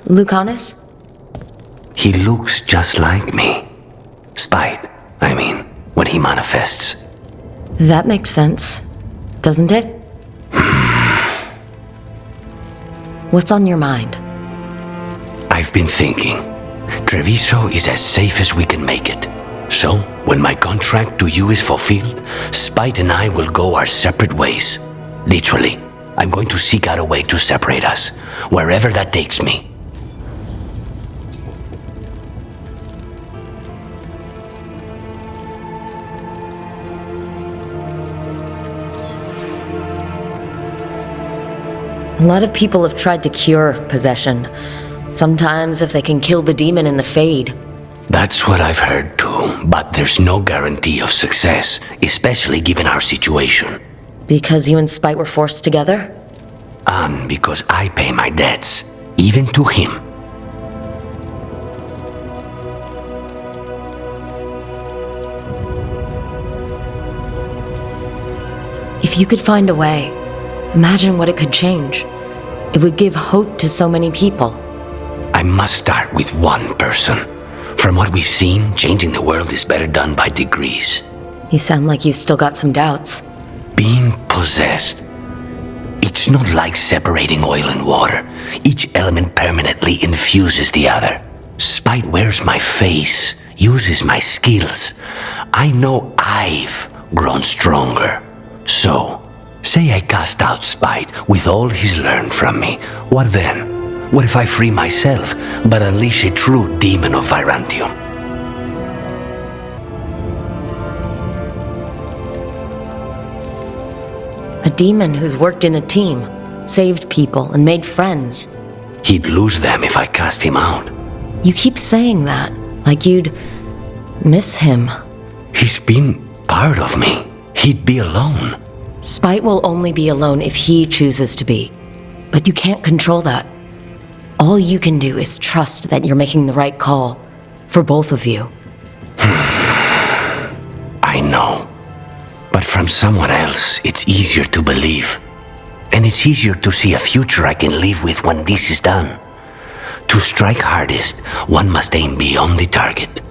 Lucanus? He looks just like me. Spite, I mean, when he manifests. That makes sense, doesn't it? What's on your mind? I've been thinking. Treviso is as safe as we can make it. So, when my contract to you is fulfilled, Spite and I will go our separate ways. Literally, I'm going to seek out a way to separate us, wherever that takes me. A lot of people have tried to cure possession. Sometimes if they can kill the demon in the Fade. That's what I've heard too, but there's no guarantee of success, especially given our situation. Because you and Spite were forced together? And because I pay my debts, even to him. If you could find a way, imagine what it could change. It would give hope to so many people. I must start with one person. From what we've seen, changing the world is better done by degrees. You sound like you've still got some doubts. Being possessed. It's not like separating oil and water. Each element permanently infuses the other. Spite wears my face, uses my skills. I know I've grown stronger. So, say I cast out Spite with all he's learned from me. What then? What if I free myself, but unleash a true demon of Virantium? A demon who's worked in a team, saved people, and made friends. He'd lose them if I cast him out. You keep saying that, like you'd miss him. He's been part of me. He'd be alone. Spite will only be alone if he chooses to be. But you can't control that. All you can do is trust that you're making the right call. For both of you. I know. But from someone else, it's easier to believe. And it's easier to see a future I can live with when this is done. To strike hardest, one must aim beyond the target.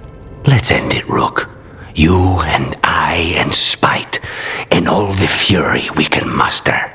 Let's end it, Rook. You and I and Spite, and all the fury we can muster.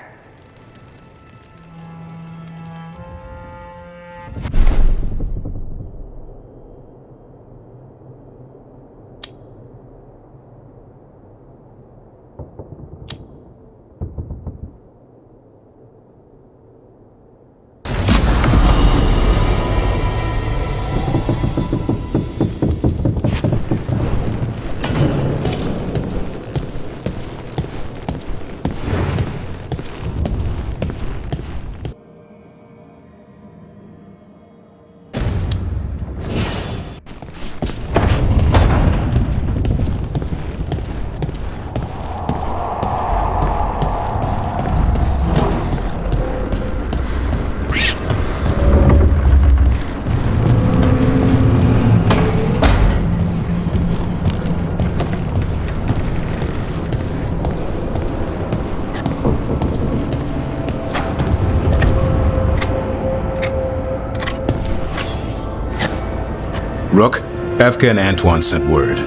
Rook, Efka and Antoine sent word.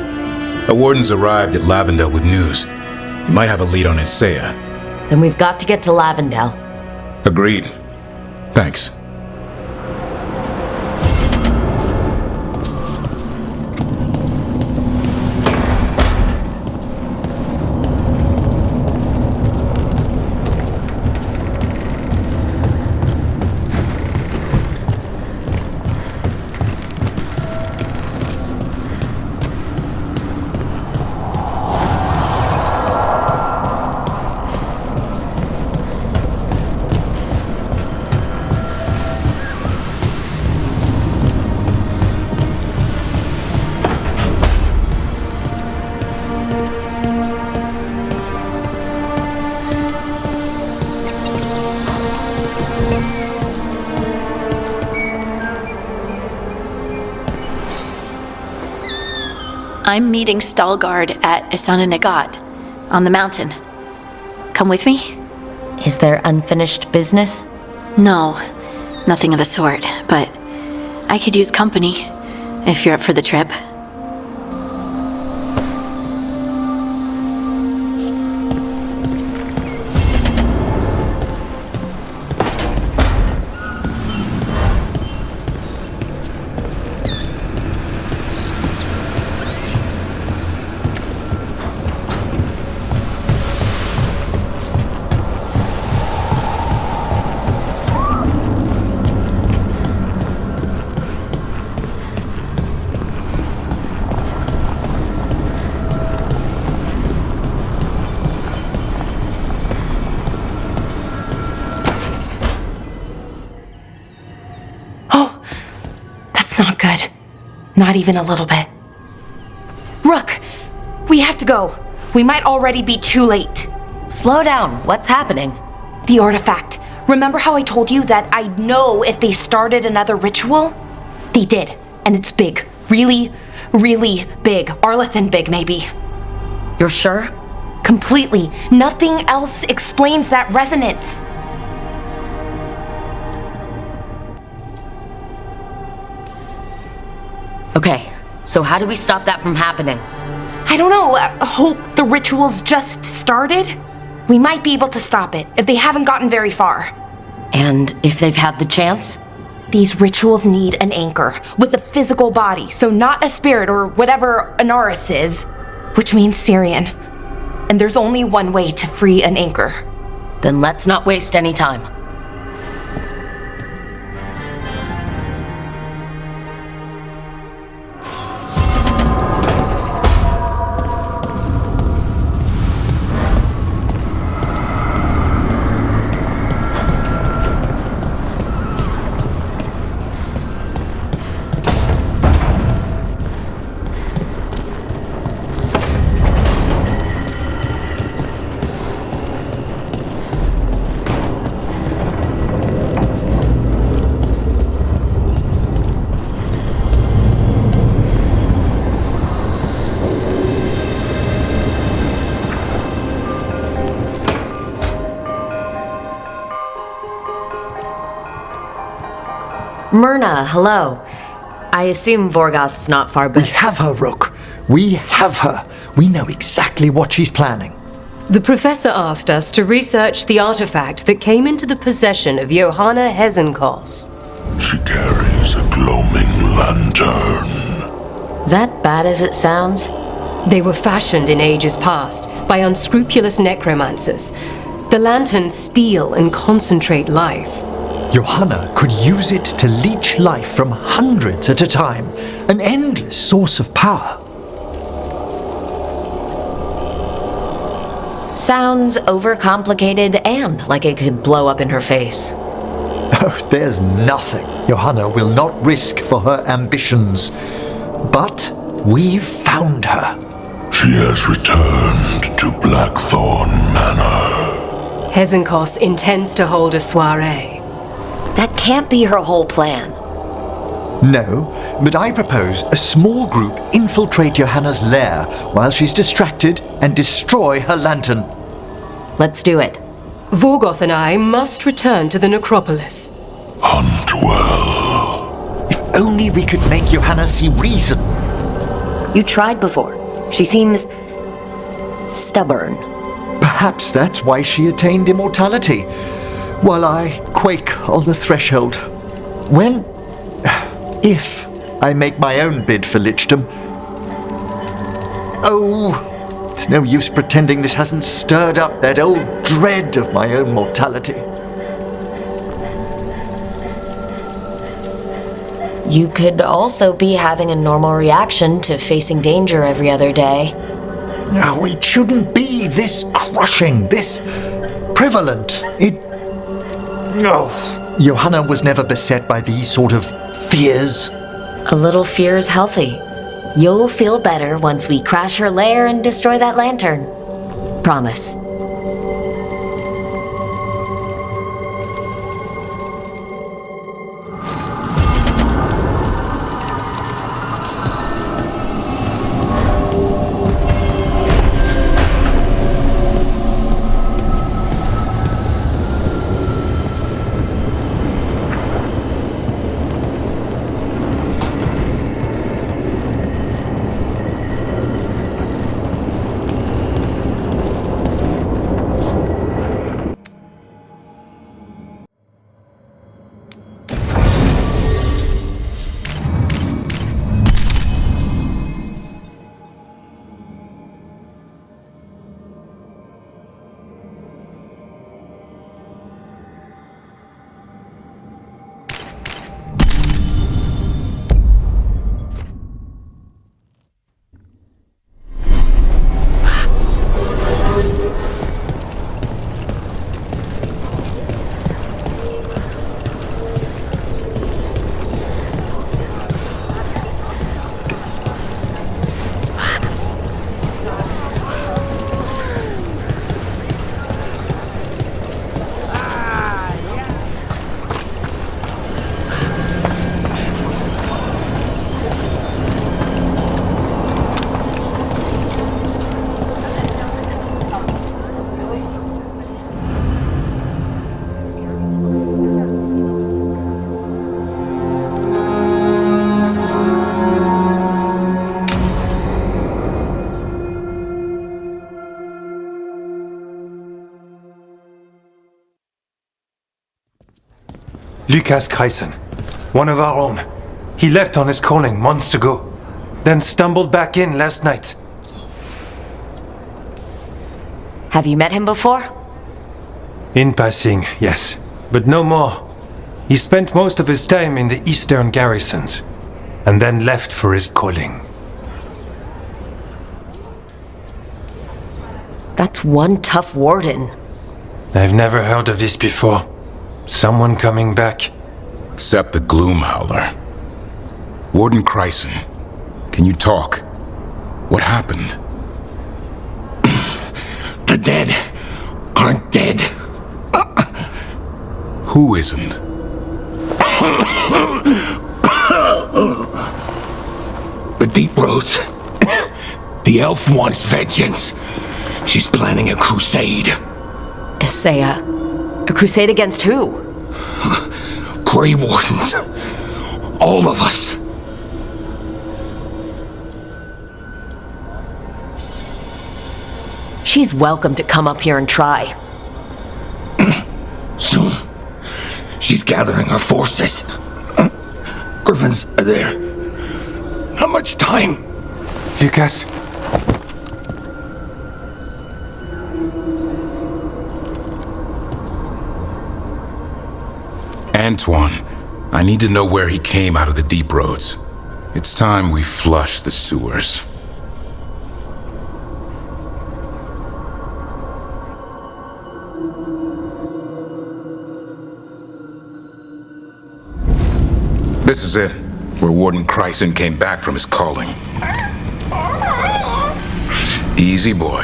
A warden's arrived at Lavendel with news. He might have a lead on Isaiah. Then we've got to get to Lavendel. Agreed. Thanks. I'm meeting Stalgard at Ghilan'nain on the mountain. Come with me? Is there unfinished business? No, nothing of the sort, but I could use company, if you're up for the trip. Not good. Not even a little bit. Rook, we have to go. We might already be too late. Slow down. What's happening? The artifact. Remember how I told you that I'd know if they started another ritual? They did, and it's big. Really, really big. Arlathan big, maybe. You're sure? Completely. Nothing else explains that resonance. Okay, so how do we stop that from happening? I don't know. Hope the ritual's just started? We might be able to stop it if they haven't gotten very far. And if they've had the chance? These rituals need an anchor with a physical body, so not a spirit or whatever Anaris is, which means Syrian. And there's only one way to free an anchor. Then let's not waste any time. Myrna, hello. I assume Vorgoth's not far We back. have her, Rook. We have her. We know exactly what she's planning. The professor asked us to research the artifact that came into the possession of Johanna Hezenkos. She carries a gloaming lantern. That bad as it sounds? They were fashioned in ages past by unscrupulous necromancers. The lanterns steal and concentrate life. Johanna could use it to leech life from hundreds at a time. An endless source of power. Sounds overcomplicated and like it could blow up in her face. Oh, there's nothing Johanna will not risk for her ambitions. But we've found her. She has returned to Blackthorn Manor. Hezenkos intends to hold a soiree. That can't be her whole plan. No, but I propose a small group infiltrate Johanna's lair while she's distracted and destroy her lantern. Let's do it. Vorgoth and I must return to the necropolis. Hunt well. If only we could make Johanna see reason. You tried before. She seems stubborn. Perhaps that's why she attained immortality, while I quake on the threshold. If I make my own bid for lichdom. Oh, it's no use pretending this hasn't stirred up that old dread of my own mortality. You could also be having a normal reaction to facing danger every other day. No, it shouldn't be this crushing, this prevalent. No. Johanna was never beset by these sort of fears. A little fear is healthy. You'll feel better once we crash her lair and destroy that lantern. Promise. Lucas Chryson, one of our own. He left on his calling months ago, then stumbled back in last night. Have you met him before? In passing, yes, but no more. He spent most of his time in the eastern garrisons, and then left for his calling. That's one tough warden. I've never heard of this before. Someone coming back. Except the Gloom Howler. Warden Chryson, can you talk? What happened? The dead aren't dead. Who isn't? The Deep Roads. The elf wants vengeance. She's planning a crusade. Isaiah. A crusade against who? Grey Wardens. All of us. She's welcome to come up here and try. Soon. She's gathering her forces. Griffins are there. Not much time. Lucas? Antoine, I need to know where he came out of the Deep Roads. It's time we flush the sewers. This is it, where Warden Chryson came back from his calling. Easy, boy.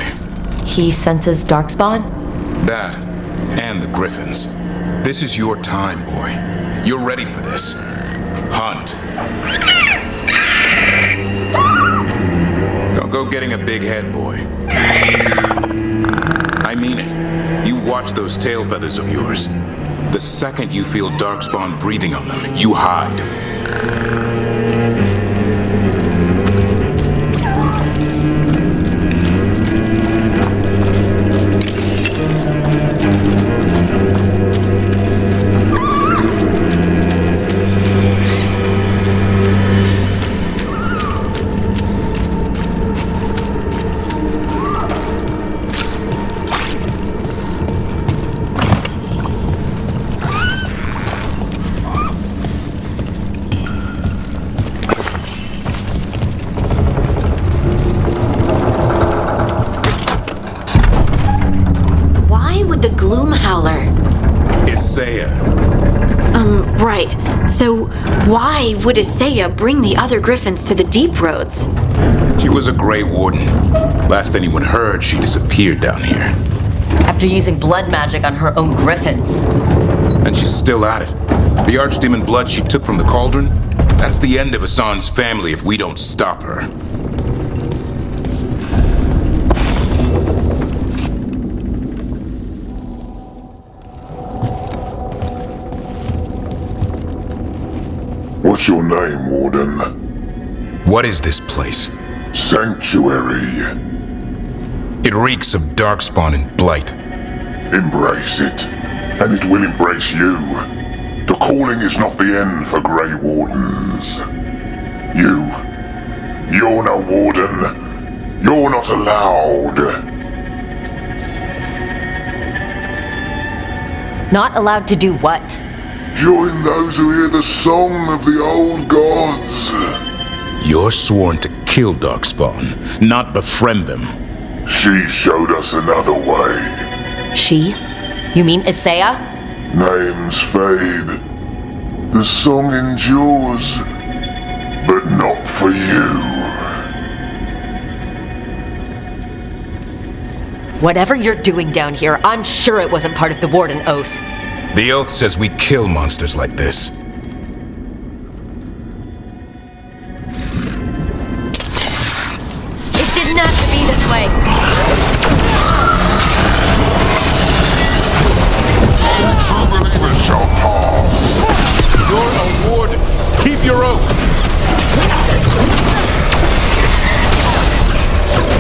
He senses Darkspawn? That, and the Griffins. This is your time, boy. You're ready for this. Hunt. Don't go getting a big head, boy. I mean it. You watch those tail feathers of yours. The second you feel Darkspawn breathing on them, you hide. Right. So, why would Isaiah bring the other Griffins to the Deep Roads? She was a Grey Warden. Last anyone heard, she disappeared down here. After using blood magic on her own Griffins. And she's still at it. The Archdemon blood she took from the cauldron? That's the end of Hassan's family if we don't stop her. What's your name, Warden? What is this place? Sanctuary. It reeks of Darkspawn and Blight. Embrace it, and it will embrace you. The calling is not the end for Grey Wardens. You're no Warden. You're not allowed. Not allowed to do what? Join those who hear the song of the old gods. You're sworn to kill Darkspawn, not befriend them. She showed us another way. She? You mean Isaiah? Names fade. The song endures, but not for you. Whatever you're doing down here, I'm sure it wasn't part of the Warden Oath. The oath says we kill monsters like this. It didn't have to be this way. True believers shall pass. You're a warden. Keep your oath.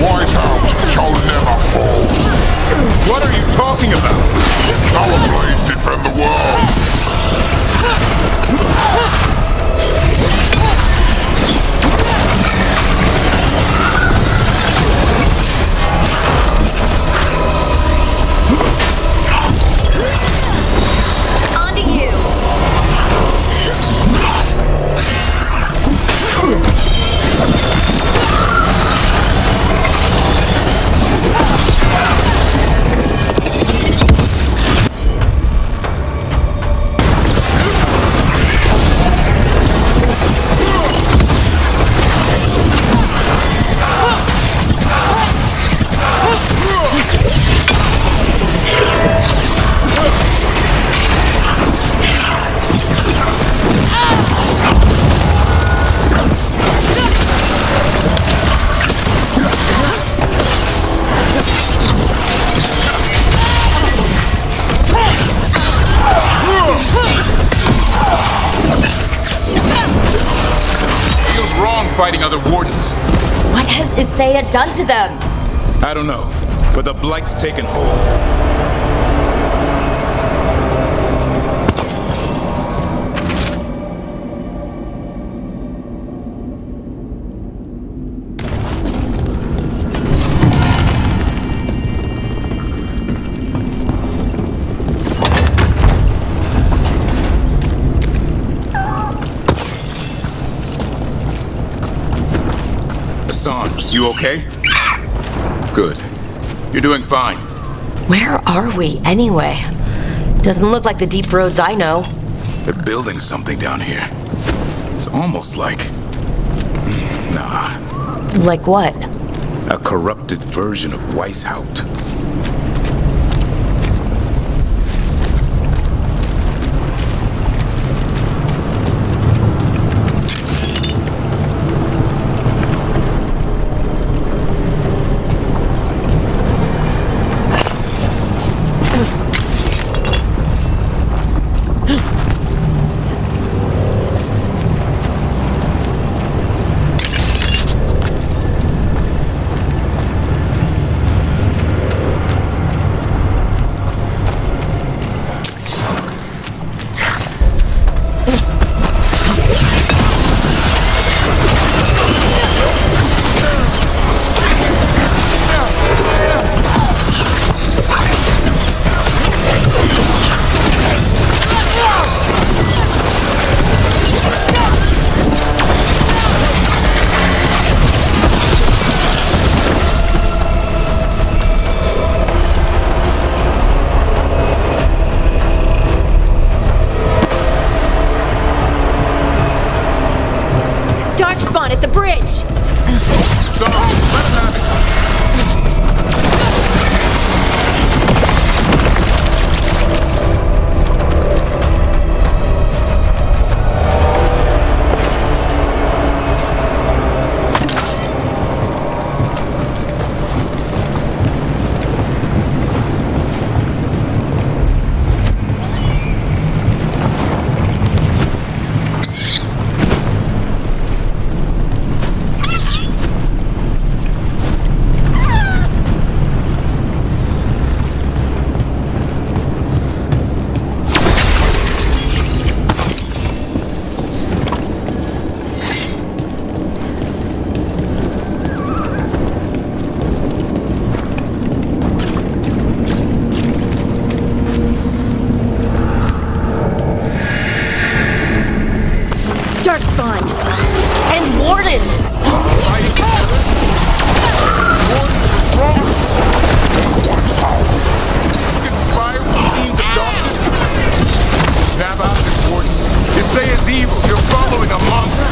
White House shall never fall. What are you talking about? Our blades defend the world. fighting other wardens. What has Isaiah done to them? I don't know, but the Blight's taken hold. Hassan, you okay? Good. You're doing fine. Where are we, anyway? Doesn't look like the deep roads I know. They're building something down here. It's almost like... Nah. Like what? A corrupted version of Weishaupt. Darkspawn at the bridge! So, let him have it. Darkspawn! And wardens! Conspire with fiends of darkness. Snap out of his wardens. Isaiah's evil. You're following a monster.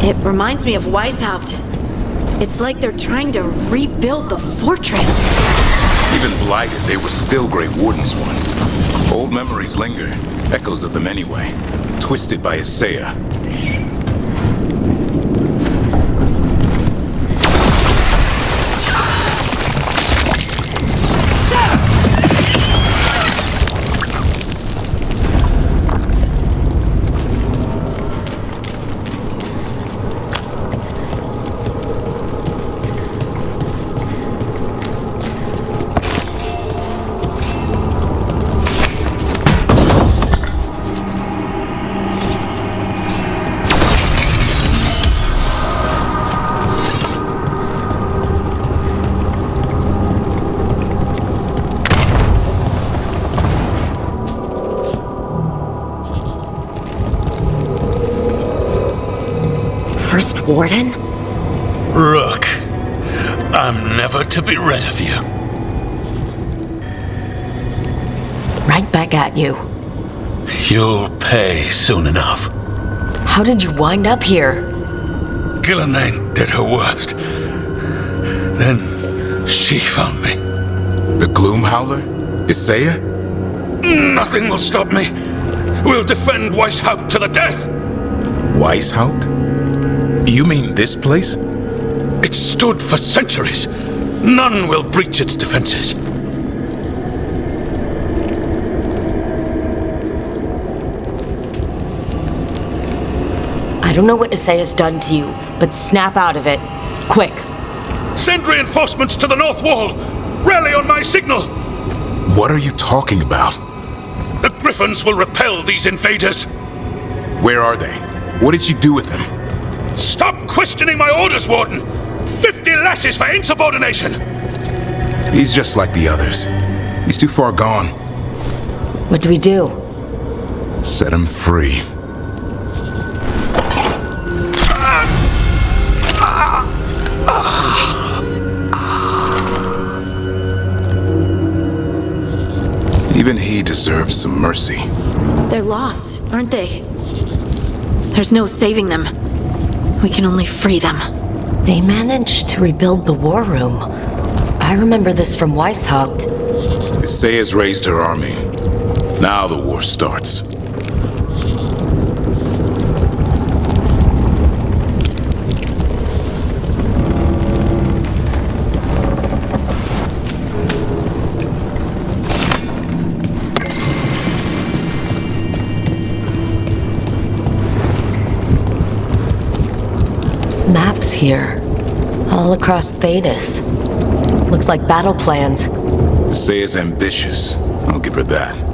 It reminds me of Weishaupt. It's like they're trying to rebuild the fortress. Even blighted, they were still Great Wardens once. Old memories linger, echoes of them anyway. Twisted by Isaiah. First Warden? Rook, I'm never to be rid of you. Right back at you. You'll pay soon enough. How did you wind up here? Ghilan'nain did her worst. Then she found me. The Gloom Howler? Isaiah? Nothing will stop me. We'll defend Weishaupt to the death. Weishaupt? You mean this place? It stood for centuries. None will breach its defenses. I don't know what Isaiah's done to you, but snap out of it. Quick. Send reinforcements to the north wall. Rally on my signal. What are you talking about? The Griffins will repel these invaders. Where are they? What did you do with them? Stop questioning my orders, Warden. 50 lashes for insubordination. He's just like the others. He's too far gone. What do we do? Set him free. Even he deserves some mercy. They're lost, aren't they? There's no saving them. We can only free them. They managed to rebuild the war room. I remember this from Weishaupt. Isaiah's raised her army. Now the war starts. Maps here. All across Thedas. Looks like battle plans. Isaiah's ambitious. I'll give her that.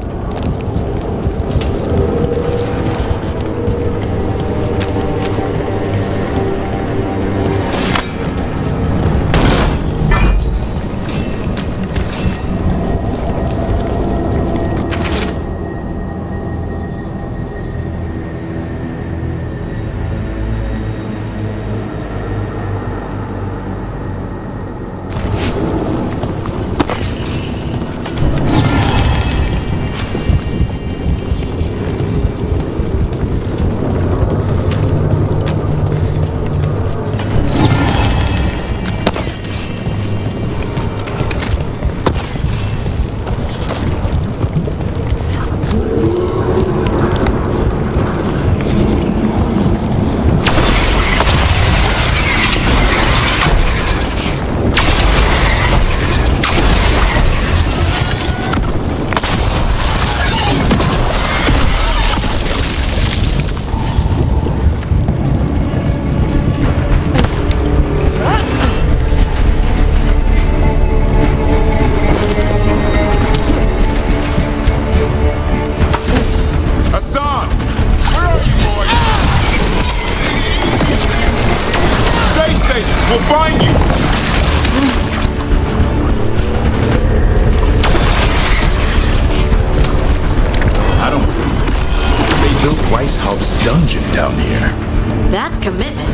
We'll find you! I don't believe it. They built Weishaupt's dungeon down here. That's commitment.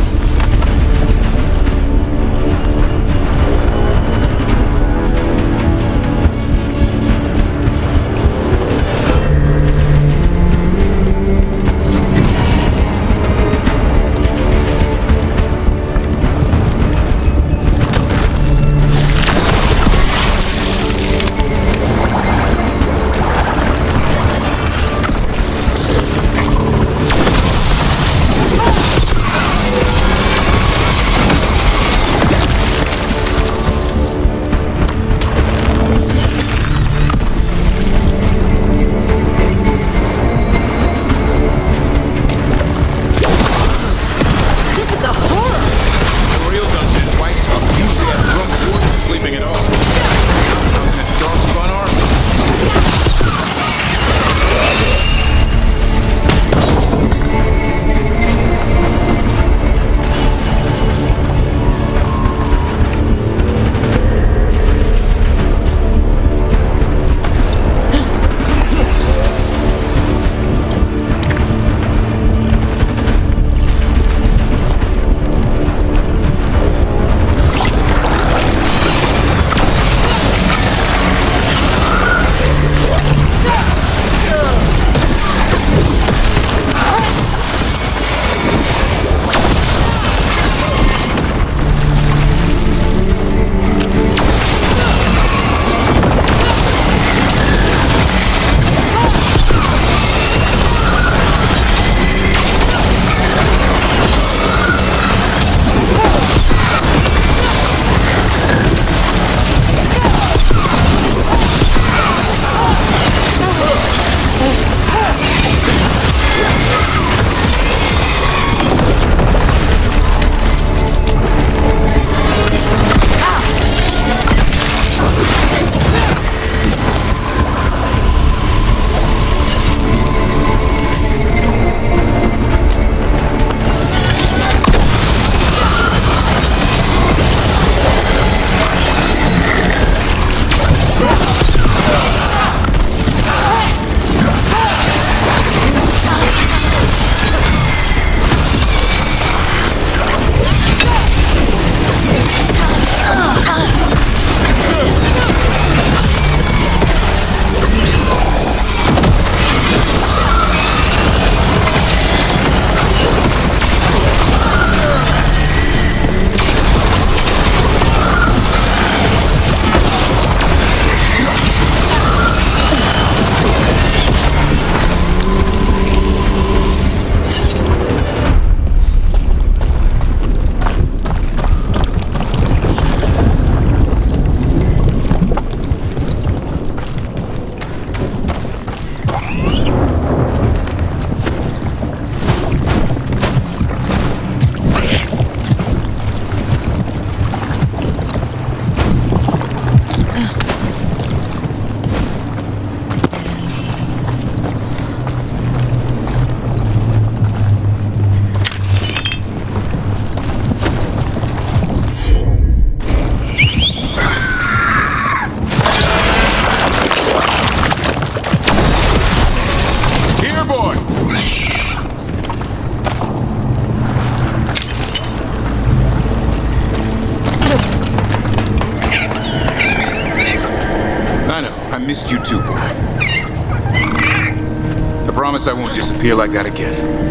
promise I won't disappear like that again.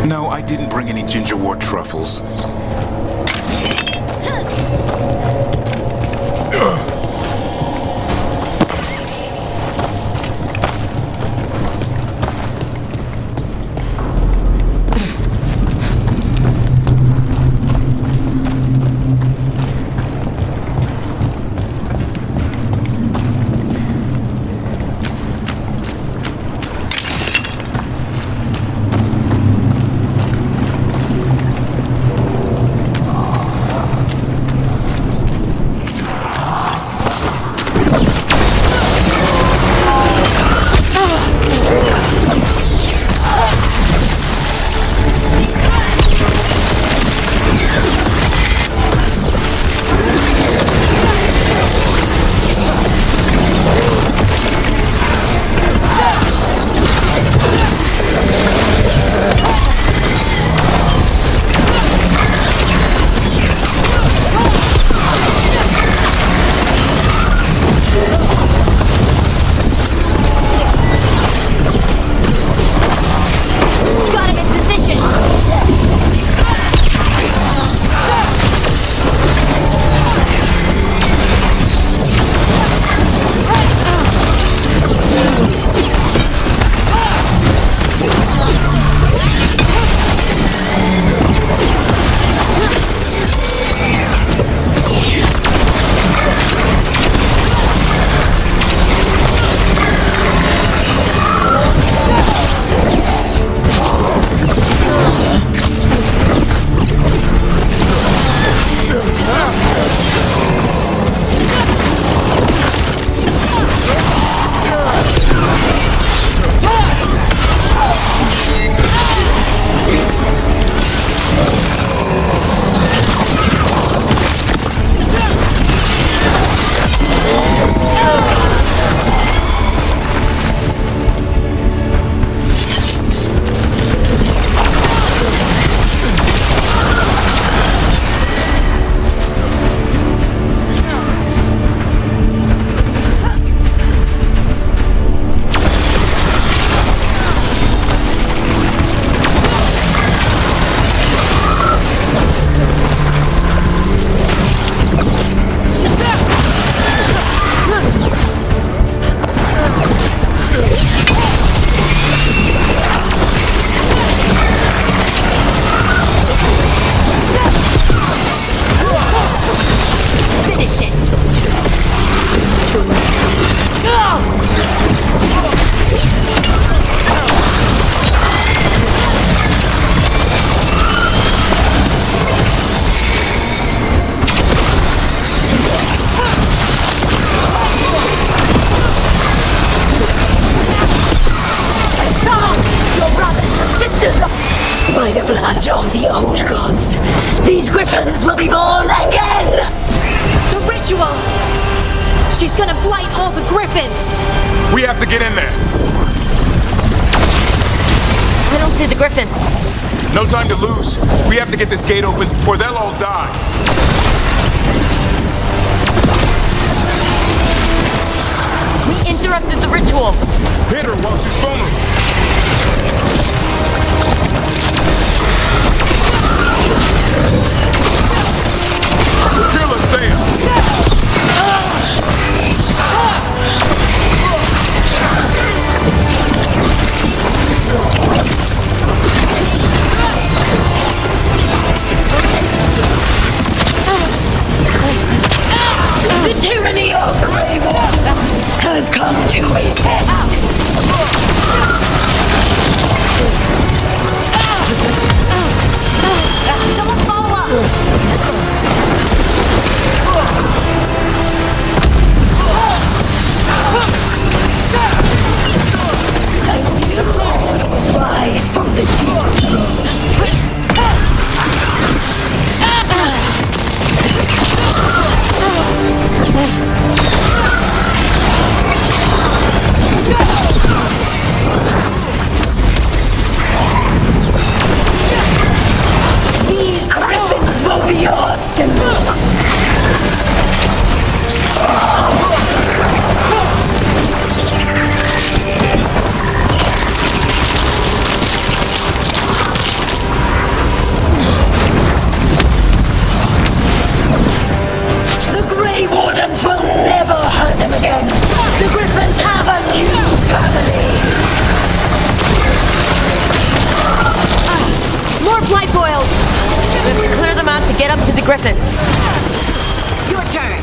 No, I didn't bring any gingerwort truffles. By the blood of the old gods, these griffins will be born again! The ritual! She's gonna blight all the griffins! We have to get in there! I don't see the griffin. No time to lose. We have to get this gate open, or they'll all die. We interrupted the ritual. Hit her while she's vulnerable. Kill her, Sam! The tyranny of Grey Wolves has come to its end! up to the griffins. Your turn.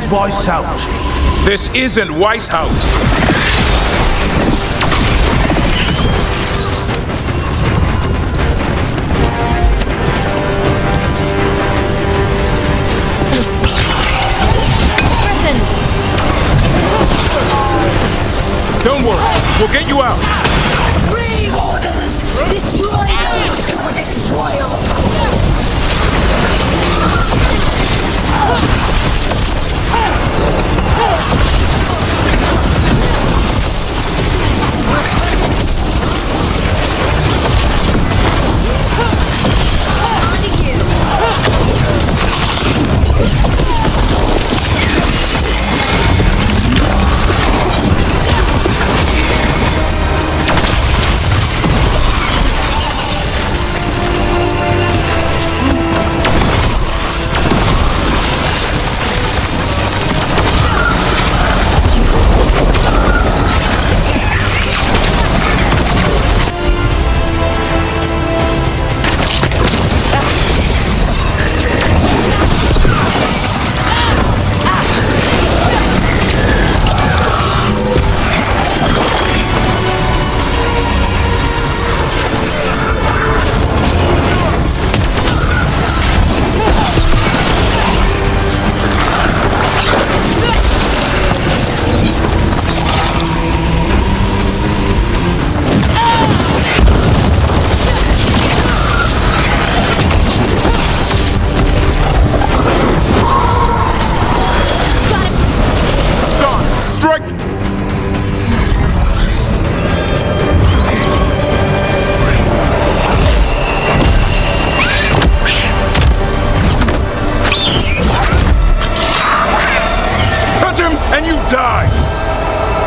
Weishout. This isn't Weishout. Don't worry, we'll get you out. Free Wardens! Destroy those who were destroyable!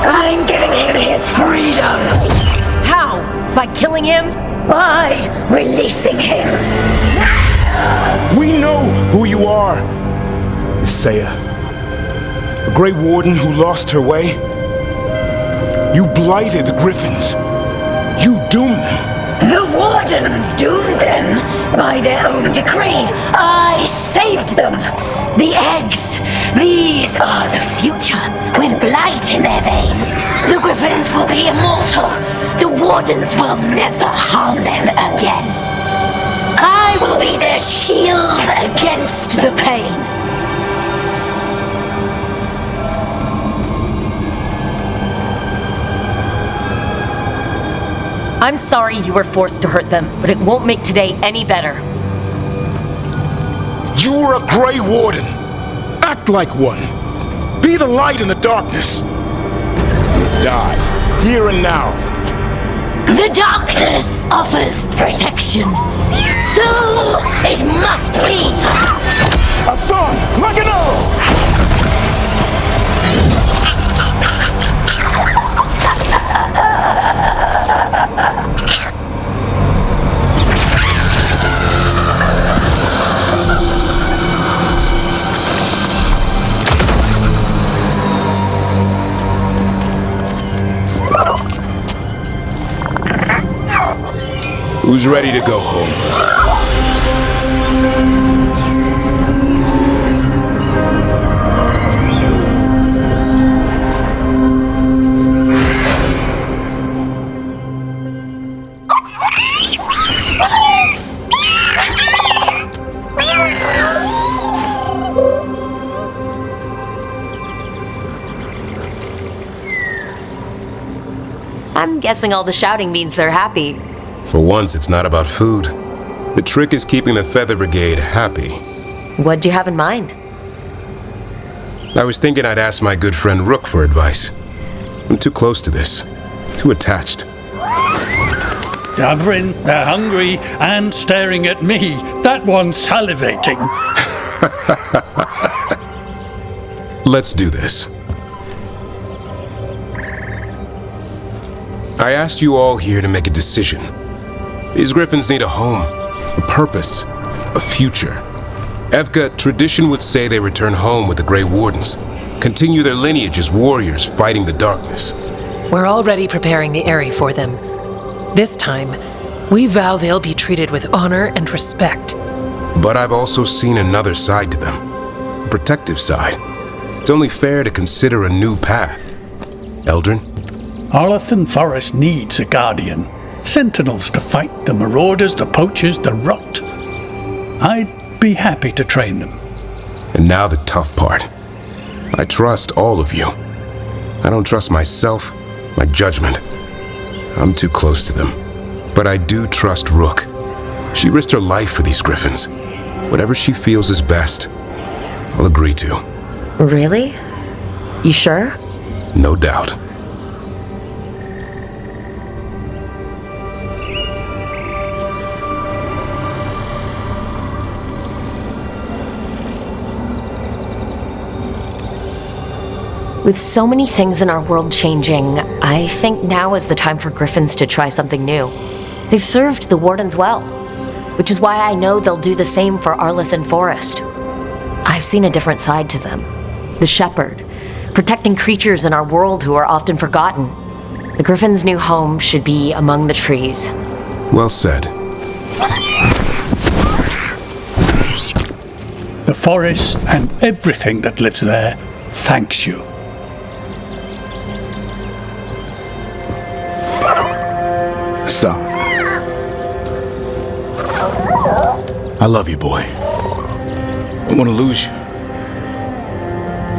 I'm giving him his freedom! How? By killing him? By releasing him! We know who you are, Isaiah. A Grey Warden who lost her way. You blighted the Griffins. You doomed them. The Wardens doomed them by their own decree. I saved them. The eggs. These are the future, with blight in their veins. The Griffins will be immortal. The Wardens will never harm them again. I will be their shield against the pain. I'm sorry you were forced to hurt them, but it won't make today any better. You're a Grey Warden. Act like one. Be the light in the darkness. Die, here and now. The darkness offers protection. So it must be. Hassan, like an arrow! Who's ready to go home? I'm guessing all the shouting means they're happy. For once, it's not about food. The trick is keeping the Feather Brigade happy. What'd you have in mind? I was thinking I'd ask my good friend Rook for advice. I'm too close to this. Too attached. Davrin, they're hungry and staring at me. That one's salivating. Let's do this. I asked you all here to make a decision. These griffins need a home, a purpose, a future. Evka, tradition would say they return home with the Grey Wardens, continue their lineage as warriors fighting the darkness. We're already preparing the Eyrie for them. This time, we vow they'll be treated with honor and respect. But I've also seen another side to them, a protective side. It's only fair to consider a new path. Eldrin? Arlathan Forest needs a guardian. Sentinels to fight the marauders, the poachers, the rot. I'd be happy to train them. And now the tough part. I trust all of you. I don't trust myself, my judgment. I'm too close to them. But I do trust Rook. She risked her life for these griffins. Whatever she feels is best, I'll agree to. Really? You sure? No doubt. With so many things in our world changing, I think now is the time for griffins to try something new. They've served the Wardens well, which is why I know they'll do the same for Arlathan Forest. I've seen a different side to them. The shepherd, protecting creatures in our world who are often forgotten. The griffins' new home should be among the trees. Well said. The forest and everything that lives there thanks you. Son, I love you, boy. Don't want to lose you.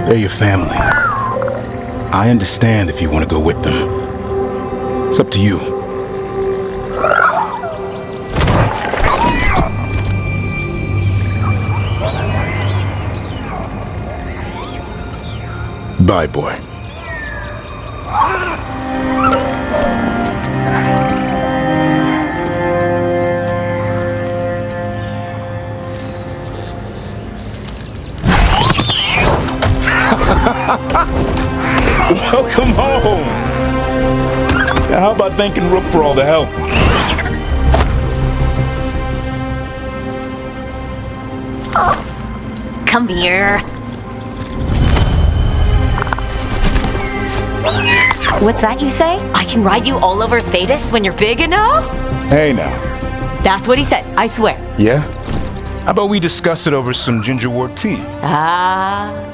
They're your family. I understand if you want to go with them. It's up to you. Bye, boy. Welcome home! Now, how about thanking Rook for all the help? Come here. What's that you say? I can ride you all over Thetis when you're big enough? Hey now. That's what he said, I swear. Yeah? How about we discuss it over some gingerwort tea? Ah.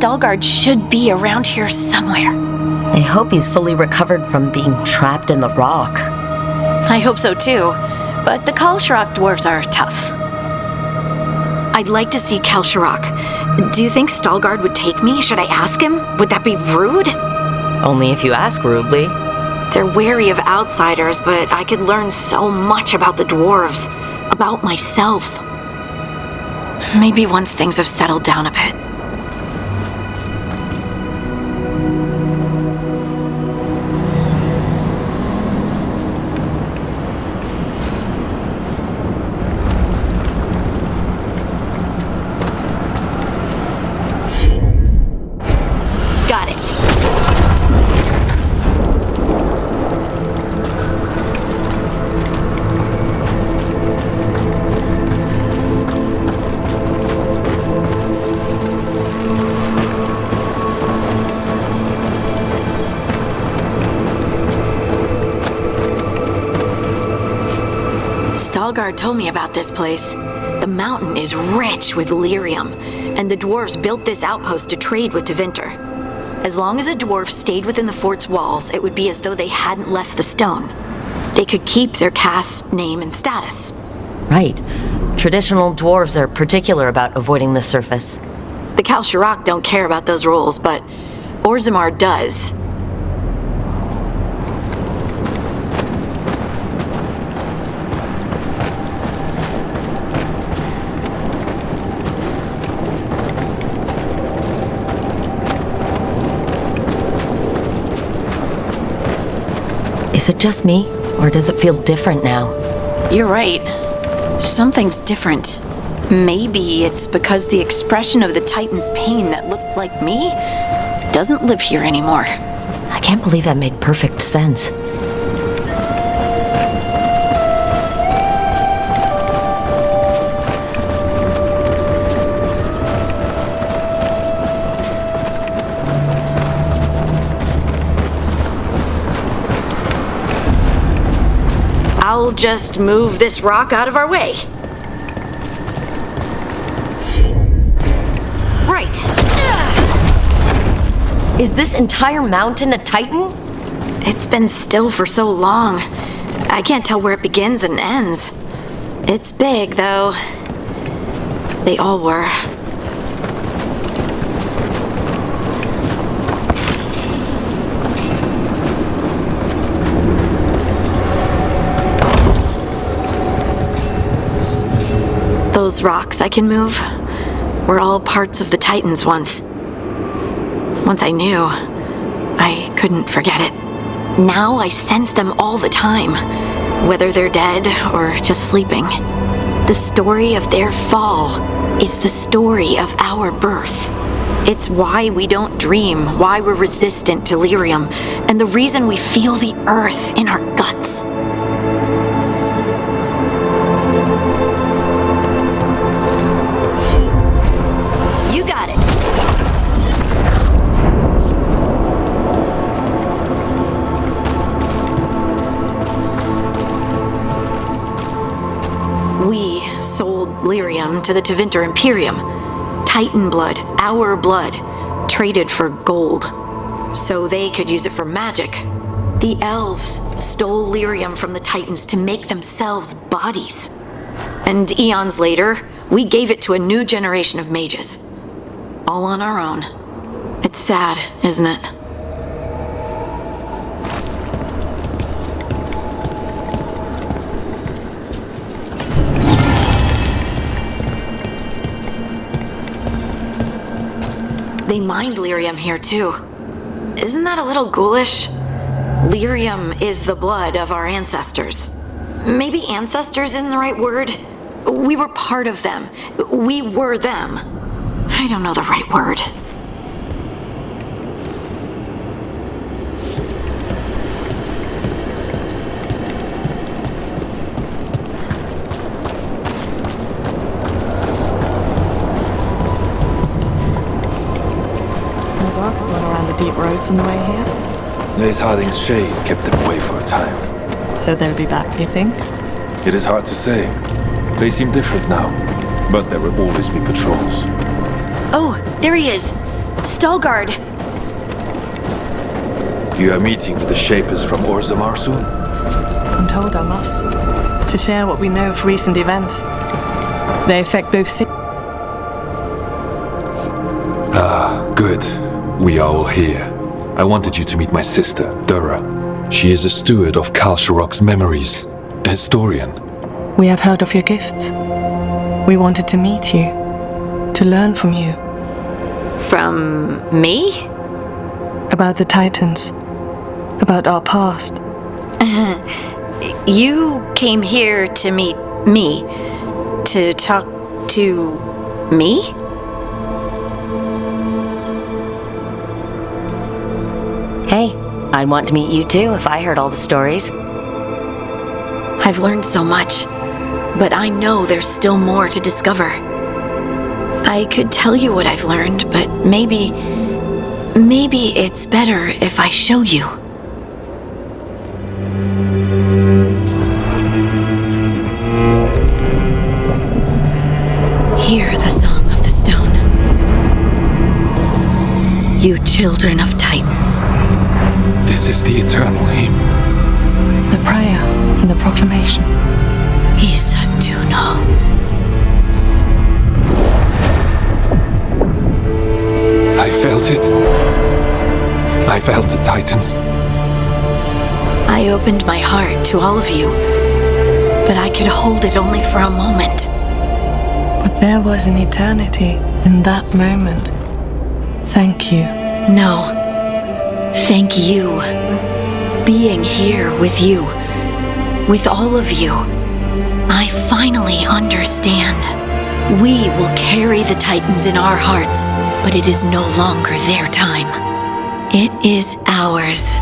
Stalgard should be around here somewhere. I hope he's fully recovered from being trapped in the rock. I hope so too, but the Kalsharok dwarves are tough. I'd like to see Kalsharok. Do you think Stalgard would take me? Should I ask him? Would that be rude? Only if you ask rudely. They're wary of outsiders, but I could learn so much about the dwarves, about myself. Maybe once things have settled down a bit. Got it. Elgar'nan told me about this place. The mountain is rich with lyrium, and the dwarves built this outpost to trade with Tevinter. As long as a dwarf stayed within the fort's walls, it would be as though they hadn't left the stone. They could keep their caste, name, and status. Right. Traditional dwarves are particular about avoiding the surface. The Kalsharok don't care about those rules, but Orzammar does. Is it just me, or does it feel different now? You're right. Something's different. Maybe it's because the expression of the Titan's pain that looked like me doesn't live here anymore. I can't believe that made perfect sense. I'll just move this rock out of our way. Right. Is this entire mountain a Titan? It's been still for so long. I can't tell where it begins and ends. It's big, though. They all were. Those rocks I can move were all parts of the Titans once. Once I knew, I couldn't forget it. Now I sense them all the time, whether they're dead or just sleeping. The story of their fall is the story of our birth. It's why we don't dream, why we're resistant to lyrium, and the reason we feel the earth in our guts. You got it. We sold lyrium to the Tevinter Imperium. Titan blood, our blood, traded for gold. So they could use it for magic. The elves stole lyrium from the Titans to make themselves bodies. And eons later, we gave it to a new generation of mages. All on our own. It's sad, isn't it? They mined lyrium here too. Isn't that a little ghoulish? Lyrium is the blood of our ancestors. Maybe ancestors isn't the right word. We were part of them. We were them. I don't know the right word. The dogs went around the deep roads on the way here. Lace Harding's shade kept them away for a time. So they'll be back, you think? It is hard to say. They seem different now, but there will always be patrols. Oh, there he is. Stalgard! You are meeting with the Shapers from Orzammar soon? I'm told I must. To share what we know of recent events. They affect both cities. Good. We are all here. I wanted you to meet my sister, Dura. She is a steward of Kalsharok's memories. A historian. We have heard of your gifts. We wanted to meet you. To learn from you. From me? About the Titans. About our past. You came here to meet me. To talk to me? Hey, I'd want to meet you too if I heard all the stories. I've learned so much, but I know there's still more to discover. I could tell you what I've learned, but maybe it's better if I show you. Hear the song of the stone. You children of Titans. This is the eternal hymn. The prayer and the proclamation. Isa Dunal. I felt it. I felt the Titans. I opened my heart to all of you, but I could hold it only for a moment. But there was an eternity in that moment. Thank you. No. Thank you. Being here with you, with all of you, I finally understand. We will carry the Titans in our hearts, but it is no longer their time. It is ours.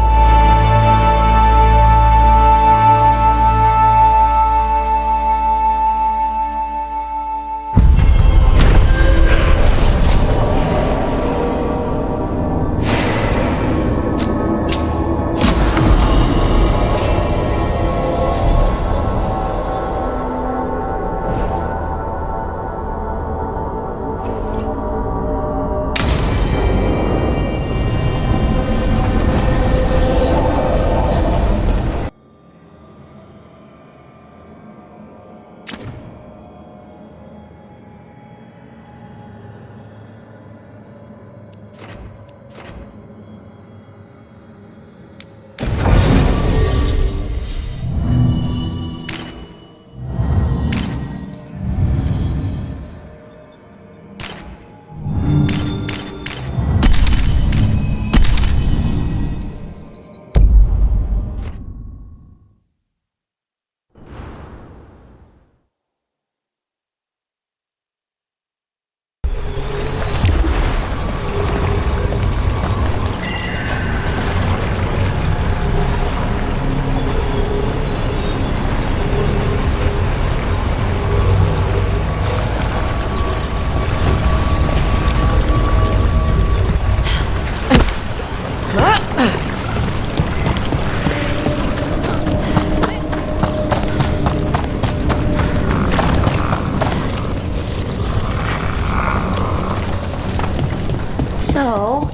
So?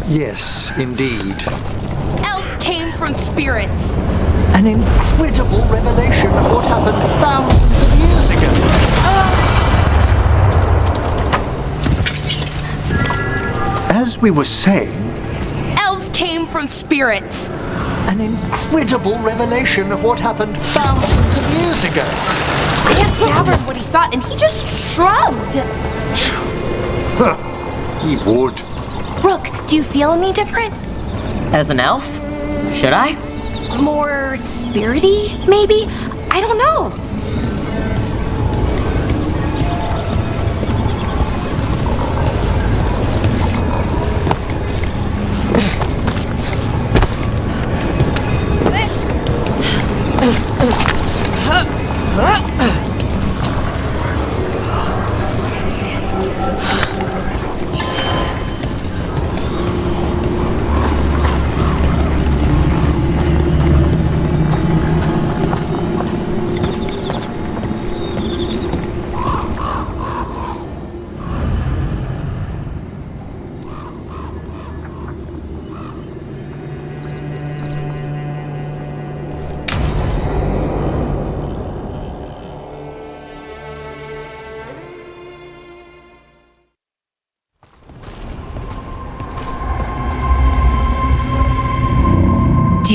Yes, indeed. Elves came from spirits. An incredible revelation of what happened thousands of years ago. As we were saying... Elves came from spirits. An incredible revelation of what happened thousands of years ago. I asked Gavin what he thought, and he just shrugged. He would. Rook, do you feel any different? As an elf? Should I? More spirity, maybe? I don't know.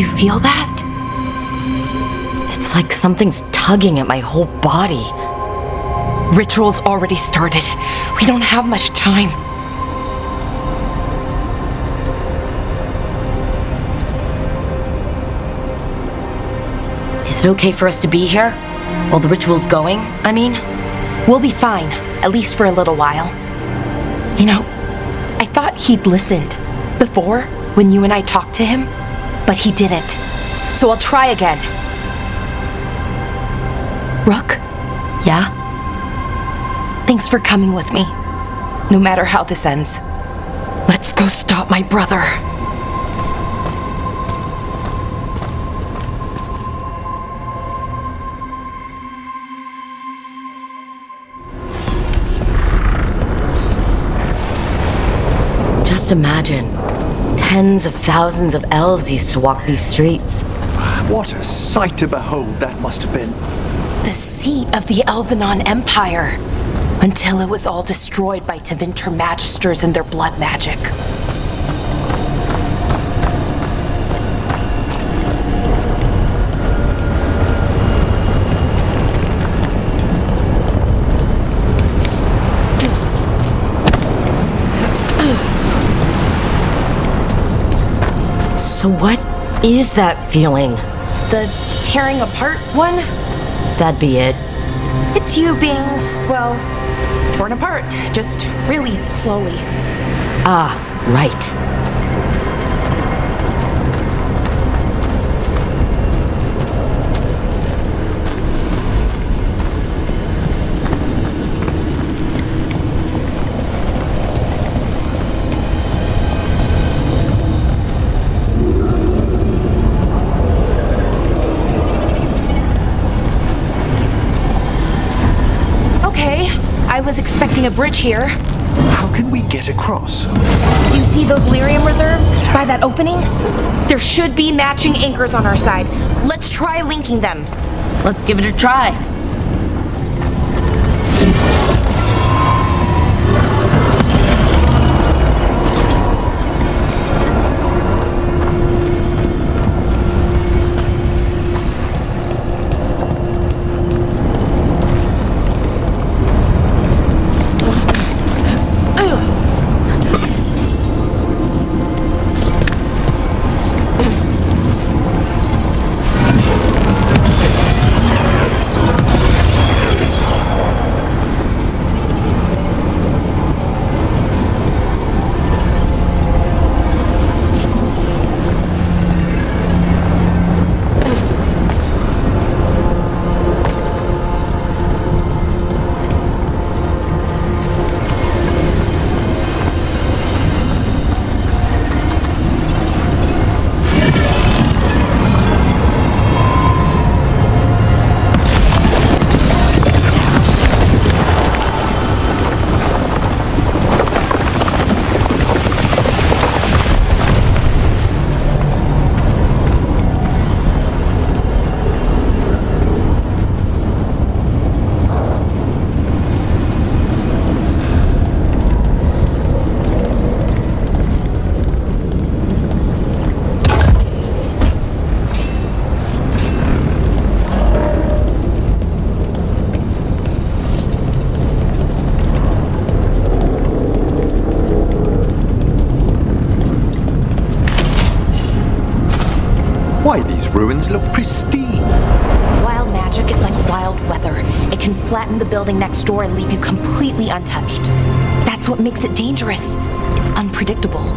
you feel that? It's like something's tugging at my whole body. Ritual's already started. We don't have much time. Is it okay for us to be here? While the ritual's going, I mean? We'll be fine, at least for a little while. You know, I thought he'd listened before when you and I talked to him, but he didn't. So I'll try again. Rook? Yeah? Thanks for coming with me, no matter how this ends. Let's go stop my brother. Just imagine, tens of thousands of elves used to walk these streets. What a sight to behold that must have been. The seat of the Elgar'nan Empire, until it was all destroyed by Tevinter Magisters and their blood magic. So what is that feeling? The tearing apart one? That'd be it. It's you being, well, torn apart, just really slowly. Ah, right. I was expecting a bridge here. How can we get across? Do you see those lyrium reserves by that opening? There should be matching anchors on our side. Let's try linking them. Let's give it a try. Why, these ruins look pristine. Wild magic is like wild weather. It can flatten the building next door and leave you completely untouched. That's what makes it dangerous. It's unpredictable.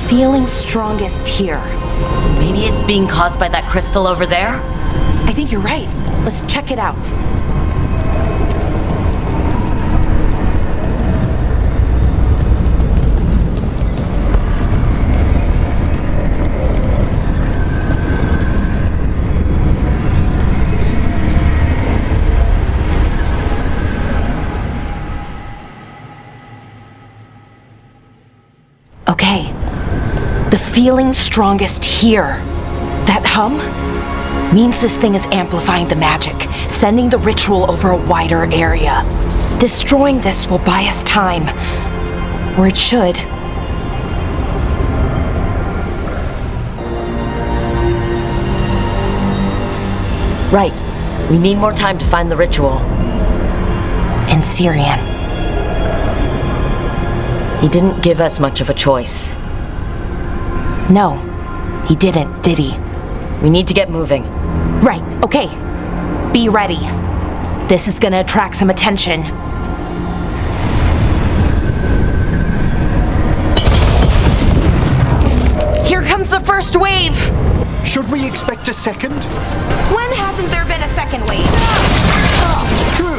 Feeling strongest here. Maybe it's being caused by that crystal over there? I think you're right. Let's check it out. feeling strongest here. That hum means this thing is amplifying the magic, sending the ritual over a wider area. Destroying this will buy us time. Or it should. Right. We need more time to find the ritual. And Syrian. He didn't give us much of a choice. No, he didn't, did he? We need to get moving. Right, okay. Be ready. This is gonna attract some attention. Here comes the first wave! Should we expect a second? When hasn't there been a second wave? True.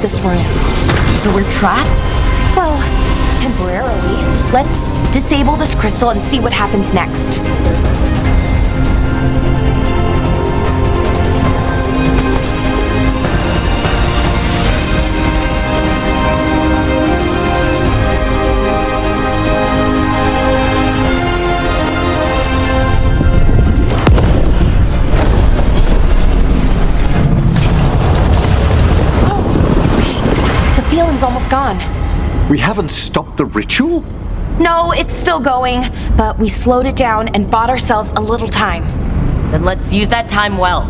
this room. So we're trapped? Well, temporarily. Let's disable this crystal and see what happens next. Feeling's almost gone. We haven't stopped the ritual? No, it's still going, but we slowed it down and bought ourselves a little time. Then let's use that time well.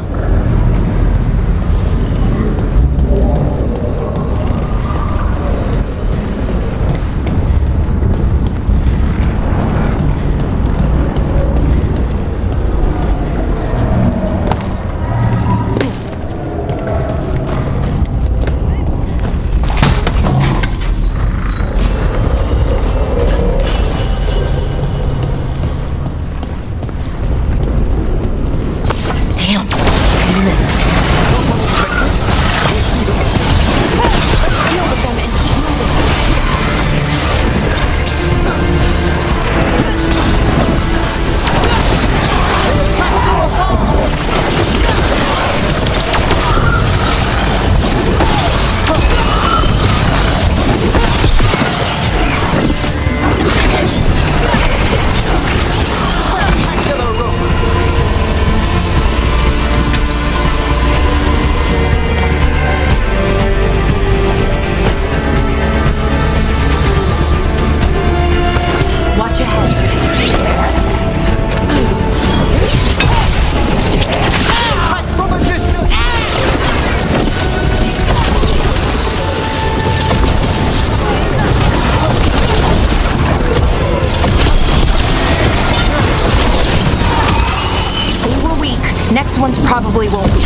Probably won't be.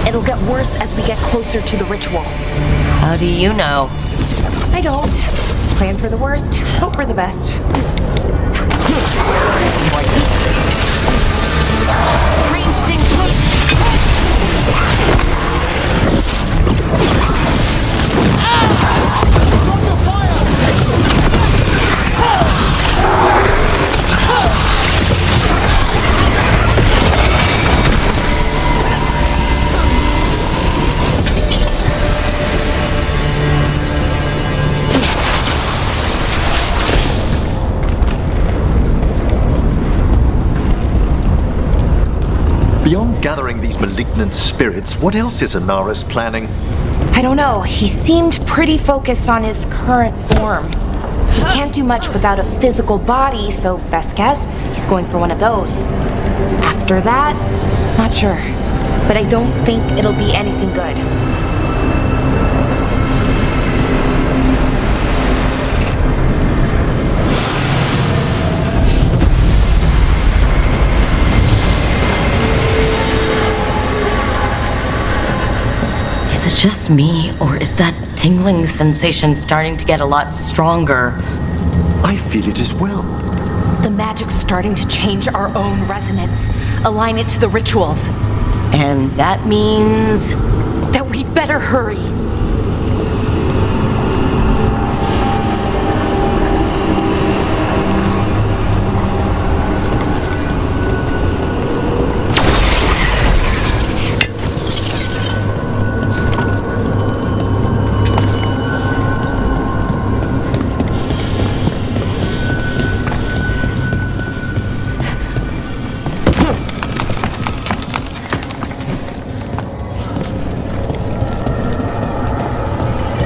It'll get worse as we get closer to the ritual. How do you know? I don't. Plan for the worst, hope for the best. Ranged engage. Beyond gathering these malignant spirits, what else is Anaris planning? I don't know. He seemed pretty focused on his current form. He can't do much without a physical body, so best guess, he's going for one of those. After that, not sure. But I don't think it'll be anything good. Is it just me, or is that tingling sensation starting to get a lot stronger? I feel it as well. The magic's starting to change our own resonance, align it to the rituals. And that means that we better hurry.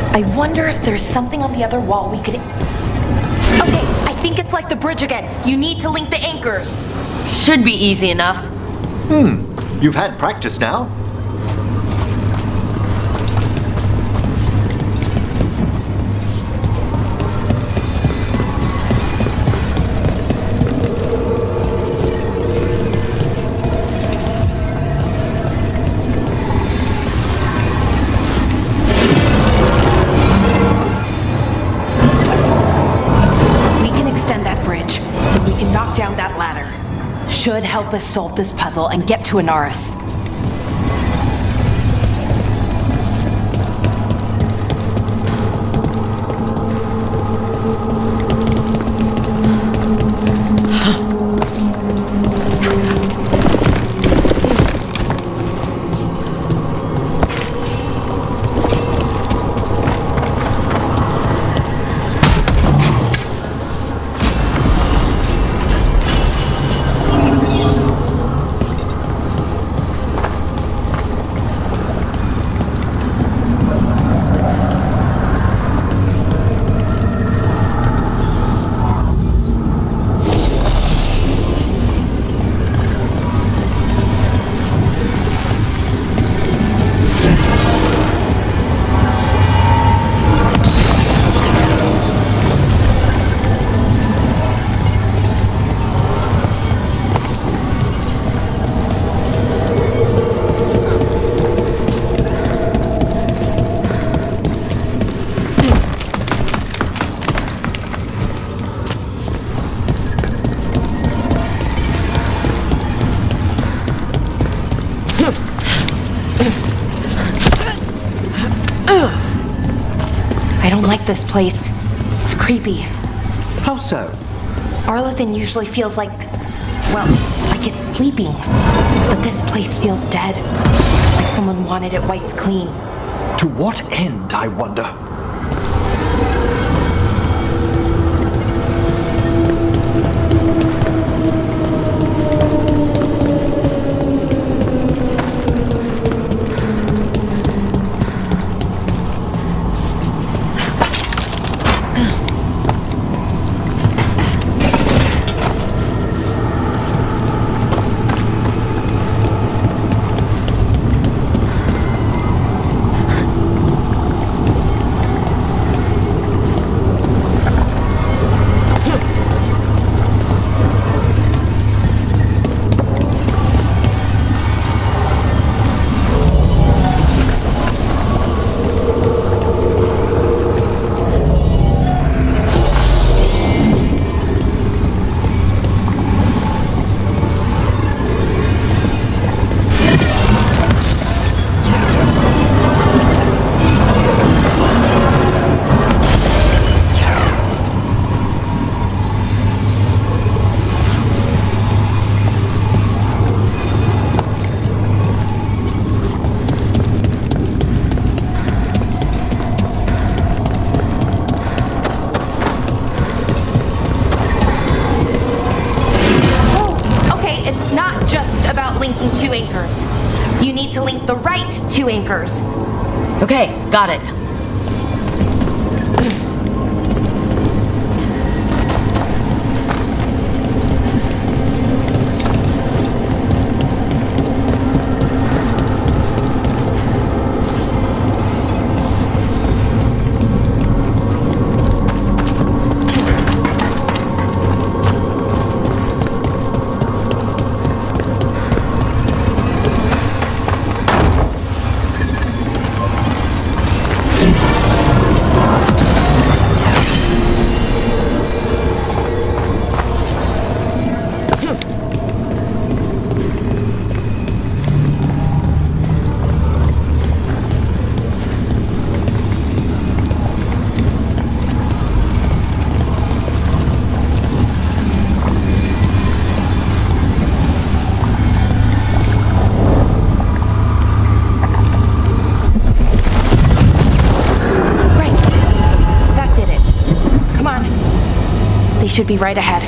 I wonder if there's something on the other wall we could... Okay, I think it's like the bridge again. You need to link the anchors. Should be easy enough. You've had practice now. Should help us solve this puzzle and get to Anaris. like this place. It's creepy. How so? Arlathan usually feels like, well, like it's sleeping. But this place feels dead. Like someone wanted it wiped clean. To what end, I wonder? linking two anchors. You need to link the right two anchors. Okay, got it. They should be right ahead.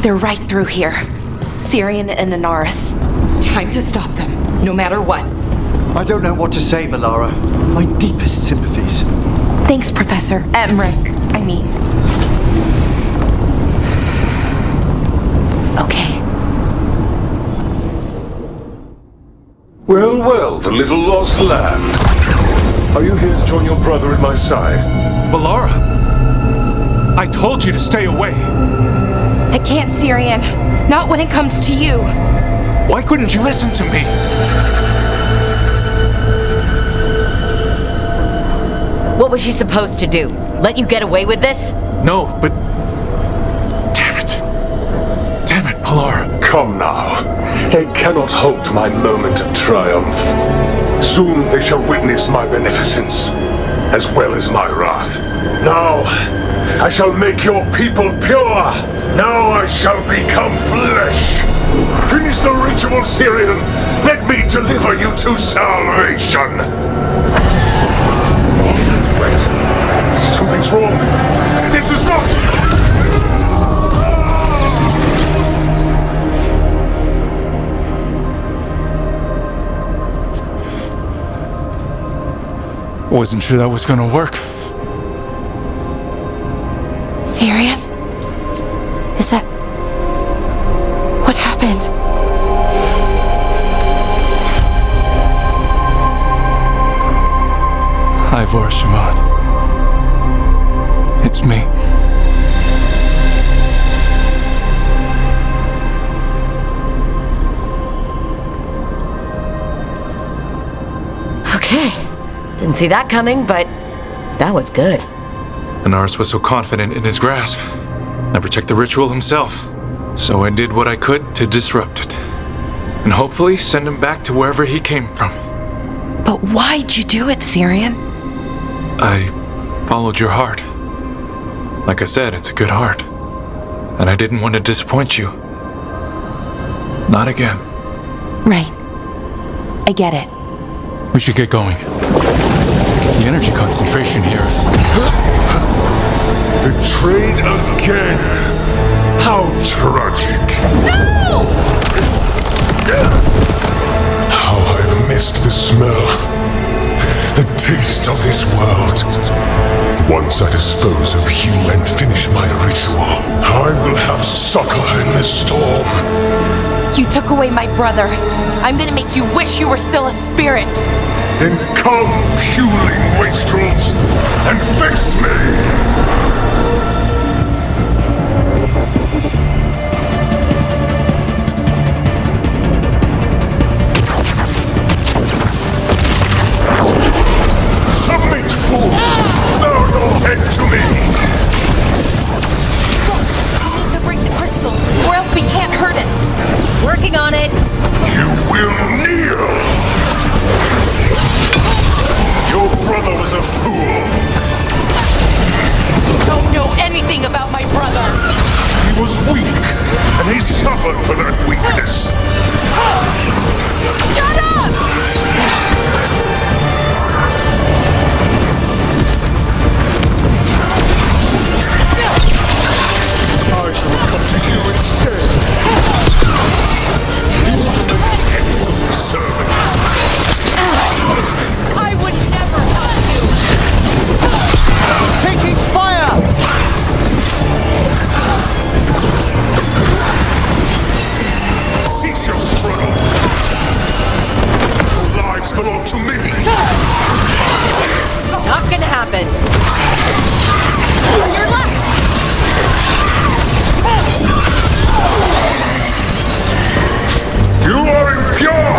They're right through here. Syrian and Inaris. Time to stop them, no matter what. I don't know what to say, Melara. My deepest sympathies. Thanks, Professor. Emmerich, I mean. Okay. Well, well, the little lost land. Are you here to join your brother at my side? Melara! I told you to stay away! I can't, Syrian. Not when it comes to you. Why couldn't you listen to me? What was she supposed to do? Let you get away with this? No, but... Damn it. Damn it, Melara. Come now. They cannot halt my moment of triumph. Soon they shall witness my beneficence, as well as my wrath. Now, I shall make your people pure! Now I shall become flesh! Finish the ritual, Syrian! Let me deliver you to salvation! Wait, something's wrong! This is not... Wasn't sure that was gonna work. Syrian? Is that... What happened? Ivor Siobhan. It's me. Okay. Didn't see that coming, but that was good. Anaris was so confident in his grasp. Never checked the ritual himself. So I did what I could to disrupt it. And hopefully send him back to wherever he came from. But why'd you do it, Syrian? I followed your heart. Like I said, it's a good heart. And I didn't want to disappoint you. Not again. Right. I get it. We should get going. The energy concentration here is... Betrayed again! How tragic! No! How I've missed the smell, the taste of this world. Once I dispose of you and finish my ritual, I will have succor in the storm. You took away my brother. I'm gonna make you wish you were still a spirit. Then come, puling wastrels, and face me! Submit, fool! Bow your head to me! We need to break the crystals, or else we can't hurt it. Working on it. You will kneel! Your brother was a fool! You don't know anything about my brother! He was weak, and he suffered for that weakness! Shut up! I shall come to you instead! You are an excellent servant! I would never help you! Taking fire! Cease your struggle! Your lives belong to me! Not gonna happen. Your left. You are impure!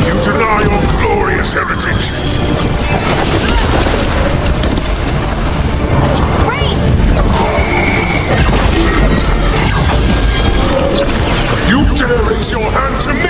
You deny your glorious heritage! You dare raise your hand to me!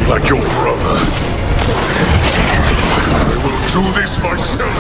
like your brother. I will do this myself.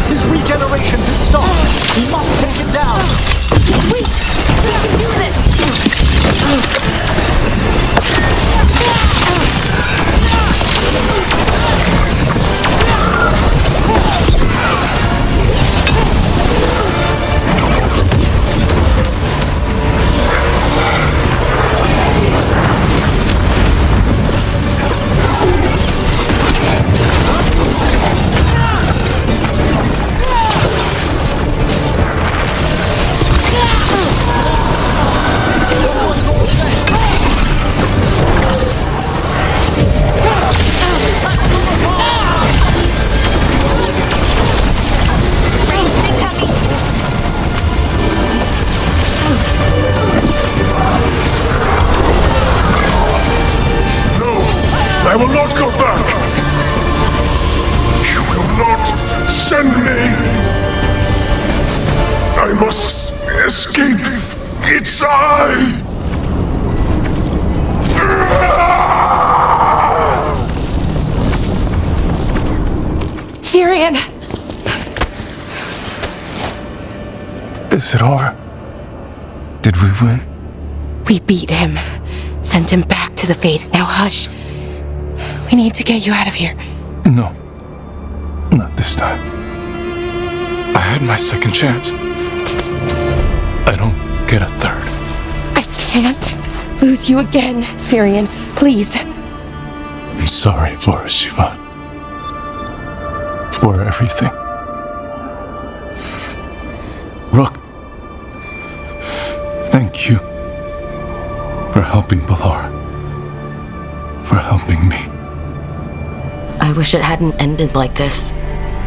His regeneration has stopped. We must take him down. Wait! We can do this! I will not go back! You will not send me! I must escape! It's I! Tyrion! Is it over? Did we win? We beat him. Sent him back to the Fade. Now hush. We need to get you out of here. No. Not this time. I had my second chance. I don't get a third. I can't lose you again, Tyrion. Please. I'm sorry for Siobhan. For everything. Rook. Thank you. For helping Balar. For helping me. I wish it hadn't ended like this.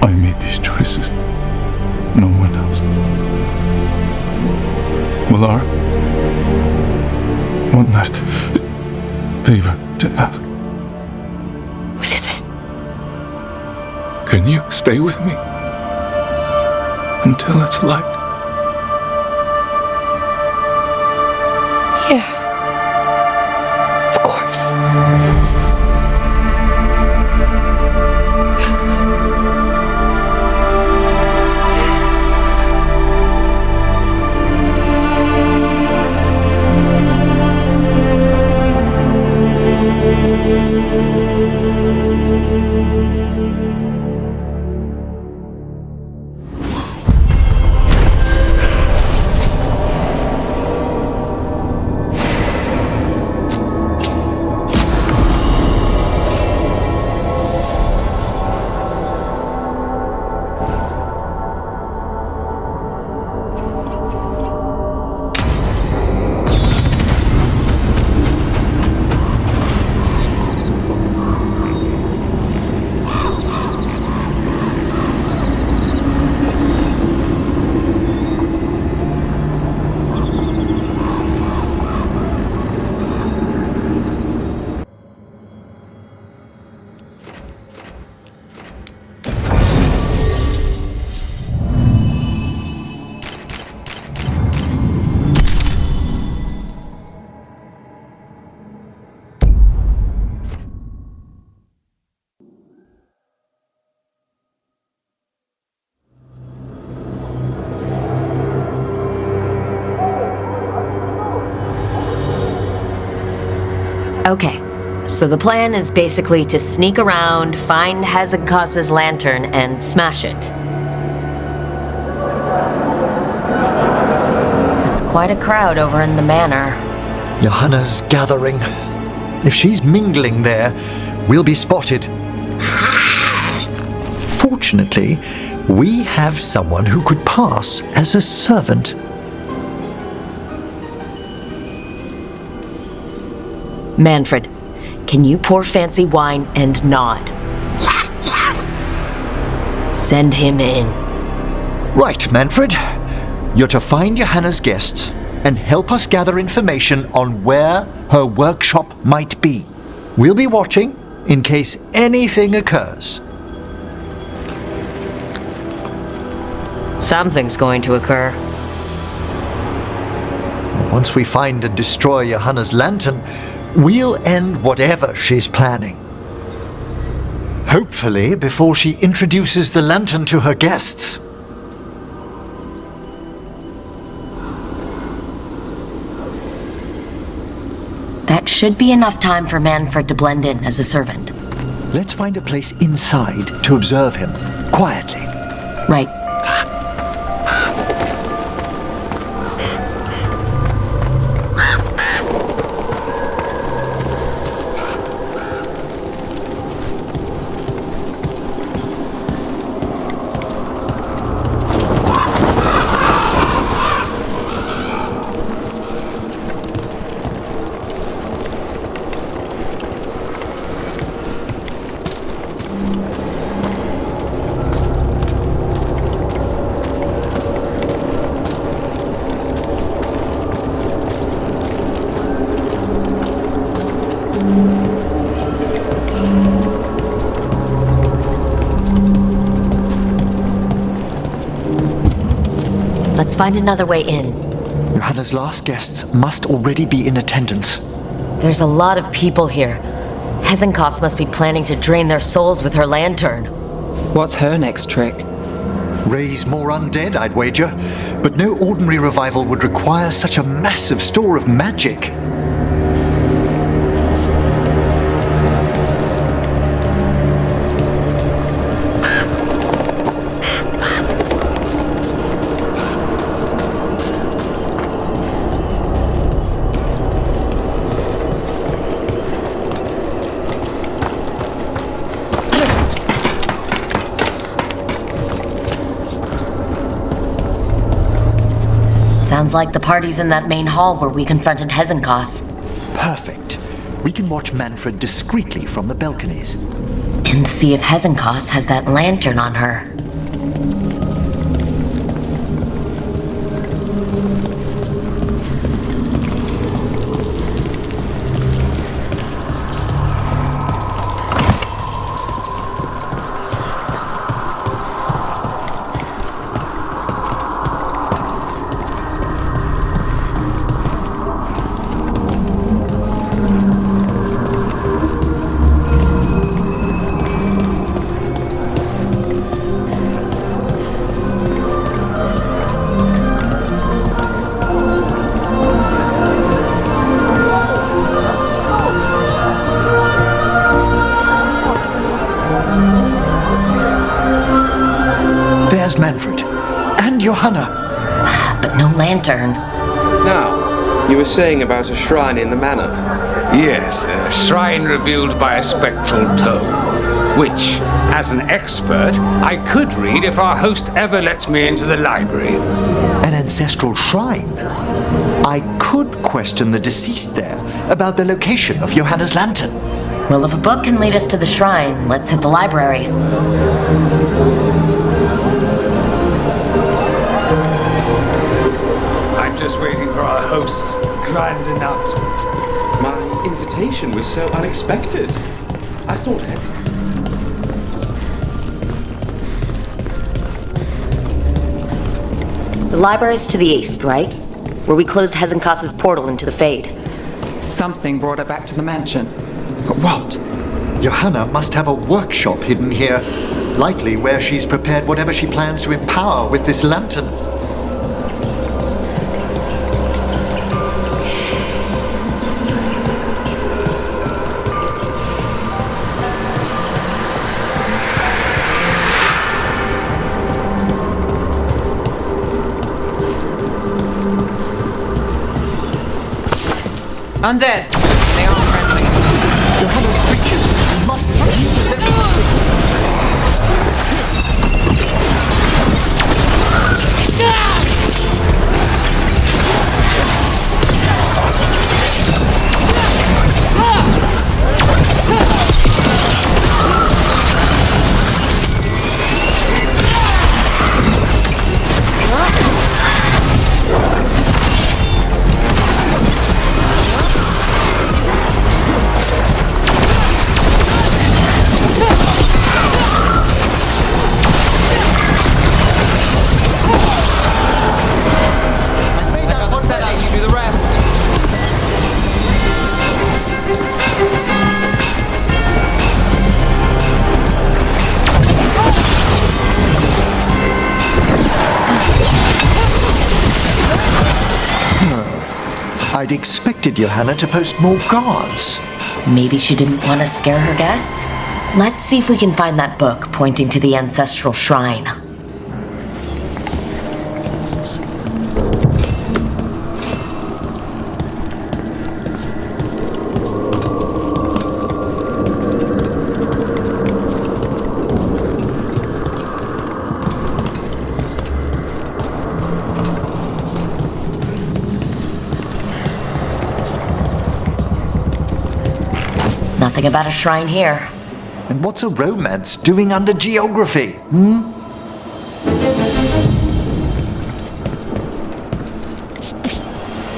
I made these choices. No one else. Balar, one last favor to ask. What is it? Can you stay with me? Until it's light? Yeah. Of course. Okay, so the plan is basically to sneak around, find Hezekiah's lantern, and smash it. It's quite a crowd over in the manor. Johanna's gathering. If she's mingling there, we'll be spotted. Fortunately, we have someone who could pass as a servant. Manfred, can you pour fancy wine and nod? Send him in. Right, Manfred. You're to find Johanna's guests and help us gather information on where her workshop might be. We'll be watching in case anything occurs. Something's going to occur. Once we find and destroy Johanna's lantern, we'll end whatever she's planning. Hopefully before she introduces the lantern to her guests. That should be enough time for Manfred to blend in as a servant. Let's find a place inside to observe him, quietly. Right. Let's find another way in. Johanna's last guests must already be in attendance. There's a lot of people here. Hezenkos must be planning to drain their souls with her lantern. What's her next trick? Raise more undead, I'd wager. But no ordinary revival would require such a massive store of magic. Sounds like the party's in that main hall where we confronted Hezenkos. Perfect. We can watch Manfred discreetly from the balconies. And see if Hezenkos has that lantern on her. There's Manfred. And Johanna. But no lantern. Now, you were saying about a shrine in the manor. Yes, a shrine revealed by a spectral tome, which, as an expert, I could read if our host ever lets me into the library. An ancestral shrine? I could question the deceased there about the location of Johanna's lantern. Well, if a book can lead us to the shrine, let's hit the library. I'm just waiting for our host's grand announcement. My invitation was so unexpected. I thought The library's to the east, right? Where we closed Hezenkos' portal into the Fade. Something brought her back to the mansion. But what? Johanna must have a workshop hidden here. Likely where she's prepared whatever she plans to empower with this lantern. Undead! They are friendly. Johanna's creatures must use them. I'd expected Johanna to post more guards. Maybe she didn't want to scare her guests? Let's see if we can find that book pointing to the ancestral shrine. Nothing about a shrine here. And what's a romance doing under geography,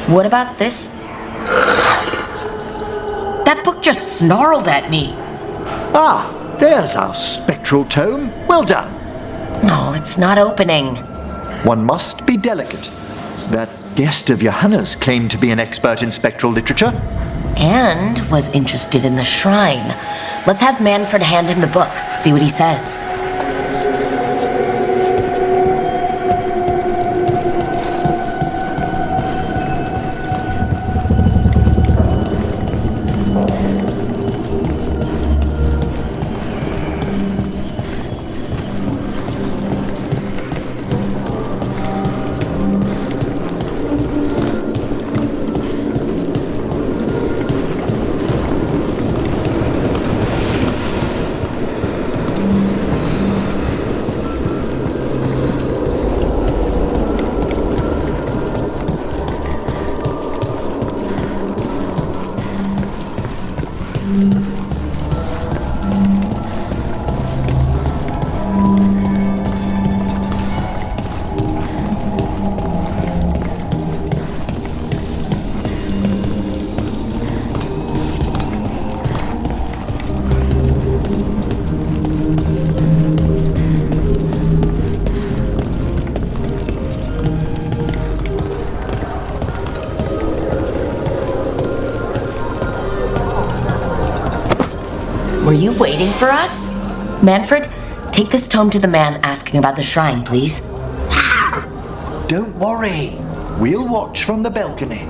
What about this? That book just snarled at me. Ah, there's our spectral tome. Well done. No, it's not opening. One must be delicate. That guest of Johanna's claimed to be an expert in spectral literature. And was interested in the shrine. Let's have Manfred hand him the book, see what he says. Were you waiting for us? Manfred, take this tome to the man asking about the shrine, please. Don't worry. We'll watch from the balcony.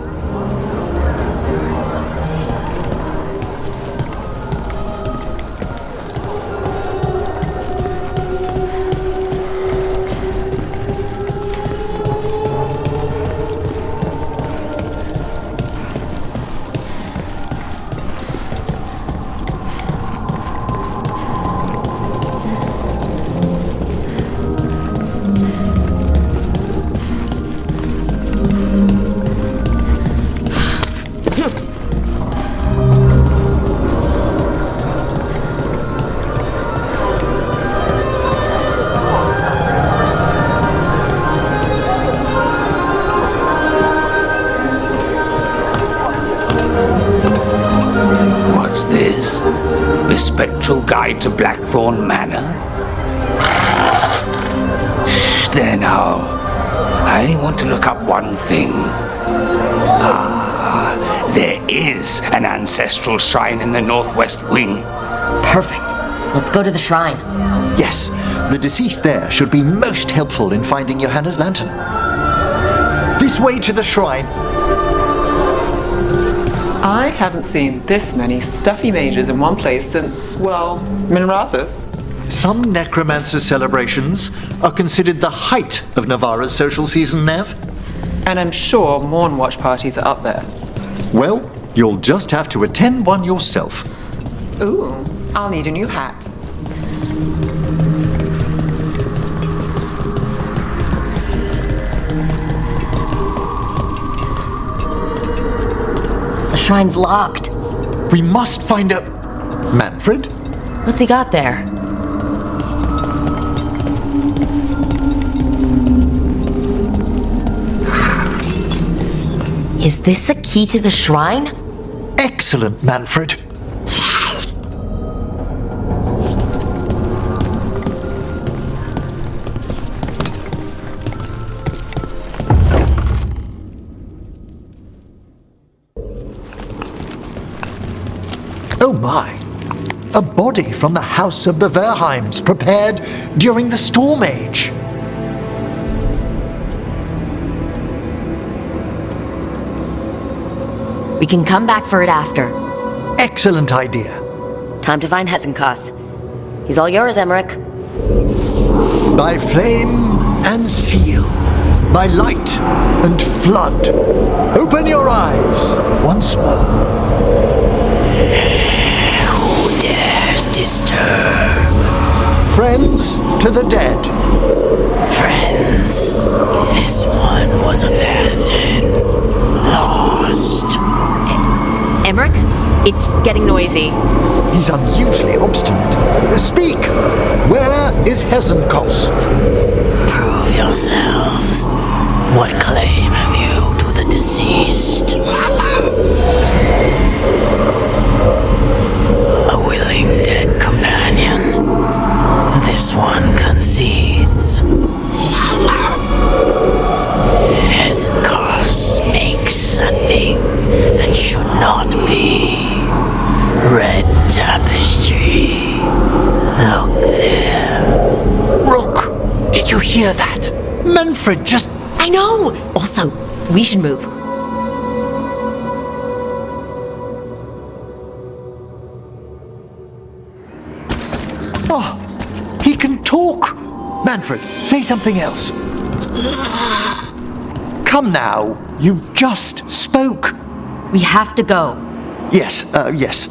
The Spectral Guide to Blackthorn Manor? There now. I only want to look up one thing. There is an ancestral shrine in the northwest wing. Perfect. Let's go to the shrine. Yes, the deceased there should be most helpful in finding Johanna's lantern. This way to the shrine. I haven't seen this many stuffy mages in one place since, well, Minrathus. Some necromancer celebrations are considered the height of Navarra's social season, Nev. And I'm sure Morn Watch parties are up there. Well, you'll just have to attend one yourself. Ooh, I'll need a new hat. The shrine's locked. We must find a... Manfred? What's he got there? Is this a key to the shrine? Excellent, Manfred. Oh my! A body from the house of the Verheims, prepared during the Storm Age. We can come back for it after. Excellent idea. Time to find Hezenkos. He's all yours, Emmerich. By flame and seal, by light and flood, open your eyes once more. Who dares disturb? Friends to the dead. Friends, this one was abandoned, lost. Emmerich, it's getting noisy. He's unusually obstinate. Speak! Where is Hezenkos? Prove yourselves. What claim have you to the deceased? A willing dead companion. This one concedes. Hezenkos makes a thing that should not be. Red tapestry. Look there. Rook, did you hear that? Manfred just... I know! Also, we should move. Oh, he can talk. Manfred, say something else. Come now, you just spoke. We have to go. Yes, yes.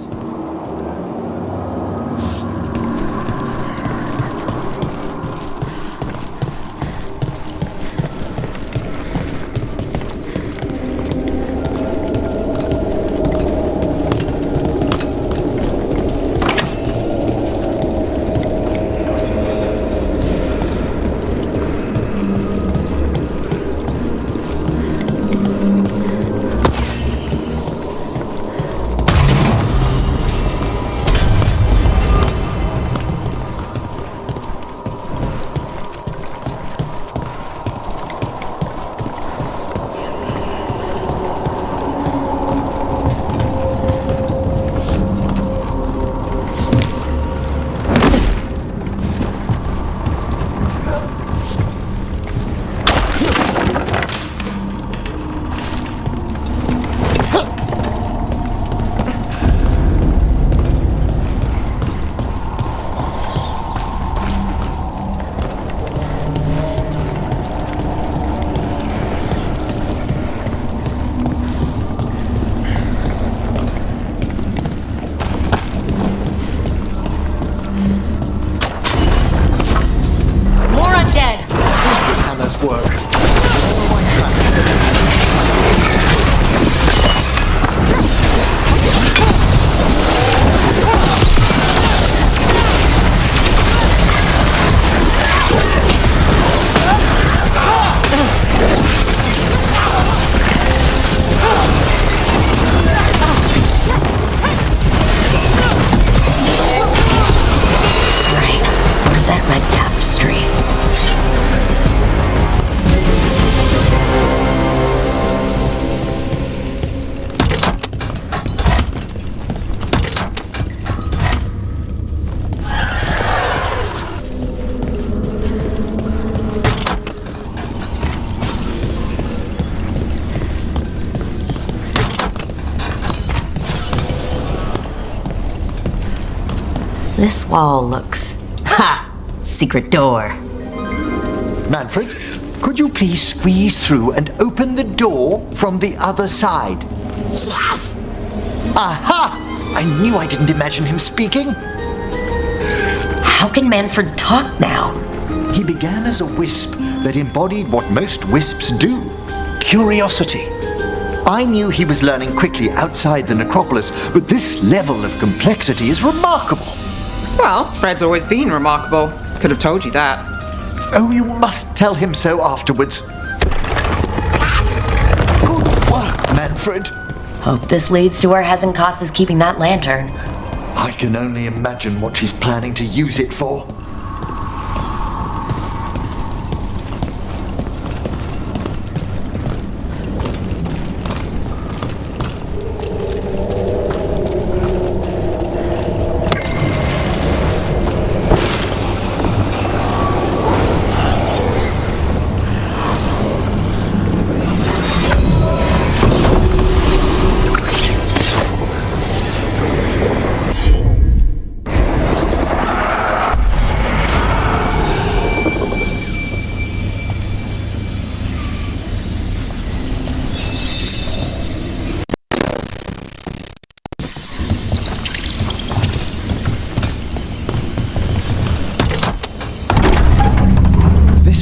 This wall looks... Ha! Secret door. Manfred, could you please squeeze through and open the door from the other side? Yes! Aha! I knew I didn't imagine him speaking. How can Manfred talk now? He began as a wisp that embodied what most wisps do. Curiosity. I knew he was learning quickly outside the necropolis, but this level of complexity is remarkable. Well, Fred's always been remarkable. Could have told you that. Oh, you must tell him so afterwards. Good work, Manfred. Hope this leads to where Hezenkos is keeping that lantern. I can only imagine what she's planning to use it for.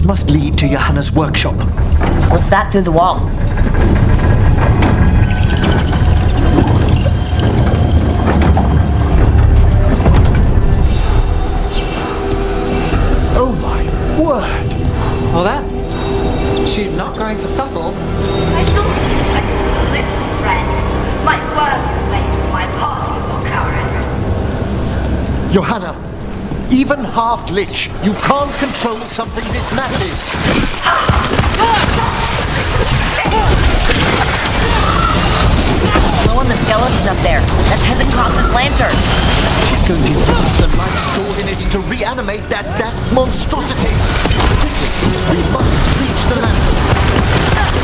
This must lead to Johanna's workshop. What's that through the wall? Oh my word! Well, that's... She's not going for subtle. I thought I could listen, friends. My word remains my party for coward. Johanna, even half-lich, you can't control something this massive. Blow on the skeleton up there. That's Hezekiah's lantern. She's going to use the life stored in it to reanimate that monstrosity. Quickly, we must reach the lantern.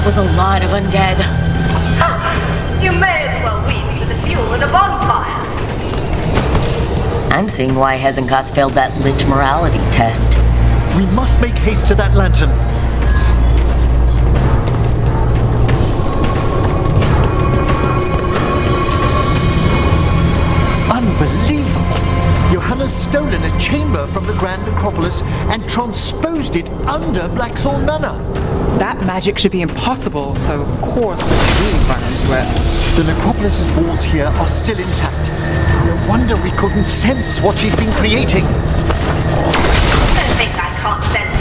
Was a lot of undead. You may as well leave me with the fuel in a bonfire. I'm seeing why Hezekiah failed that lich morality test. We must make haste to that lantern. Unbelievable! Johanna's stolen a chamber from the Grand Necropolis and transposed it under Blackthorn Manor. That magic should be impossible, so of course we really run into it. The Necropolis's walls here are still intact. No wonder we couldn't sense what she's been creating. I think I can't sense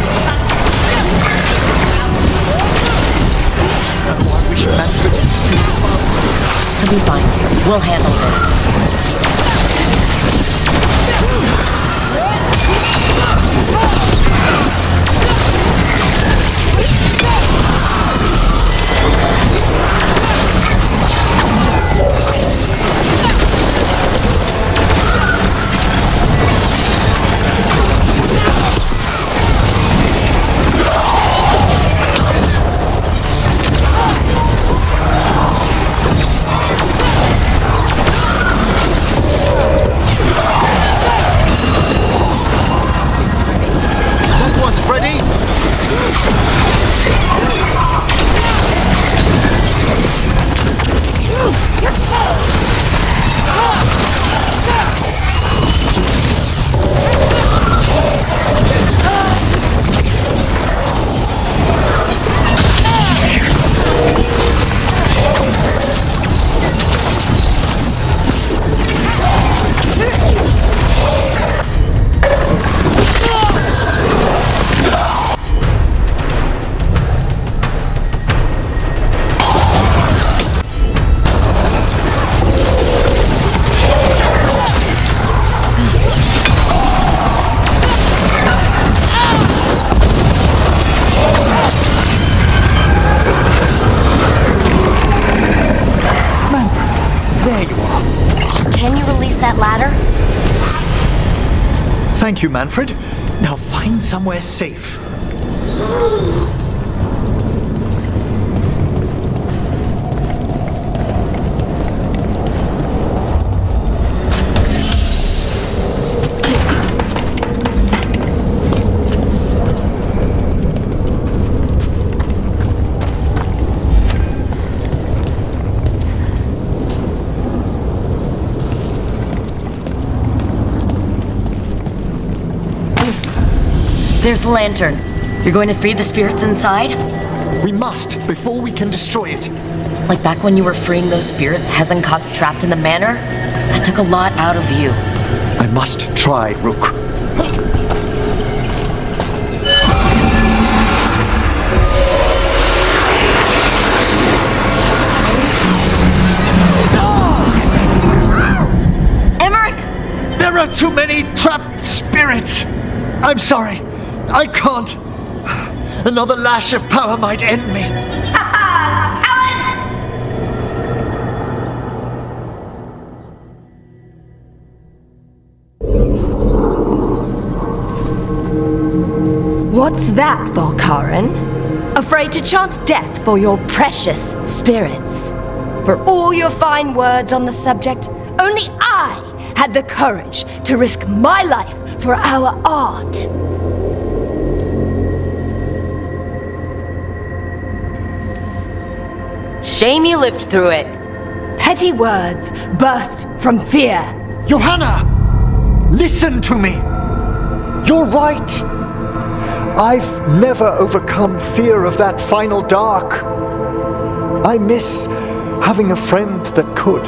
Oh, I wish Manfred could still It'll be fine. We'll handle this. Thank you, Manfred. Now find somewhere safe. There's the lantern. You're going to free the spirits inside? We must, before we can destroy it. Like back when you were freeing those spirits Hezenkos trapped in the manor? That took a lot out of you. I must try, Rook. Emmerich! There are too many trapped spirits! I'm sorry. I can't. Another lash of power might end me. What's that, Volkaren? Afraid to chance death for your precious spirits? For all your fine words on the subject, only I had the courage to risk my life for our art. Shame you lived through it. Petty words birthed from fear. Johanna! Listen to me! You're right! I've never overcome fear of that final dark. I miss having a friend that could.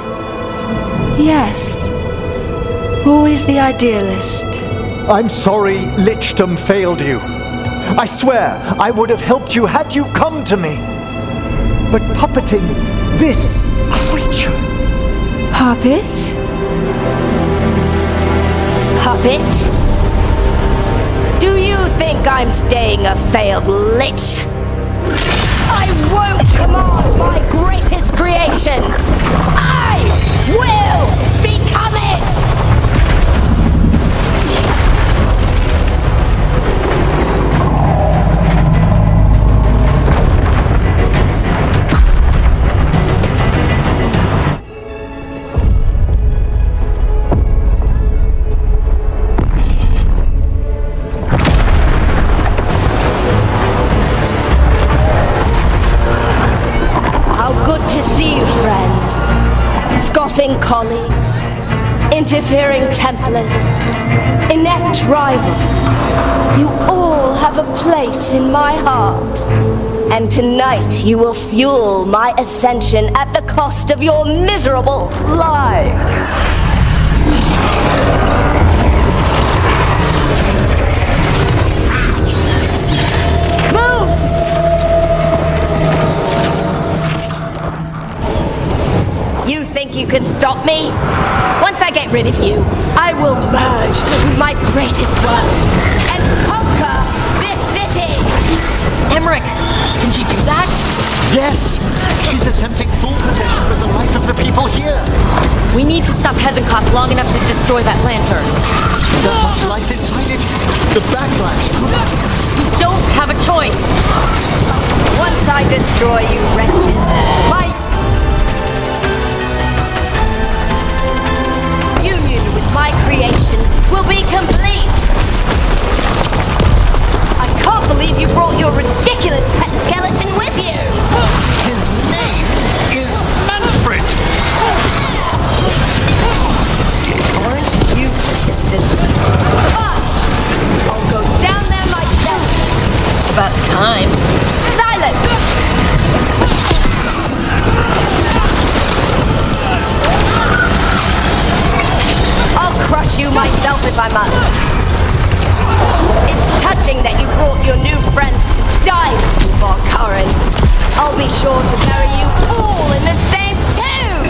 Yes. Always the idealist. I'm sorry Lichdom failed you. I swear I would have helped you had you come to me. But puppeting this creature... Puppet? Puppet? Do you think I'm staying a failed lich? I won't command my greatest creation! I will become it! Colleagues, interfering Templars, inept rivals, you all have a place in my heart. And tonight you will fuel my ascension at the cost of your miserable lives. You can stop me? Once I get rid of you, I will merge with my greatest work and conquer this city! Emmerich, can she do that? Yes! She's attempting full possession of the life of the people here! We need to stop Hezenkos long enough to destroy that lantern. There's much life inside it. The backlash could... We don't have a choice! Once I destroy you wretches, my my creation will be complete! I can't believe you brought your ridiculous pet skeleton with you! His name is Manfred! Aren't you persistent? I'll go down there myself! About time. Silence! I'll crush you myself if I must. It's touching that you brought your new friends to die with you, Volkaren. I'll be sure to bury you all in the same tomb!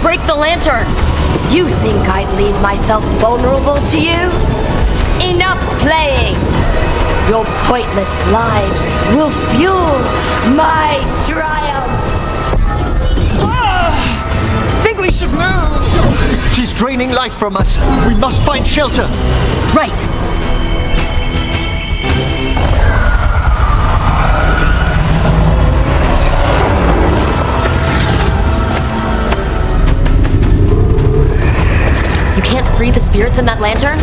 break the lantern. You think I'd leave myself vulnerable to you? Enough playing! Your pointless lives will fuel my triumph! Think we should move! She's draining life from us. We must find shelter. Right. You can't free the spirits in that lantern?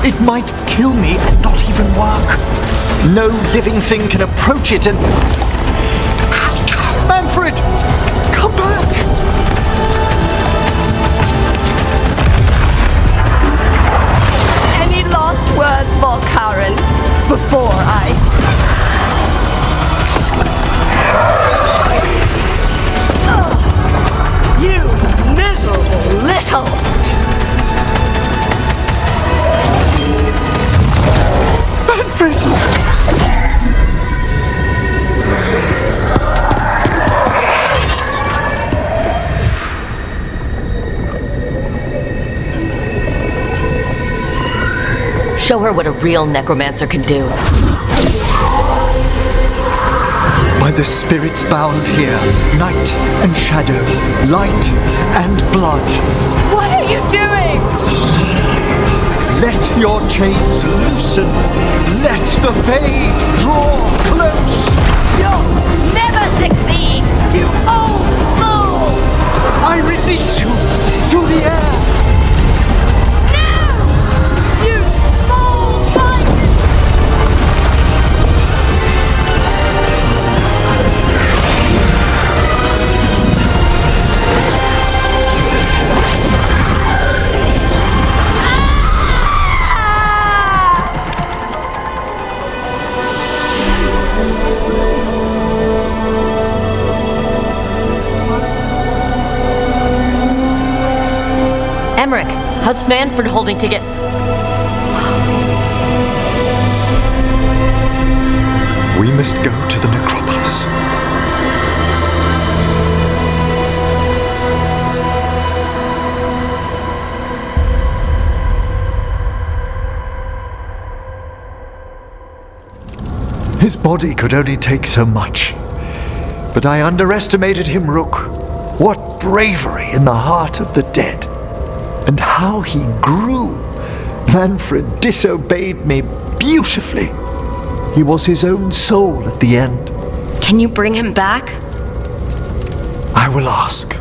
It might kill me and not even work. No living thing can approach it and... Manfred! Come back! Any last words, Val'Karan, before I... You miserable little... Manfred! Show her what a real necromancer can do. By the spirits bound here, night and shadow, light and blood. What are you doing? Let your chains loosen. Let the fade draw close. You'll never succeed, you old fool! I release you to the air. No! You small bite! Emmerich, how's Manfred holding to get... We must go to the necropolis. His body could only take so much. But I underestimated him, Rook. What bravery in the heart of the dead. And how he grew. Manfred disobeyed me beautifully. He was his own soul at the end. Can you bring him back? I will ask.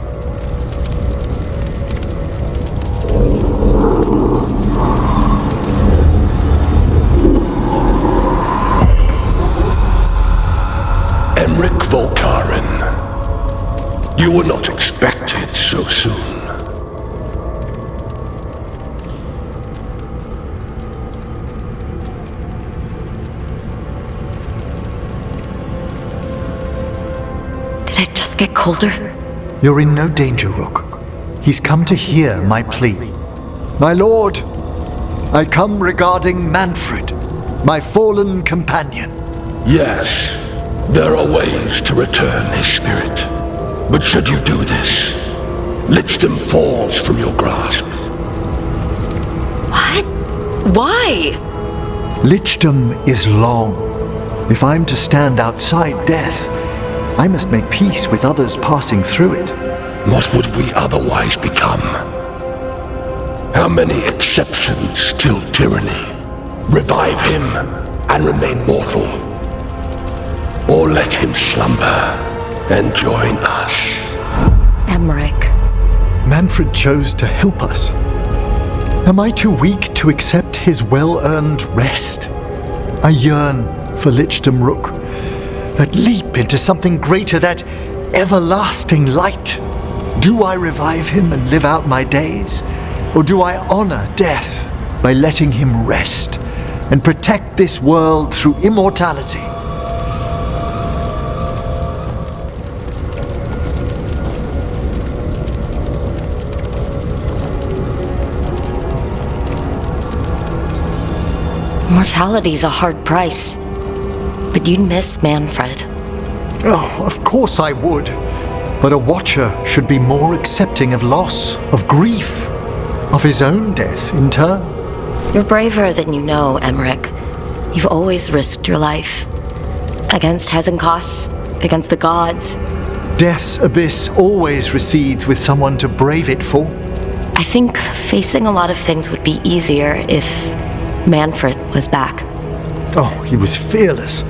Emmerich Val'Karan, you were not expected so soon. Did it just get colder? You're in no danger, Rook. He's come to hear my plea. My lord, I come regarding Manfred, my fallen companion. Yes, there are ways to return his spirit. But should you do this, Lichdom falls from your grasp. What? Why? Lichdom is long. If I'm to stand outside death, I must make peace with others passing through it. What would we otherwise become? How many exceptions till tyranny? Revive him and remain mortal. Or let him slumber and join us. Emmerich. Manfred chose to help us. Am I too weak to accept his well-earned rest? I yearn for Lichdom, Rook. That leap into something greater, that everlasting light. Do I revive him and live out my days? Or do I honor death by letting him rest and protect this world through immortality? Mortality's a hard price. But you'd miss Manfred. Oh, of course I would. But a watcher should be more accepting of loss, of grief, of his own death in turn. You're braver than you know, Emmerich. You've always risked your life. Against Hezenkos, against the gods. Death's abyss always recedes with someone to brave it for. I think facing a lot of things would be easier if Manfred was back. Oh, he was fearless.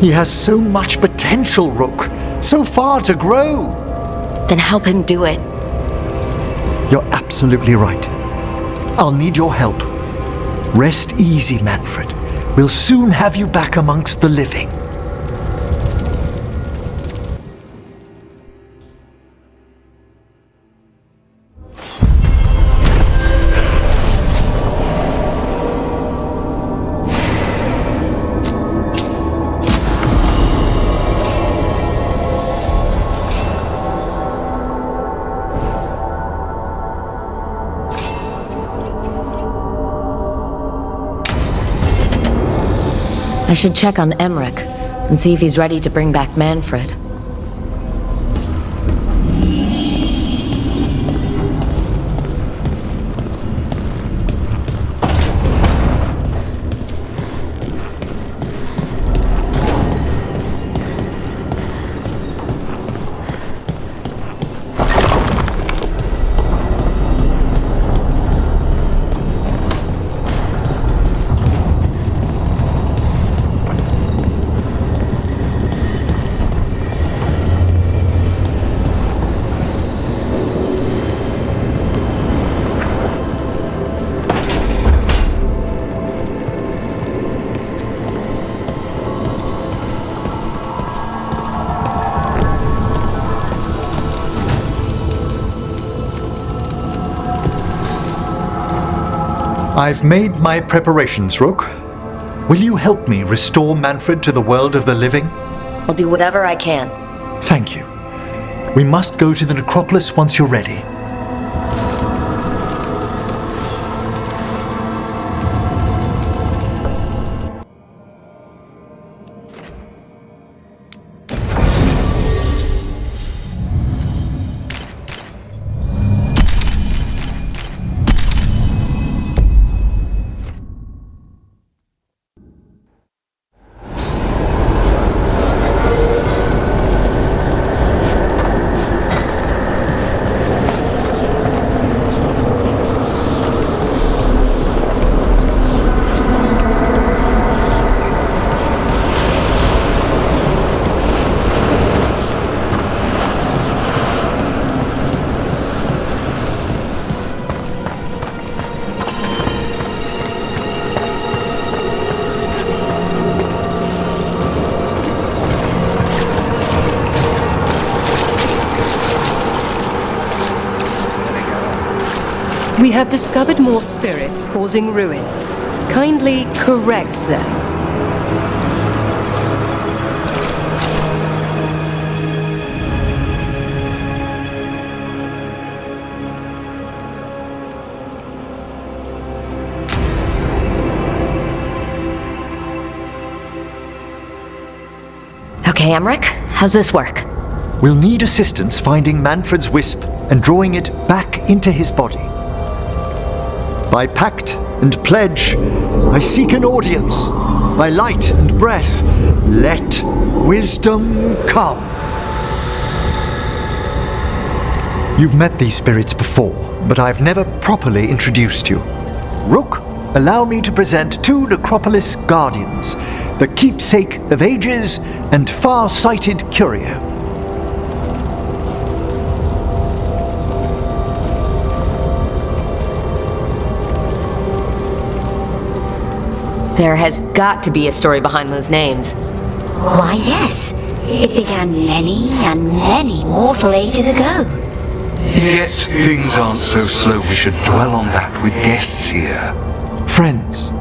He has so much potential, Rook. So far to grow. Then help him do it. You're absolutely right. I'll need your help. Rest easy, Manfred. We'll soon have you back amongst the living. I should check on Emmerich and see if he's ready to bring back Manfred. I've made my preparations, Rook. Will you help me restore Manfred to the world of the living? I'll do whatever I can. Thank you. We must go to the necropolis once you're ready. We have discovered more spirits causing ruin. Kindly correct them. Okay, Emmerich, how's this work? We'll need assistance finding Manfred's wisp and drawing it back into his body. By pact and pledge, I seek an audience. By light and breath, let wisdom come. You've met these spirits before, but I've never properly introduced you. Rook, allow me to present two Necropolis Guardians, the keepsake of ages and far-sighted curio. There has got to be a story behind those names. Why, yes. It began many and many mortal ages ago. Yet things aren't so slow we should dwell on that with guests here. Friends,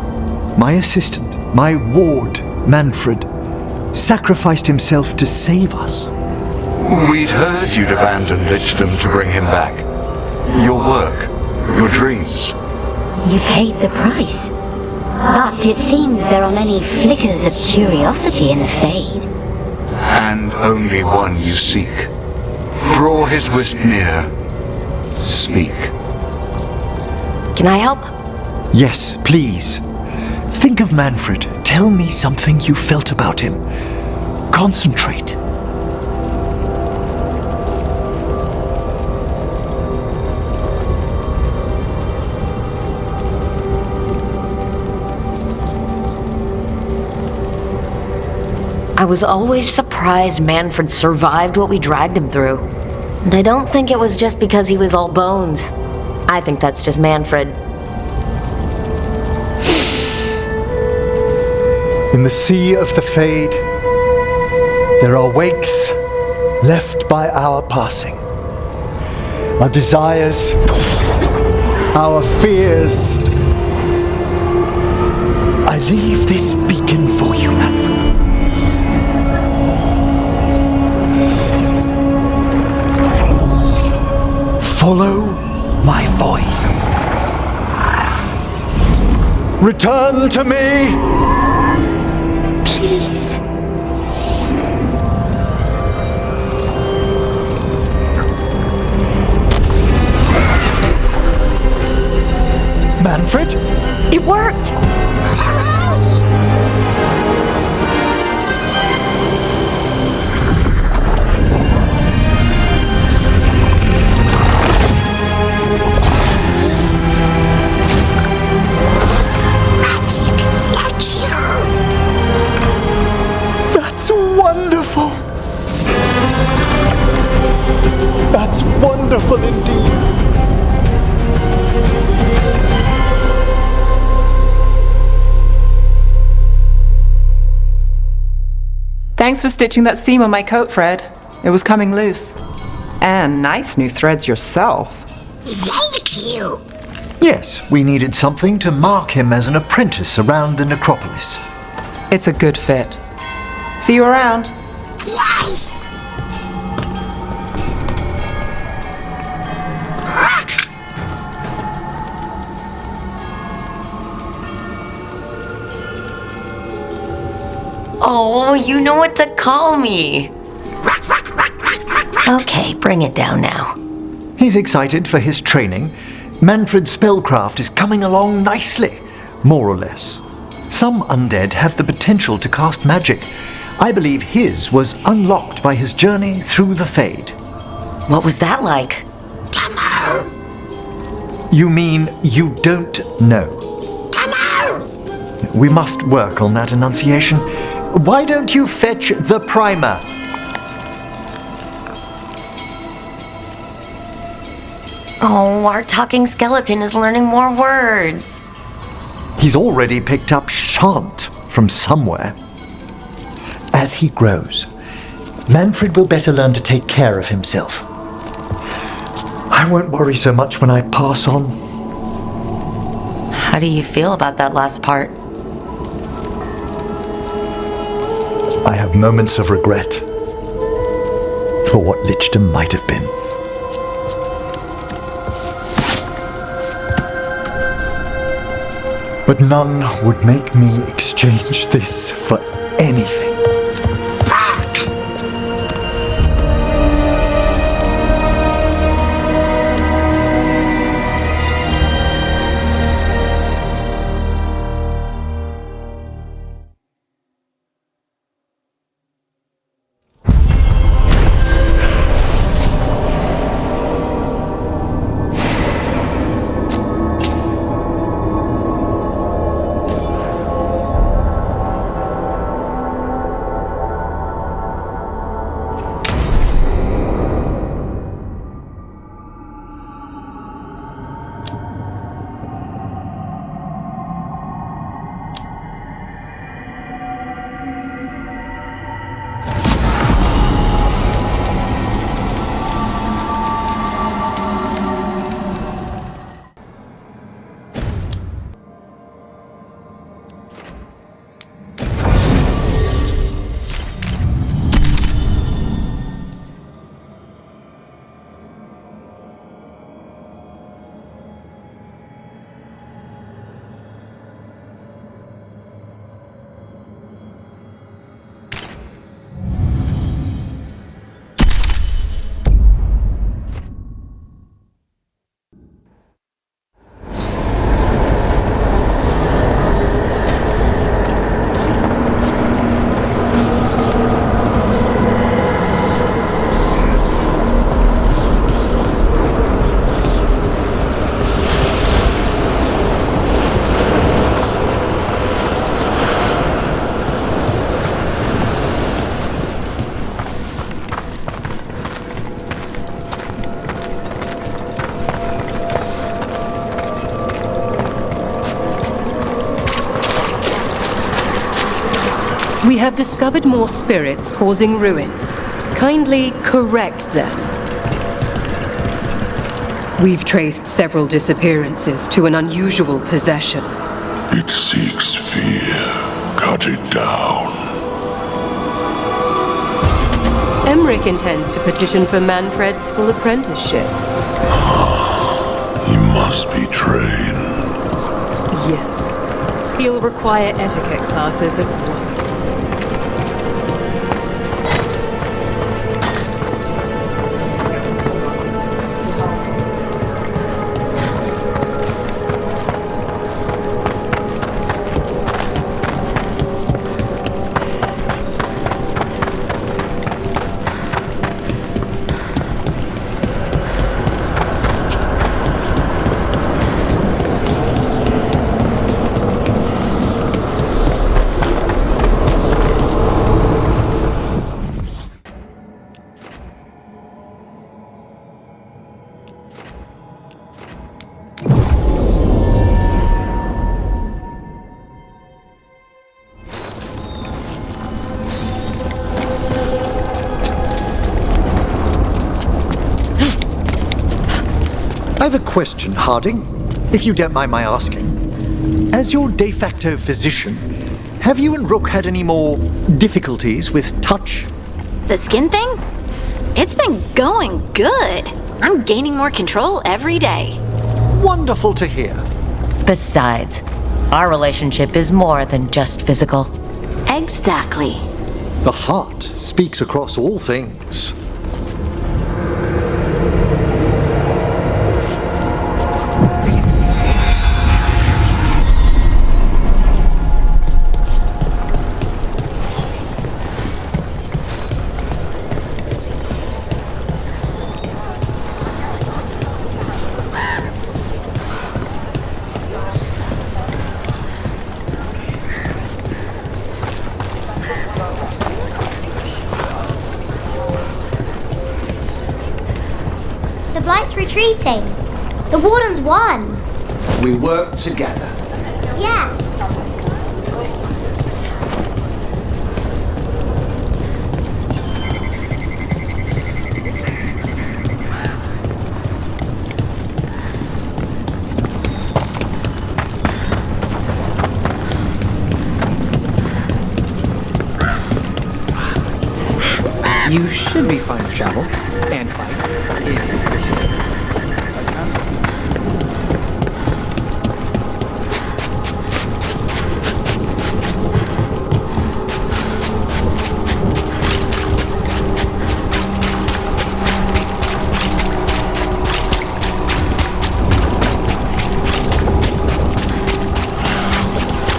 my assistant, my ward, Manfred, sacrificed himself to save us. We'd heard you'd abandoned Lichdom to bring him back. Your work, your dreams. You paid the price. But it seems there are many flickers of curiosity in the Fade. And only one you seek. Draw his wisp near. Speak. Can I help? Yes, please. Think of Manfred. Tell me something you felt about him. Concentrate. I was always surprised Manfred survived what we dragged him through. And I don't think it was just because he was all bones. I think that's just Manfred. In the sea of the Fade, there are wakes left by our passing. Our desires, our fears. I leave this beacon for you, Manfred. Follow my voice. Return to me, please. Manfred? It worked! That's wonderful! That's wonderful indeed! Thanks for stitching that seam on my coat, Fred. It was coming loose. And nice new threads yourself. Thank you! Yes, we needed something to mark him as an apprentice around the necropolis. It's a good fit. See you around. Yes! Oh, you know what to call me. Okay, bring it down now. He's excited for his training. Manfred's spellcraft is coming along nicely, more or less. Some undead have the potential to cast magic. I believe his was unlocked by his journey through the Fade. What was that like? You mean you don't know? Dunno! We must work on that enunciation. Why don't you fetch the primer? Oh, our talking skeleton is learning more words. He's already picked up shan't from somewhere. As he grows, Manfred will better learn to take care of himself. I won't worry so much when I pass on. How do you feel about that last part? I have moments of regret for what Lichdom might have been. But none would make me exchange this for anything. have discovered more spirits causing ruin. Kindly correct them. We've traced several disappearances to an unusual possession. It seeks fear. Cut it down. Emmerich intends to petition for Manfred's full apprenticeship. He must be trained. Yes. He'll require etiquette classes at once. I have a question, Harding, if you don't mind my asking. As your de facto physician, have you and Rook had any more difficulties with touch? The skin thing? It's been going good. I'm gaining more control every day. Wonderful to hear. Besides, our relationship is more than just physical. Exactly. The heart speaks across all things. The Blight's retreating. The Warden's won. We work together. Yeah. You should be fine to travel and fight.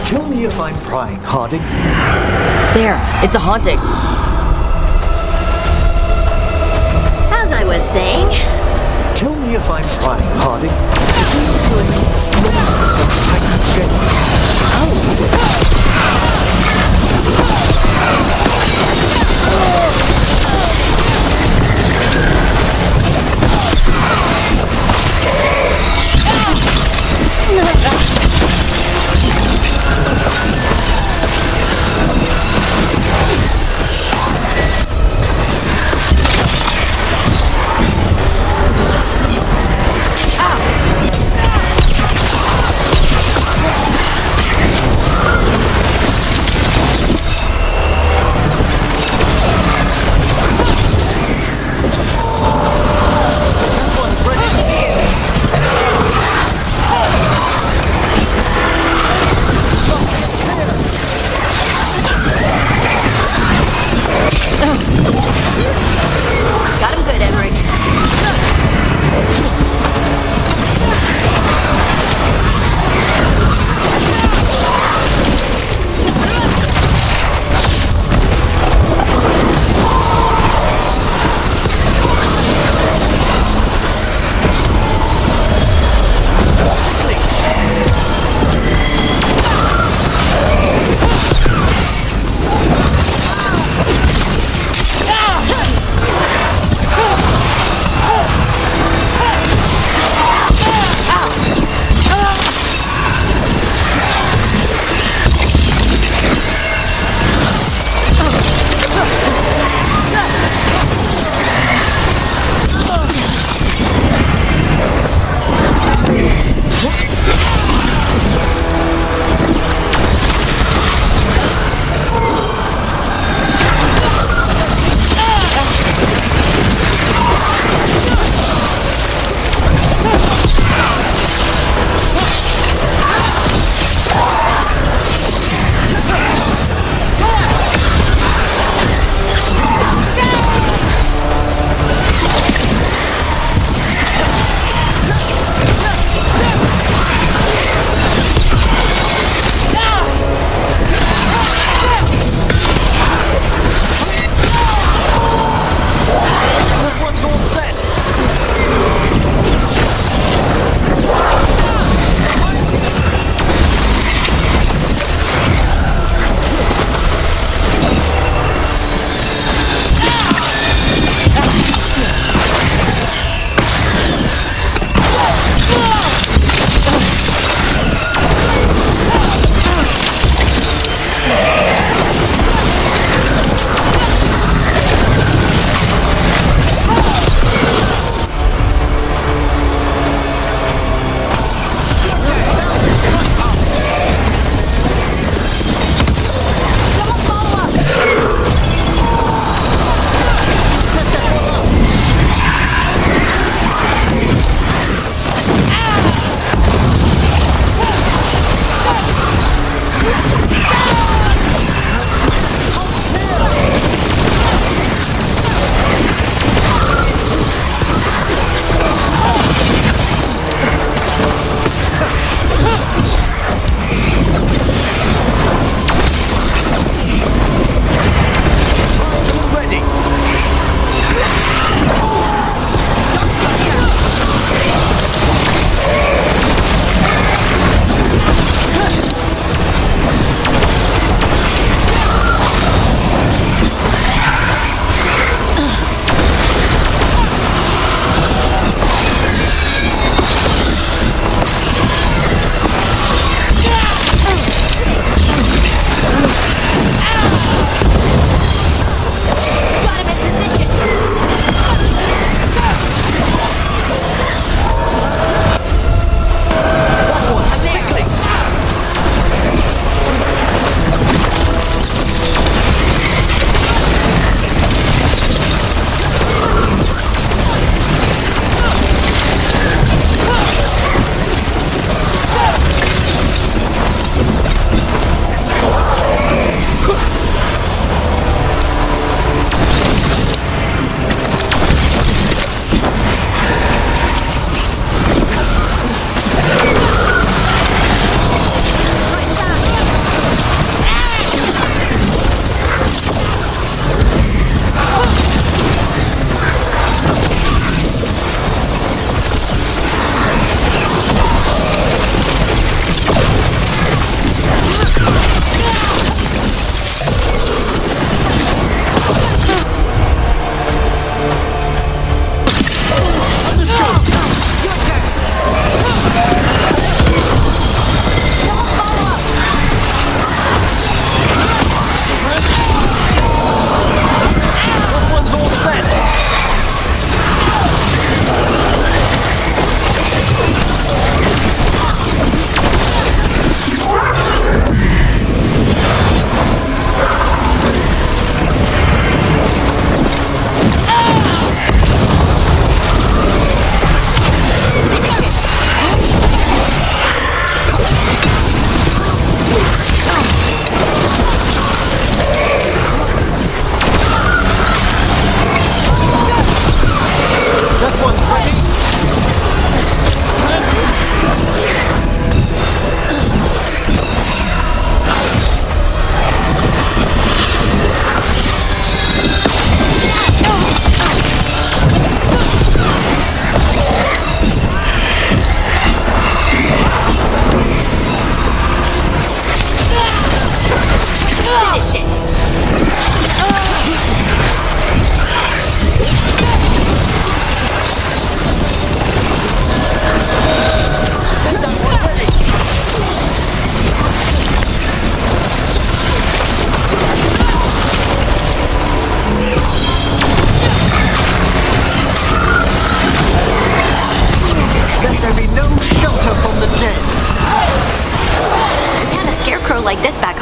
Tell me if I'm prying, Harding. There, it's a haunting. As I was saying... Tell me if I'm prying, Harding.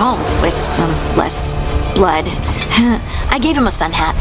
home with less blood. I gave him a sun hat.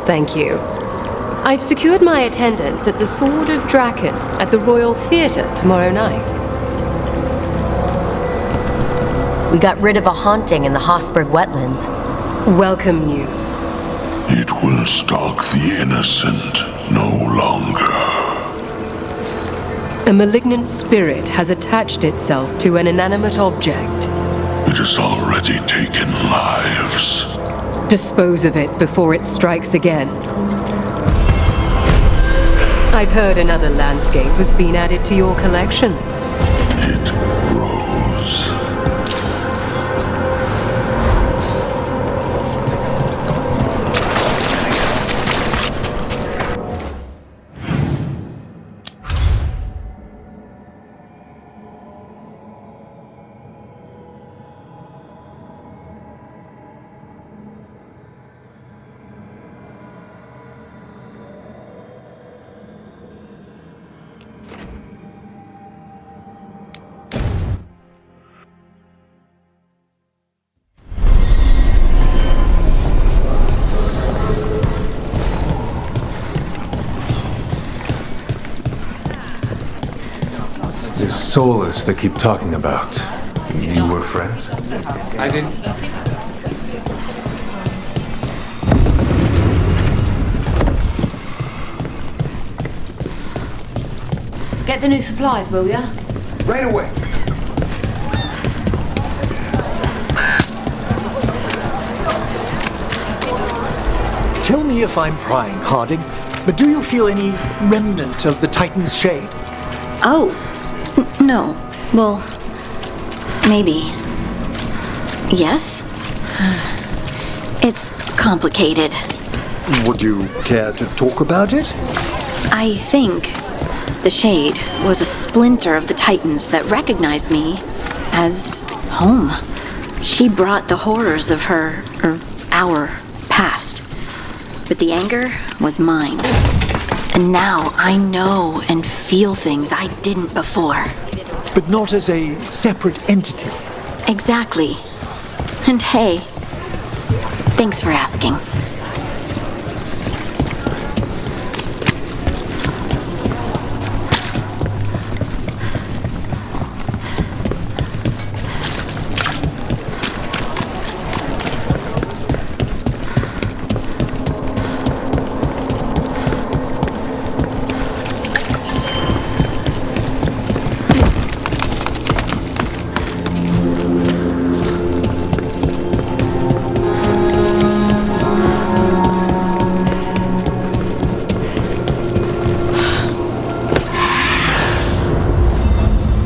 Thank you. I've secured my attendance at the Sword of Draken at the Royal Theatre tomorrow night. We got rid of a haunting in the Hosberg wetlands. Welcome news. It will stalk the innocent no longer. A malignant spirit has attached itself to an inanimate object. It has already taken lives. Dispose of it before it strikes again. I've heard another landscape has been added to your collection. It grows. This Solus they keep talking about. You were friends? I didn't. Get the new supplies, will ya? Right away. Tell me if I'm prying, Harding, but do you feel any remnant of the Titan's shade? Oh, no. Well, maybe. Yes? It's complicated. Would you care to talk about it? I think the Shade was a splinter of the Titans that recognized me as home. She brought the horrors of our past. But the anger was mine. And now I know and feel things I didn't before. But not as a separate entity. Exactly. And hey, thanks for asking.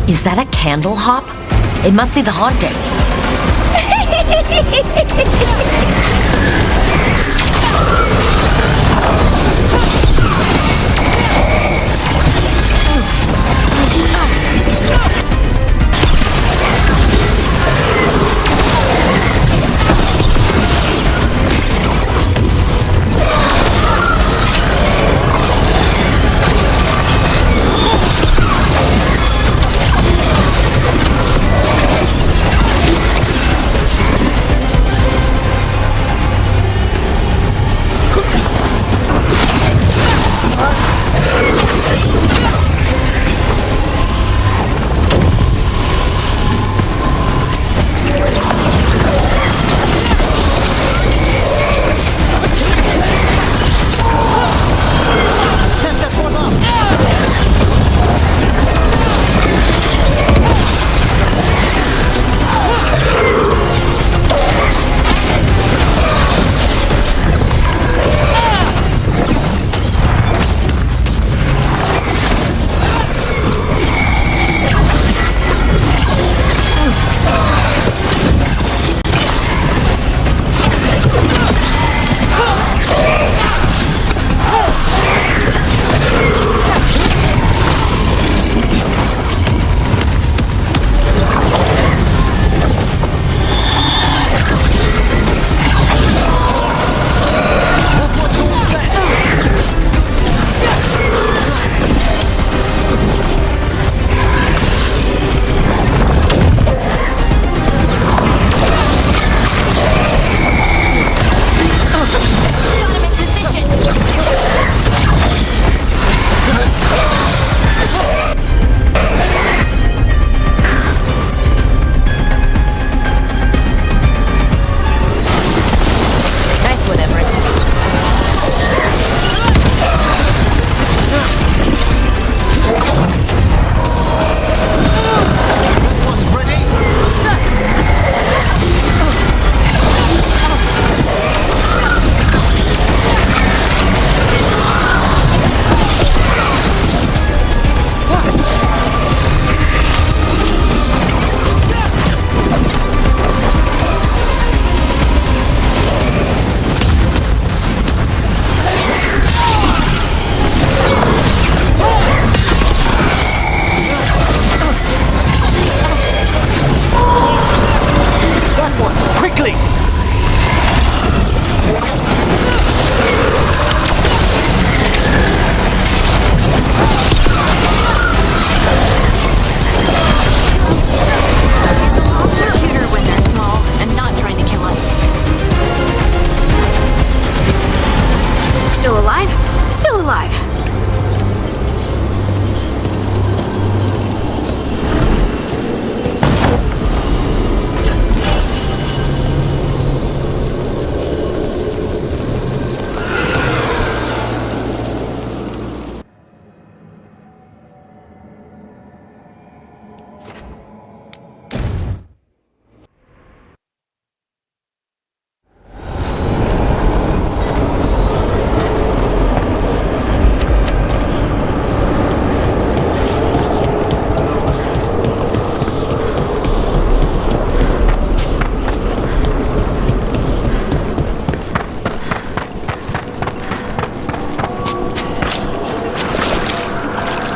Is that a candle hop? It must be the haunting.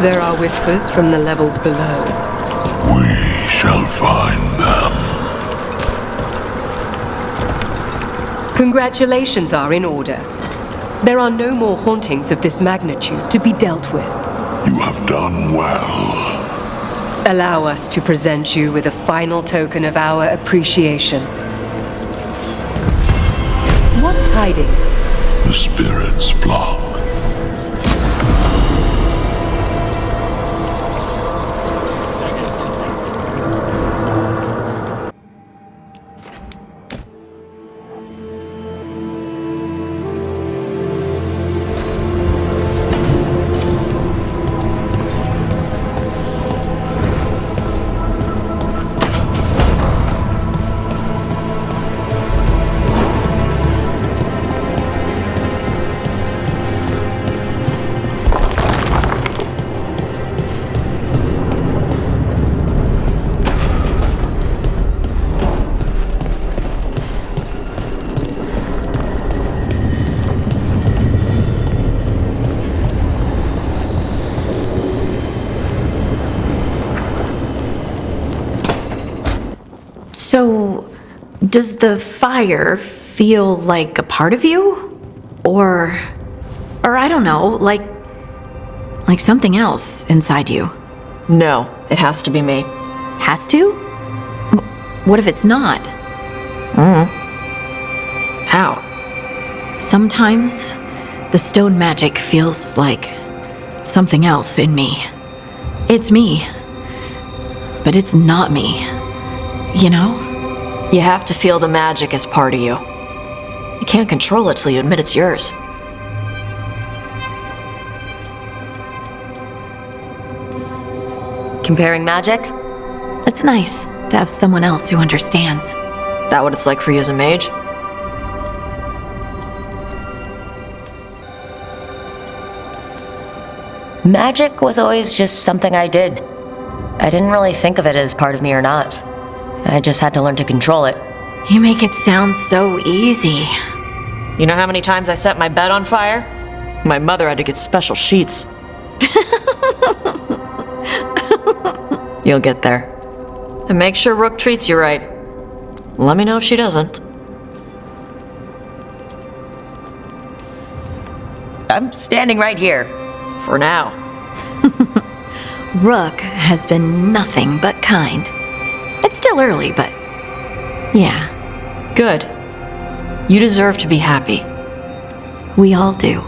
There are whispers from the levels below. We shall find them. Congratulations are in order. There are no more hauntings of this magnitude to be dealt with. You have done well. Allow us to present you with a final token of our appreciation. What tidings? The spirits flock. So, does the fire feel like a part of you? Or I don't know, like something else inside you? No, it has to be me. Has to? What if it's not? How? Sometimes the stone magic feels like something else in me. It's me, but it's not me. You know? You have to feel the magic as part of you. You can't control it till you admit it's yours. Comparing magic? It's nice to have someone else who understands. That what it's like for you as a mage? Magic was always just something I did. I didn't really think of it as part of me or not. I just had to learn to control it. You make it sound so easy. You know how many times I set my bed on fire? My mother had to get special sheets. You'll get there. And make sure Rook treats you right. Let me know if she doesn't. I'm standing right here. For now. Rook has been nothing but kind. It's still early, but yeah. Good. You deserve to be happy. We all do.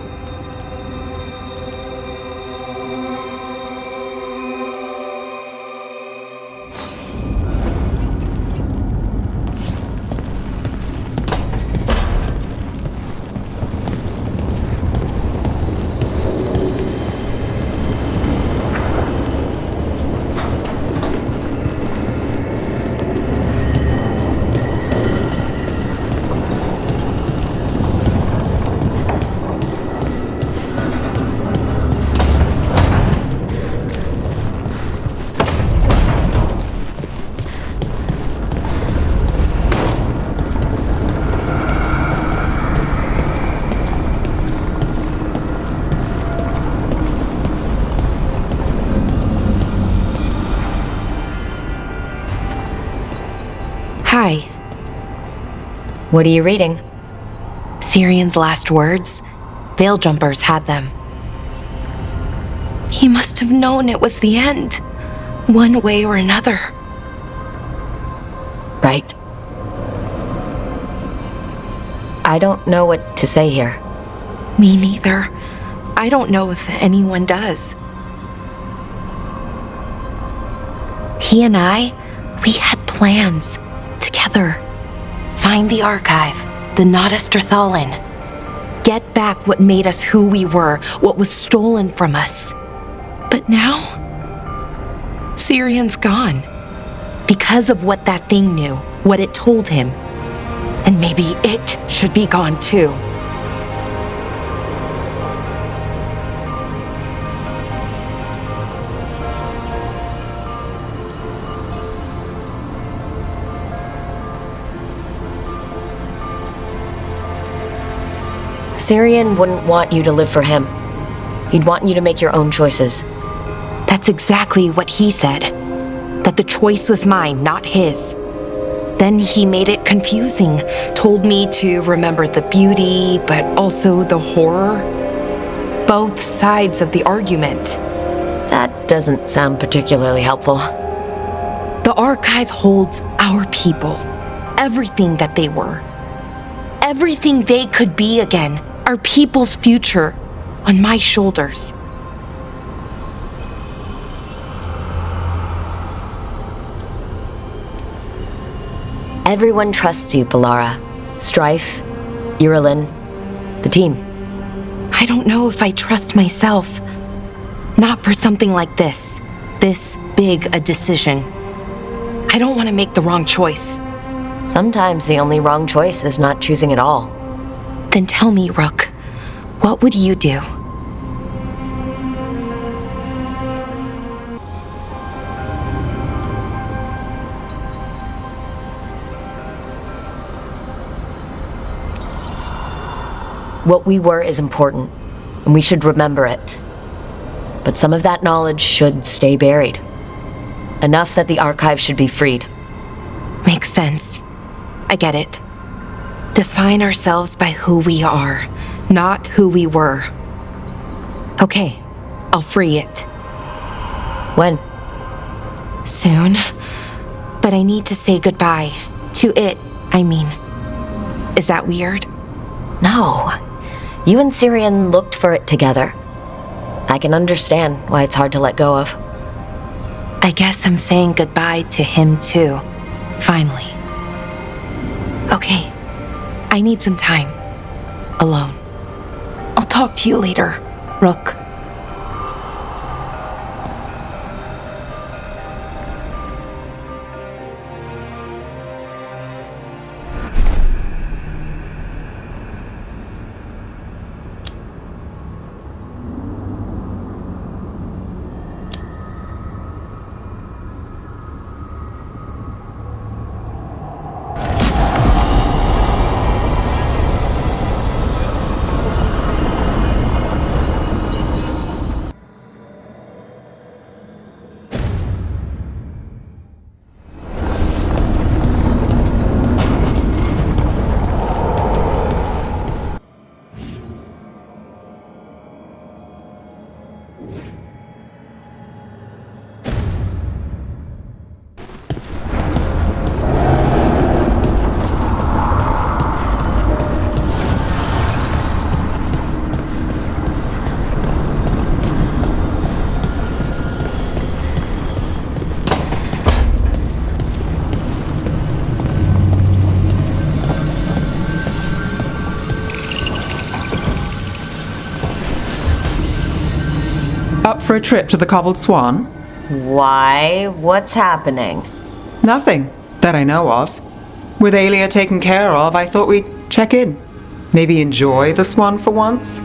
Hi. What are you reading? Syrian's last words. Veil Jumpers had them. He must have known it was the end, one way or another. Right. I don't know what to say here. Me neither. I don't know if anyone does. He and I, we had plans. Together. Find the archive, the Nodasterthalin. Get back what made us who we were, what was stolen from us. But now, Syrian's gone. Because of what that thing knew, what it told him. And maybe it should be gone too. Syrian wouldn't want you to live for him. He'd want you to make your own choices. That's exactly what he said. That the choice was mine, not his. Then he made it confusing. Told me to remember the beauty, but also the horror. Both sides of the argument. That doesn't sound particularly helpful. The archive holds our people. Everything that they were. Everything they could be again. Our people's future. On my shoulders. Everyone trusts you, Balara. Strife, Ghilan'nain, the team. I don't know if I trust myself. Not for something like this. This big a decision. I don't want to make the wrong choice. Sometimes the only wrong choice is not choosing at all. Then tell me, Rook, what would you do? What we were is important, and we should remember it. But some of that knowledge should stay buried. Enough that the archive should be freed. Makes sense. I get it. Define ourselves by who we are, not who we were. Okay, I'll free it. When? Soon. But I need to say goodbye. To it, I mean. Is that weird? No. You and Syrian looked for it together. I can understand why it's hard to let go of. I guess I'm saying goodbye to him too. Finally. Okay. I need some time. Alone. I'll talk to you later, Rook. Up for a trip to the Cobbled Swan? Why? What's happening? Nothing, that I know of. With Aelia taken care of, I thought we'd check in. Maybe enjoy the Swan for once?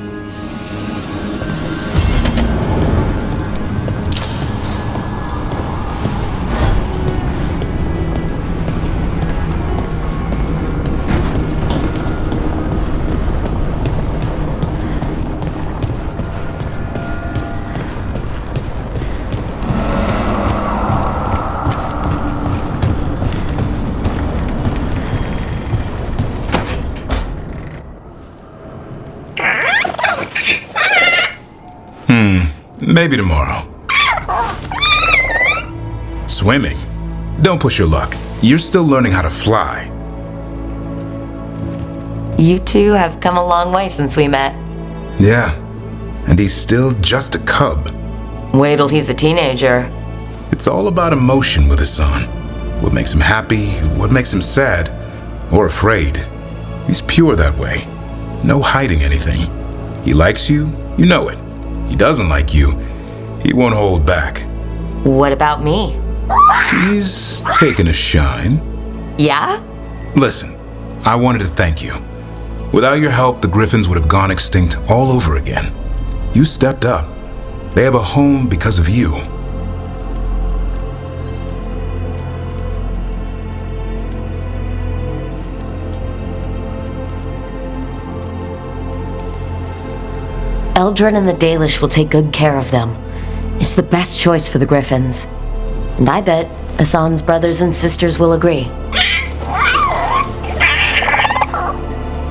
Maybe tomorrow. Swimming? Don't push your luck. You're still learning how to fly. You two have come a long way since we met. Yeah, and he's still just a cub. Wait till he's a teenager. It's all about emotion with his son. What makes him happy, what makes him sad, or afraid. He's pure that way. No hiding anything. He likes you, you know it. He doesn't like you, he won't hold back. What about me? He's taken a shine. Yeah? Listen, I wanted to thank you. Without your help, the Griffins would have gone extinct all over again. You stepped up. They have a home because of you. Elgar'nan and the Dalish will take good care of them. It's the best choice for the Griffins. And I bet Hassan's brothers and sisters will agree.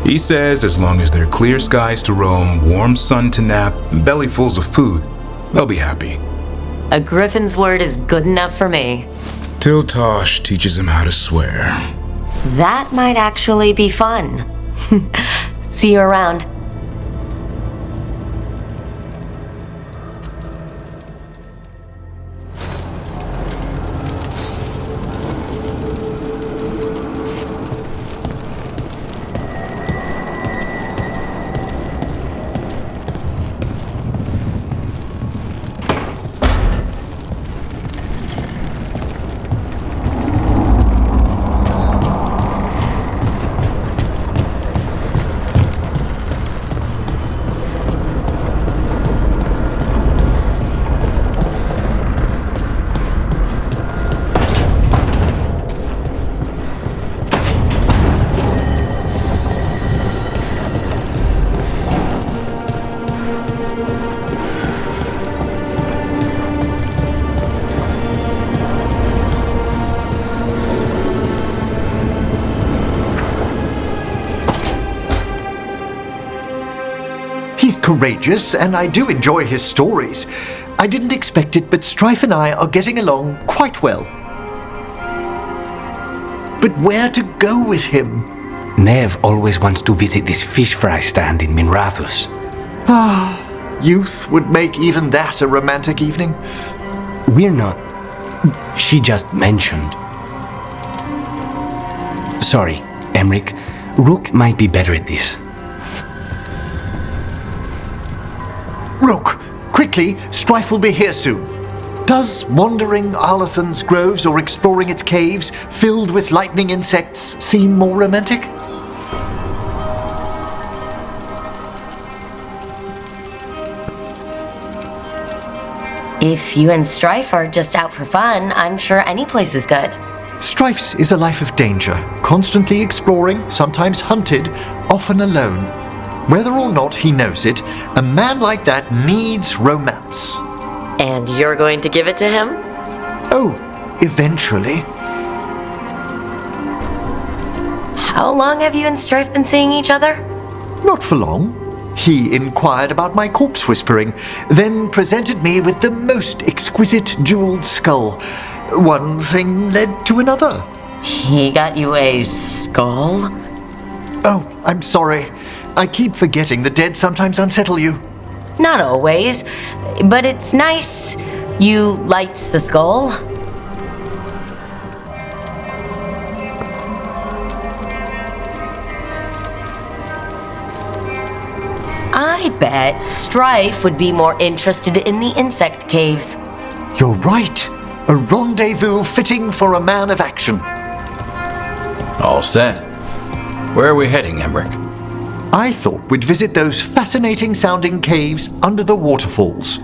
He says as long as there are clear skies to roam, warm sun to nap, and bellyfuls of food, they'll be happy. A Griffin's word is good enough for me. Till Tosh teaches him how to swear. That might actually be fun. See you around. He's courageous, and I do enjoy his stories. I didn't expect it, but Strife and I are getting along quite well. But where to go with him? Nev always wants to visit this fish fry stand in Minrathus. Youth would make even that a romantic evening. We're not. She just mentioned. Sorry, Emric. Rook might be better at this. Rook, quickly, Strife will be here soon. Does wandering Arlathan's groves or exploring its caves filled with lightning insects seem more romantic? If you and Strife are just out for fun, I'm sure any place is good. Strife's is a life of danger, constantly exploring, sometimes hunted, often alone. Whether or not he knows it, a man like that needs romance. And you're going to give it to him? Oh, eventually. How long have you and Strife been seeing each other? Not for long. He inquired about my corpse whispering, then presented me with the most exquisite jeweled skull. One thing led to another. He got you a skull? Oh, I'm sorry. I keep forgetting the dead sometimes unsettle you. Not always, but it's nice you liked the skull. I bet Strife would be more interested in the insect caves. You're right. A rendezvous fitting for a man of action. All set. Where are we heading, Emric? I thought we'd visit those fascinating-sounding caves under the waterfalls.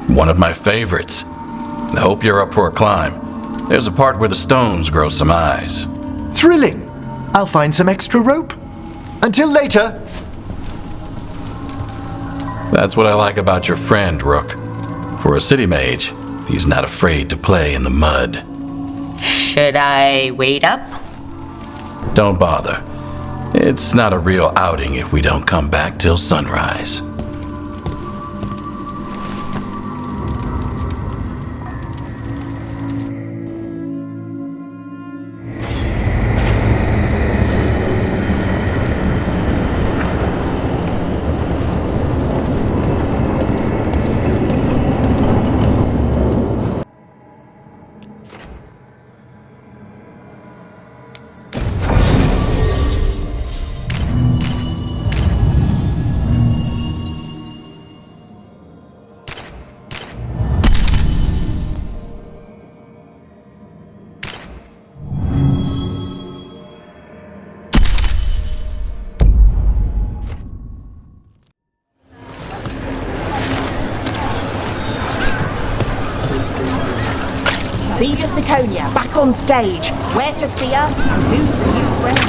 One of my favorites. I hope you're up for a climb. There's a part where the stones grow some eyes. Thrilling. I'll find some extra rope. Until later. That's what I like about your friend, Rook. For a city mage, he's not afraid to play in the mud. Should I wait up? Don't bother. It's not a real outing if we don't come back till sunrise. Cedar Siconia, back on stage. Where to see her and who's the new friend?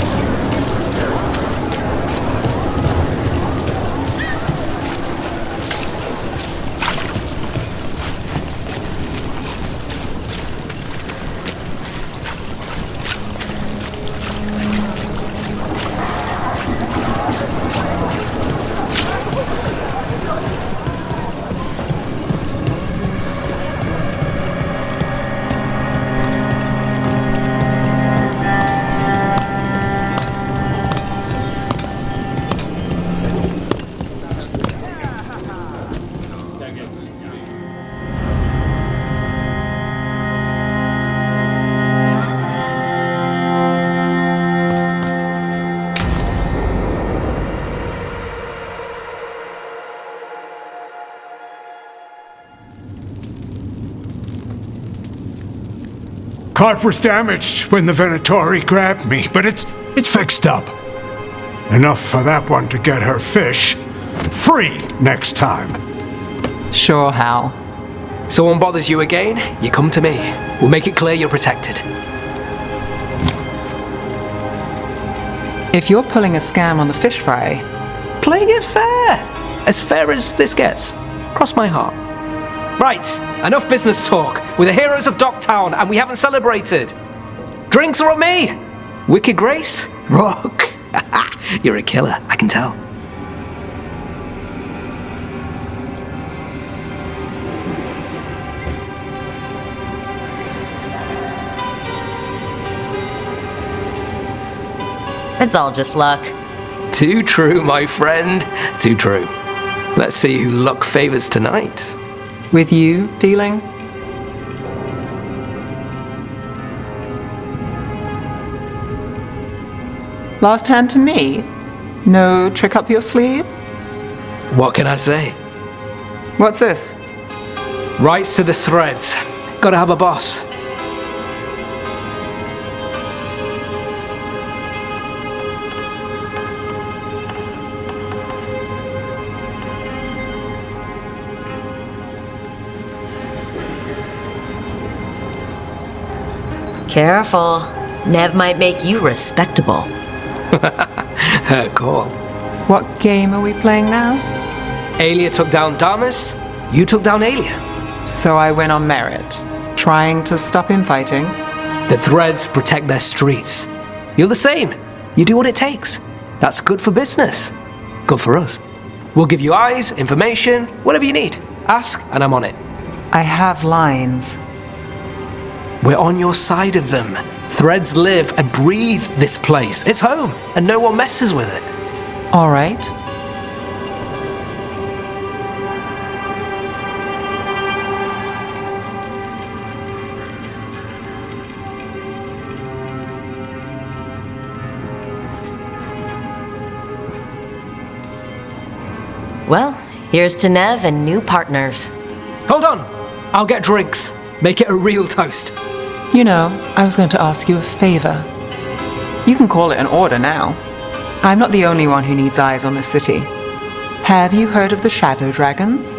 cart was damaged when the Venatori grabbed me, but it's fixed up. Enough for that one to get her fish free next time. Sure, Hal. Someone bothers you again, you come to me. We'll make it clear you're protected. If you're pulling a scam on the fish fry, Playing it fair. As fair as this gets. Cross my heart. Right, enough business talk. We're the heroes of Docktown and we haven't celebrated. Drinks are on me. Wicked Grace? Rook. You're a killer, I can tell. It's all just luck. Too true, my friend. Too true. Let's see who luck favors tonight. with you dealing? Last hand to me? No trick up your sleeve? What can I say? What's this? Rights to the threads. Gotta have a boss. Careful. Nev might make you respectable. Her call. What game are we playing now? Aelia took down Damas, you took down Aelia. So I win on merit, trying to stop him fighting. The threads protect their streets. You're the same. You do what it takes. That's good for business. Good for us. We'll give you eyes, information, whatever you need. Ask, and I'm on it. I have lines. We're on your side of them. Threads live and breathe this place. It's home, and no one messes with it. All right. Well, here's to Nev and new partners. Hold on. I'll get drinks. Make it a real toast. You know, I was going to ask you a favor. You can call it an order now. I'm not the only one who needs eyes on the city. Have you heard of the Shadow Dragons?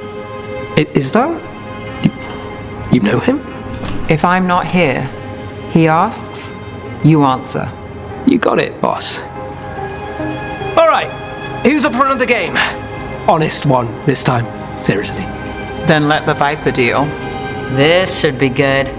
Is that? You know him? If I'm not here, he asks, you answer. You got it, boss. All right. Who's up for another game? Honest one this time. Seriously. Then let the Viper deal. This should be good.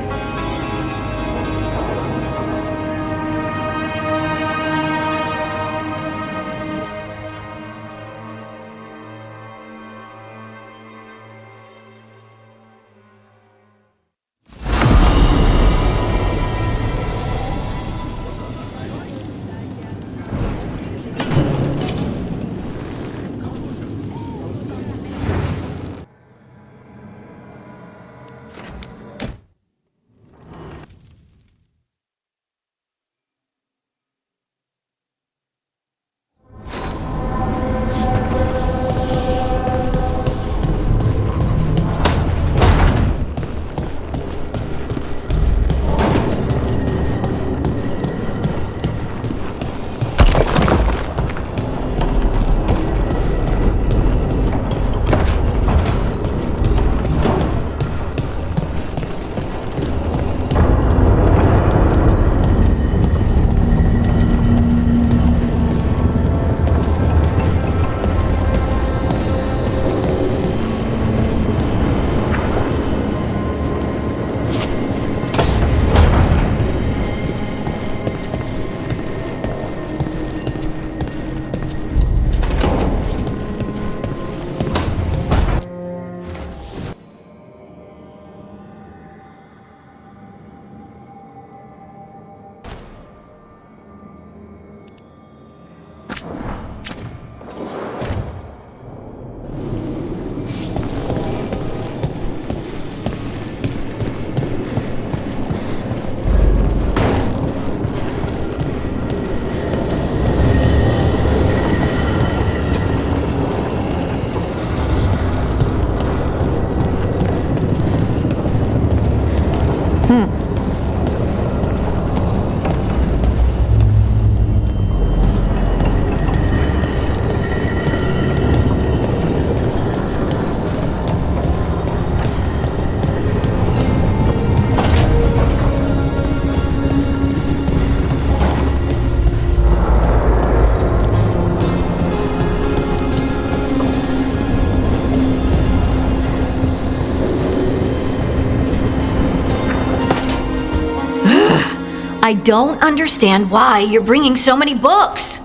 I don't understand why you're bringing so many books.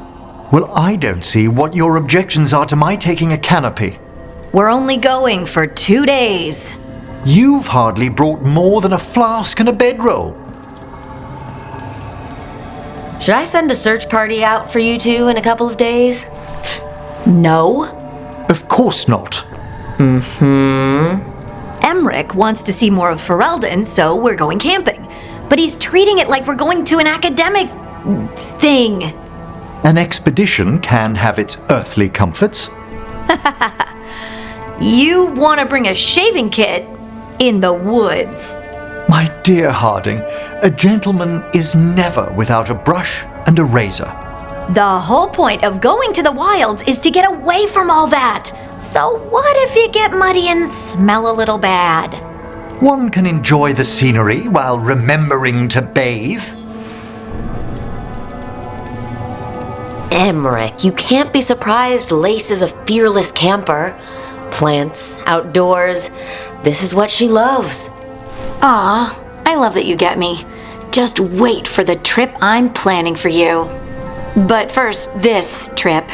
Well, I don't see what your objections are to my taking a canopy. We're only going for 2 days. You've hardly brought more than a flask and a bedroll. Should I send a search party out for you two in a couple of days? No. Of course not. Emmerich wants to see more of Ferelden, so we're going camping. But he's treating it like we're going to an academic thing. An expedition can have its earthly comforts. You want to bring a shaving kit in the woods. My dear Harding, a gentleman is never without a brush and a razor. The whole point of going to the wilds is to get away from all that. So what if you get muddy and smell a little bad? One can enjoy the scenery while remembering to bathe. Emmerich, you can't be surprised Lace is a fearless camper. Plants, outdoors, this is what she loves. Aw, I love that you get me. Just wait for the trip I'm planning for you. But first, this trip.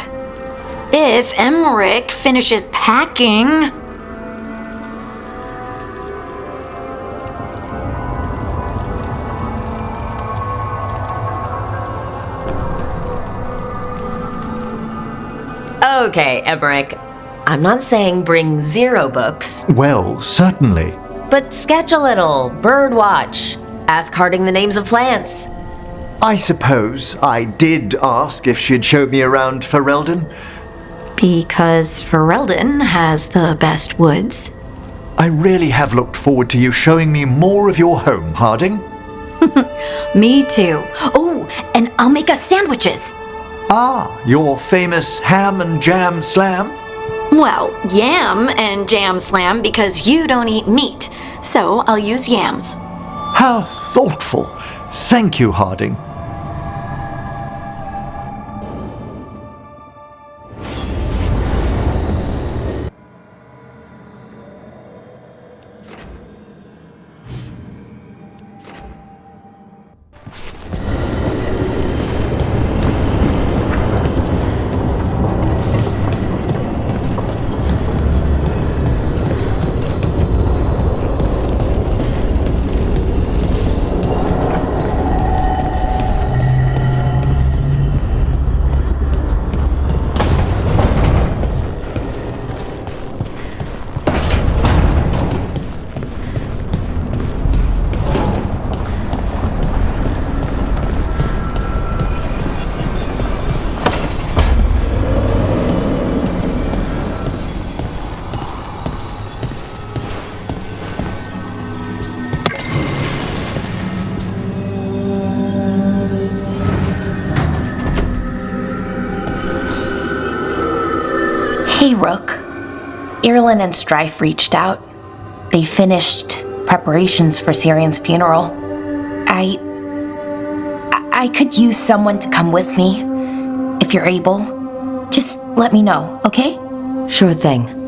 If Emmerich finishes packing... Okay, Emmerich. I'm not saying bring 0 books, Well, certainly. but sketch a little, bird watch, ask Harding the names of plants. I suppose I did ask if she'd show me around Ferelden. Because Ferelden has the best woods. I really have looked forward to you showing me more of your home, Harding. Me too. Oh, and I'll make us sandwiches. Ah, your famous ham and jam slam? Well, yam and jam slam because you don't eat meat. So I'll use yams. How thoughtful. Thank you, Harding. Hey, Rook. Irlin and Strife reached out. They finished preparations for Syrian's funeral. I could use someone to come with me. If you're able, just let me know, okay? Sure thing.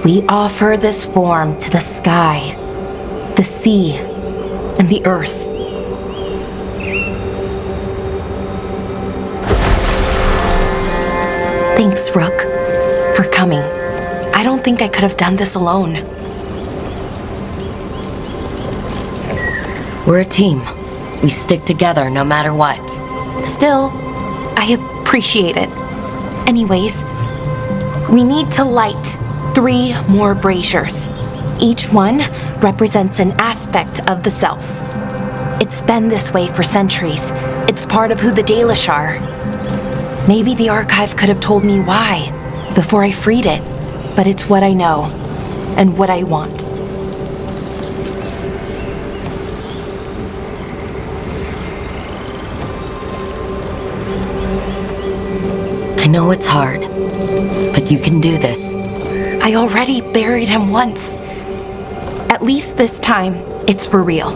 We offer this form to the sky, the sea, and the earth. Thanks, Rook, for coming. I don't think I could have done this alone. We're a team. We stick together no matter what. Still, I appreciate it. Anyways, we need to light 3 more braziers. Each one represents an aspect of the self. It's been this way for centuries. It's part of who the Dalish are. Maybe the archive could have told me why before I freed it, but it's what I know and what I want. I know it's hard, but you can do this. I already buried him once. At least this time, it's for real.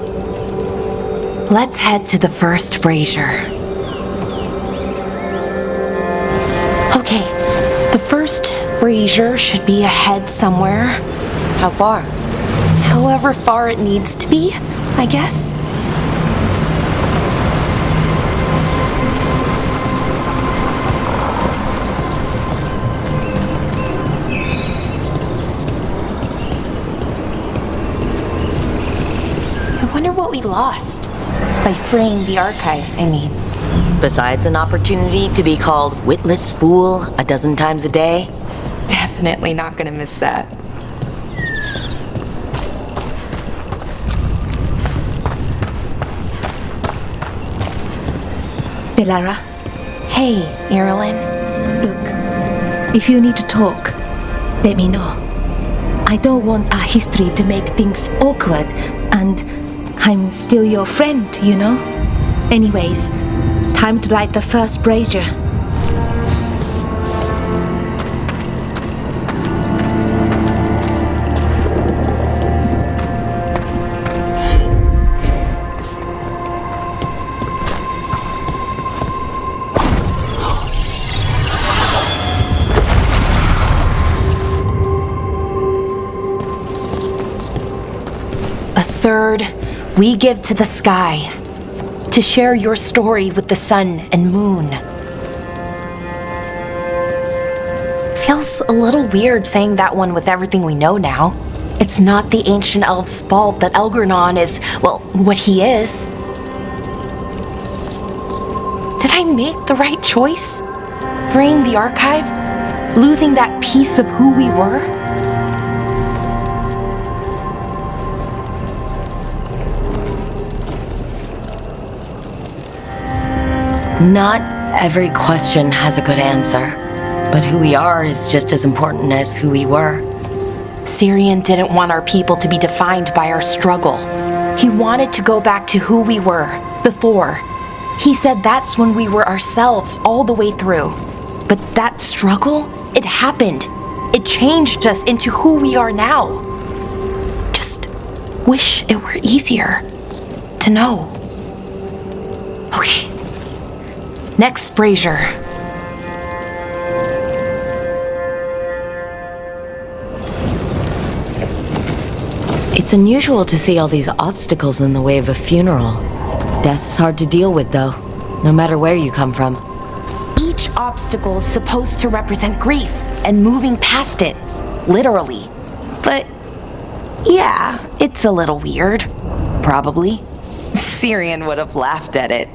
Let's head to the first brazier. Okay, the first brazier should be ahead somewhere. How far? However far it needs to be, I guess. I wonder what we lost by freeing the archive, I mean. Besides an opportunity to be called witless fool a dozen times a day? Definitely not gonna miss that. Belara. Hey, Irulan. Look, if you need to talk, let me know. I don't want our history to make things awkward, and I'm still your friend, you know? Anyways, time to light the first brazier. Third, we give to the sky, to share your story with the sun and moon. Feels a little weird saying that one with everything we know now. It's not the ancient elf's fault that Elgar'nan is, well, what he is. Did I make the right choice? Freeing the archive? Losing that piece of who we were? Not every question has a good answer, but who we are is just as important as who we were. Syrian didn't want our people to be defined by our struggle. He wanted to go back to who we were before. He said that's when we were ourselves all the way through. But that struggle, it happened. It changed us into who we are now. Just wish it were easier to know. Okay. Next brazier. It's unusual to see all these obstacles in the way of a funeral. Death's hard to deal with, though, no matter where you come from. Each obstacle's supposed to represent grief and moving past it, literally. But yeah, it's a little weird. Probably. Syrian would have laughed at it.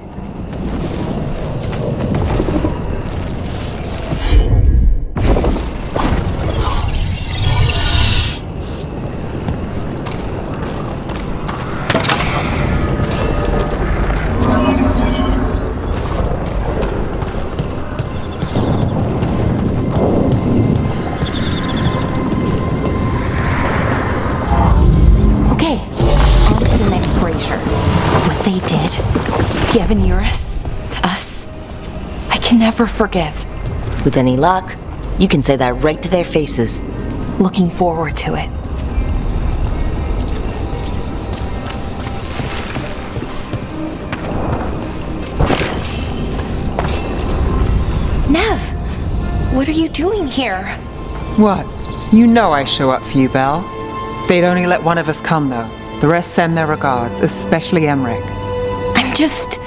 To us, I can never forgive. With any luck, you can say that right to their faces. Looking forward to it. Nev, what are you doing here? What? You know I show up for you, Belle. They'd only let one of us come, though. The rest send their regards, especially Emmerich. I'm just...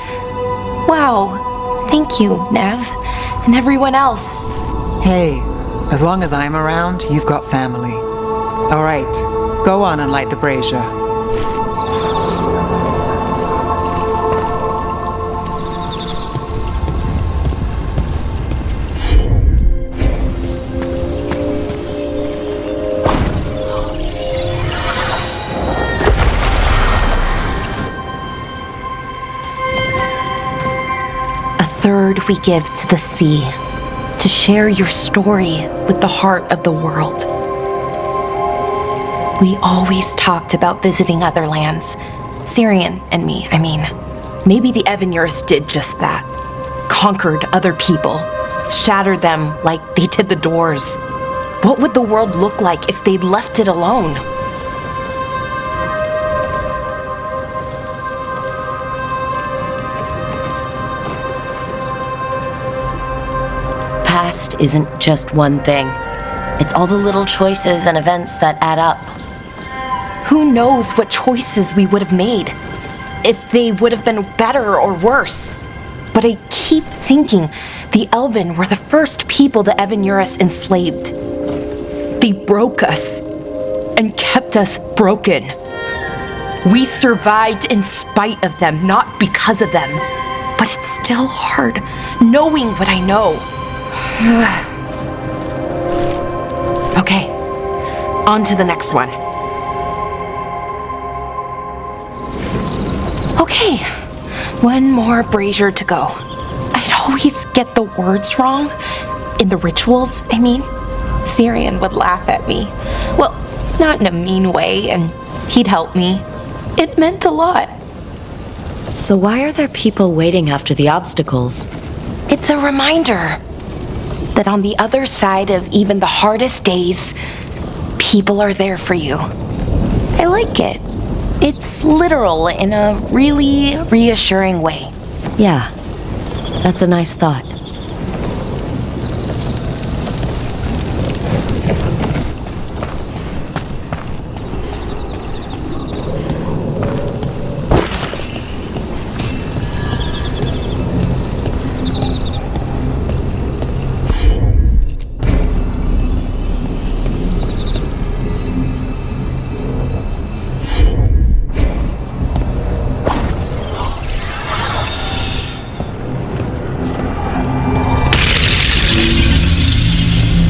Wow. Thank you, Nev. And everyone else. Hey, as long as I'm around, you've got family. All right, go on and light the brazier. Third we give to the sea, to share your story with the heart of the world. We always talked about visiting other lands. Syrian and me, I mean. Maybe the Evanurus did just that. Conquered other people, shattered them like they did the doors. What would the world look like if they'd left it alone? Past isn't just one thing. It's all the little choices and events that add up. Who knows what choices we would have made, if they would have been better or worse. But I keep thinking the Elven were the first people the Evanurus enslaved. They broke us and kept us broken. We survived in spite of them, not because of them. But it's still hard knowing what I know. Okay, on to the next one. Okay, one more brazier to go. I'd always get the words wrong. In the rituals, I mean. Syrian would laugh at me. Well, not in a mean way, and he'd help me. It meant a lot. So why are there people waiting after the obstacles? It's a reminder that on the other side of even the hardest days, people are there for you. I like it. It's literal in a really reassuring way. Yeah, that's a nice thought.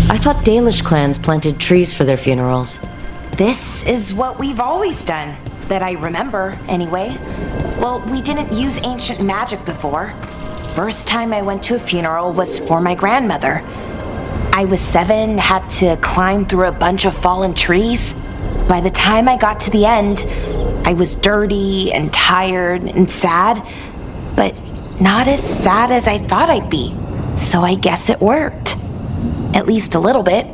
I thought Dalish clans planted trees for their funerals. This is what we've always done, that I remember, anyway. Well, we didn't use ancient magic before. First time I went to a funeral was for my grandmother. I was 7, had to climb through a bunch of fallen trees. By the time I got to the end, I was dirty and tired and sad, but not as sad as I thought I'd be. So I guess it worked. At least a little bit.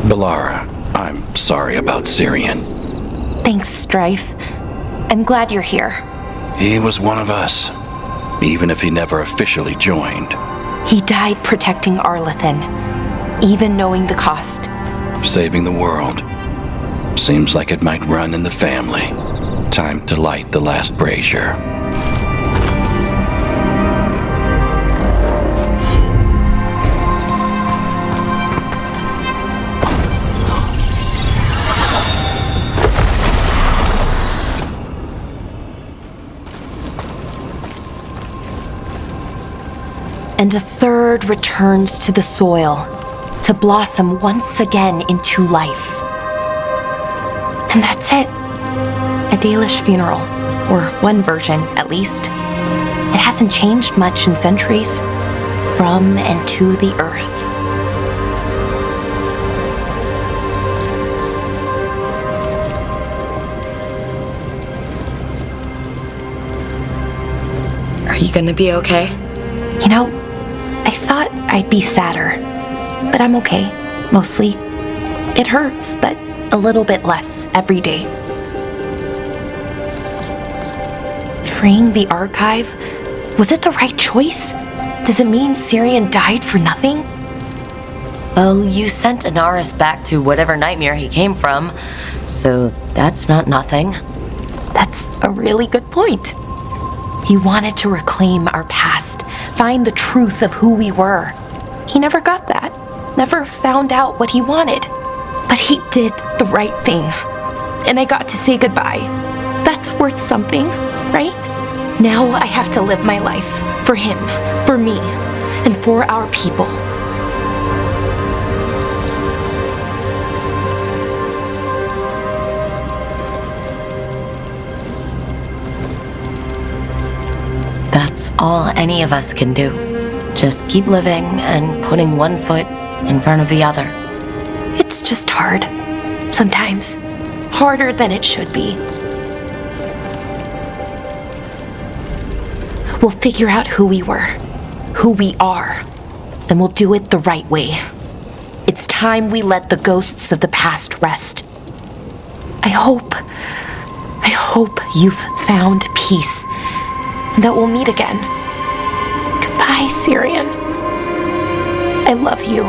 Belara, I'm sorry about Syrian. Thanks, Strife. I'm glad you're here. He was one of us, even if he never officially joined. He died protecting Arlathan, even knowing the cost. Saving the world. Seems like it might run in the family. Time to light the last brazier. And a third returns to the soil, to blossom once again into life. And that's it. A Dalish funeral, or one version at least. It hasn't changed much in centuries, from and to the earth. Are you gonna be okay? You know, I thought I'd be sadder, but I'm okay, mostly. It hurts, but a little bit less every day. Freeing the archive, was it the right choice? Does it mean Syrian died for nothing? Well, you sent Anaris back to whatever nightmare he came from, so that's not nothing. That's a really good point. He wanted to reclaim our past, find the truth of who we were. He never got that, never found out what he wanted. But he did the right thing, and I got to say goodbye. That's worth something, right? Now I have to live my life for him, for me, and for our people. That's all any of us can do. Just keep living and putting one foot in front of the other. It's just hard. Sometimes. Harder than it should be. We'll figure out who we were, who we are, and we'll do it the right way. It's time we let the ghosts of the past rest. I hope you've found peace, and that we'll meet again. Goodbye, Syrian. I love you.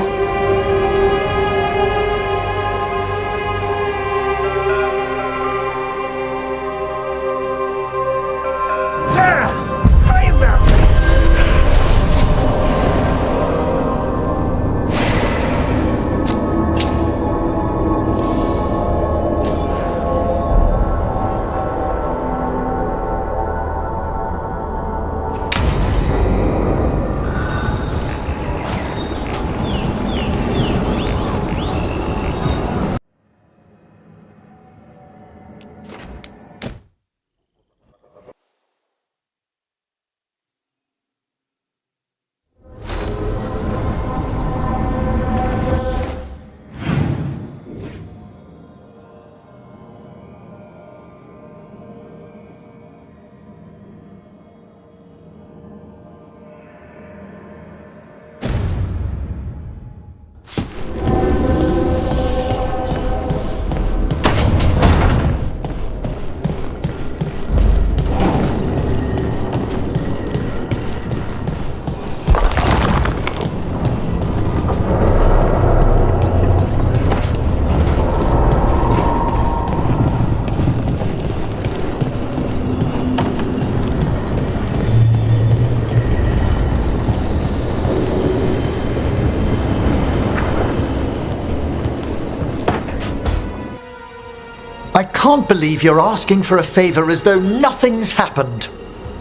I can't believe you're asking for a favor as though nothing's happened.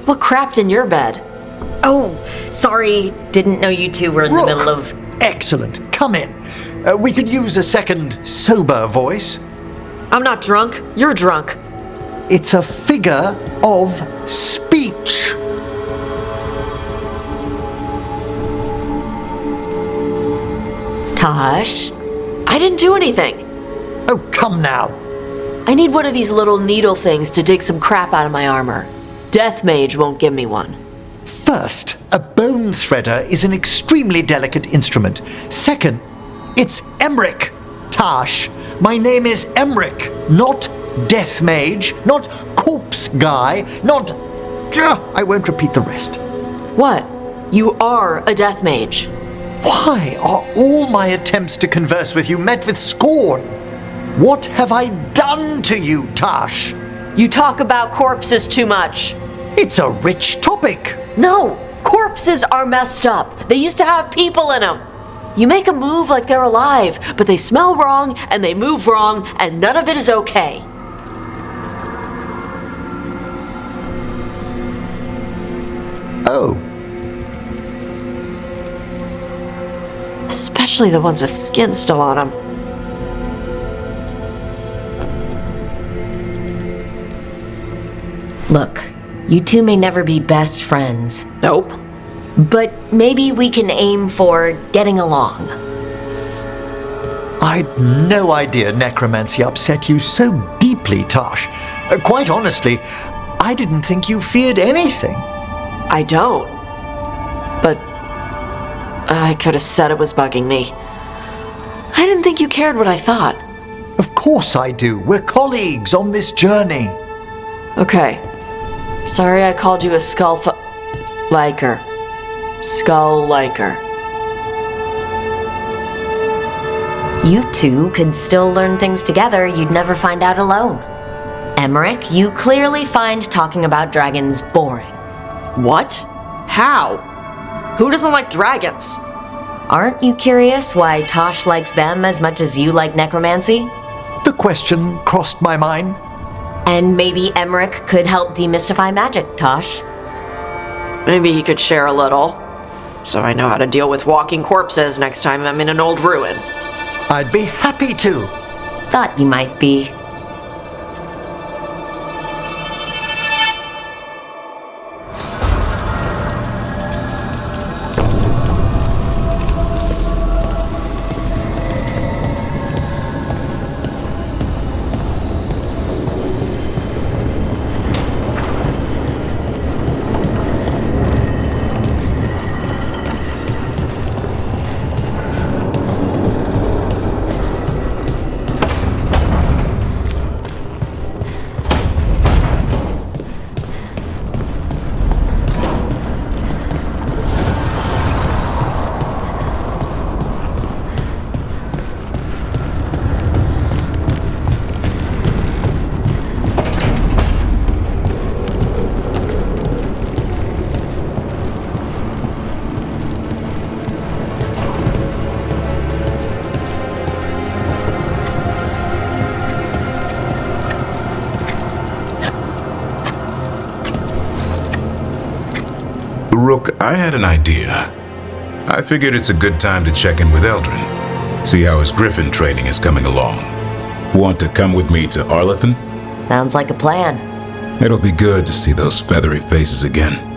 What crapped in your bed? Oh, sorry. Didn't know you two were in the middle of... Excellent. Come in. We could use a second sober voice. I'm not drunk. You're drunk. It's a figure of speech. Tosh, I didn't do anything. Oh, come now. I need one of these little needle things to dig some crap out of my armor. Death Mage won't give me one. First, a bone threader is an extremely delicate instrument. Second, it's Emmerich. Tash, my name is Emmerich, not Death Mage, not Corpse Guy, not... I won't repeat the rest. What? You are a Death Mage. Why are all my attempts to converse with you met with scorn? What have I done to you, Tash? You talk about corpses too much. It's a rich topic. No, corpses are messed up. They used to have people in them. You make a move like they're alive, but they smell wrong and they move wrong, and none of it is okay. Oh. Especially the ones with skin still on them. Look, you two may never be best friends. Nope. But maybe we can aim for getting along. I'd no idea necromancy upset you so deeply, Tash. Quite honestly, I didn't think you feared anything. I don't. But I could have said it was bugging me. I didn't think you cared what I thought. Of course I do. We're colleagues on this journey. Okay. Sorry I called you a liker. Skull liker. You two could still learn things together you'd never find out alone. Emmerich, you clearly find talking about dragons boring. What? How? Who doesn't like dragons? Aren't you curious why Tosh likes them as much as you like necromancy? The question crossed my mind. And maybe Emmerich could help demystify magic, Tosh. Maybe he could share a little, so I know how to deal with walking corpses next time I'm in an old ruin. I'd be happy to. Thought you might be. Rook, I had an idea. I figured it's a good time to check in with Eldrin. See how his griffin training is coming along. Want to come with me to Arlathan? Sounds like a plan. It'll be good to see those feathery faces again.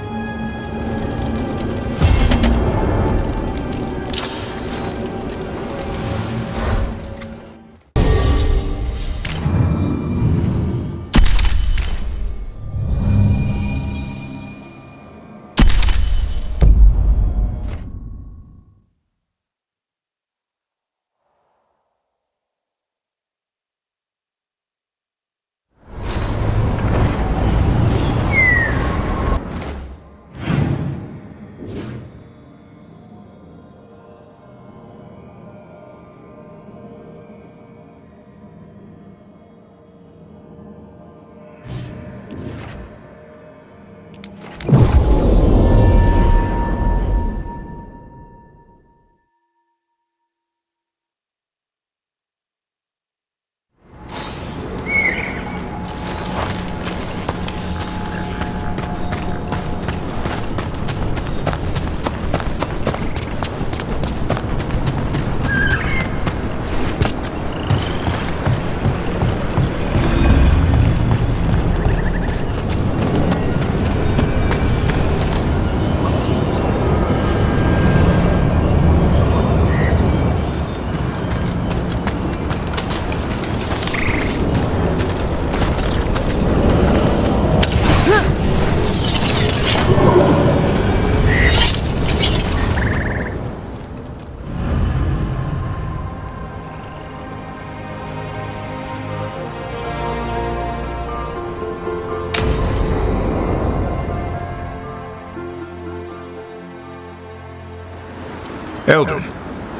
Eldrin,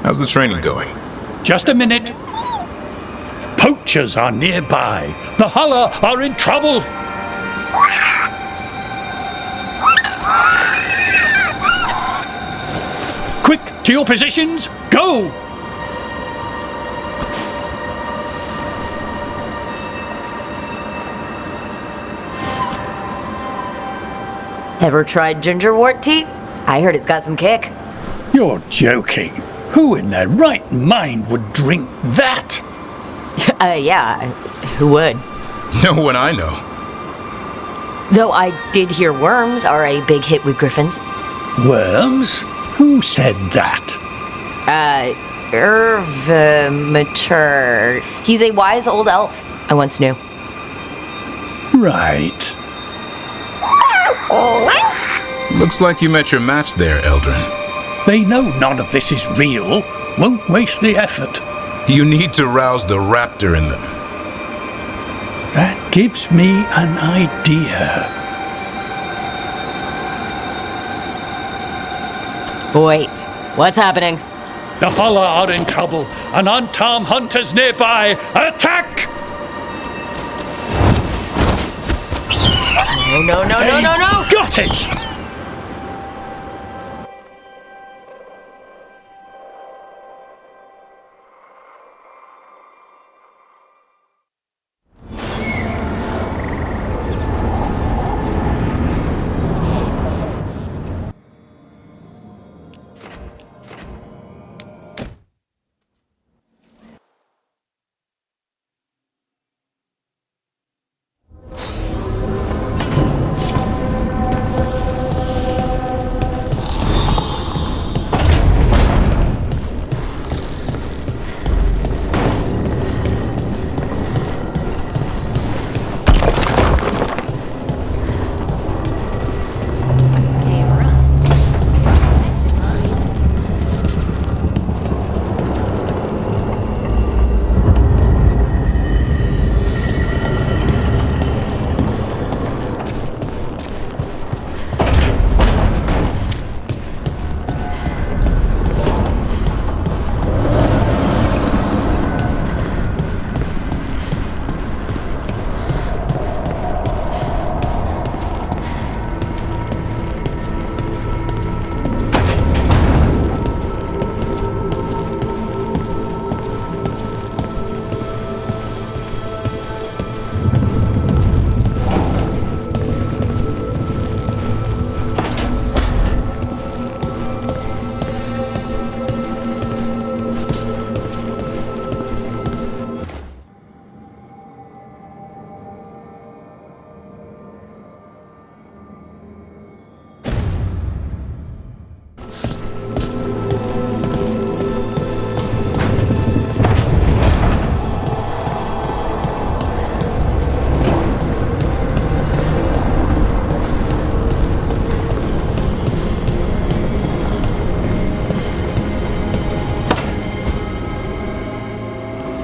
how's the training going? Just a minute. Poachers are nearby. The Hulla are in trouble. Quick, to your positions. Go! Ever tried gingerwort tea? I heard it's got some kick. You're joking. Who in their right mind would drink that? Yeah, who would? No one I know. Though I did hear worms are a big hit with griffins. Worms? Who said that? Mature. He's a wise old elf I once knew. Right. Looks like you met your match there, Eldrin. They know none of this is real. Won't waste the effort. You need to rouse the raptor in them. That gives me an idea. Wait, what's happening? The Hala are in trouble. An unarmed hunter's nearby. Attack! No! Got it!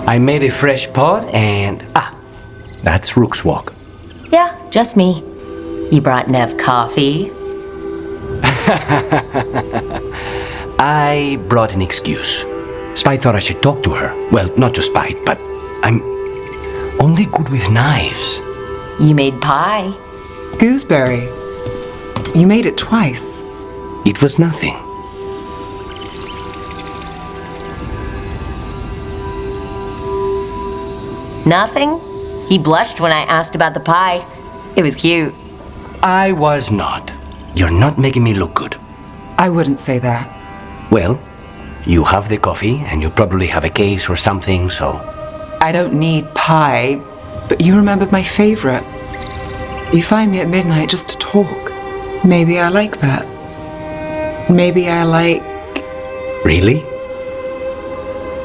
I made a fresh pot and... that's Rook's Walk. Yeah, just me. You brought Nev coffee? I brought an excuse. Spite thought I should talk to her. Well, not just Spite, but I'm only good with knives. You made pie. Gooseberry. You made it twice. It was nothing. Nothing? He blushed when I asked about the pie. It was cute. I was not. You're not making me look good. I wouldn't say that. Well, you have the coffee, and you probably have a case or something, so... I don't need pie, but you remembered my favorite. You find me at midnight just to talk. Maybe I like that. Maybe I like... Really?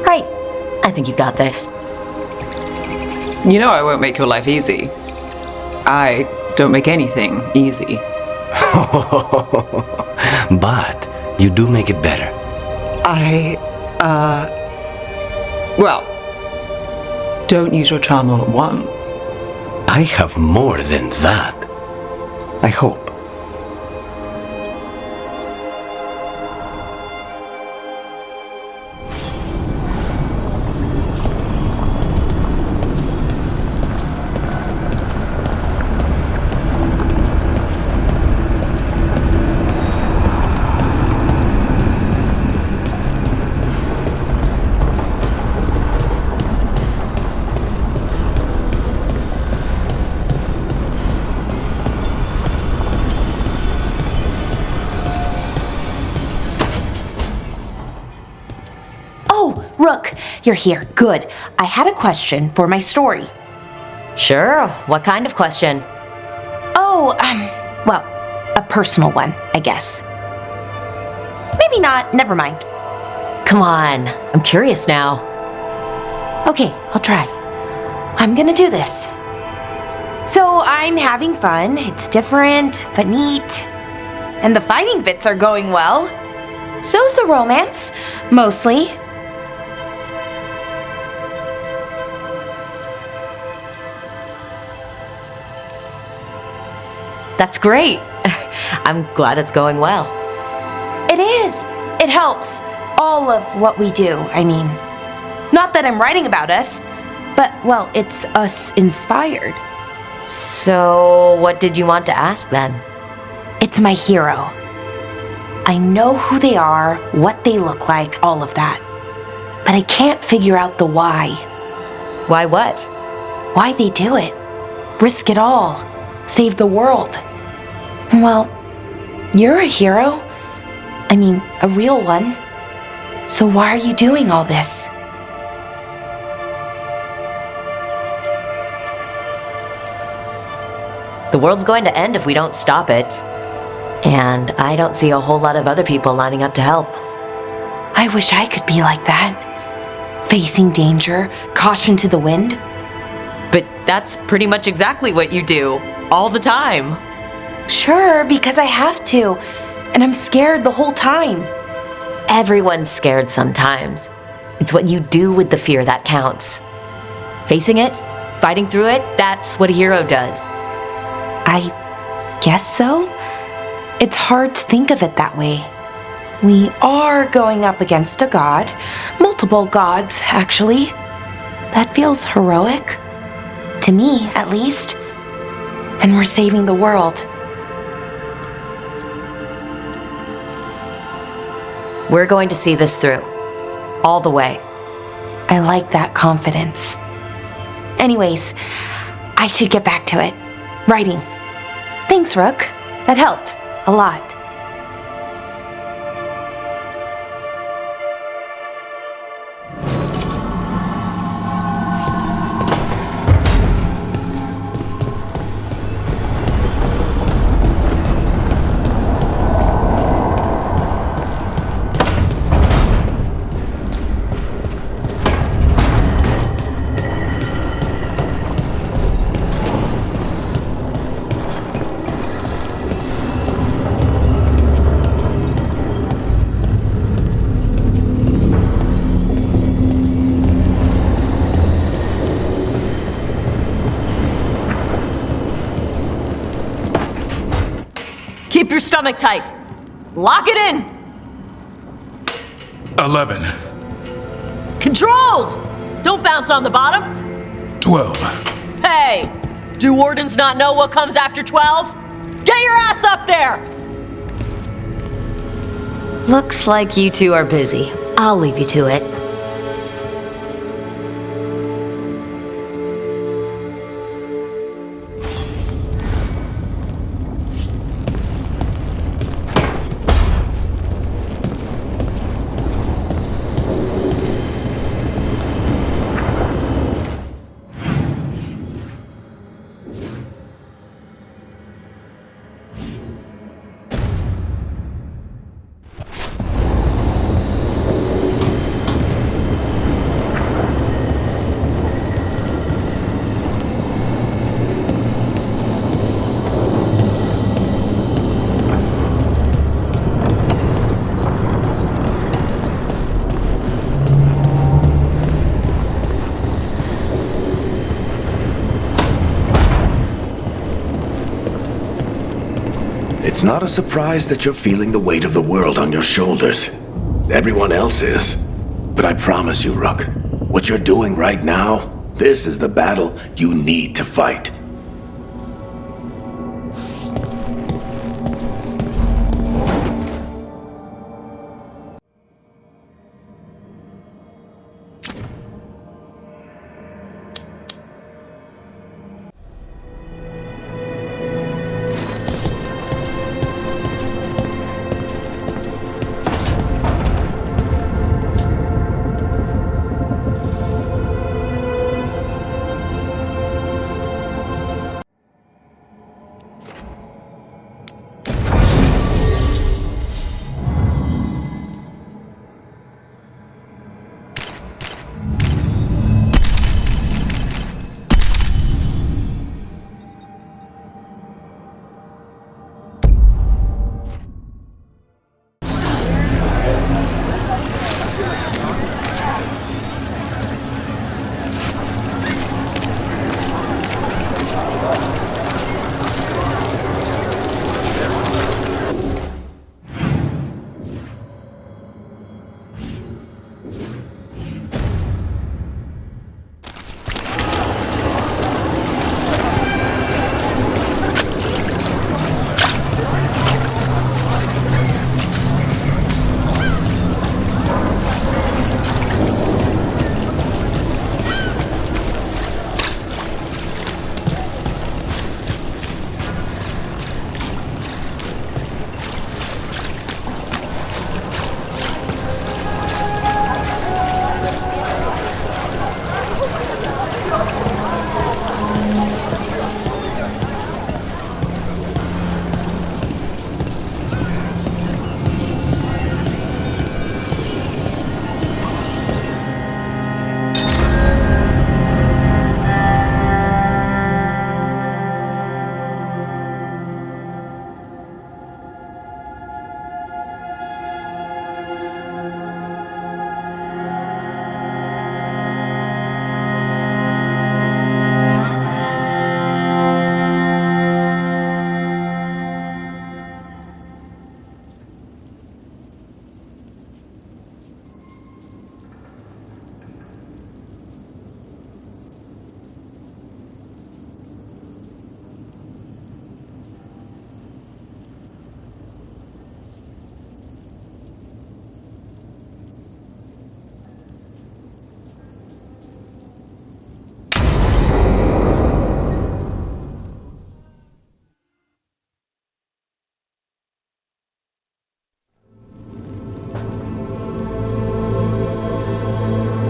Right. I think you've got this. You know I won't make your life easy. I don't make anything easy. But you do make it better. Well, don't use your charm all at once. I have more than that. I hope. Rook, you're here. Good. I had a question for my story. Sure. What kind of question? Oh, well, a personal one, I guess. Maybe not. Never mind. Come on. I'm curious now. Okay, I'll try. I'm gonna do this. So I'm having fun. It's different, but neat. And the fighting bits are going well. So's the romance, mostly. That's great. I'm glad it's going well. It is. It helps. All of what we do, I mean. Not that I'm writing about us, but, well, it's us inspired. So, what did you want to ask then? It's my hero. I know who they are, what they look like, all of that. But I can't figure out the why. Why what? Why they do it. Risk it all. Save the world. Well, you're a hero. I mean, a real one. So why are you doing all this? The world's going to end if we don't stop it. And I don't see a whole lot of other people lining up to help. I wish I could be like that. Facing danger, caution to the wind. But that's pretty much exactly what you do, all the time. Sure, because I have to. And I'm scared the whole time. Everyone's scared sometimes. It's what you do with the fear that counts. Facing it, fighting through it, that's what a hero does. I guess so. It's hard to think of it that way. We are going up against a god. Multiple gods, actually. That feels heroic. To me, at least. And we're saving the world. We're going to see this through. All the way. I like that confidence. Anyways, I should get back to it. Writing. Thanks, Rook. That helped. A lot. Keep your stomach tight. Lock it in. 11. Controlled! Don't bounce on the bottom. 12. Hey! Do wardens not know what comes after 12? Get your ass up there! Looks like you two are busy. I'll leave you to it. It's not a surprise that you're feeling the weight of the world on your shoulders. Everyone else is. But I promise you, Rook, what you're doing right now, this is the battle you need to fight.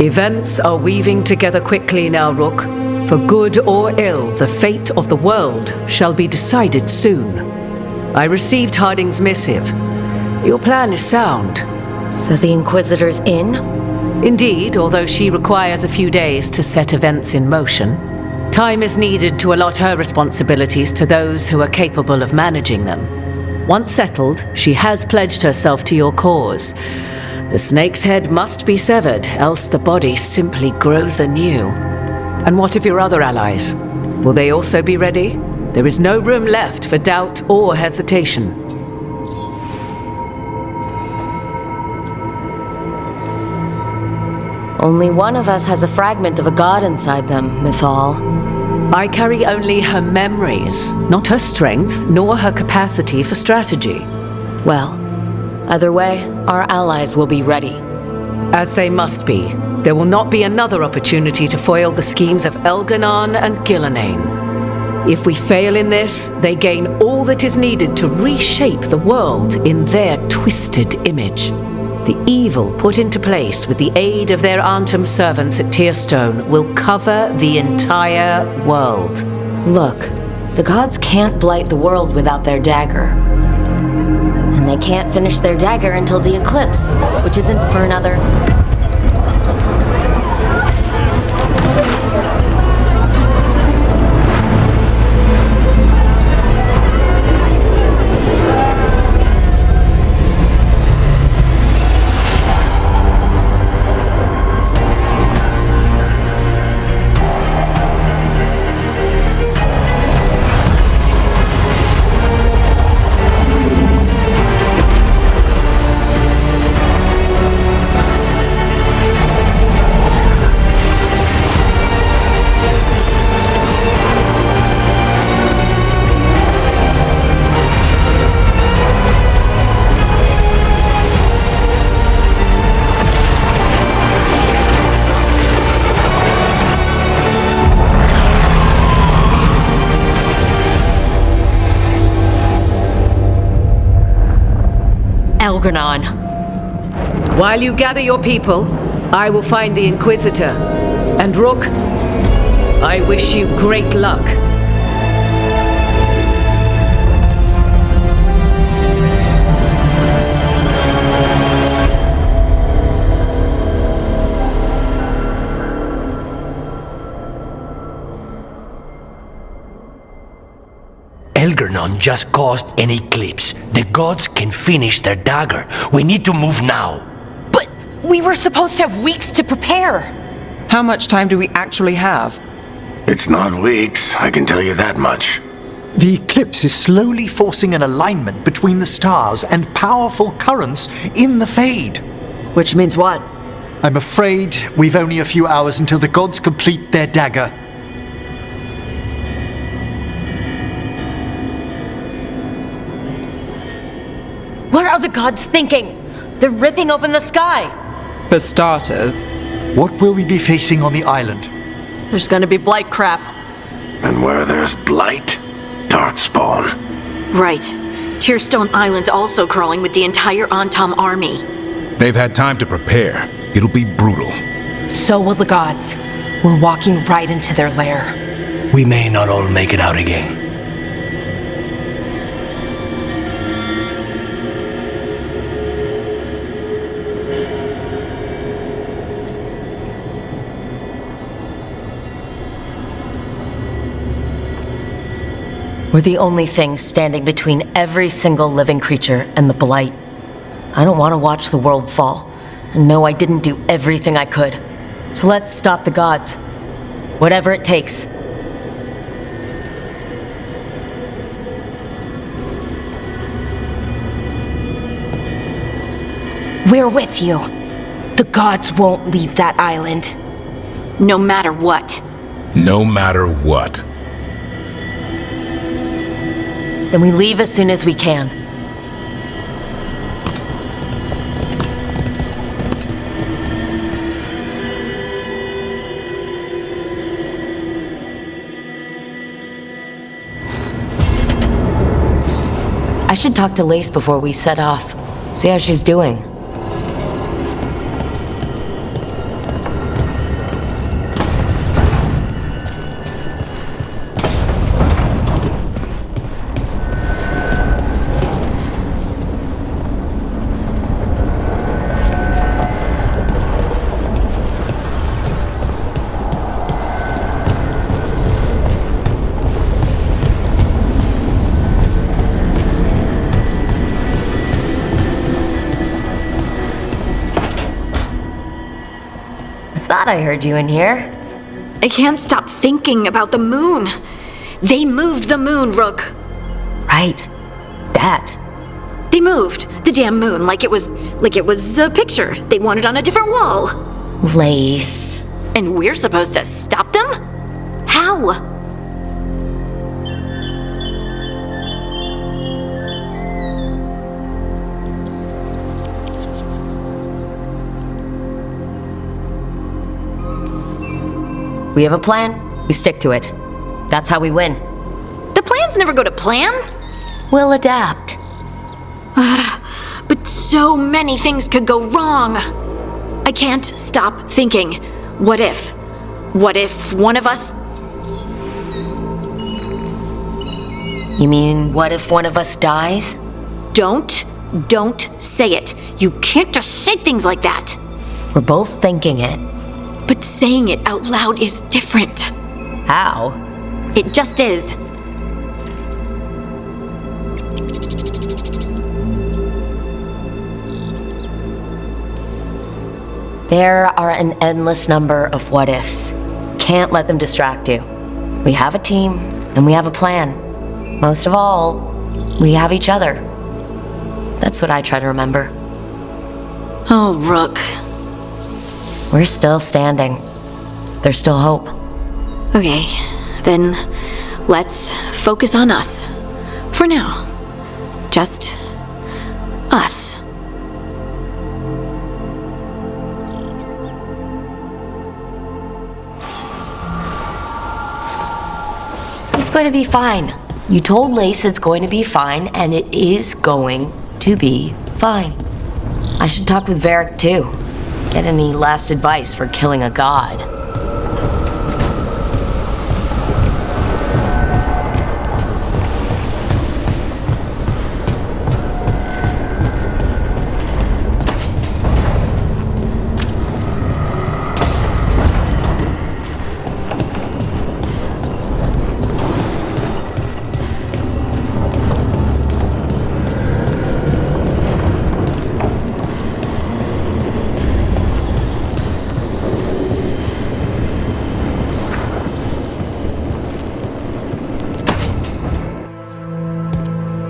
Events are weaving together quickly now, Rook. For good or ill, the fate of the world shall be decided soon. I received Harding's missive. Your plan is sound. So the Inquisitor's in? Indeed, although she requires a few days to set events in motion. Time is needed to allot her responsibilities to those who are capable of managing them. Once settled, she has pledged herself to your cause. The snake's head must be severed, else the body simply grows anew. And what of your other allies? Will they also be ready? There is no room left for doubt or hesitation. Only one of us has a fragment of a god inside them, Mythal. I carry only her memories, not her strength, nor her capacity for strategy. Well, either way, our allies will be ready. As they must be. There will not be another opportunity to foil the schemes of Elgar'nan and Ghilan'nain. If we fail in this, they gain all that is needed to reshape the world in their twisted image. The evil put into place with the aid of their Antum servants at Tearstone will cover the entire world. Look, the gods can't blight the world without their dagger. And they can't finish their dagger until the eclipse, which isn't for another... Elgar'nan. While you gather your people, I will find the Inquisitor. And Rook, I wish you great luck. Elgar'nan just caused an eclipse. The gods can finish their dagger. We need to move now. But we were supposed to have weeks to prepare. How much time do we actually have? It's not weeks, I can tell you that much. The eclipse is slowly forcing an alignment between the stars and powerful currents in the Fade. Which means what? I'm afraid we've only a few hours until the gods complete their dagger. What are the gods thinking? They're ripping open the sky. For starters. What will we be facing on the island? There's gonna be blight crap. And where there's blight, darkspawn. Right. Tearstone Island's also crawling with the entire Antum army. They've had time to prepare. It'll be brutal. So will the gods. We're walking right into their lair. We may not all make it out again. We're the only thing standing between every single living creature and the blight. I don't want to watch the world fall, and know I didn't do everything I could. So let's stop the gods. Whatever it takes. We're with you. The gods won't leave that island. No matter what. No matter what. Then we leave as soon as we can. I should talk to Lace before we set off. See how she's doing. Thought I heard you in here. I can't stop thinking about the moon. They moved the moon, Rook. Right. That. They moved the damn moon like it was a picture they wanted on a different wall. Lace. And we're supposed to stop them? How? We have a plan. We stick to it. That's how we win. The plans never go to plan. We'll adapt. But so many things could go wrong. I can't stop thinking. What if? What if one of us... You mean, what if one of us dies? Don't say it. You can't just say things like that. We're both thinking it. But saying it out loud is different. How? It just is. There are an endless number of what-ifs. Can't let them distract you. We have a team, and we have a plan. Most of all, we have each other. That's what I try to remember. Oh, Rook. We're still standing. There's still hope. Okay, then let's focus on us. For now. Just us. It's going to be fine. You told Lace it's going to be fine, and it is going to be fine. I should talk with Varric too. Get any last advice for killing a god.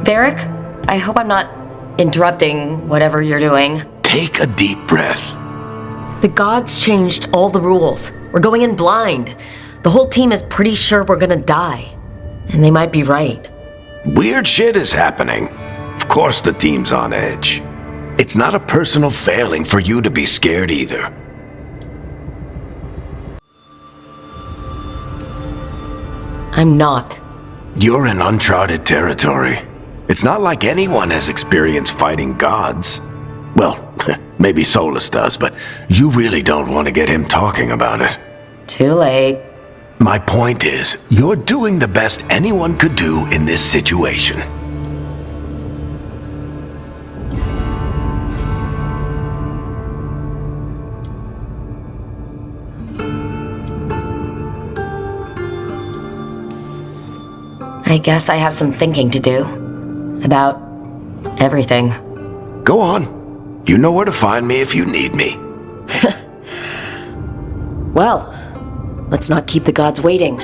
Varric, I hope I'm not interrupting whatever you're doing. Take a deep breath. The gods changed all the rules. We're going in blind. The whole team is pretty sure we're gonna die. And they might be right. Weird shit is happening. Of course the team's on edge. It's not a personal failing for you to be scared either. I'm not. You're in uncharted territory. It's not like anyone has experience fighting gods. Well, maybe Solus does, but you really don't want to get him talking about it. Too late. My point is, you're doing the best anyone could do in this situation. I guess I have some thinking to do. About everything. Go on. You know where to find me if you need me. Well, let's not keep the gods waiting.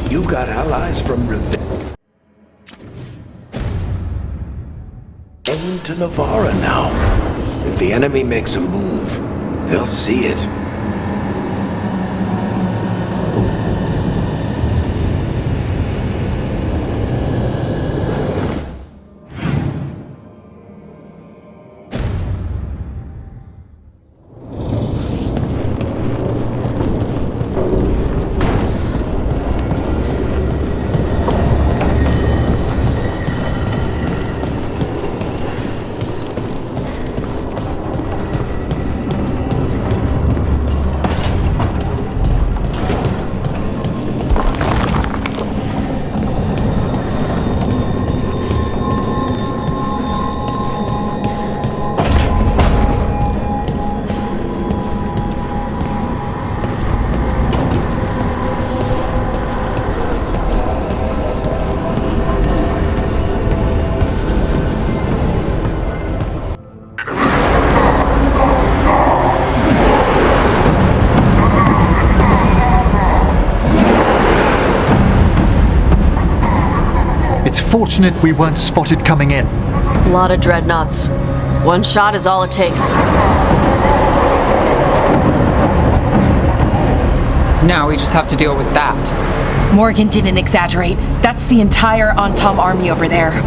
You've got allies from Revenge to Navarra now. If the enemy makes a move, they'll see it. Unfortunate we weren't spotted coming in. A lot of dreadnoughts. One shot is all it takes. Now we just have to deal with that. Morgan didn't exaggerate. That's the entire Antom army over there.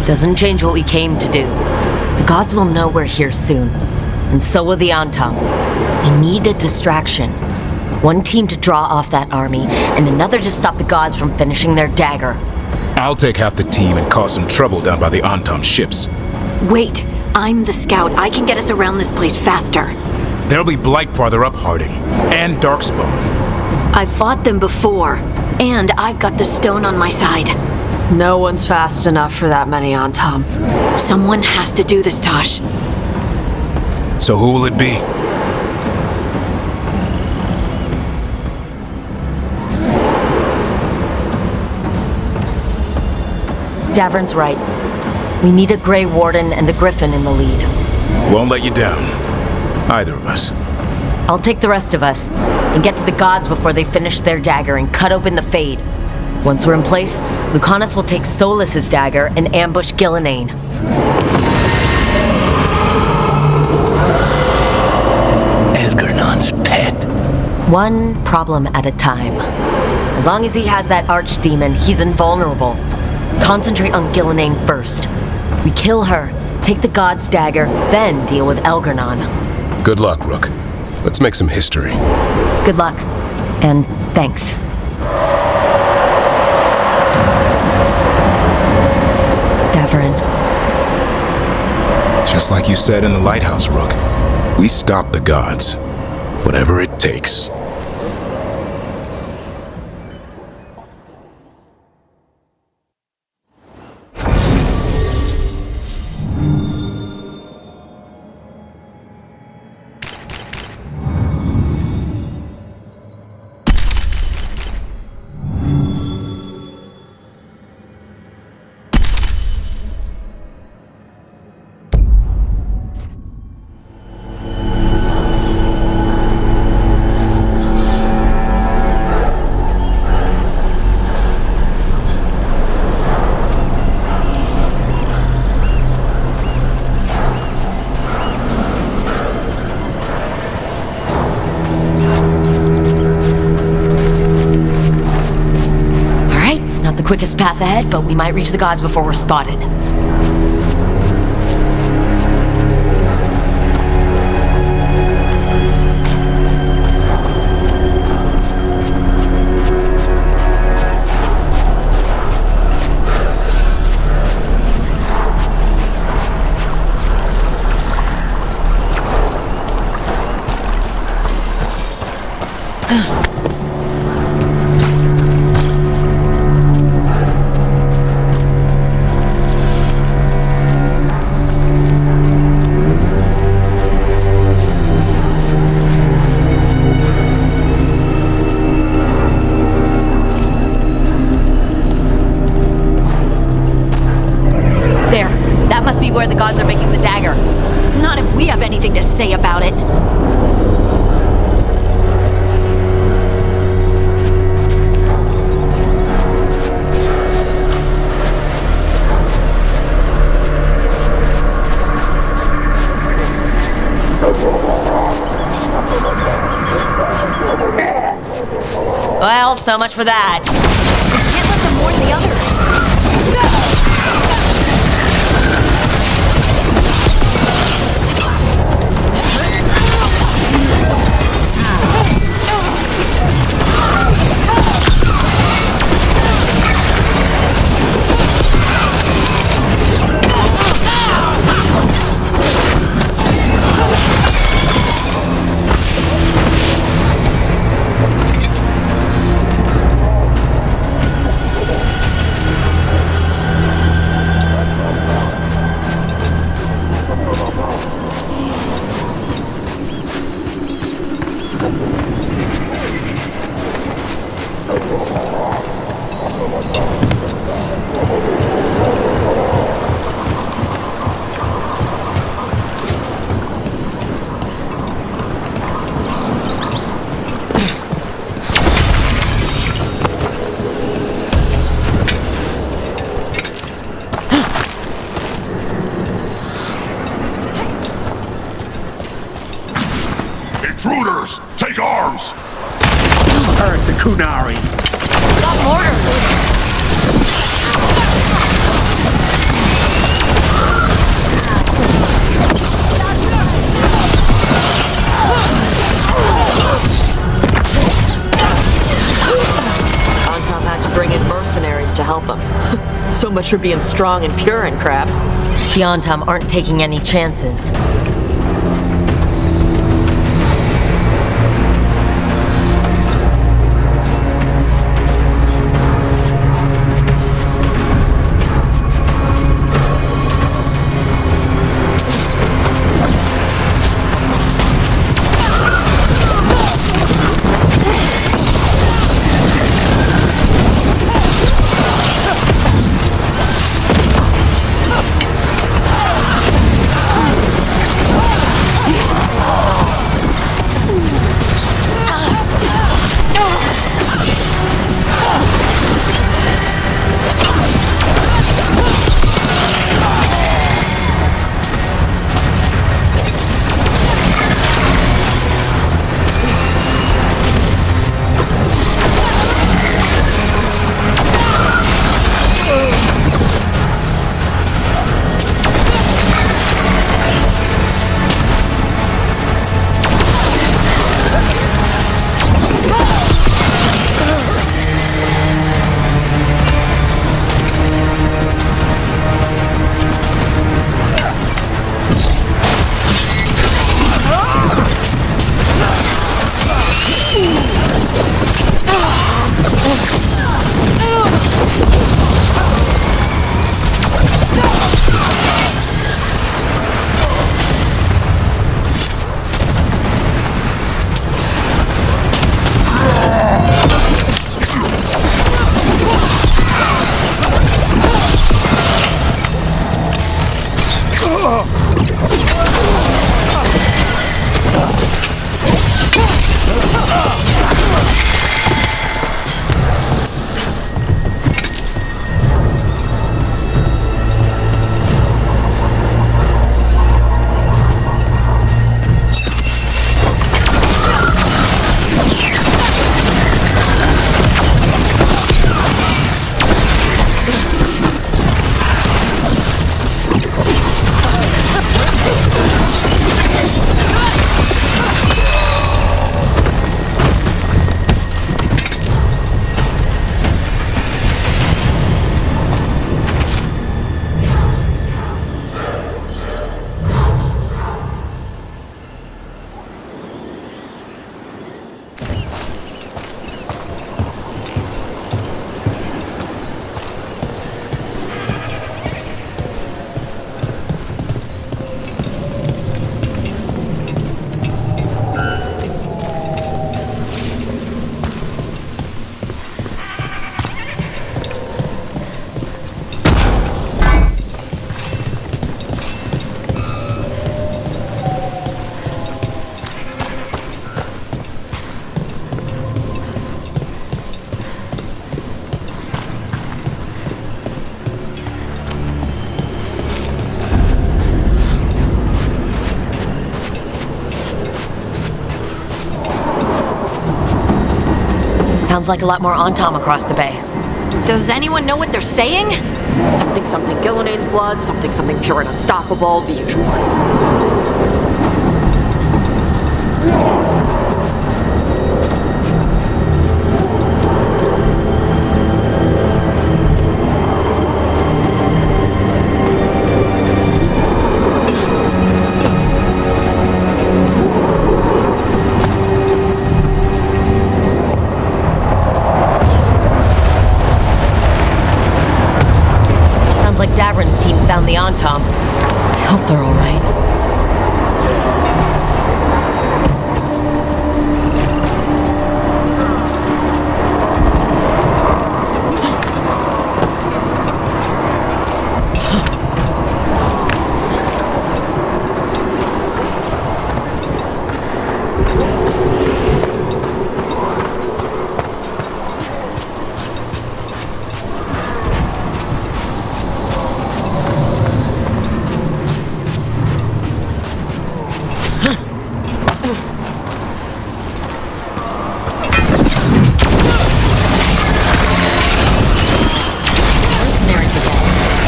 Doesn't change what we came to do. The gods will know we're here soon. And so will the Antom. We need a distraction. One team to draw off that army, and another to stop the gods from finishing their dagger. I'll take half the team and cause some trouble down by the Antom ships. Wait, I'm the scout. I can get us around this place faster. There'll be Blight farther up, Harding. And Darkspawn. I've fought them before, and I've got the stone on my side. No one's fast enough for that many Antom. Someone has to do this, Tosh. So who will it be? Davern's right. We need a Grey Warden and a Griffin in the lead. Won't let you down. Either of us. I'll take the rest of us and get to the gods before they finish their dagger and cut open the Fade. Once we're in place, Lucanus will take Solus's dagger and ambush Ghilan'nain. Elgar'nan's pet. One problem at a time. As long as he has that archdemon, he's invulnerable. Concentrate on Ghilan'nain first. We kill her, take the god's dagger, then deal with Elgar'nan. Good luck, Rook. Let's make some history. Good luck. And thanks. Davern. Just like you said in the lighthouse, Rook. We stop the gods. Whatever it takes. Quickest path ahead, but we might reach the gods before we're spotted. Where the gods are making the dagger. Not if we have anything to say about it. Well, so much for that. Can't let them warn the others. Kunari! Got mortar! Antom had to bring in mercenaries to help him. So much for being strong and pure and crap. The Antom aren't taking any chances. Sounds like a lot more Antom across the bay. Does anyone know what they're saying? Something something Ghilan'nain's blood, something something pure and unstoppable, the usual. Found the Antom. I hope they're all right.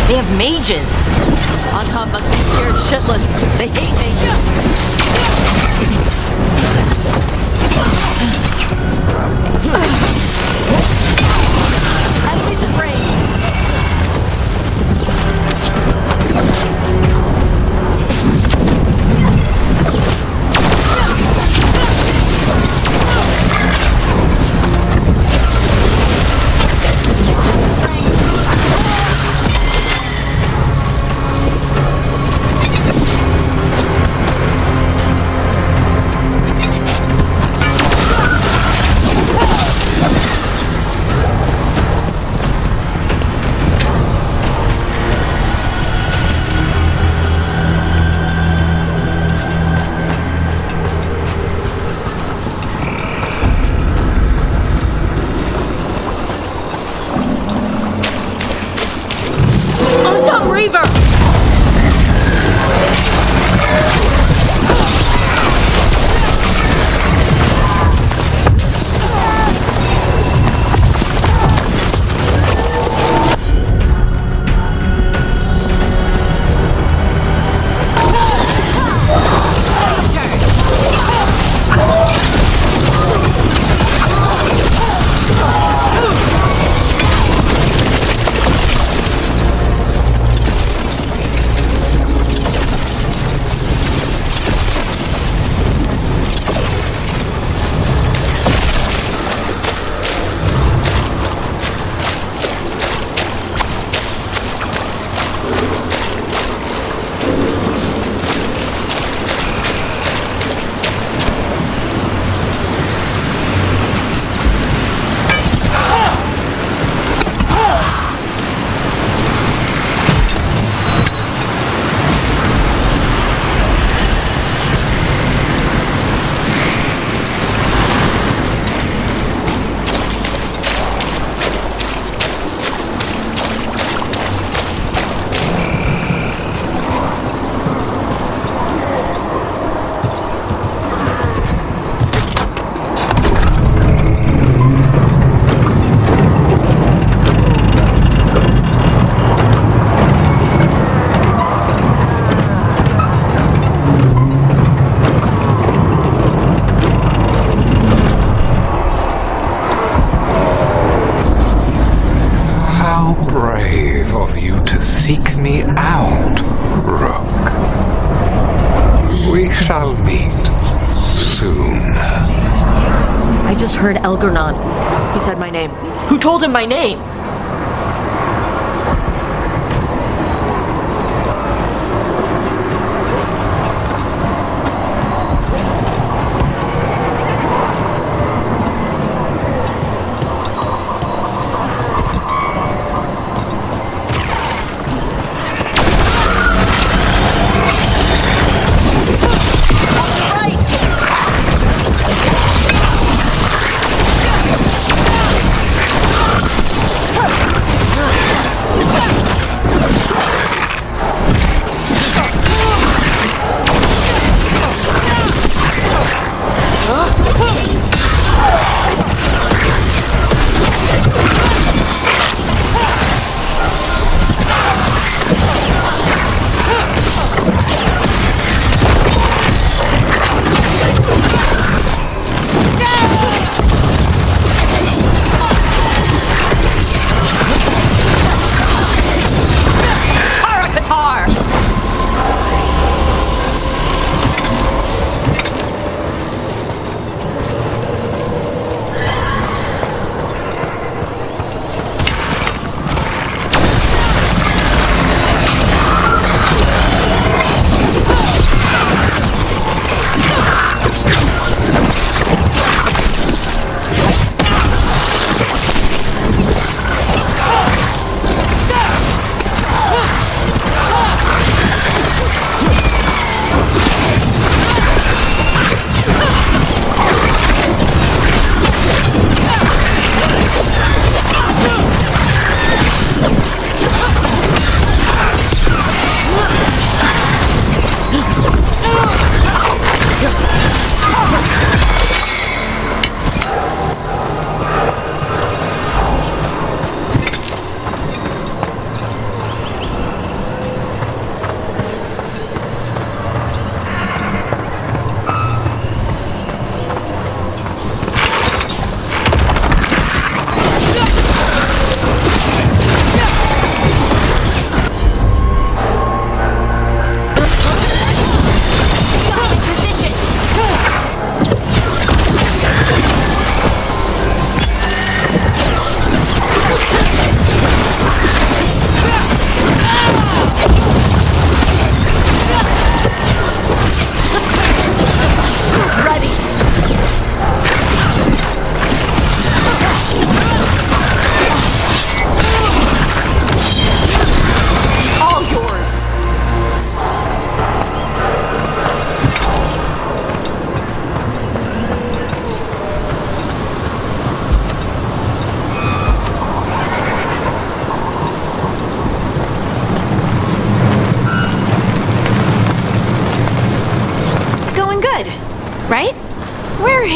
They have mages. Anton must be scared shitless. They hate mages. Enemies in range. Seek me out, Rook. We shall meet soon. I just heard Elgar'nan. He said my name. Who told him my name?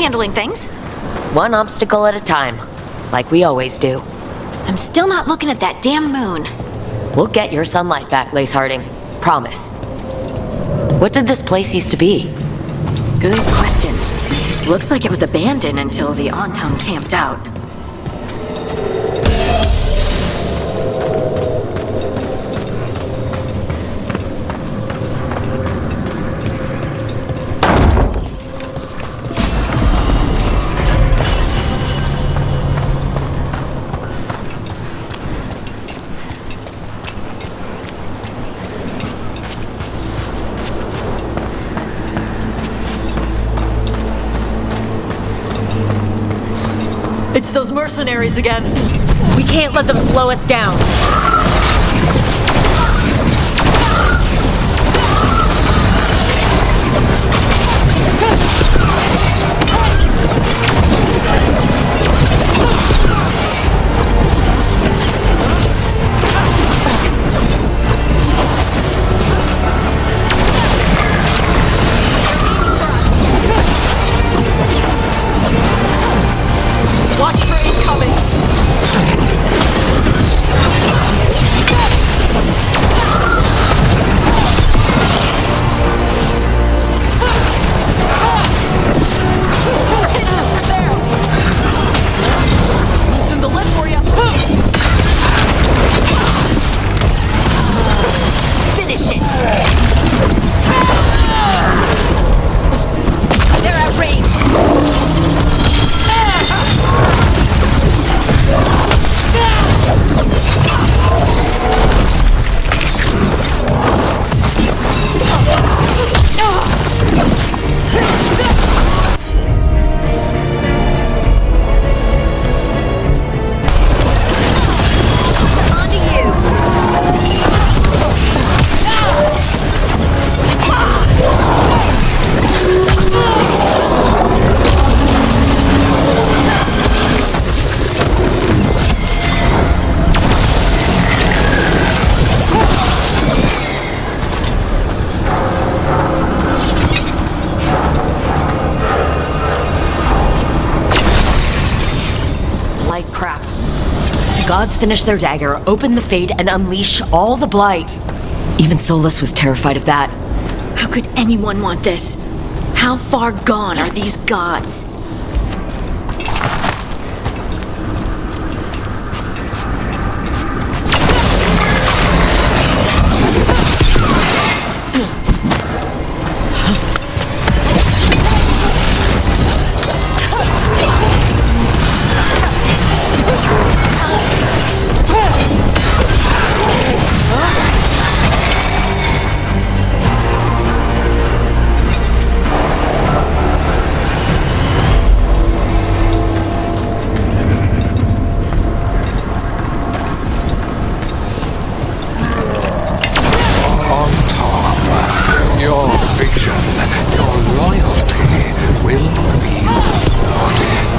handling things. One obstacle at a time, like we always do. I'm still not looking at that damn moon. We'll get your sunlight back, Lace Harding. Promise. What did this place used to be? Good question. Looks like it was abandoned until the On-Town camped out. It's those mercenaries again. We can't let them slow us down. Watch for incoming! Loosen the lid for you! Finish it! They're at range! Light crap. The gods finish their dagger, open the fade, and unleash all the blight. Even Solus was terrified of that. How could anyone want this? How far gone are these gods? Your vision, your loyalty will be rewarded.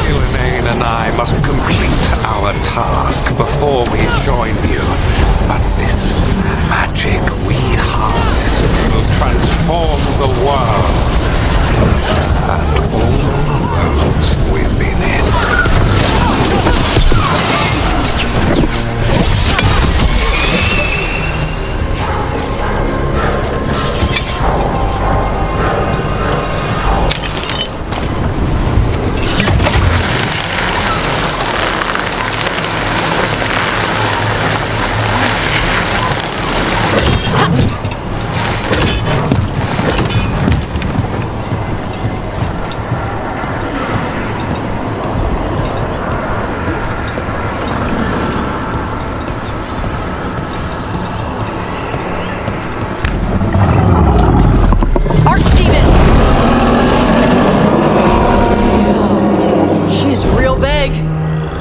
Ghilan'nain and I must complete our task before we join you. But this magic we harness will transform the world and all those within it.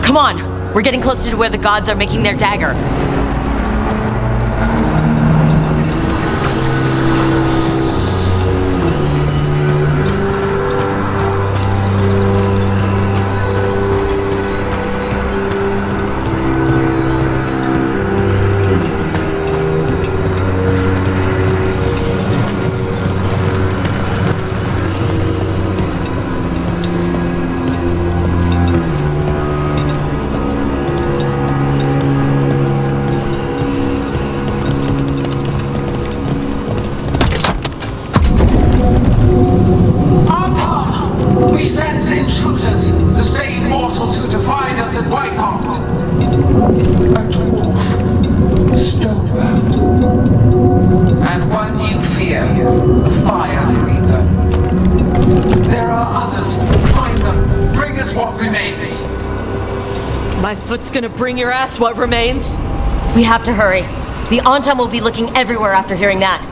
Come on, we're getting closer to where the gods are making their dagger. If it's gonna bring your ass what remains. We have to hurry. The Antam will be looking everywhere after hearing that.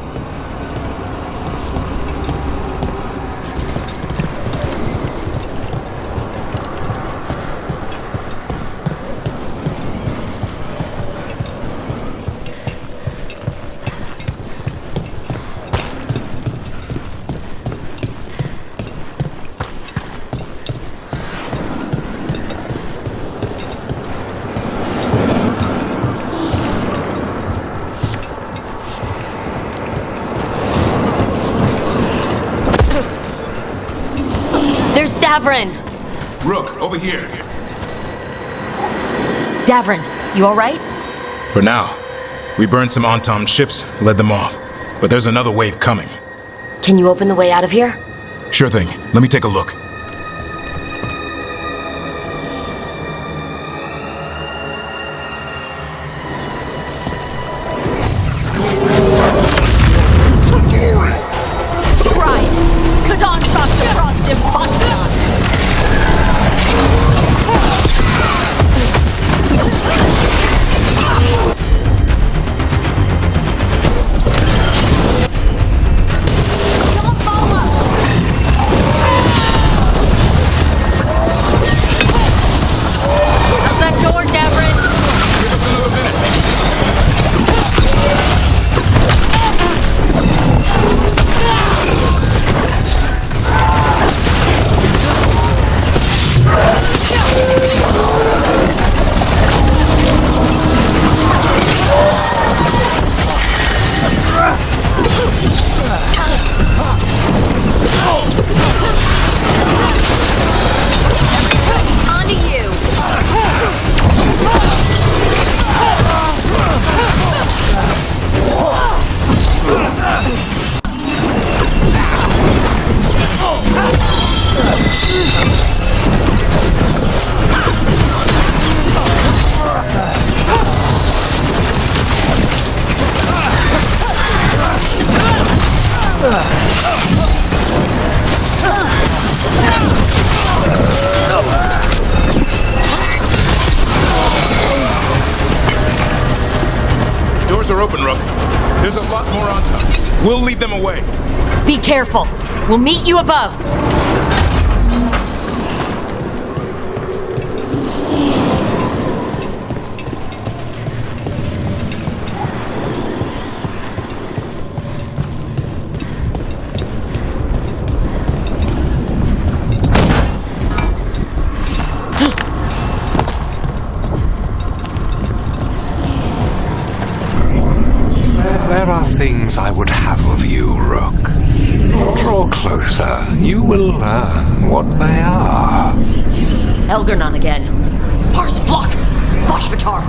There's Davrin! Rook, over here. Davrin, you alright? For now. We burned some Antam ships, led them off. But there's another wave coming. Can you open the way out of here? Sure thing. Let me take a look. Try it! Kadan shocks the frost impossible! Doors are open, Rook. There's a lot more on top. We'll lead them away. Be careful. We'll meet you above. There are things I would have of you, Rook. Draw closer. You will learn what they are. Elgar'nan again. Mars block! Vashvatar!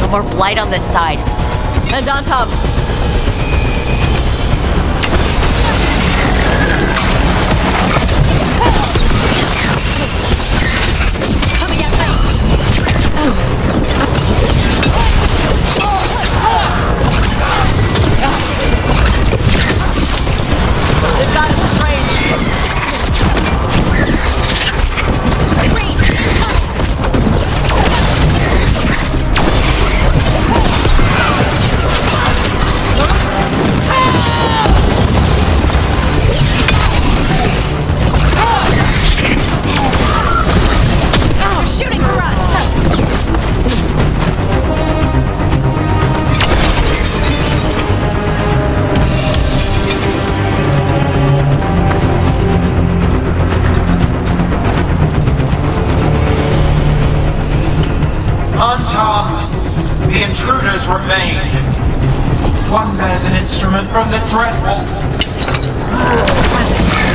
More blight on this side. And on top. Coming at me. They've got us in range. On top, the intruders remain. one bears an instrument from the Dread Wolf.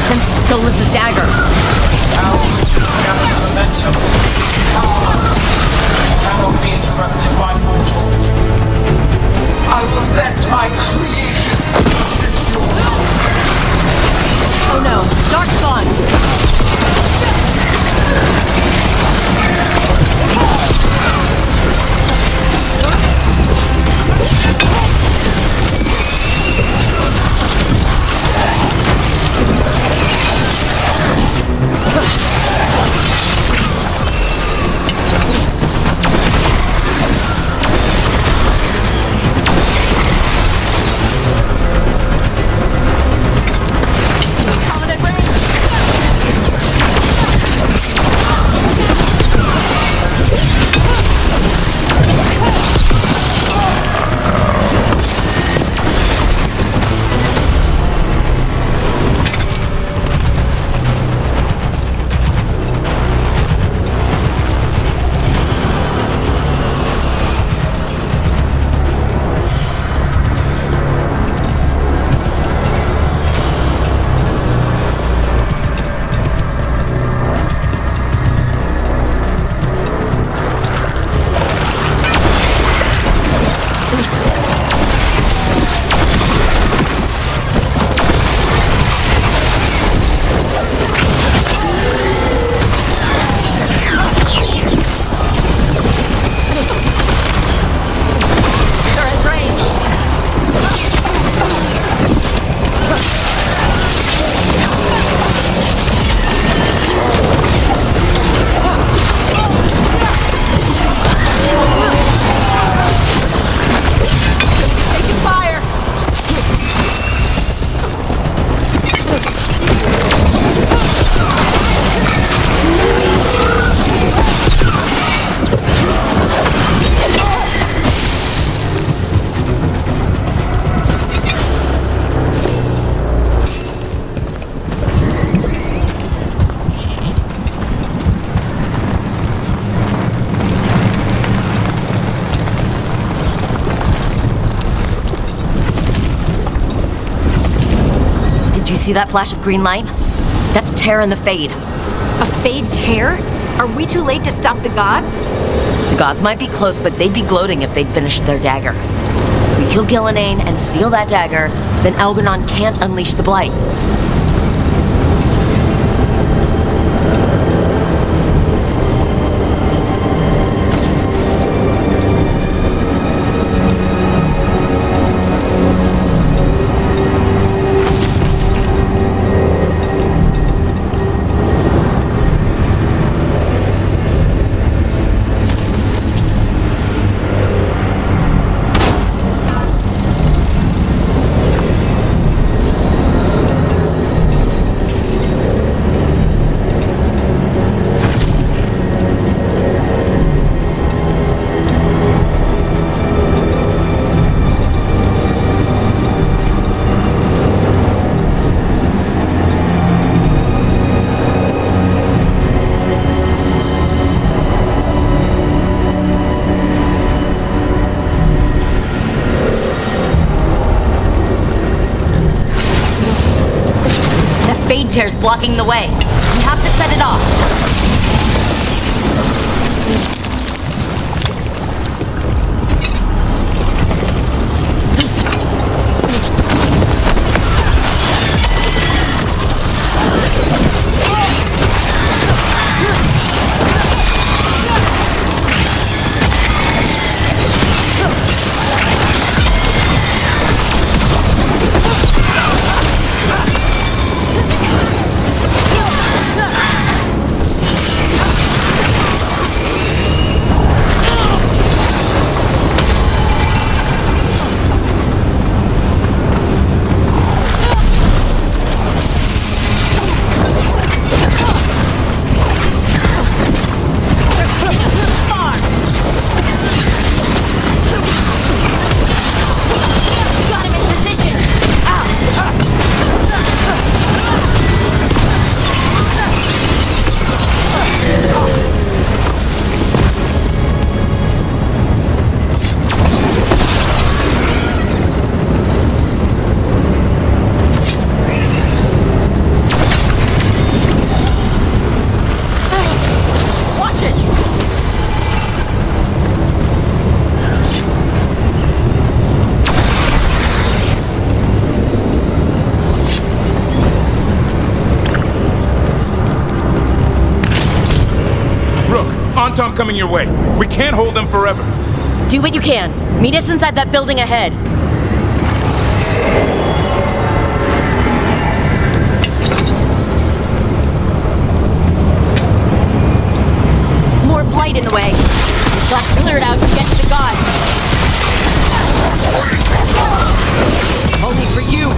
Sensed Solas's dagger. Now, gathers momentum. Power. Cannot be interrupted by mortals. I will send my creation to assist you. Oh no, Darkspawn! Did you see that flash of green light? That's Tear and the Fade. A Fade Tear? Are we too late to stop the gods? The gods might be close, but they'd be gloating if they'd finished their dagger. If we kill Ghilan'nain and steal that dagger, then Elgar'nan can't unleash the Blight. Fade Tear's blocking the way. We have to set it off. Antom coming your way. We can't hold them forever. Do what you can. Meet us inside that building ahead. More blight in the way. Let's clear it out to get to the god. Only for you!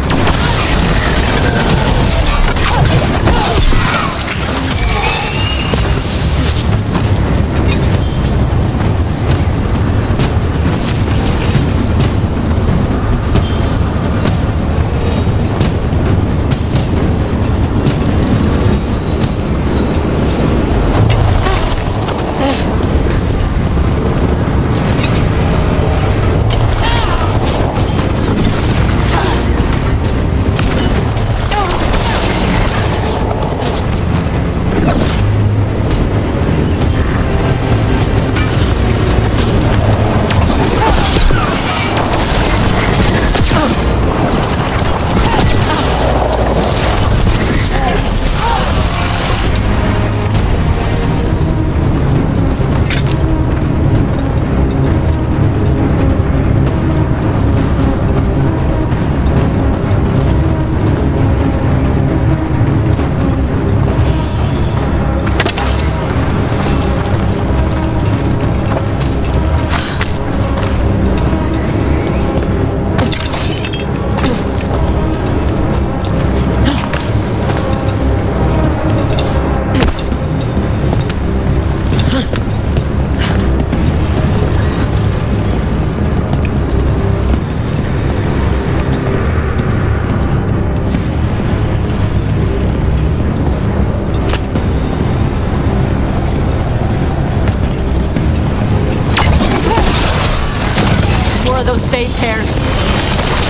Those fade tears.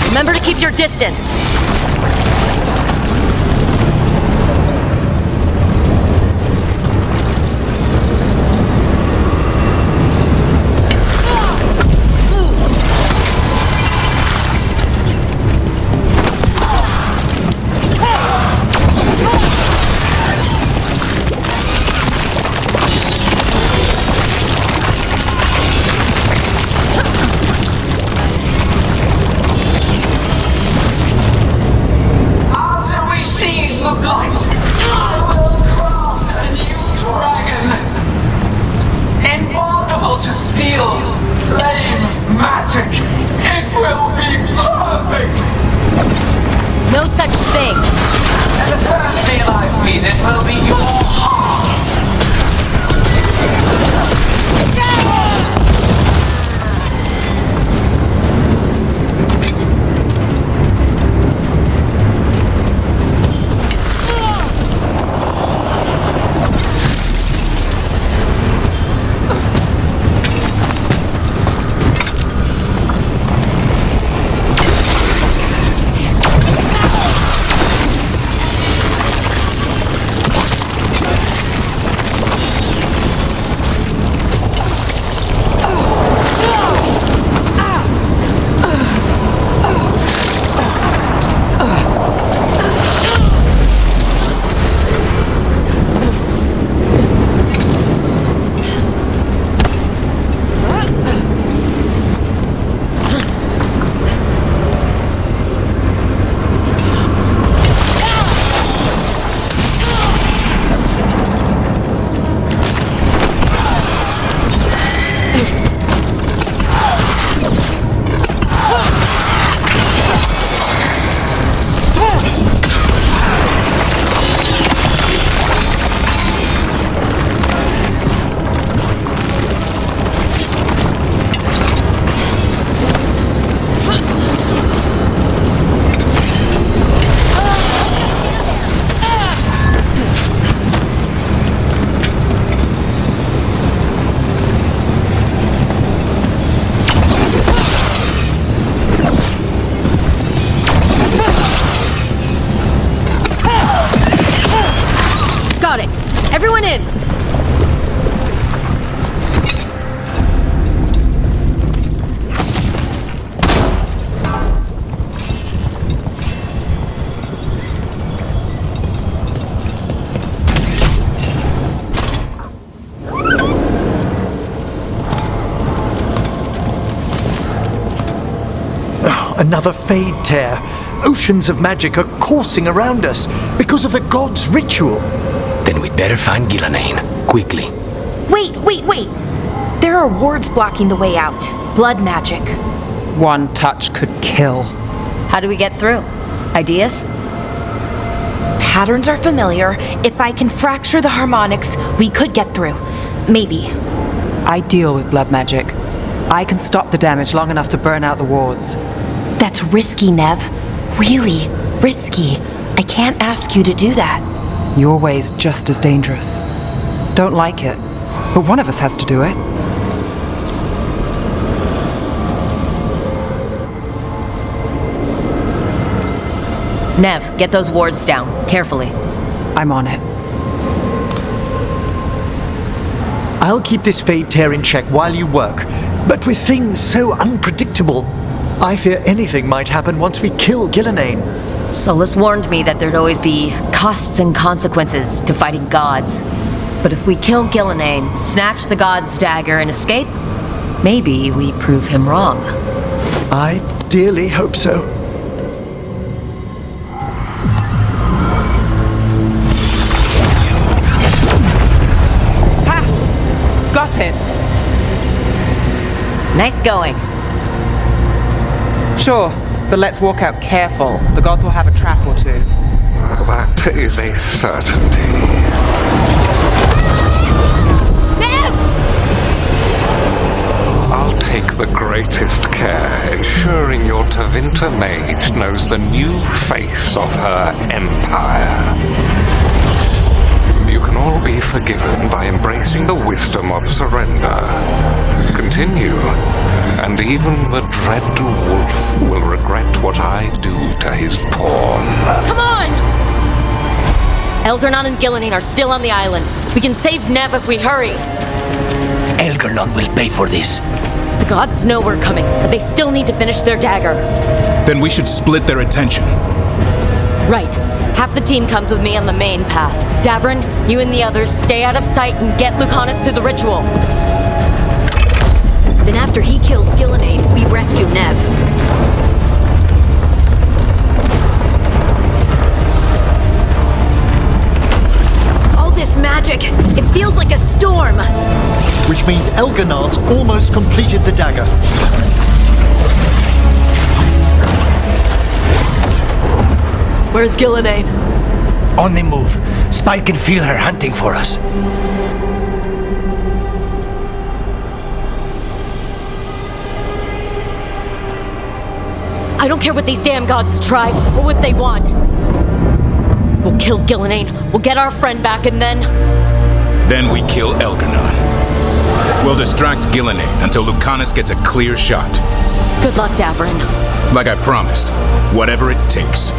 Remember to keep your distance. No such thing. And the first meal I feed it will be your heart. Everyone in! Another fade tear. Oceans of magic are coursing around us because of the god's ritual. Then we'd better find Ghilan'nain, quickly. Wait! There are wards blocking the way out. Blood magic. One touch could kill. How do we get through? Ideas? Patterns are familiar. If I can fracture the harmonics, we could get through. Maybe. I deal with blood magic. I can stop the damage long enough to burn out the wards. That's risky, Nev. Really risky. I can't ask you to do that. Your way's just as dangerous. Don't like it, but one of us has to do it. Nev, get those wards down, carefully. I'm on it. I'll keep this fade tear in check while you work, but with things so unpredictable, I fear anything might happen once we kill Ghilan'nain. Solus warned me that there'd always be costs and consequences to fighting gods. But if we kill Ghilan'nain, snatch the god's dagger, and escape, maybe we prove him wrong. I dearly hope so. Ha! Got it! Nice going. Sure, but let's walk out careful. The gods will have a trap or two. That is a certainty. Nev! I'll take the greatest care, ensuring your Tevinter mage knows the new face of her empire. You can all be forgiven by embracing the wisdom of surrender. Continue, and even the dread wolf will regret what I do to his pawn. Come on! Elgar'nan and Ghilan'nain are still on the island. We can save Nev if we hurry. Elgar'nan will pay for this. The gods know we're coming, but they still need to finish their dagger. Then we should split their attention. Right. Half the team comes with me on the main path. Davrin, you and the others stay out of sight and get Lucanus to the ritual. Then after he kills Ghilan'nain, we rescue Nev. All this magic, it feels like a storm. Which means Elgar'nan's almost completed the dagger. Where's Ghilan'nain? On the move. Spike can feel her hunting for us. I don't care what these damn gods try or what they want. We'll kill Ghilan'nain, we'll get our friend back, and then... Then we kill Elgar'nan. We'll distract Ghilan'nain until Lucanus gets a clear shot. Good luck, Davrin. Like I promised, whatever it takes.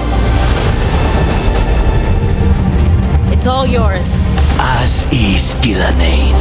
It's all yours. As is Ghilan'nain.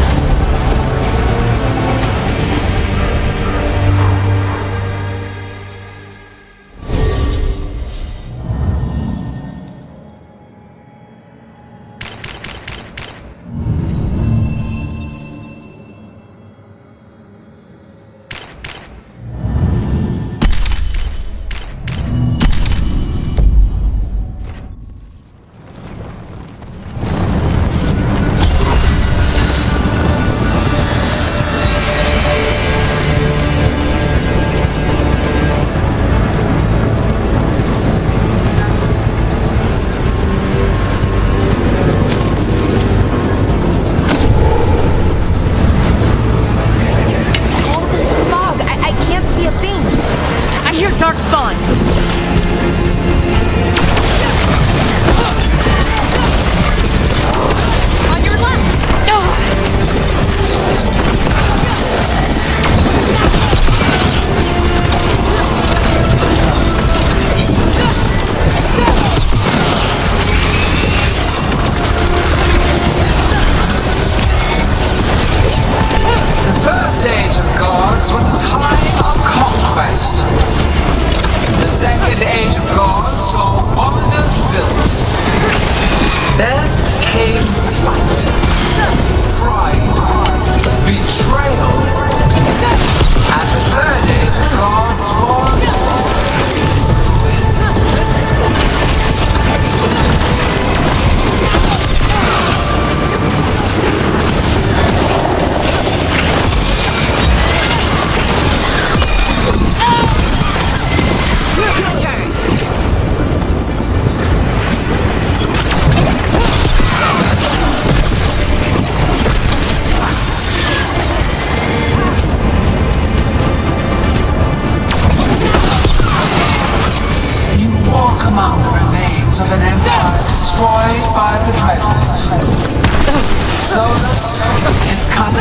His cunning.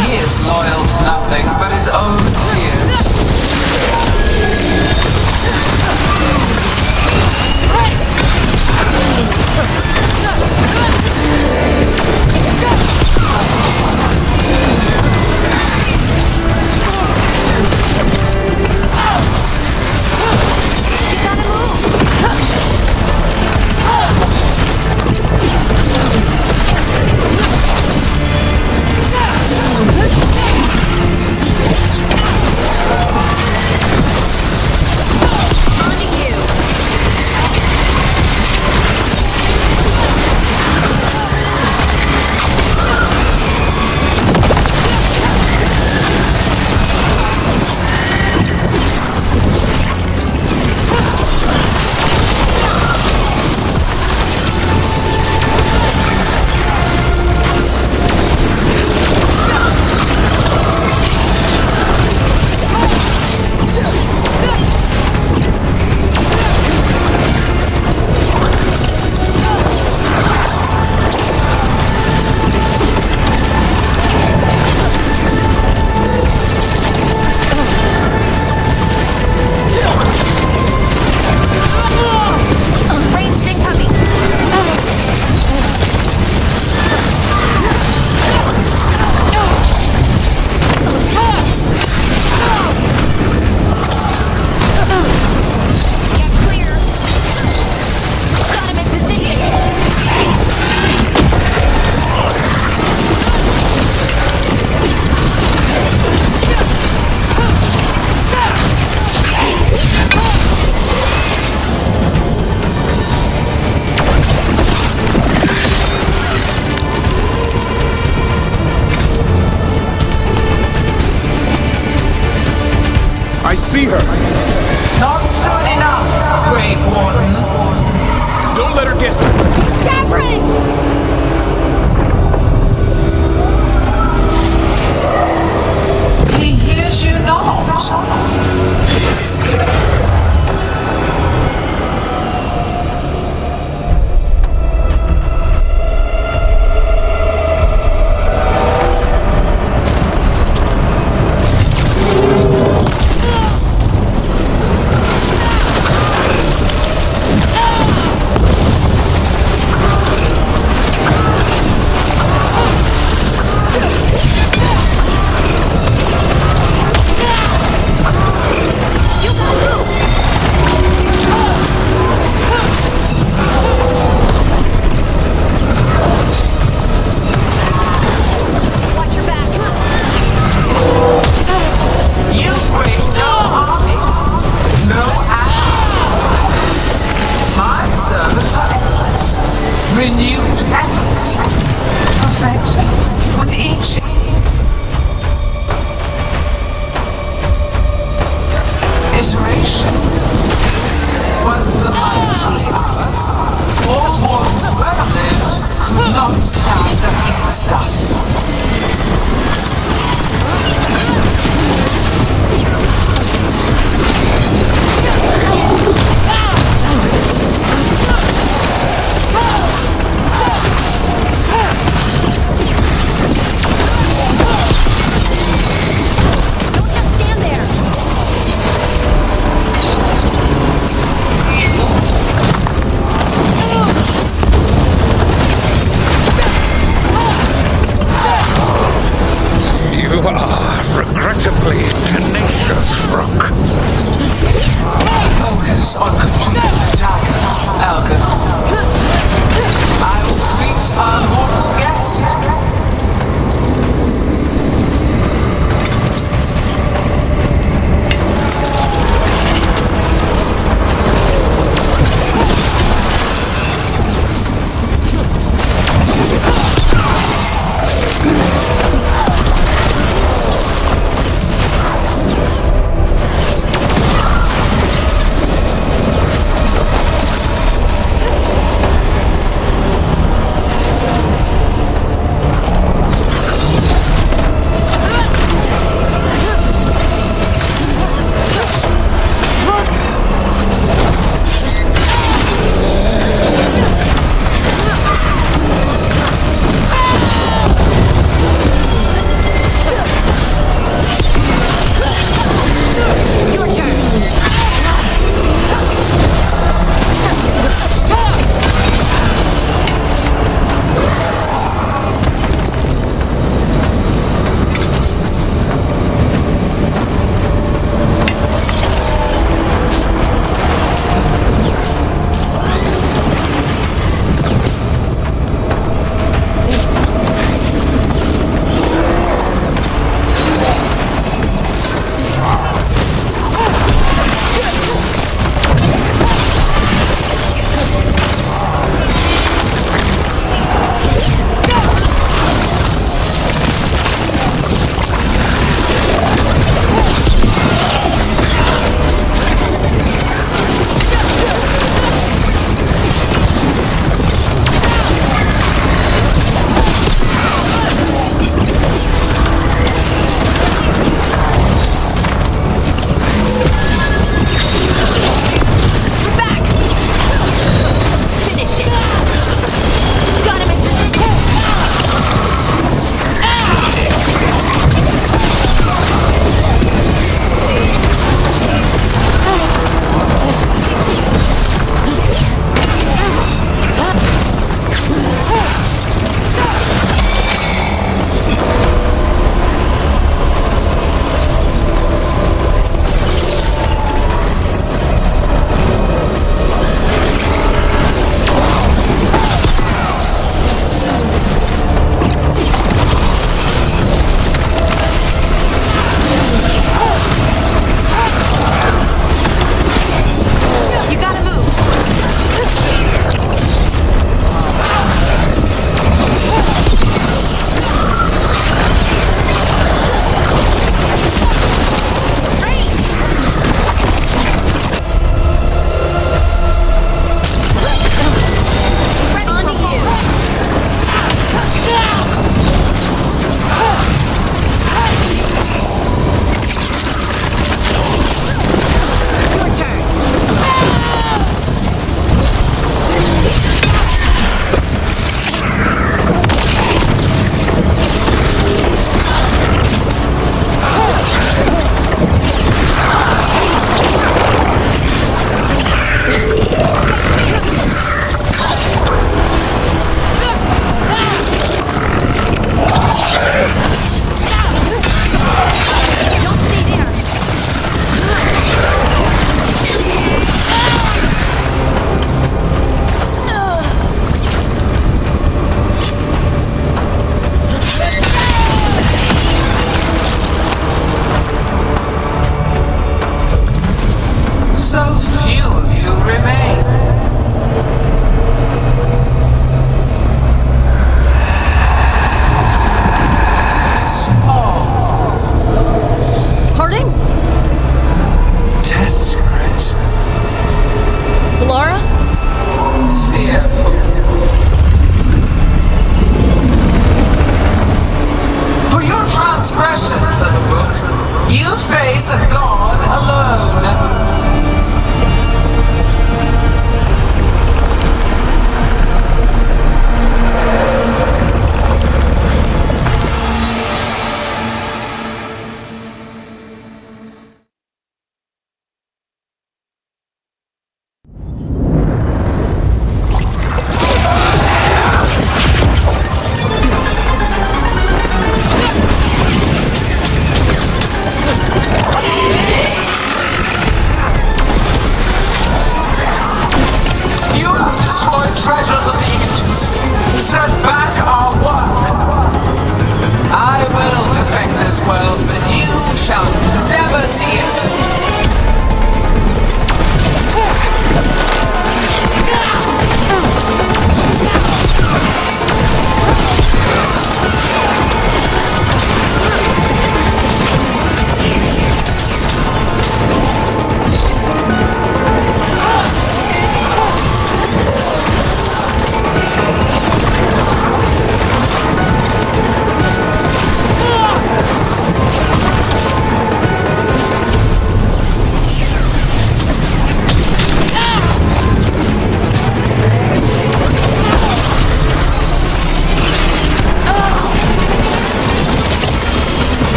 He is loyal to nothing but his own fears. I see her! Not soon enough, Great Warden. Don't let her get her! Davrin! He hears you not. Renewed efforts, perfected with each iteration. Once the light is fully ours, all wardens well lived could not stand against us.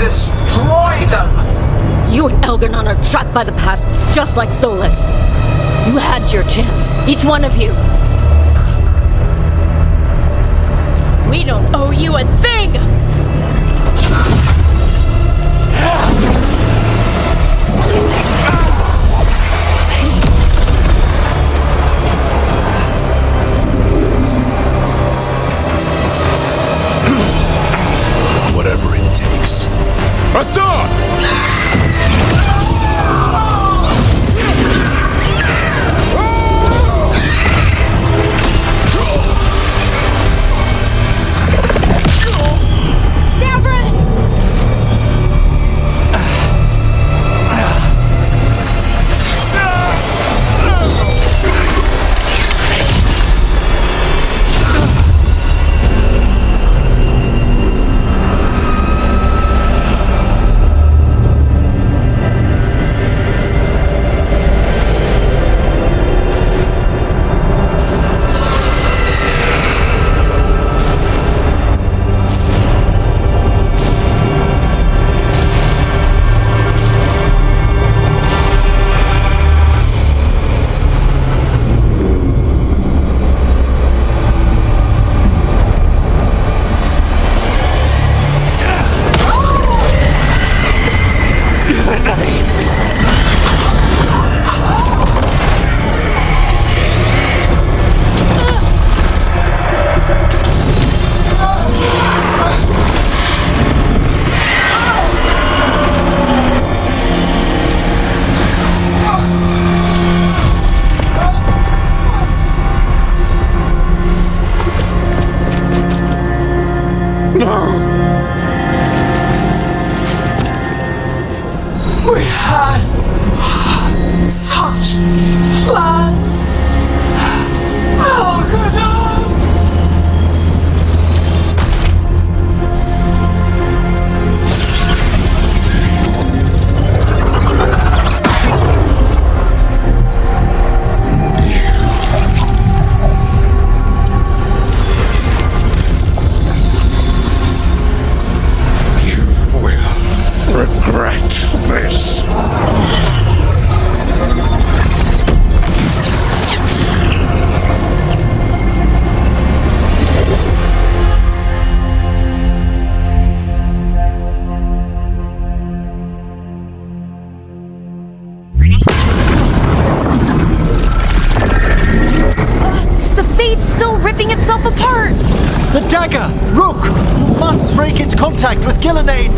destroy them! You and Elgar'nan are trapped by the past, just like Solus. You had your chance, each one of you. We don't owe you a thing! Whatever it takes. Hassan! We had such plans. Elgar'nan! Regret this. The fate's still ripping itself apart! The dagger! Rook! You must break its contact with Ghilan'nain!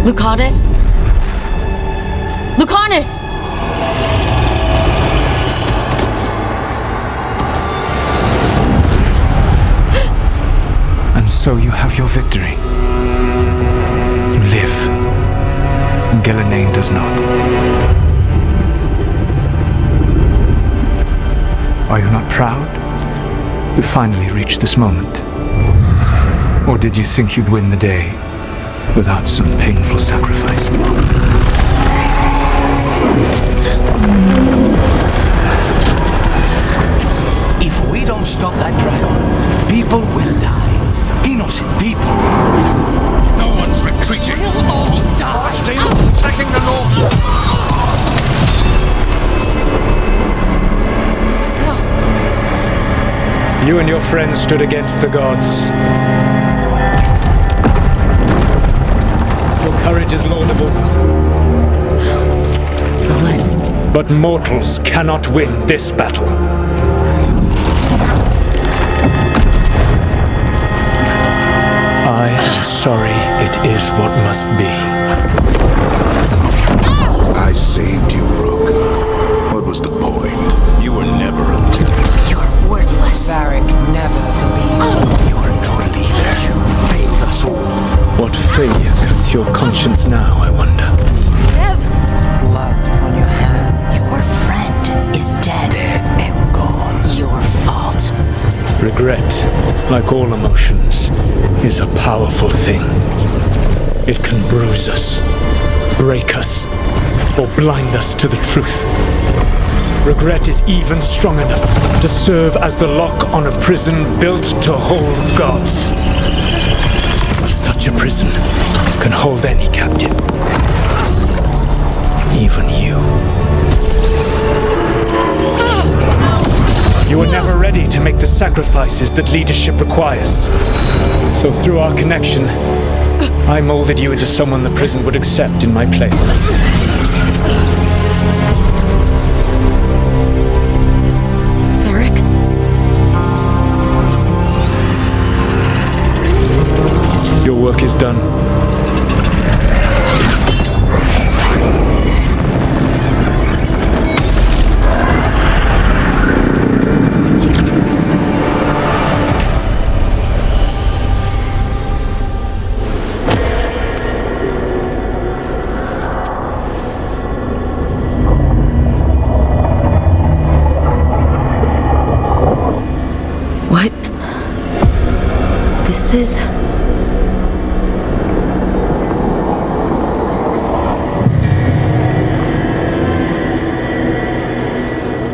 Lucanus? Lucanus! And so you have your victory. You live. Ghilan'nain does not. Are you not proud? You finally reached this moment. Or did you think you'd win the day without some painful sacrifice? If we don't stop that dragon, people will die. Innocent people. No one's retreating. We'll all die. Archdemons attacking the north. You and your friends stood against the gods. Your courage is laudable. Solus. But mortals cannot win this battle. I am sorry it is what must be. I saved you, Rook. What was the point? You were never a You're worthless. Varric never believed. You are no leader. You failed us all. What failure cuts your conscience now, I wonder? Nev! Blood on your hands. Your friend is dead. Dead and gone. Your fault. Regret, like all emotions, is a powerful thing. It can bruise us, break us, or blind us to the truth. Regret is even strong enough to serve as the lock on a prison built to hold gods. But such a prison can hold any captive. Even you. You were never ready to make the sacrifices that leadership requires. So through our connection, I molded you into someone the prison would accept in my place. Eric? Your work is done. This is...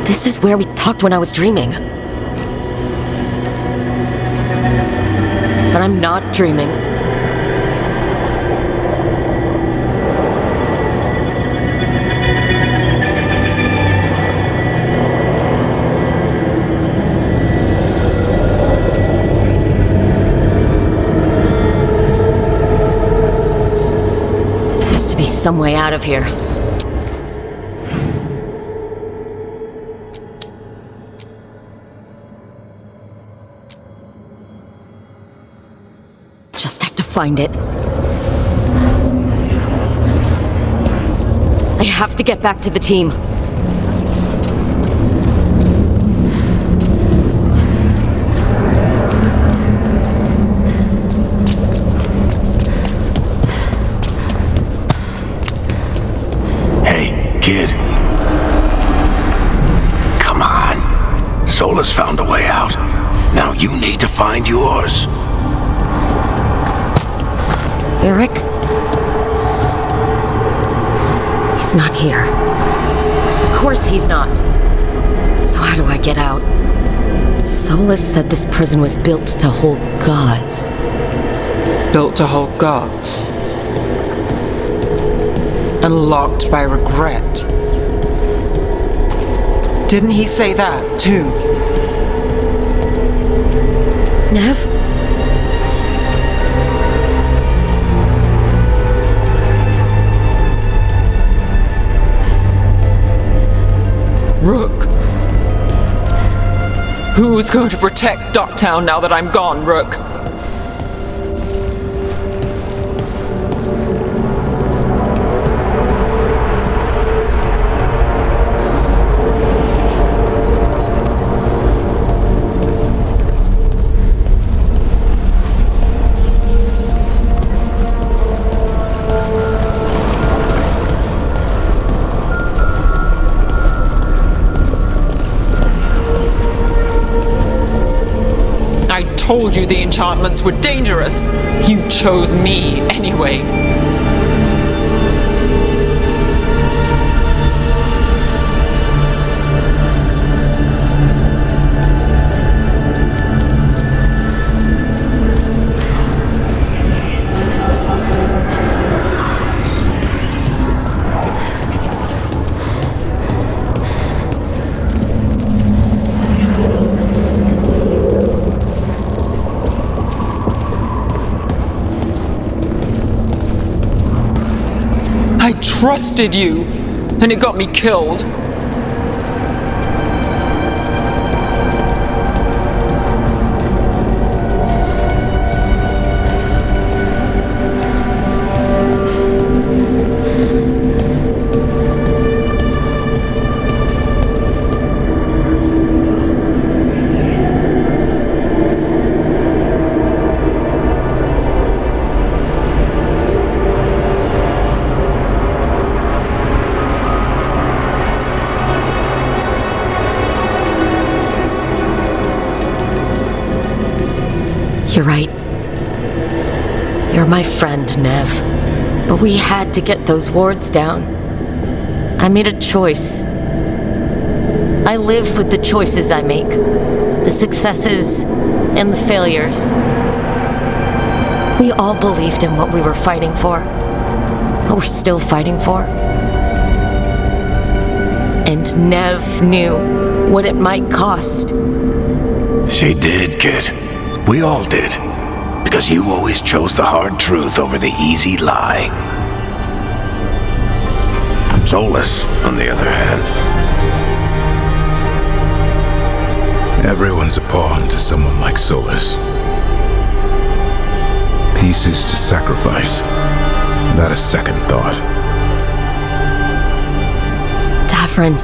This is where we talked when I was dreaming. But I'm not dreaming. To be some way out of here. Just have to find it. I have to get back to the team. Kid. Come on. Solus found a way out. Now you need to find yours. Varric? He's not here. Of course he's not. So how do I get out? Solus said this prison was built to hold gods. Built to hold gods. And locked by regret. Didn't he say that, too? Nev? Rook. Who's going to protect Docktown now that I'm gone, Rook? I told you the enchantments were dangerous. You chose me anyway. I trusted you, and it got me killed. You're right. You're my friend, Nev. But we had to get those wards down. I made a choice. I live with the choices I make. The successes and the failures. We all believed in what we were fighting for. What we're still fighting for. And Nev knew what it might cost. She did, kid. We all did. Because you always chose the hard truth over the easy lie. Solus, on the other hand. Everyone's a pawn to someone like Solus. Pieces to sacrifice, without a second thought. Davrin.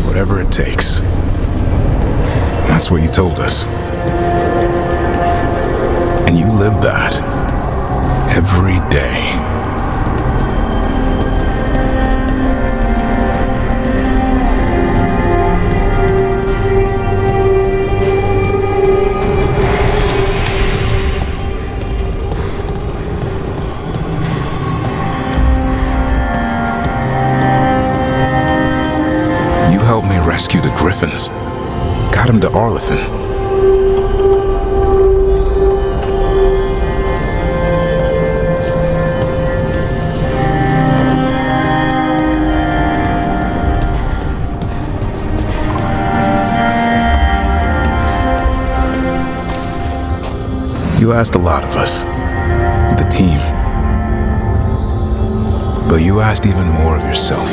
Whatever it takes. That's what you told us. And you live that every day. Helped me rescue the Griffins. Got him to Arlethan. You asked a lot of us, the team. But you asked even more of yourself.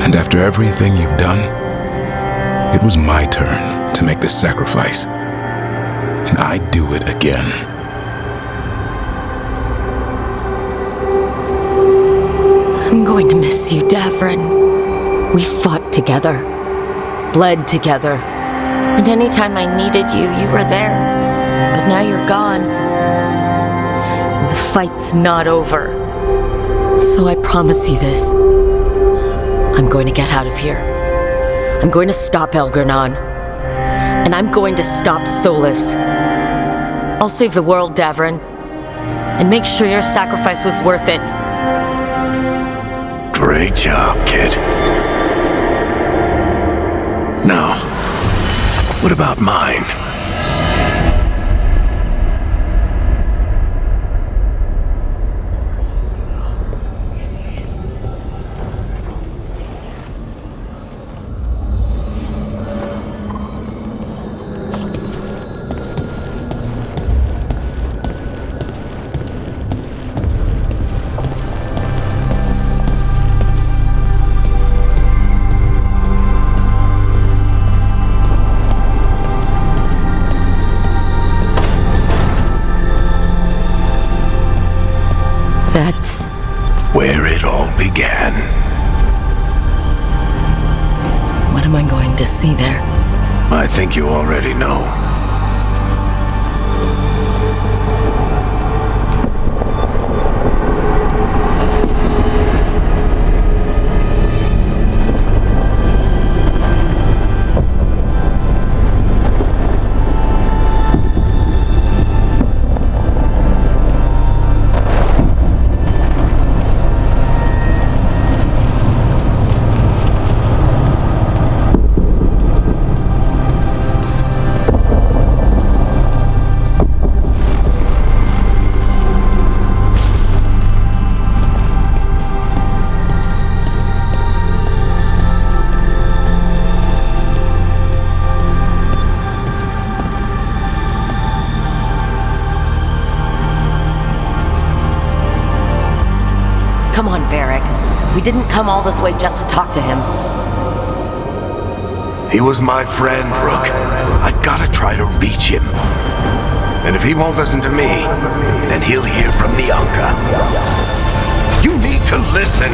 And after everything you've done, it was my turn to make the sacrifice. And I'd do it again. I'm going to miss you, Davrin. We fought together, bled together, and anytime I needed you, you were there. But now you're gone. And the fight's not over. So I promise you this. I'm going to get out of here. I'm going to stop Elgar'nan. And I'm going to stop Solus. I'll save the world, Davrin. And make sure your sacrifice was worth it. Great job, kid. Now, what about mine? That's where it all began. What am I going to see there? I think you already know. Varric. We didn't come all this way just to talk to him. He was my friend, Rook. I gotta try to reach him. And if he won't listen to me, then he'll hear from the Anka. You need to listen!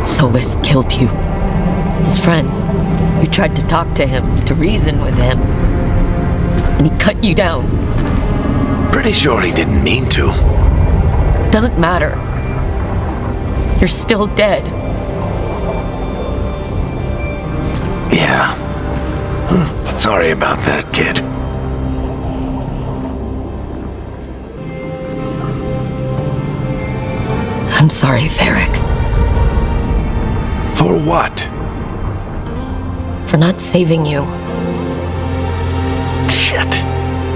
Solus killed you. His friend. You tried to talk to him, to reason with him. And he cut you down. Pretty sure he didn't mean to. Doesn't matter. You're still dead. Yeah. Sorry about that, kid. I'm sorry, Varric. For what? For not saving you. Shit.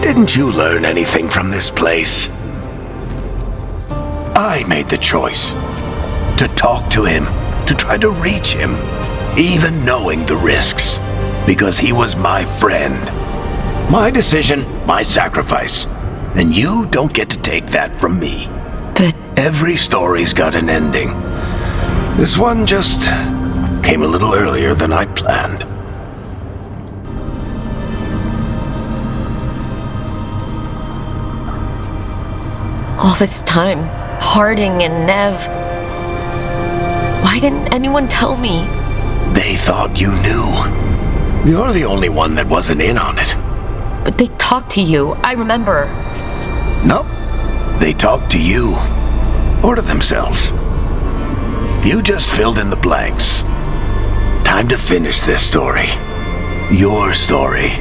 Didn't you learn anything from this place? I made the choice. To talk to him. To try to reach him. Even knowing the risks. Because he was my friend. My decision, my sacrifice. And you don't get to take that from me. But every story's got an ending. This one just came a little earlier than I planned. All this time, Harding and Nev. Why didn't anyone tell me? They thought you knew. You're the only one that wasn't in on it. But they talked to you, I remember. Nope. They talked to you. Or to themselves. You just filled in the blanks. Time to finish this story. Your story.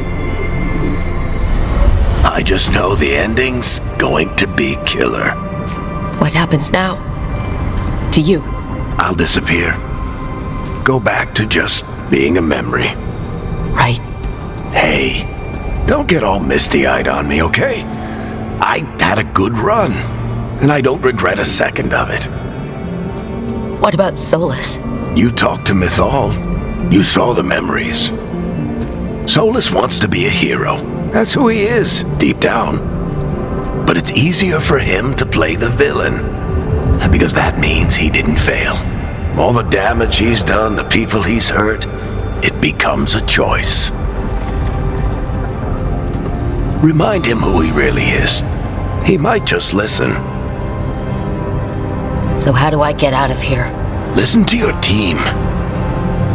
I just know the ending's going to be killer. What happens now? To you? I'll disappear. Go back to just being a memory. Right. Hey, don't get all misty-eyed on me, okay? I had a good run, and I don't regret a second of it. What about Solus? You talked to Mythal. You saw the memories. Solus wants to be a hero. That's who he is, deep down. But it's easier for him to play the villain. Because that means he didn't fail. All the damage he's done, the people he's hurt, it becomes a choice. Remind him who he really is. He might just listen. So how do I get out of here? Listen to your team.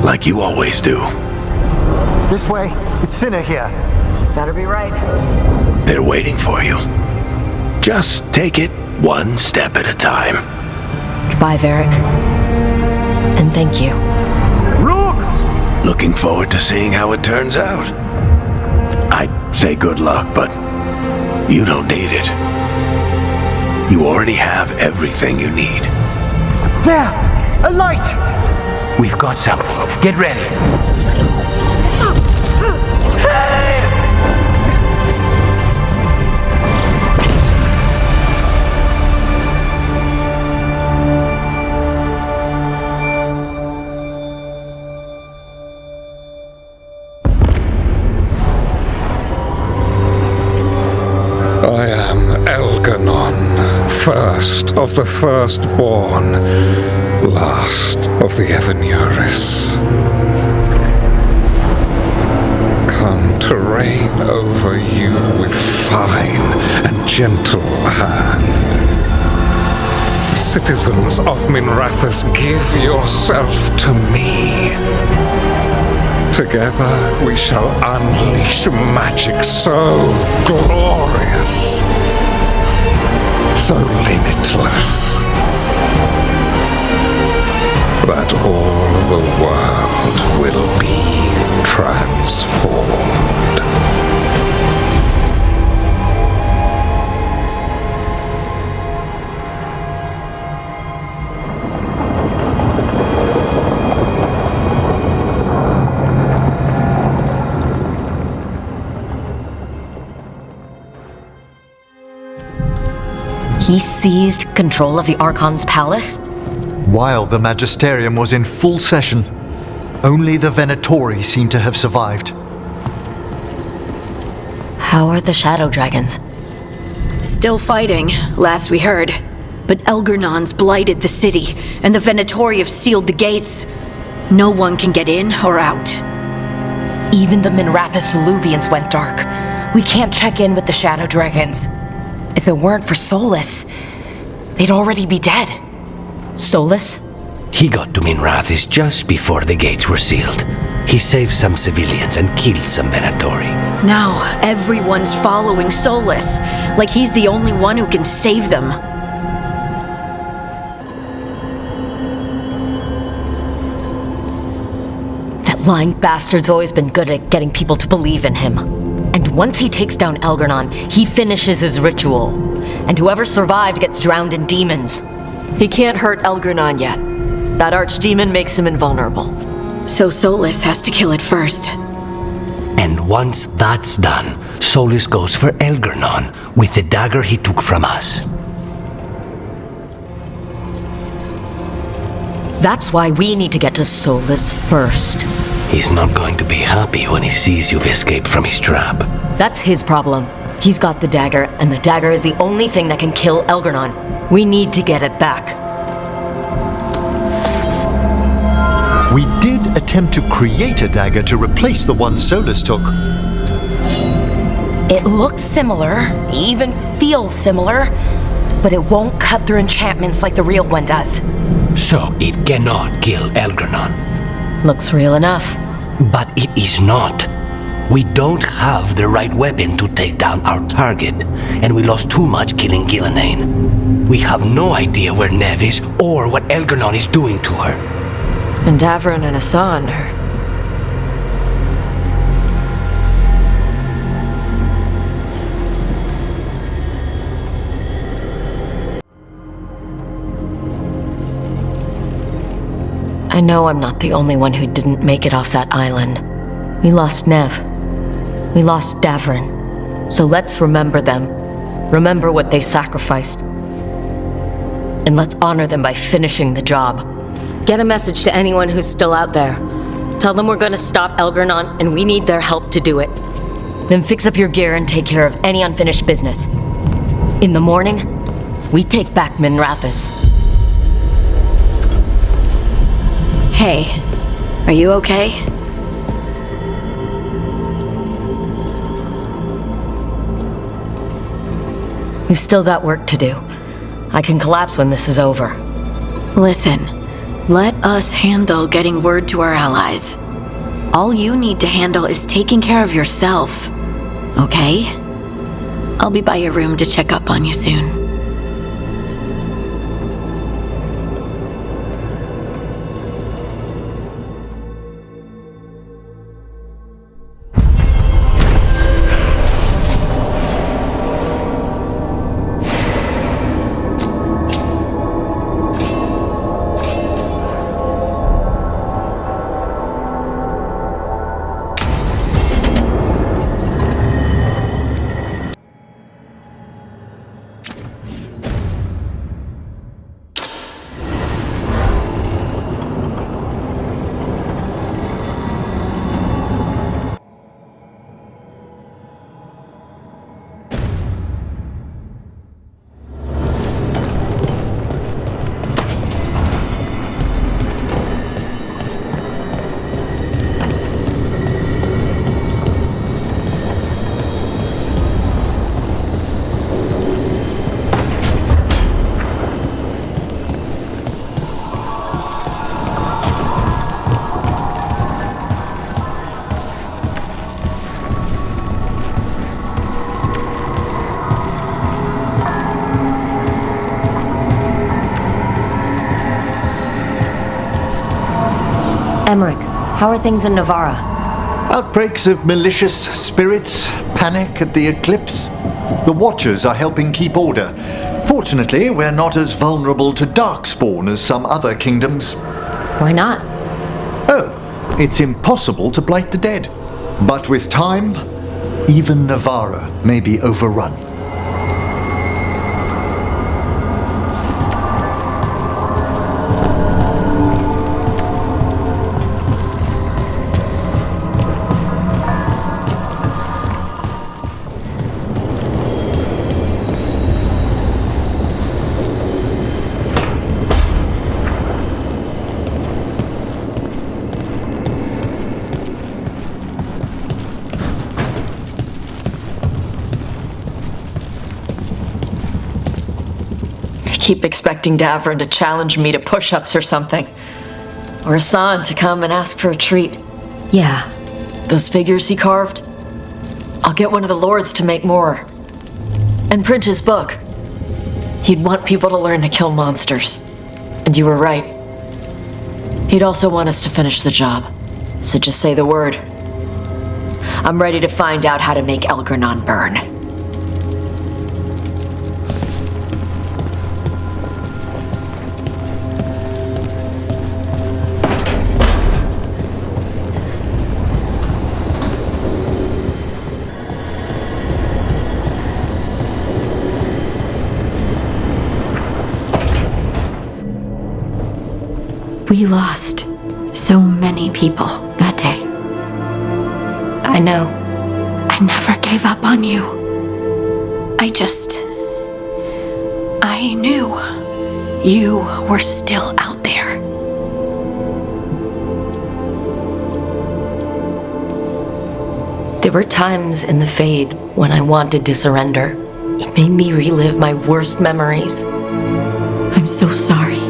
Like you always do. This way. It's thinner here. Better be right. They're waiting for you. Just take it one step at a time. Goodbye, Varric. And thank you. Looking forward to seeing how it turns out. I'd say good luck, but you don't need it. You already have everything you need. There! A light! We've got something. Get ready. I am Elgar'nan, first of the firstborn, last of the Evanuris. Come to reign over you with fine and gentle hand. Citizens of Minrathous, give yourself to me. Together we shall unleash magic so glorious, so limitless, that all the world will be transformed. He seized control of the Archon's palace? While the Magisterium was in full session, only the Venatori seem to have survived. How are the Shadow Dragons? Still fighting, last we heard. But Elgar'nan's blighted the city, and the Venatori have sealed the gates. No one can get in or out. Even the Minrathous Illuvians went dark. We can't check in with the Shadow Dragons. If it weren't for Solus, they'd already be dead. Solus? He got to Minrathous just before the gates were sealed. He saved some civilians and killed some Venatori. Now everyone's following Solus, like he's the only one who can save them. That lying bastard's always been good at getting people to believe in him. And once he takes down Elgar'nan, he finishes his ritual. And whoever survived gets drowned in demons. He can't hurt Elgar'nan yet. That archdemon makes him invulnerable. So Solus has to kill it first. And once that's done, Solus goes for Elgar'nan with the dagger he took from us. That's why we need to get to Solus first. He's not going to be happy when he sees you've escaped from his trap. That's his problem. He's got the dagger, and the dagger is the only thing that can kill Elgar'nan. We need to get it back. We did attempt to create a dagger to replace the one Solus took. It looks similar, even feels similar, but it won't cut through enchantments like the real one does. So it cannot kill Elgar'nan. Looks real enough. But it is not. We don't have the right weapon to take down our target, and we lost too much killing Ghilan'nain. We have no idea where Neve is or what Elgar'nan is doing to her. And Davron and Hassan are... I know I'm not the only one who didn't make it off that island. We lost Neve. We lost Davron. So let's remember them. Remember what they sacrificed. And let's honor them by finishing the job. Get a message to anyone who's still out there. Tell them we're gonna stop Elgar'nan and we need their help to do it. Then fix up your gear and take care of any unfinished business. In the morning, we take back Minrathous. Hey, are you okay? We've still got work to do. I can collapse when this is over. Listen, let us handle getting word to our allies. All you need to handle is taking care of yourself. okay? I'll be by your room to check up on you soon. Emmerich, how are things in Navarra? Outbreaks of malicious spirits, panic at the eclipse. The Watchers are helping keep order. Fortunately, we're not as vulnerable to darkspawn as some other kingdoms. Why not? Oh, it's impossible to blight the dead. But with time, even Navarra may be overrun. Keep expecting Davrin to challenge me to push-ups or something. Or Hassan to come and ask for a treat. Yeah. Those figures he carved? I'll get one of the lords to make more. And print his book. He'd want people to learn to kill monsters. And you were right. He'd also want us to finish the job. So just say the word. I'm ready to find out how to make Elgar'nan burn. We lost so many people that day. I know. I never gave up on you. I knew you were still out there. There were times in the Fade when I wanted to surrender. It made me relive my worst memories. I'm so sorry.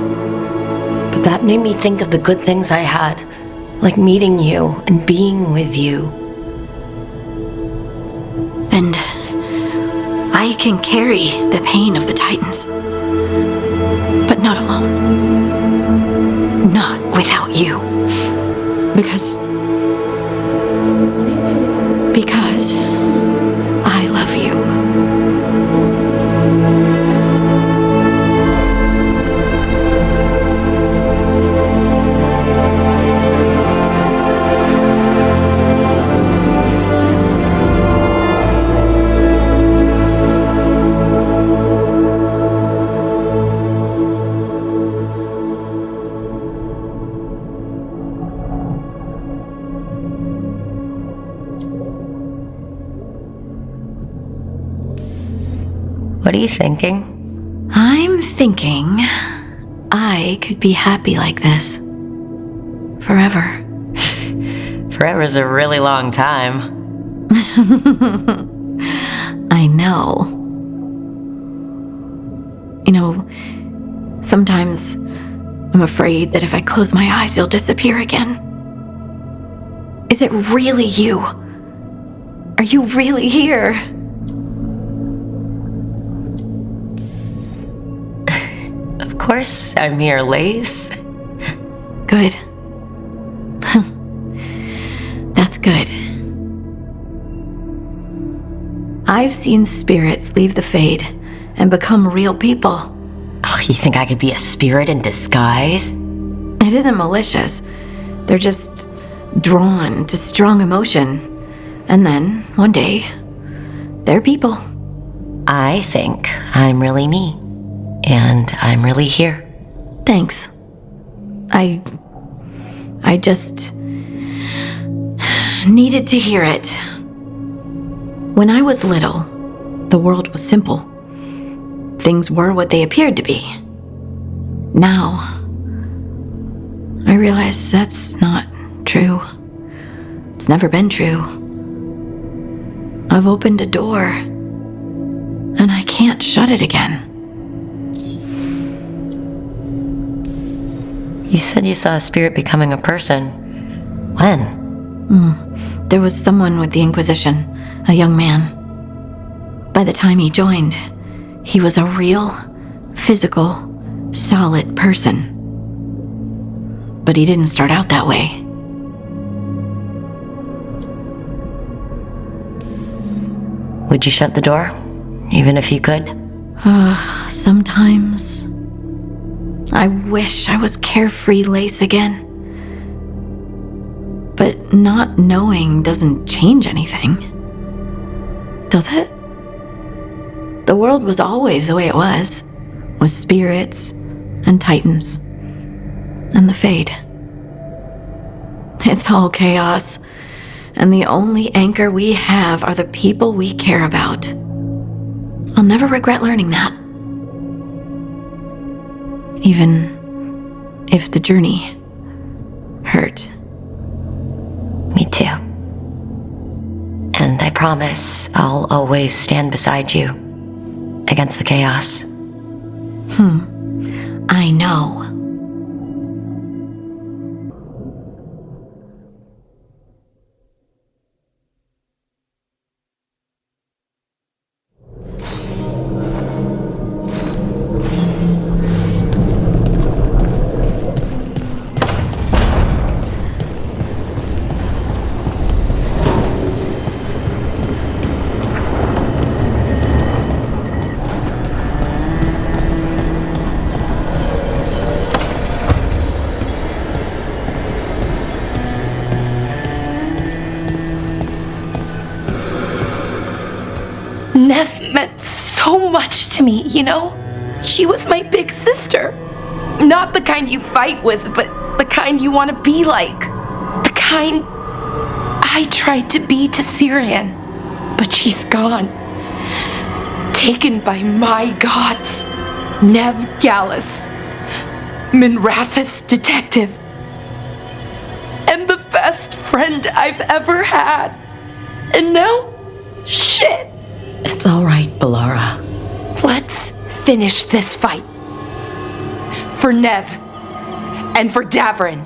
But that made me think of the good things I had, like meeting you and being with you. And I can carry the pain of the Titans. But not alone. Not without you. Because I love you. What are you thinking? I'm thinking I could be happy like this. Forever. Forever's a really long time. I know. You know, sometimes I'm afraid that if I close my eyes, you'll disappear again. Is it really you? Are you really here? Of course, I'm here, Lace. Good. That's good. I've seen spirits leave the Fade and become real people. Oh, you think I could be a spirit in disguise? It isn't malicious. They're just drawn to strong emotion. And then, one day, they're people. I think I'm really me. And I'm really here. Thanks. I just needed to hear it. When I was little, the world was simple. Things were what they appeared to be. Now, I realize that's not true. It's never been true. I've opened a door, and I can't shut it again. You said you saw a spirit becoming a person. When? There was someone with the Inquisition, a young man. By the time he joined, he was a real, physical, solid person. But he didn't start out that way. Would you shut the door? Even if you could? Sometimes. I wish I was carefree Lace again. But not knowing doesn't change anything. Does it? The world was always the way it was, with spirits and titans and the Fade. It's all chaos, and the only anchor we have are the people we care about. I'll never regret learning that. Even if the journey hurt. Me too. And I promise I'll always stand beside you against the chaos. I know. Nev meant so much to me, you know? She was my big sister. Not the kind you fight with, but the kind you want to be like. The kind I tried to be to Syrian. But she's gone. Taken by my gods. Nev Gallus. Minrathous detective. And the best friend I've ever had. And now, shit. It's all right, Balara. Let's finish this fight. For Nev. And for Davrin.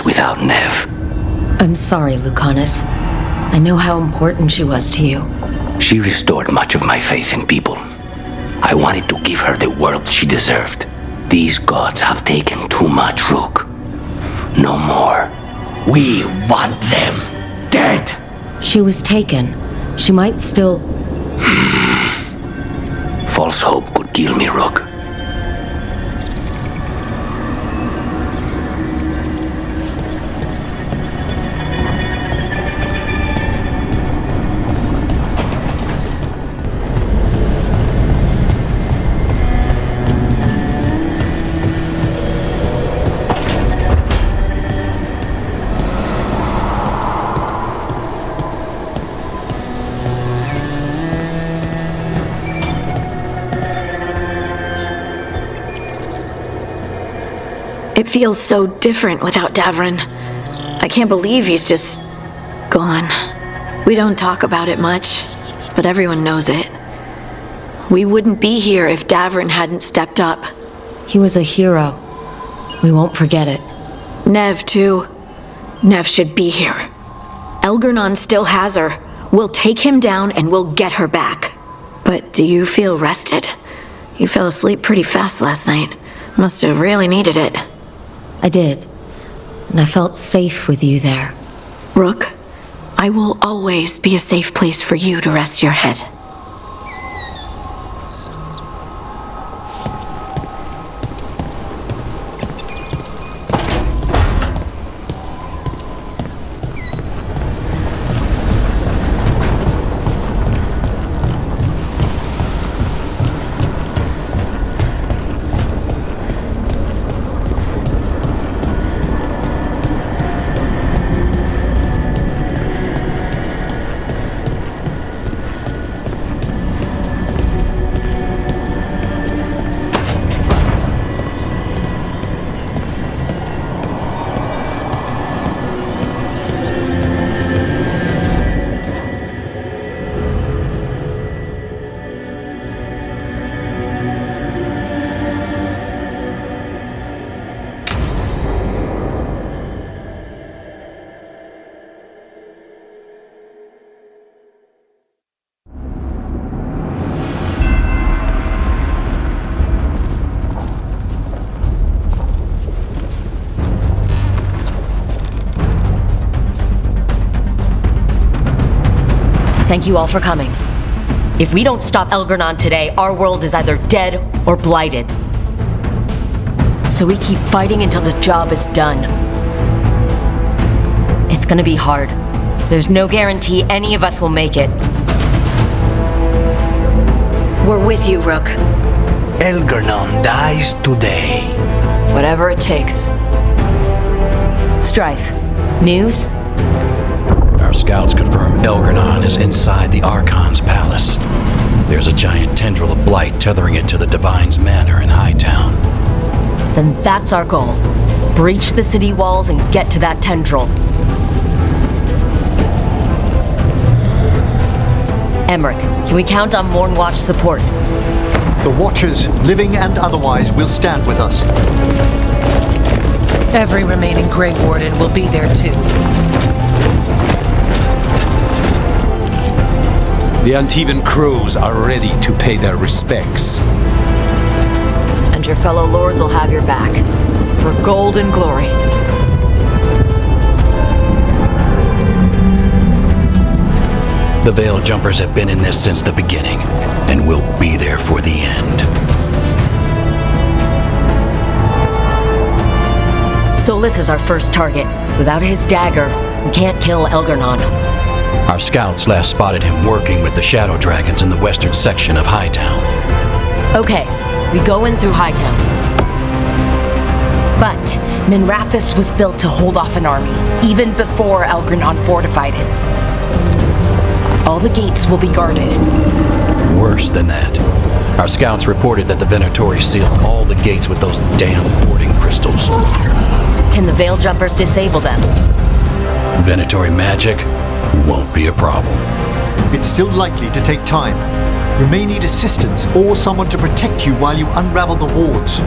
Without Nev. I'm sorry, Lucanus. I know how important she was to you. She restored much of my faith in people. I wanted to give her the world she deserved. These gods have taken too much, Rook. No more. We want them dead. She was taken. She might still... False hope could kill me, Rook. It feels so different without Davrin. I can't believe he's just gone. We don't talk about it much, but everyone knows it. We wouldn't be here if Davrin hadn't stepped up. He was a hero. We won't forget it. Nev, too. Nev should be here. Elgar'nan still has her. We'll take him down and we'll get her back. But do you feel rested? You fell asleep pretty fast last night. Must have really needed it. I did. And I felt safe with you there. Rook, I will always be a safe place for you to rest your head. Thank you all for coming. If we don't stop Elgar'nan today, our world is either dead or blighted. So we keep fighting until the job is done. It's gonna be hard. There's no guarantee any of us will make it. We're with you, Rook. Elgar'nan dies today. Whatever it takes. Strife, news? Our scouts confirm Elgar'nan is inside the Archon's palace. There's a giant tendril of blight tethering it to the Divine's manor in Hightown. Then that's our goal. Breach the city walls and get to that tendril. Emmerich, can we count on Mornwatch support? The Watchers, living and otherwise, will stand with us. Every remaining Grey Warden will be there too. The Antivan crows are ready to pay their respects. And your fellow lords will have your back. For gold and glory. The Veil Jumpers have been in this since the beginning, and will be there for the end. Solas is our first target. Without his dagger, we can't kill Elgar'nan. Our scouts last spotted him working with the Shadow Dragons in the western section of Hightown. Okay, we go in through Hightown. But Minrathous was built to hold off an army, even before Elgar'nan fortified it. All the gates will be guarded. Worse than that. Our scouts reported that the Venatori sealed all the gates with those damn warding crystals. Can the Veil Jumpers disable them? Venatori magic won't be a problem. It's still likely to take time. You may need assistance or someone to protect you while you unravel the wards.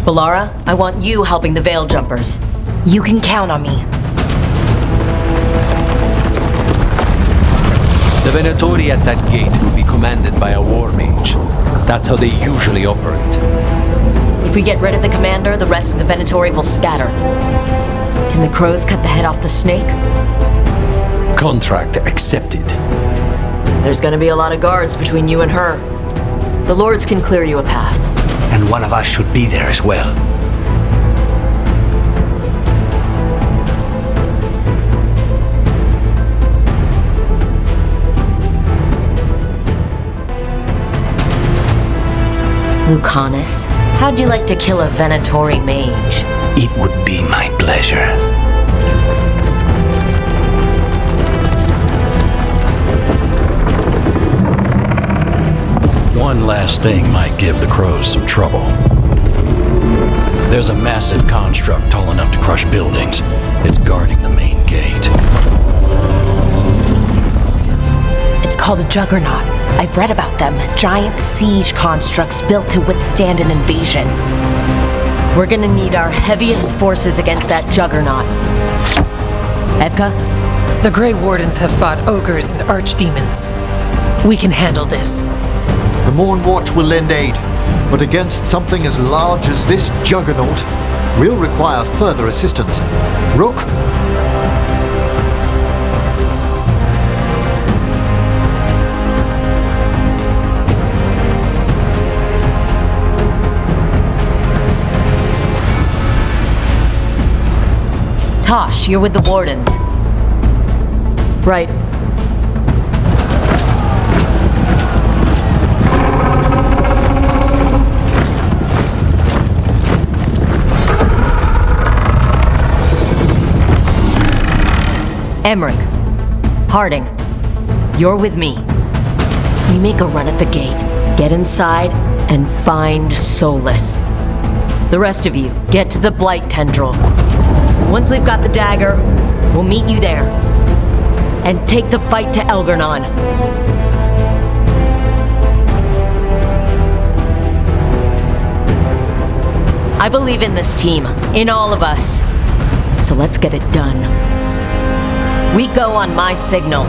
Balara, I want you helping the Veil Jumpers. You can count on me. The Venatori at that gate will be commanded by a war mage. That's how they usually operate. If we get rid of the commander, the rest of the Venatori will scatter. Can the crows cut the head off the snake? Contract accepted. There's gonna be a lot of guards between you and her. The lords can clear you a path. And one of us should be there as well. Lucanus, how'd you like to kill a Venatori mage? It would be my pleasure. One last thing might give the crows some trouble. There's a massive construct tall enough to crush buildings. It's guarding the main gate. It's called a juggernaut. I've read about them. Giant siege constructs built to withstand an invasion. We're gonna need our heaviest forces against that juggernaut. Evka? The Grey Wardens have fought ogres and archdemons. We can handle this. The Morn Watch will lend aid, but against something as large as this juggernaut, we'll require further assistance. Rook? Tosh, you're with the Wardens. Right. Emmerich, Harding, you're with me. We make a run at the gate, get inside, and find Solus. The rest of you, get to the Blight Tendril. Once we've got the dagger, we'll meet you there. And take the fight to Elgar'nan. I believe in this team, in all of us. So let's get it done. We go on my signal.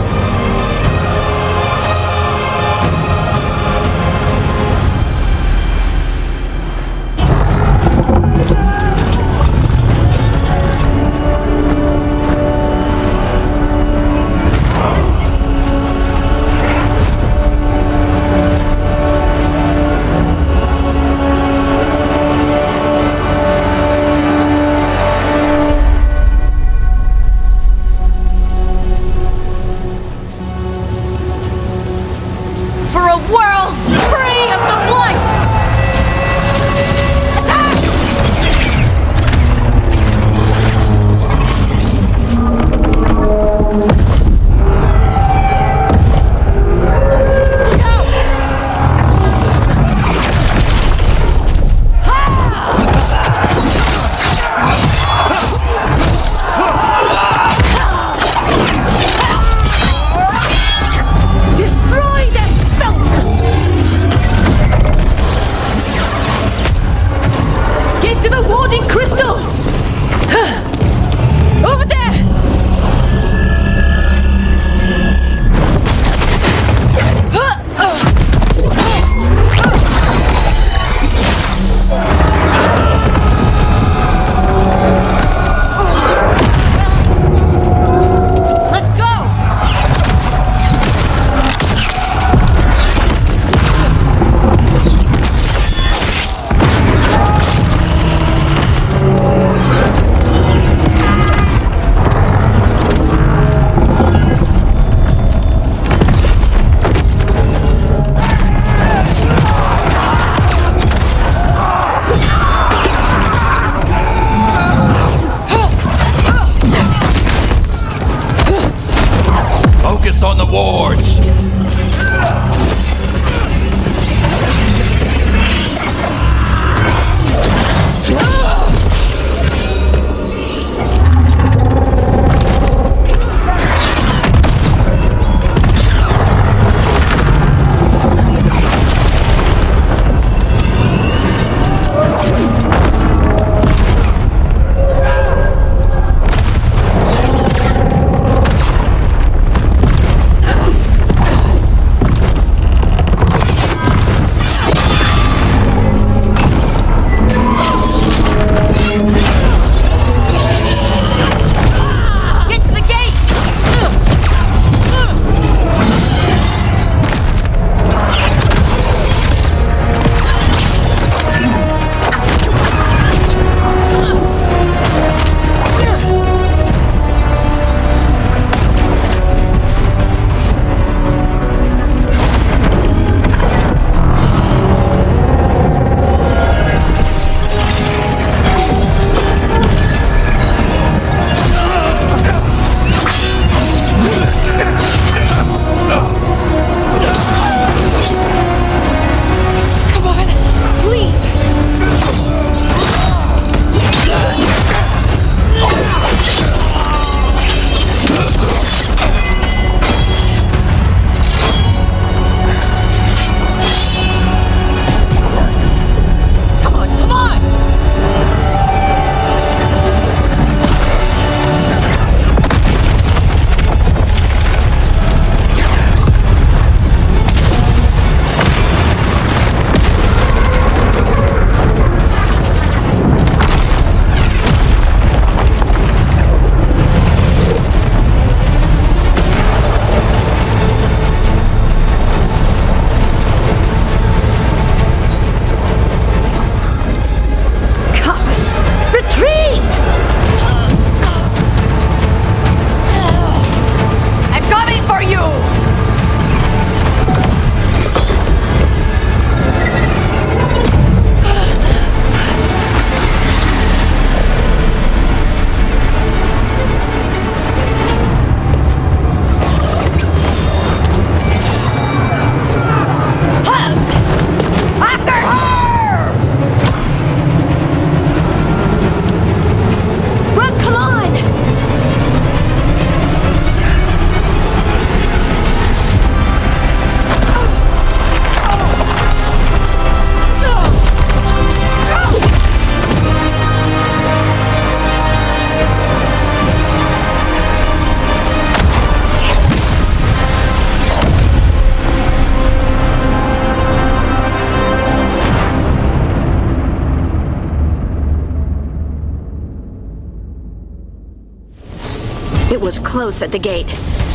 It was close at the gate,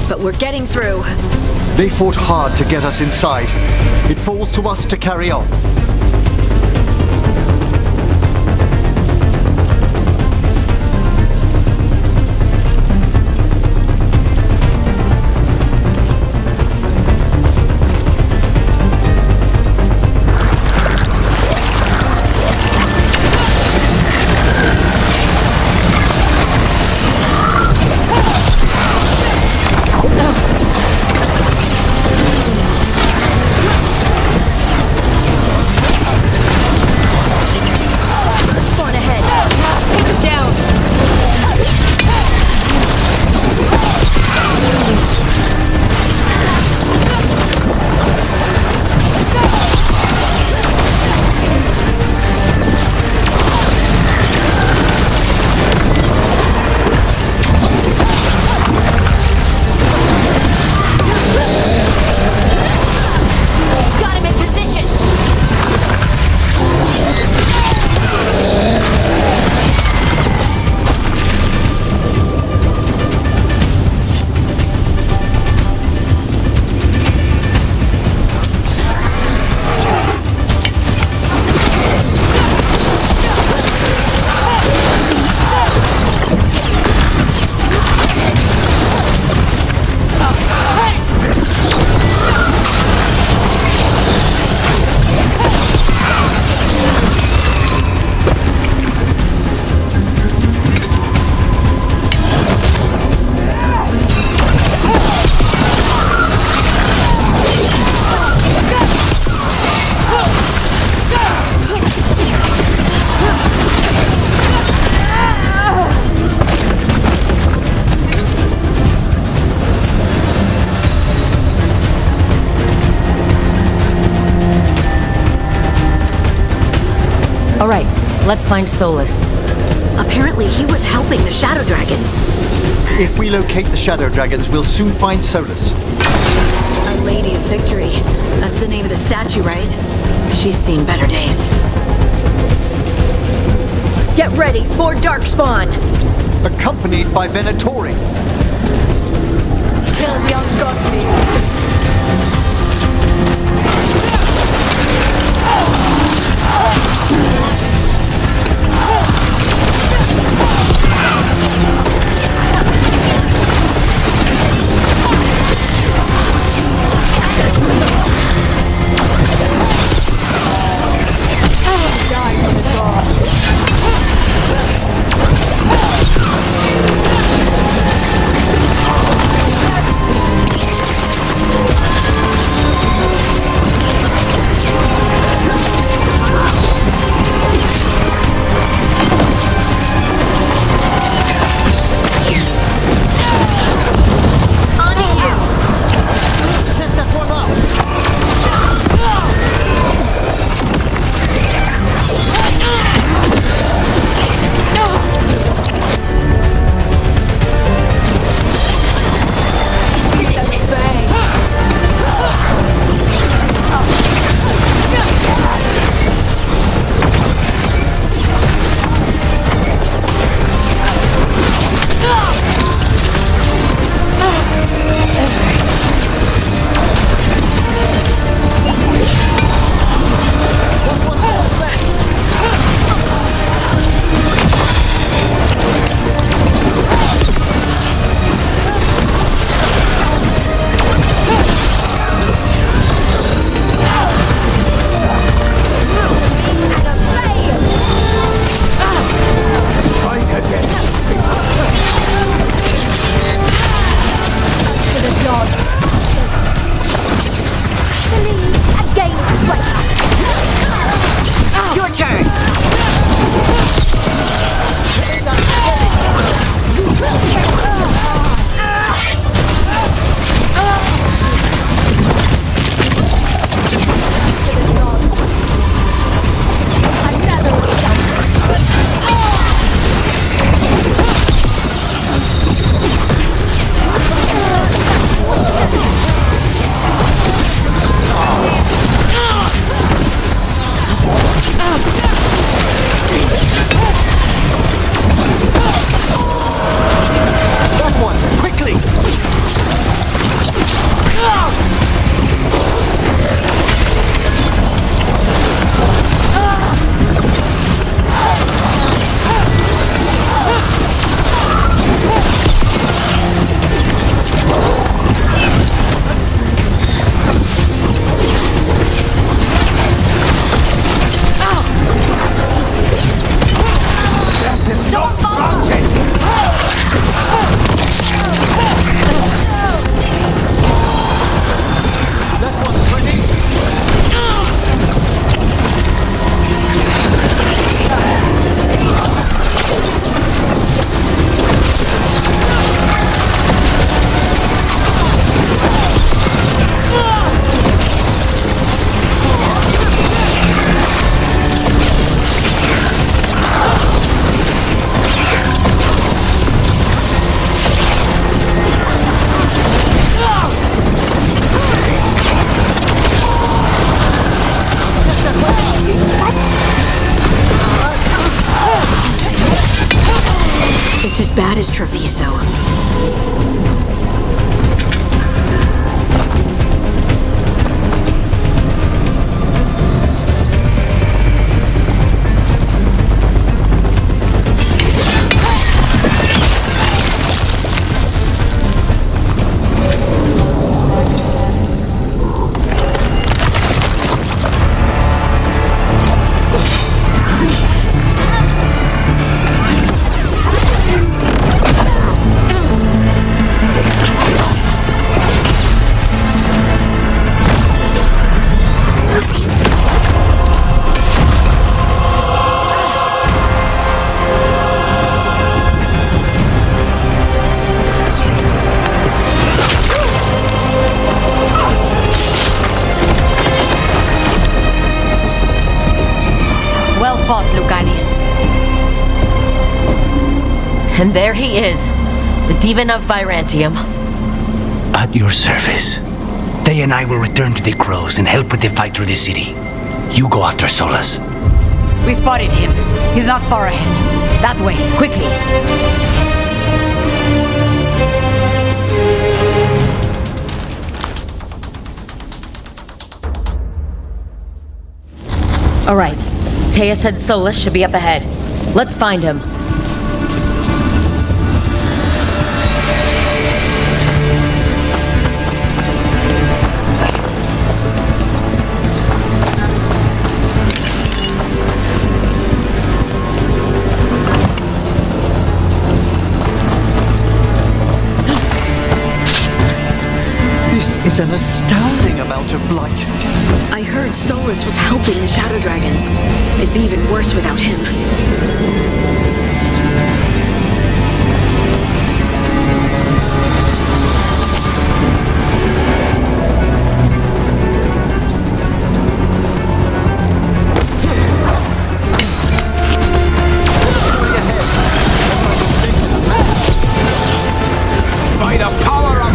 but we're getting through. They fought hard to get us inside. It falls to us to carry on. All right, let's find Solus. Apparently he was helping the Shadow Dragons. If we locate the Shadow Dragons, we'll soon find Solus. A Lady of Victory. That's the name of the statue, right? She's seen better days. Get ready for Darkspawn! Accompanied by Venatori. Kill the ungodly! That is Treviso. And there he is, the demon of Virantium. At your service. They and I will return to the Crows and help with the fight through the city. You go after Solus. We spotted him. He's not far ahead. That way, quickly. All right. Taya said Solus should be up ahead. Let's find him. This is an astounding amount of blight. I heard Solus was helping the Shadow Dragons. It'd be even worse without him. By the power of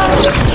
Radical!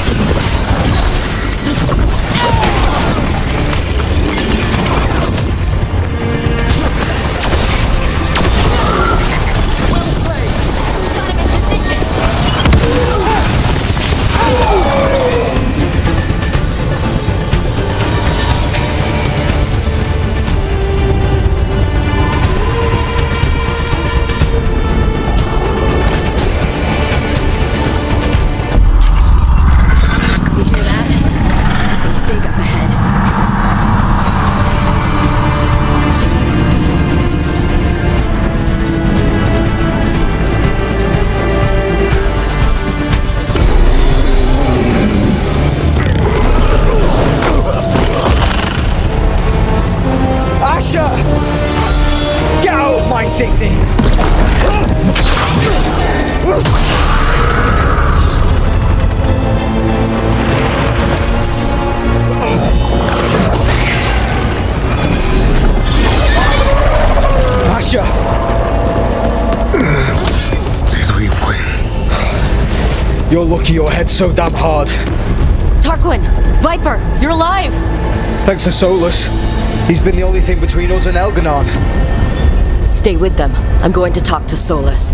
city. Asha! Did we win? You're lucky your head's so damn hard. Tarquin! Viper! You're alive! Thanks to Solus. He's been the only thing between us and Elgar'nan. Stay with them. I'm going to talk to Solus.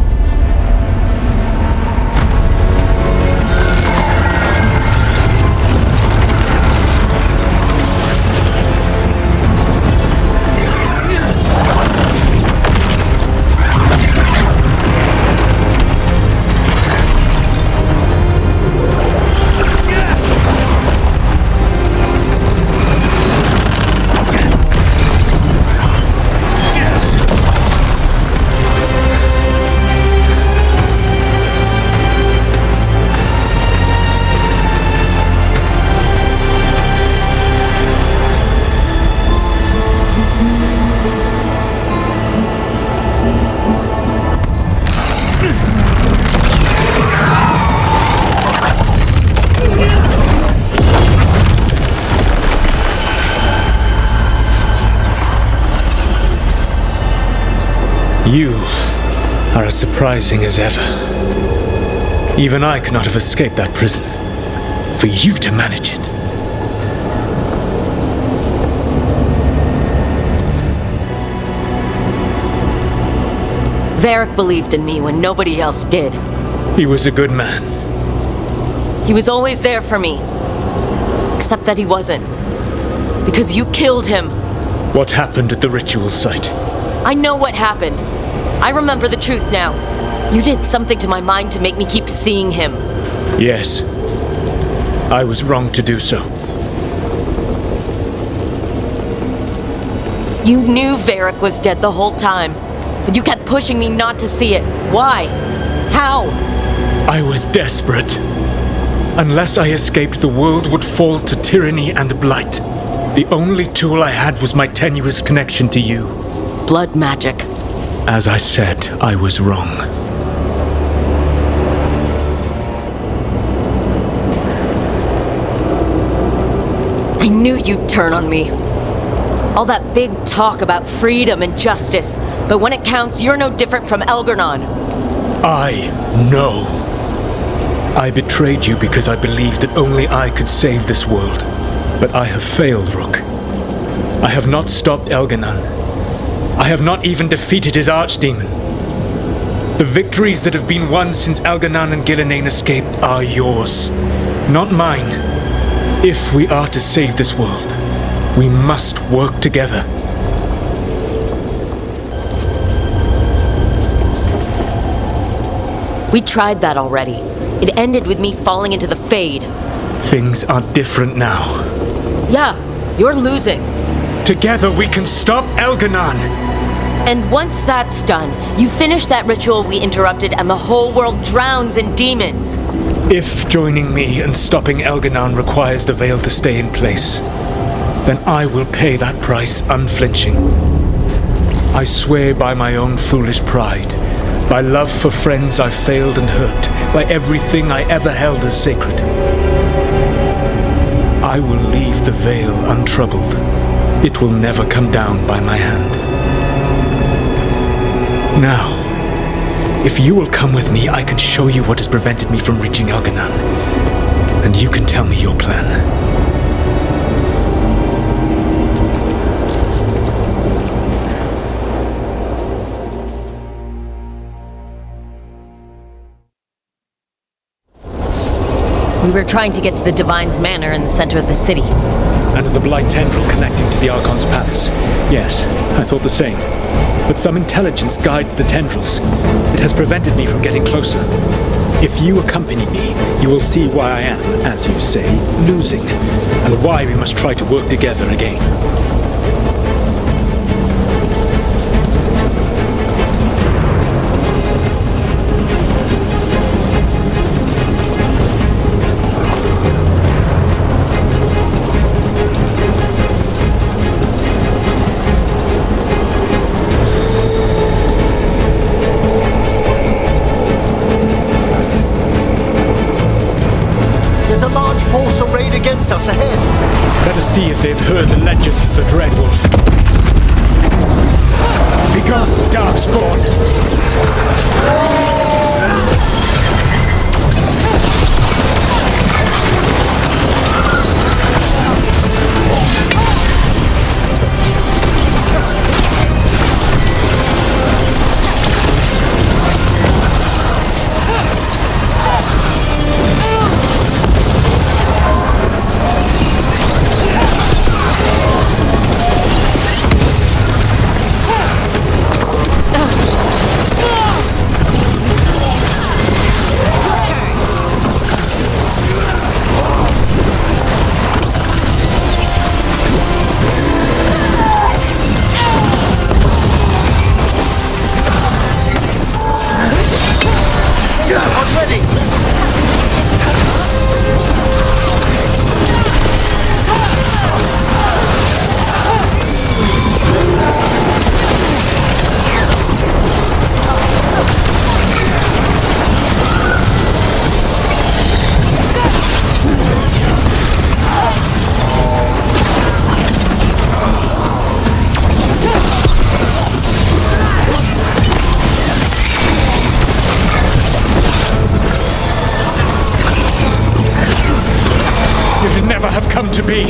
You are as surprising as ever. Even I could not have escaped that prison. For you to manage it. Varric believed in me when nobody else did. He was a good man. He was always there for me. Except that he wasn't. Because you killed him. What happened at the ritual site? I know what happened. I remember the truth now. You did something to my mind to make me keep seeing him. Yes. I was wrong to do so. You knew Varric was dead the whole time. But you kept pushing me not to see it. Why? How? I was desperate. Unless I escaped, the world would fall to tyranny and blight. The only tool I had was my tenuous connection to you. Blood magic. As I said, I was wrong. I knew you'd turn on me. All that big talk about freedom and justice, but when it counts, you're no different from Elgar'nan. I know. I betrayed you because I believed that only I could save this world. But I have failed, Rook. I have not stopped Elgar'nan. I have not even defeated his archdemon. The victories that have been won since Elgar'nan and Ghilan'nain escaped are yours, not mine. If we are to save this world, we must work together. We tried that already. It ended with me falling into the Fade. Things are different now. Yeah, you're losing. Together we can stop Elgar'nan! And once that's done, you finish that ritual we interrupted and the whole world drowns in demons. If joining me and stopping Elgar'nan requires the Veil to stay in place, then I will pay that price unflinching. I swear by my own foolish pride, by love for friends I've failed and hurt, by everything I ever held as sacred. I will leave the Veil untroubled. It will never come down by my hand. Now, if you will come with me, I can show you what has prevented me from reaching Elgar'nan, and you can tell me your plan. We were trying to get to the Divine's Manor in the center of the city. And the Blight Tendril connecting to the Archon's palace. Yes, I thought the same. But some intelligence guides the tendrils. It has prevented me from getting closer. If you accompany me, you will see why I am, as you say, losing, and why we must try to work together again. Against us ahead. Let us see if they've heard the legends of the Dreadwolf. Begone, Darkspawn! come to be.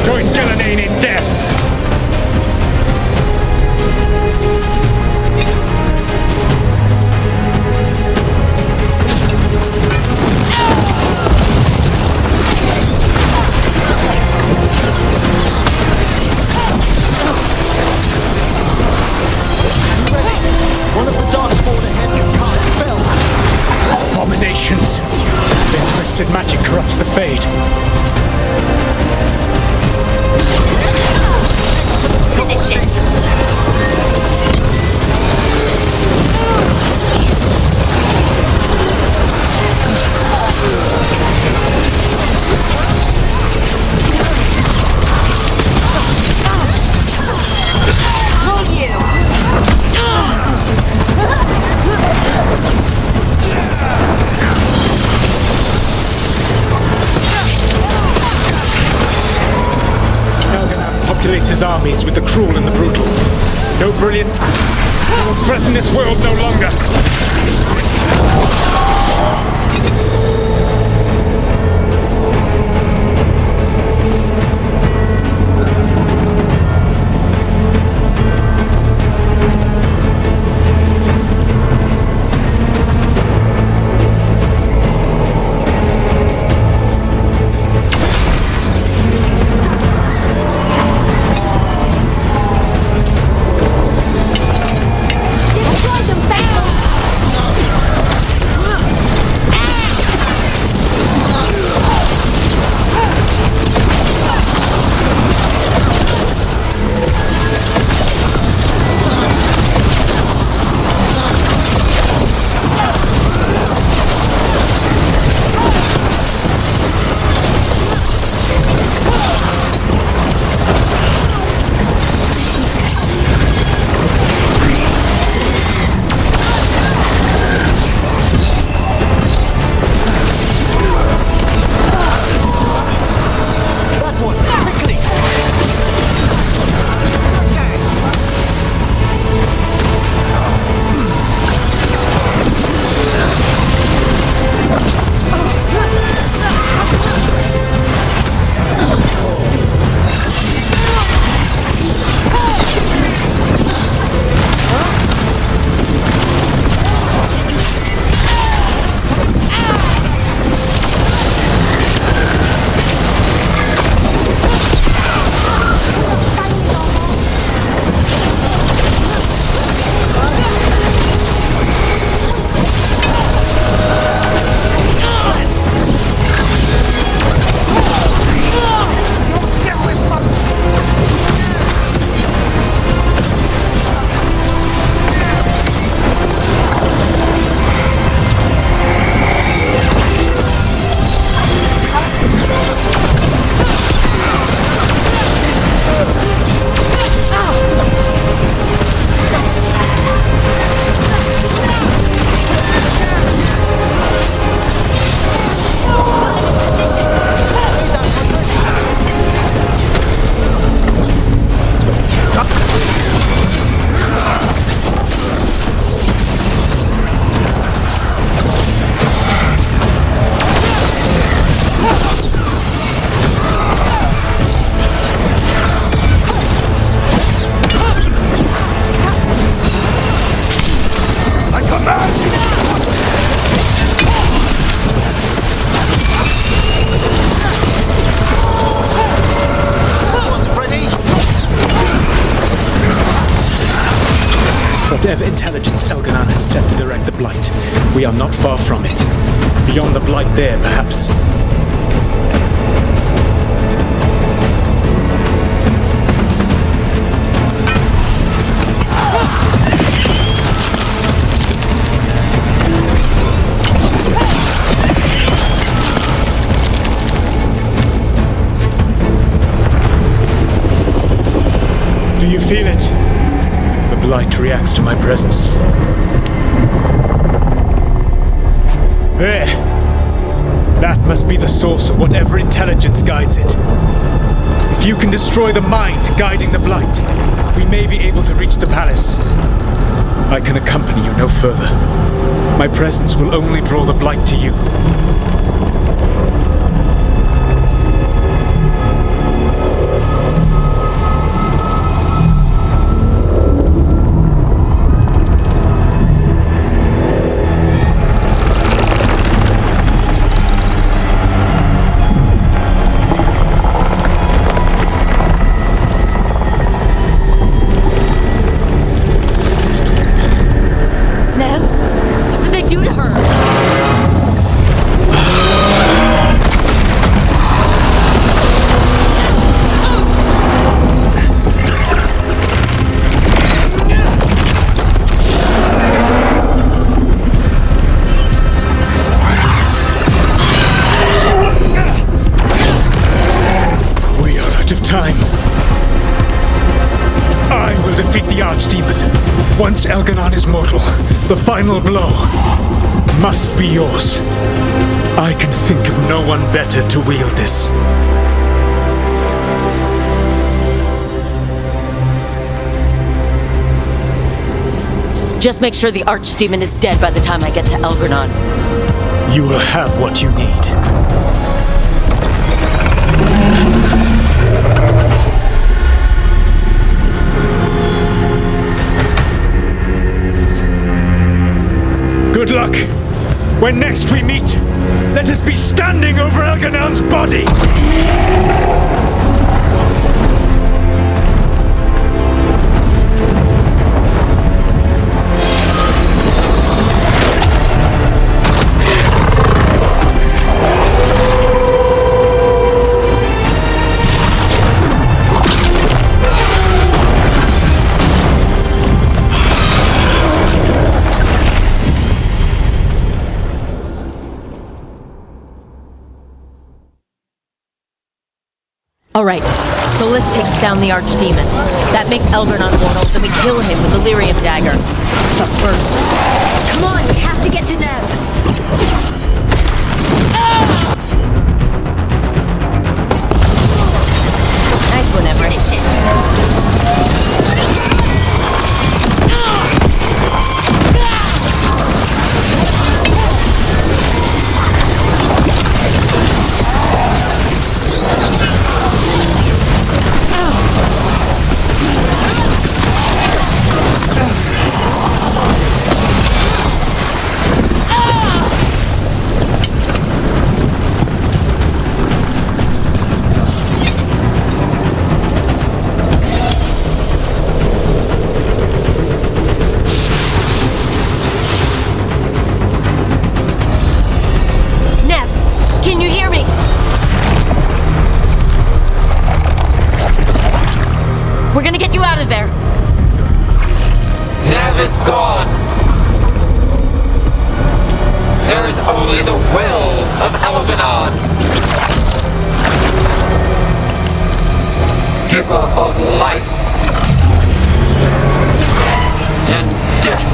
Join Ghilan'nain in death! One of the darkspawn ahead can cast spell. Abominations! Their twisted magic corrupts the Fade. Finish it! Elgar'nan populates his armies with the cruel and the brutal. No brilliant. He will threaten this world no longer. Whatever intelligence Elgar'nan has set to direct the Blight, we are not far from it. Beyond the Blight there, perhaps. Do you feel it? The Blight reacts to my presence. There! That must be the source of whatever intelligence guides it. If you can destroy the mind guiding the Blight, we may be able to reach the palace. I can accompany you no further. My presence will only draw the Blight to you. Once Elgar'nan is mortal, the final blow must be yours. I can think of no one better to wield this. Just make sure the Archdemon is dead by the time I get to Elgar'nan. You will have what you need. Good luck! When next we meet, let us be standing over Elgar'nan's body! All right, Solus takes down the Archdemon. That makes Elgar'nan mortal, then we kill him with the Lyrium dagger. But first... Come on, we have to get to them! Nice one, Everett. We're gonna get you out of there. Nev is gone. There is only the will of Elgar'nan, giver of life and death.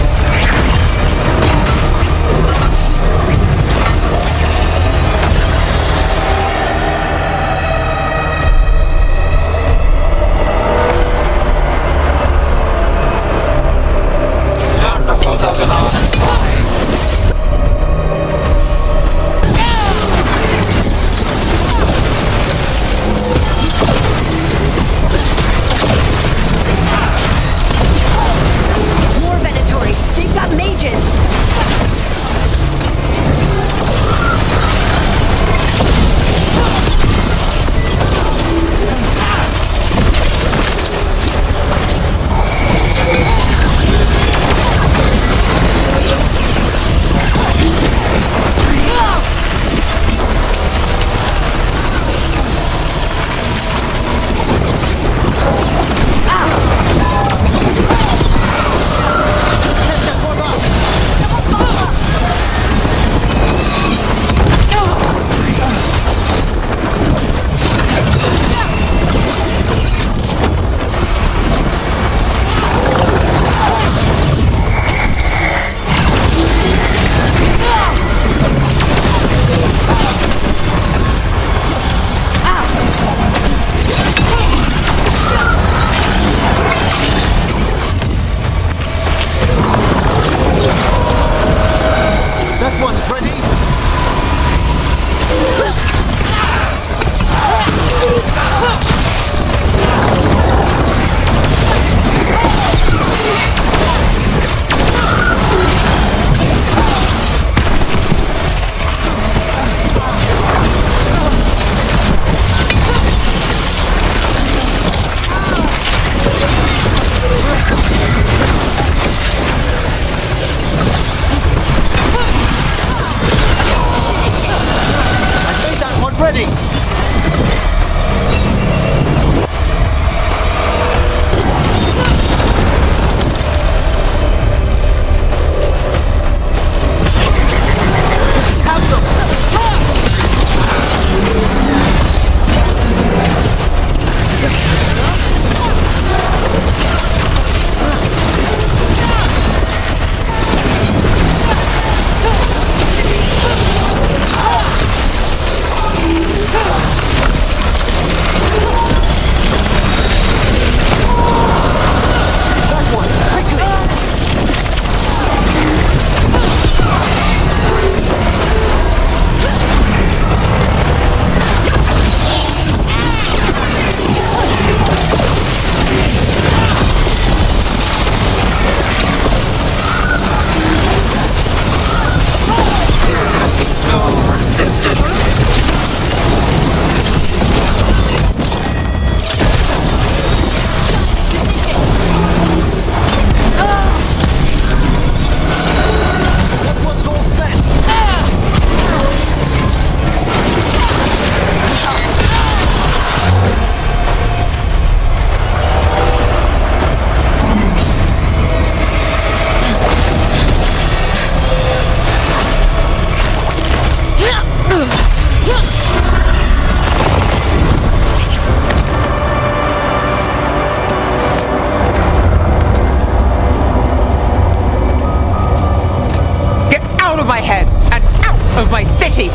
my head and out of my city!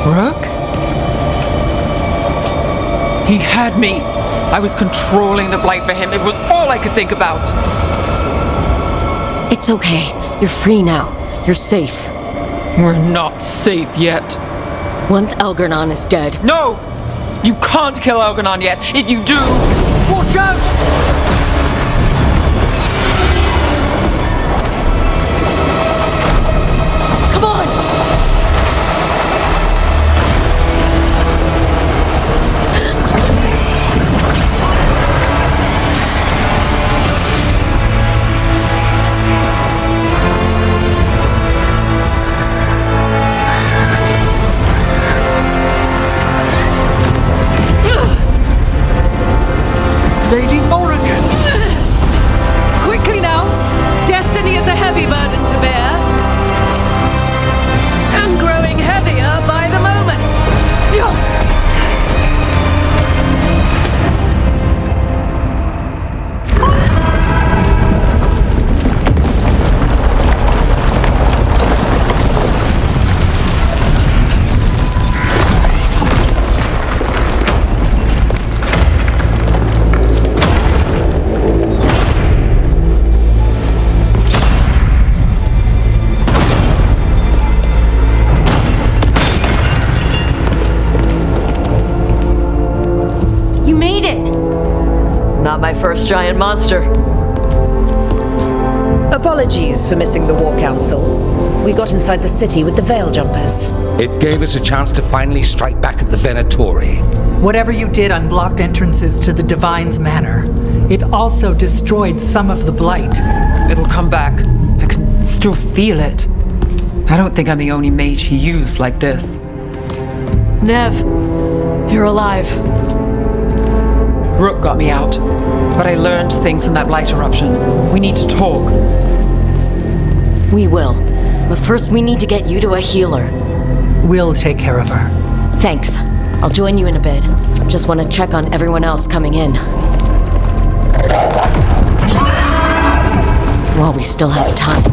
Rook? He had me. I was controlling the blight for him. It was all I could think about. It's okay. You're free now. You're safe. We're not safe yet. Once Elgar'nan is dead... No! You can't kill Elgar'nan yet. If you do, watch out! Lady Morrigan! Quickly now! Destiny is a heavy burden to bear. And growing heavier by the moment. Not my first giant monster. Apologies for missing the War Council. We got inside the city with the Veil Jumpers. It gave us a chance to finally strike back at the Venatori. Whatever you did unblocked entrances to the Divine's Manor. It also destroyed some of the blight. It'll come back. I can still feel it. I don't think I'm the only mage he used like this. Nev, you're alive. Rook got me out, but I learned things in that blight eruption. We need to talk. We will. But first we need to get you to a healer. We'll take care of her. Thanks. I'll join you in a bit. Just want to check on everyone else coming in. While we still have time.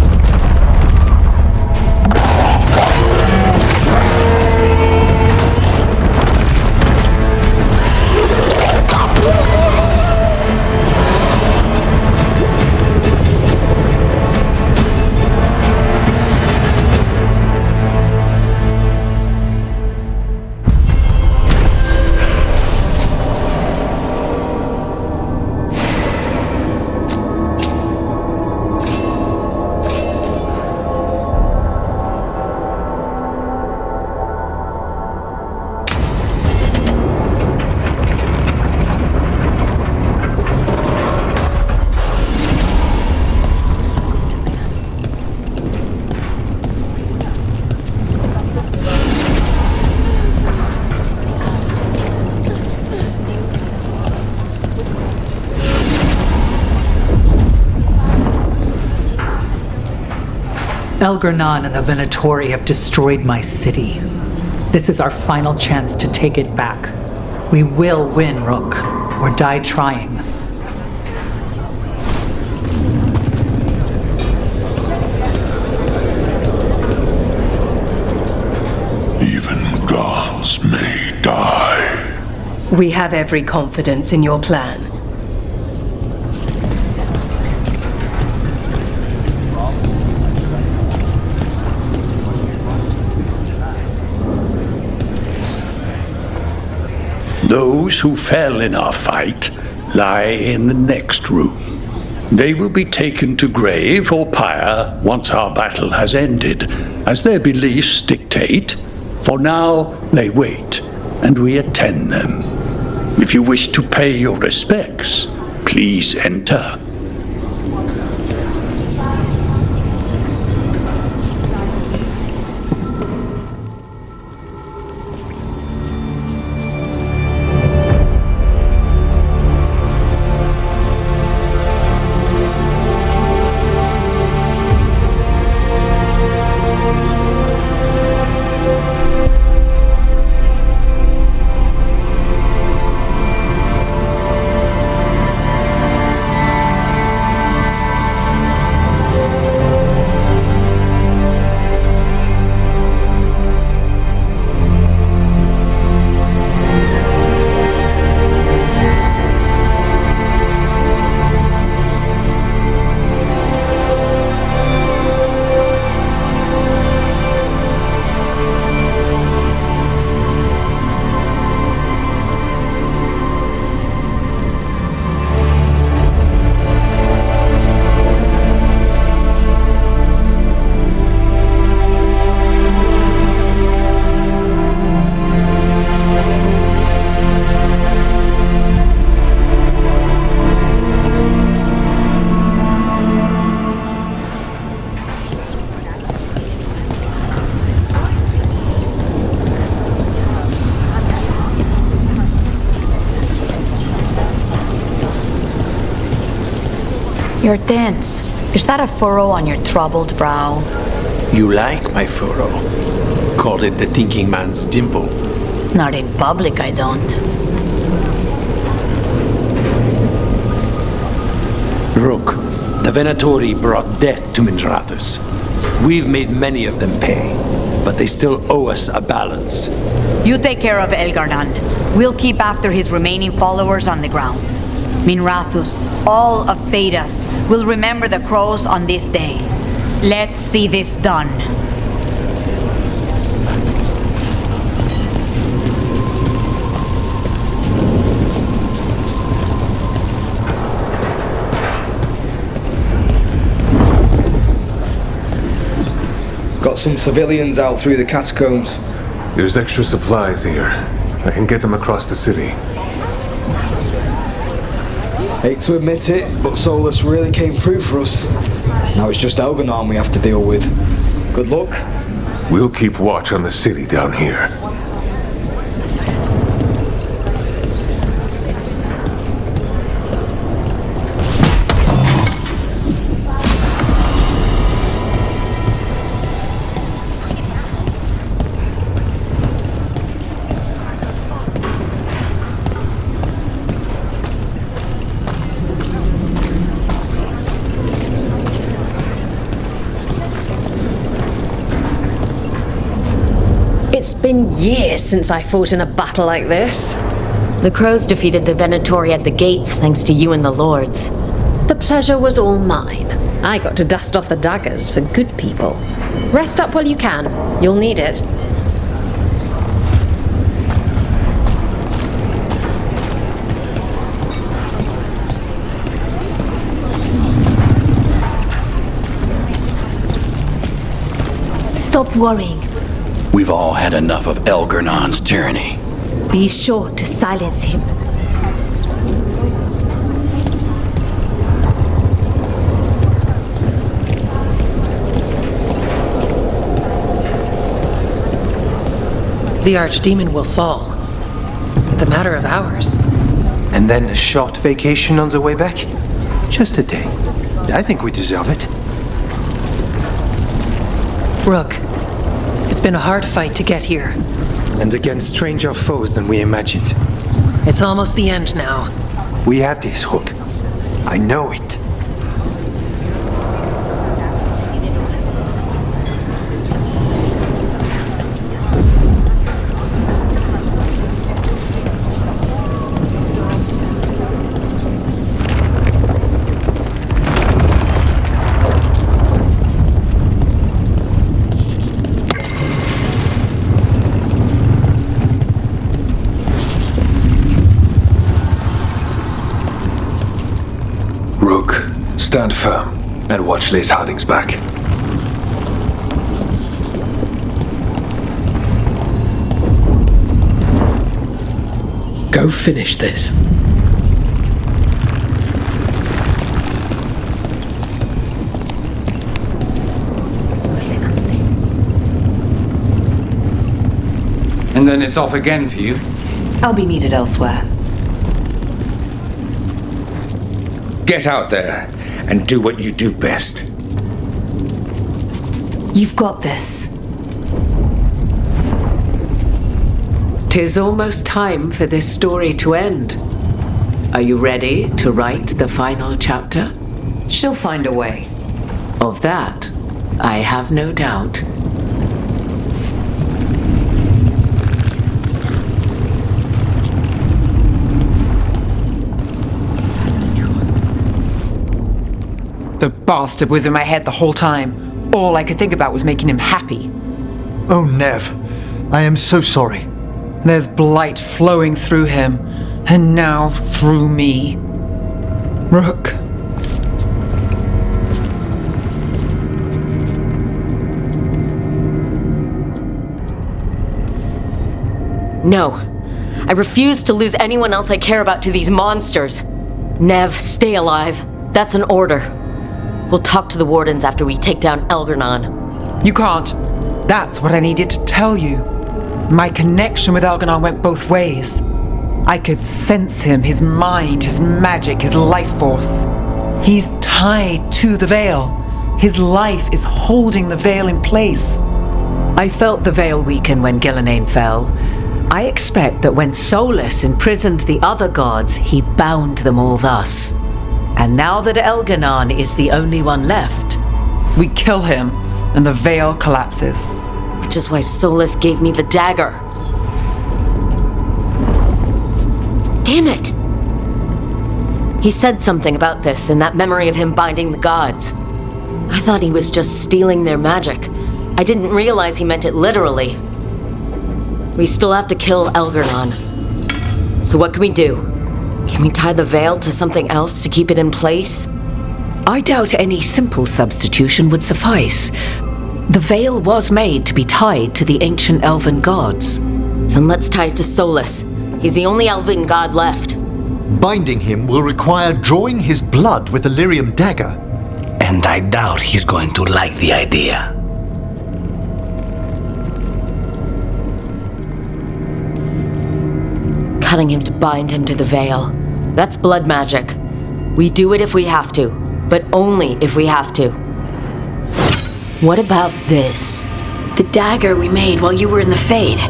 Elgar'nan and the Venatori have destroyed my city. This is our final chance to take it back. We will win, Rook, or die trying. Even gods may die. We have every confidence in your plan. Those who fell in our fight lie in the next room. They will be taken to grave or pyre once our battle has ended, as their beliefs dictate. For now, they wait, and we attend them. If you wish to pay your respects, please enter. You're tense. Is that a furrow on your troubled brow? You like my furrow. Called it the thinking man's dimple. Not in public, I don't. Rook, the Venatori brought death to Minrathous. We've made many of them pay, but they still owe us a balance. You take care of Elgar'nan. We'll keep after his remaining followers on the ground. Minrathous, all of Thedas, will remember the crows on this day. Let's see this done. Got some civilians out through the catacombs. There's extra supplies here. I can get them across the city. Hate to admit it, but Solus really came through for us. Now it's just Elgar'nan we have to deal with. Good luck. We'll keep watch on the city down here. It's been years since I fought in a battle like this. The crows defeated the Venatori at the gates thanks to you and the lords. The pleasure was all mine. I got to dust off the daggers for good people. Rest up while you can. You'll need it. Stop worrying. We've all had enough of Elgar'nan's tyranny. Be sure to silence him. The Archdemon will fall. It's a matter of hours. And then a short vacation on the way back? Just a day. I think we deserve it. Rook, it's been a hard fight to get here. And against stranger foes than we imagined. It's almost the end now. We have this, Rook. I know it. Stand firm and watch Lace Harding's back. Go finish this. And then it's off again for you. I'll be needed elsewhere. Get out there and do what you do best. You've got this. 'Tis almost time for this story to end. Are you ready to write the final chapter? She'll find a way. Of that, I have no doubt. The bastard was in my head the whole time. All I could think about was making him happy. Oh, Nev. I am so sorry. There's blight flowing through him, and now through me. Rook. No. I refuse to lose anyone else I care about to these monsters. Nev, stay alive. That's an order. We'll talk to the wardens after we take down Elgar'nan. You can't. That's what I needed to tell you. My connection with Elgar'nan went both ways. I could sense him, his mind, his magic, his life force. He's tied to the veil. His life is holding the veil in place. I felt the veil weaken when Ghilan'nain fell. I expect that when Solus imprisoned the other gods, he bound them all thus. And now that Elgar'nan is the only one left, we kill him, and the veil collapses. Which is why Solus gave me the dagger. Damn it! He said something about this in that memory of him binding the gods. I thought he was just stealing their magic. I didn't realize he meant it literally. We still have to kill Elgar'nan. So what can we do? Can we tie the veil to something else to keep it in place? I doubt any simple substitution would suffice. The veil was made to be tied to the ancient elven gods. Then let's tie it to Solus. He's the only elven god left. Binding him will require drawing his blood with the lyrium dagger. And I doubt he's going to like the idea. Cutting him to bind him to the veil. That's blood magic. We do it if we have to, but only if we have to. What about this? The dagger we made while you were in the Fade.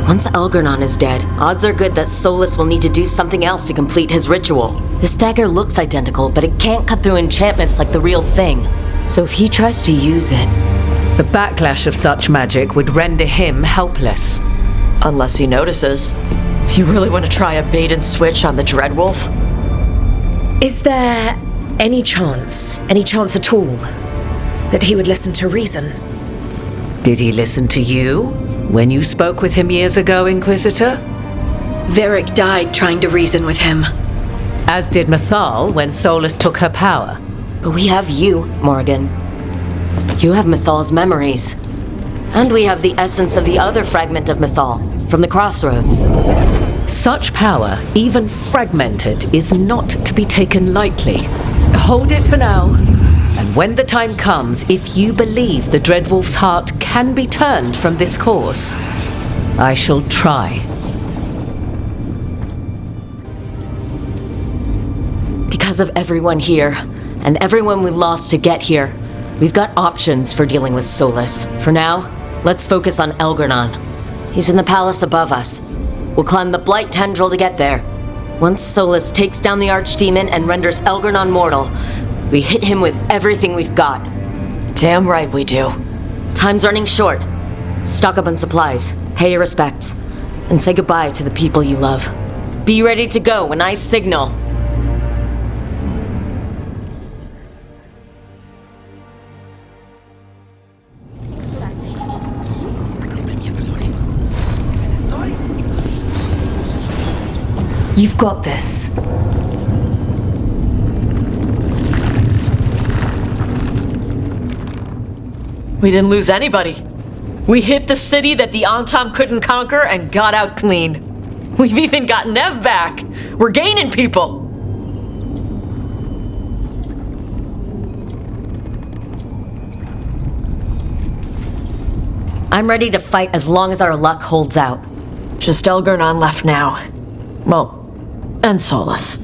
Once Elgar'nan is dead, odds are good that Solus will need to do something else to complete his ritual. This dagger looks identical, but it can't cut through enchantments like the real thing. So if he tries to use it... The backlash of such magic would render him helpless. Unless he notices. You really want to try a bait and switch on the Dreadwolf? Is there any chance at all, that he would listen to reason? Did he listen to you when you spoke with him years ago, Inquisitor? Varric died trying to reason with him. As did Mythal when Solus took her power. But we have you, Morgan. You have Mythal's memories. And we have the essence of the other fragment of Mythal, from the Crossroads. Such power, even fragmented, is not to be taken lightly. Hold it for now. And when the time comes, if you believe the Dreadwolf's heart can be turned from this course, I shall try. Because of everyone here, and everyone we lost to get here, we've got options for dealing with Solus. For now, let's focus on Elgar'nan. He's in the palace above us. We'll climb the Blight Tendril to get there. Once Solus takes down the Archdemon and renders Elgar'nan mortal, we hit him with everything we've got. Damn right we do. Time's running short. Stock up on supplies, pay your respects, and say goodbye to the people you love. Be ready to go when I signal. You've got this. We didn't lose anybody. We hit the city that the Antam couldn't conquer and got out clean. We've even got Nev back. We're gaining people. I'm ready to fight as long as our luck holds out. Just Elgar'nan left now. Well, and Solus.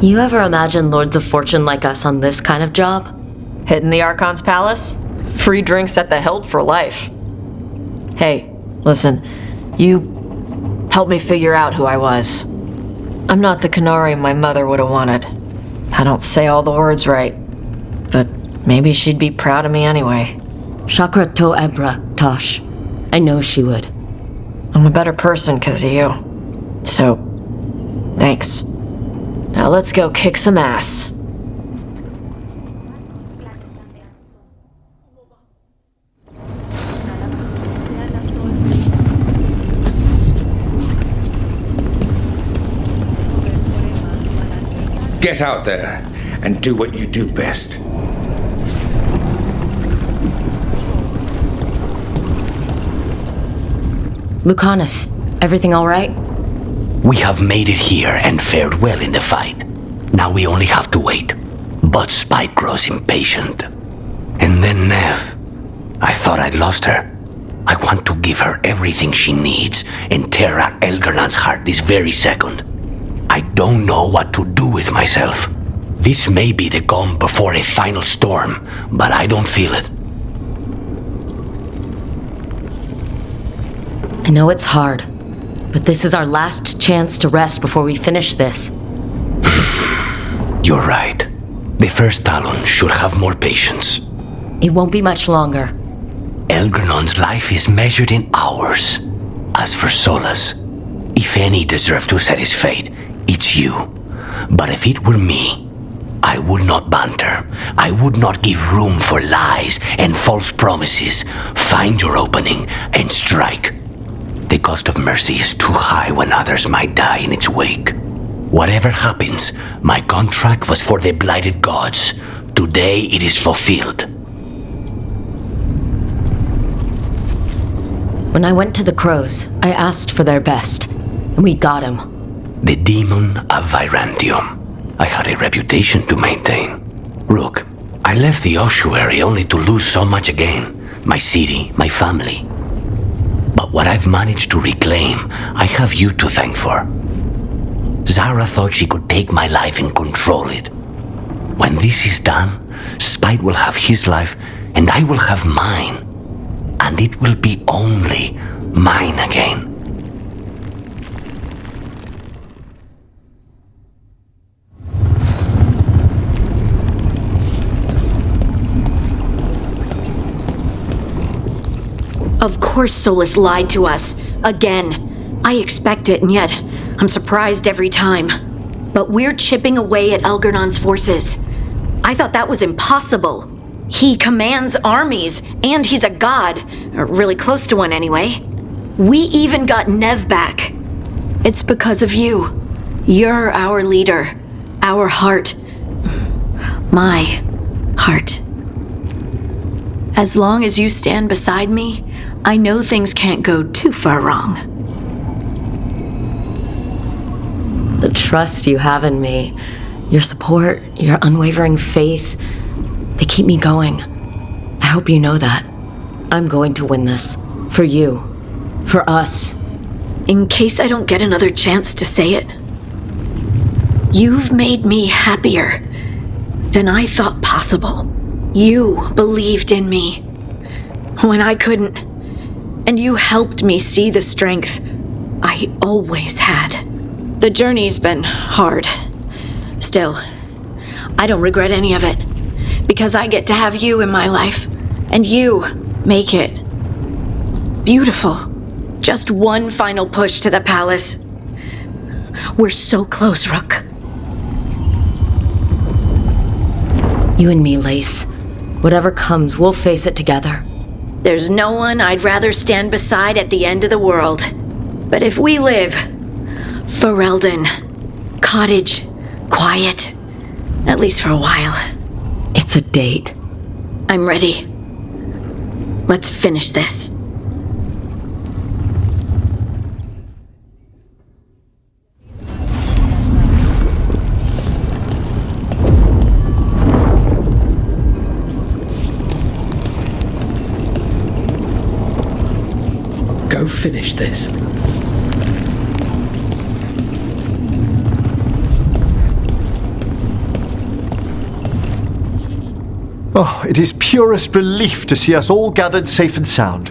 You ever imagine Lords of Fortune like us on this kind of job? Hitting the Archon's palace? Free drinks at the hilt for life. Hey, listen, you helped me figure out who I was. I'm not the Canary my mother would have wanted. I don't say all the words right, but maybe she'd be proud of me anyway. Chakra to Ebra, Tosh. I know she would. I'm a better person because of you. So, thanks. Now let's go kick some ass. Get out there and do what you do best. Lucanus, everything all right? We have made it here and fared well in the fight. Now we only have to wait. But Spike grows impatient. And then Nev. I thought I'd lost her. I want to give her everything she needs and tear out Elgar'nan's heart this very second. I don't know what to do with myself. This may be the calm before a final storm, but I don't feel it. I know it's hard, but this is our last chance to rest before we finish this. You're right. The first Talon should have more patience. It won't be much longer. Elgar'nan's life is measured in hours. As for Solus, if any deserve to set his fate, it's you. But if it were me, I would not banter. I would not give room for lies and false promises. Find your opening and strike. The cost of mercy is too high when others might die in its wake. Whatever happens, my contract was for the blighted gods. Today it is fulfilled. When I went to the Crows, I asked for their best, and we got him. The demon of Virantium. I had a reputation to maintain. Rook, I left the ossuary only to lose so much again. My city, my family. But what I've managed to reclaim, I have you to thank for. Zara thought she could take my life and control it. When this is done, Spite will have his life, and I will have mine. And it will be only mine again. Of course Solus lied to us. Again. I expect it, and yet I'm surprised every time. But we're chipping away at Elgar'nan's forces. I thought that was impossible. He commands armies, and he's a god. Or really close to one, anyway. We even got Nev back. It's because of you. You're our leader. Our heart. My heart. As long as you stand beside me, I know things can't go too far wrong. The trust you have in me, your support, your unwavering faith, they keep me going. I hope you know that. I'm going to win this. For you. For us. In case I don't get another chance to say it, you've made me happier than I thought possible. You believed in me when I couldn't, and you helped me see the strength I always had. The journey's been hard. Still, I don't regret any of it, because I get to have you in my life, and you make it beautiful. Just one final push to the palace. We're so close, Rook. You and me, Lace. Whatever comes, we'll face it together. There's no one I'd rather stand beside at the end of the world. But if we live, Ferelden, cottage, quiet, at least for a while. It's a date. I'm ready. Let's finish this. Go finish this. Oh, it is purest relief to see us all gathered safe and sound.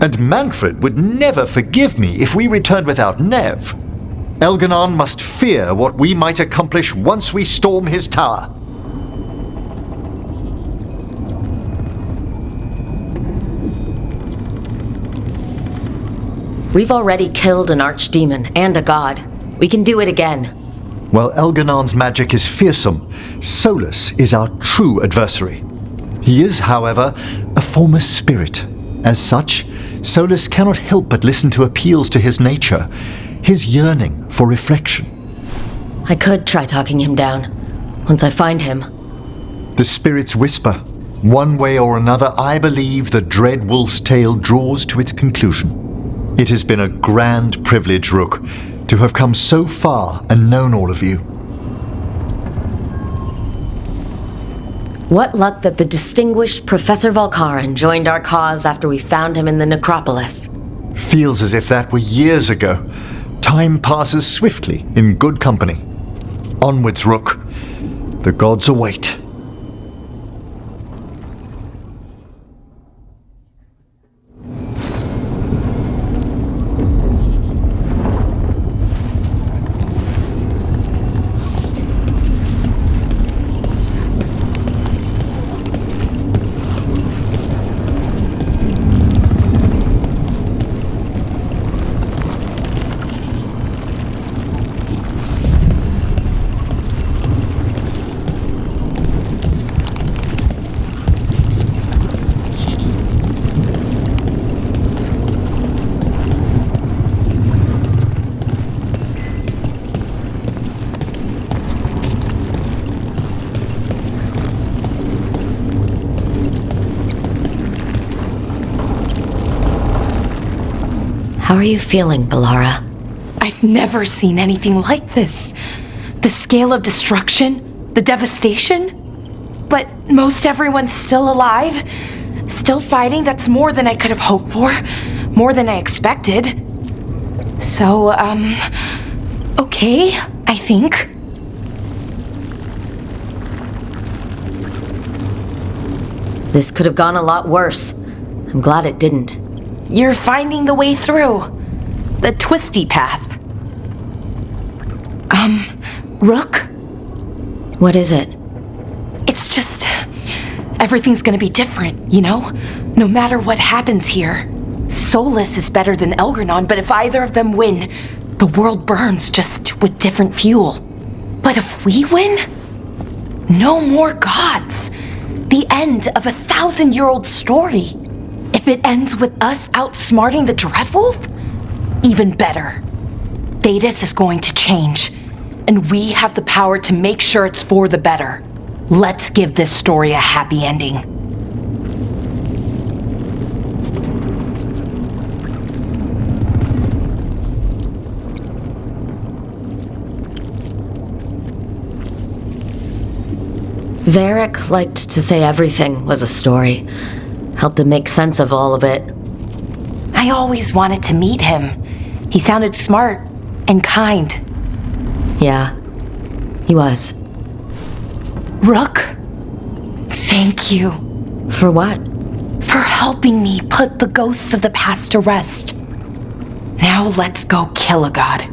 And Manfred would never forgive me if we returned without Nev. Elgar'nan must fear what we might accomplish once we storm his tower. We've already killed an archdemon and a god. We can do it again. While Elgar'nan's magic is fearsome, Solus is our true adversary. He is, however, a former spirit. As such, Solus cannot help but listen to appeals to his nature, his yearning for reflection. I could try talking him down, once I find him. The spirits whisper. One way or another, I believe the dread wolf's tale draws to its conclusion. It has been a grand privilege, Rook, to have come so far and known all of you. What luck that the distinguished Professor Volcaran joined our cause after we found him in the necropolis. Feels as if that were years ago, Time passes swiftly in good company. Onwards, Rook. The gods await. How are you feeling, Balara? I've never seen anything like this. The scale of destruction, the devastation. But most everyone's still alive, still fighting. That's more than I could have hoped for, more than I expected. So, okay, I think. This could have gone a lot worse. I'm glad it didn't. You're finding the way through. The twisty path. Rook? What is it? It's just... everything's gonna be different, you know? No matter what happens here. Solus is better than Elgar'nan, but if either of them win, the world burns just with different fuel. But if we win? No more gods. The end of a 1,000-year-old story. If it ends with us outsmarting the Dreadwolf, even better. Thedas is going to change, and we have the power to make sure it's for the better. Let's give this story a happy ending. Varric liked to say everything was a story. Helped to make sense of all of it. I always wanted to meet him. He sounded smart and kind. Yeah, he was. Rook, thank you. For what? For helping me put the ghosts of the past to rest. Now let's go kill a god.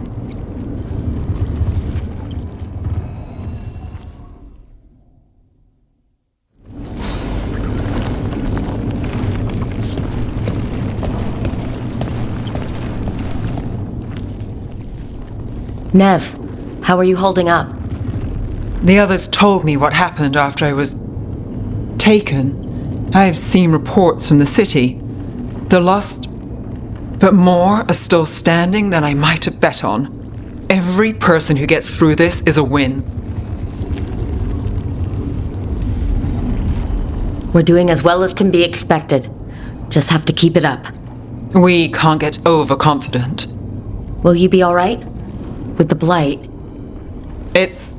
Nev, how are you holding up? The others told me what happened after I was taken. I've seen reports from the city. They're lost, but more are still standing than I might have bet on. Every person who gets through this is a win. We're doing as well as can be expected. Just have to keep it up. We can't get overconfident. Will you be all right? With the blight? It's...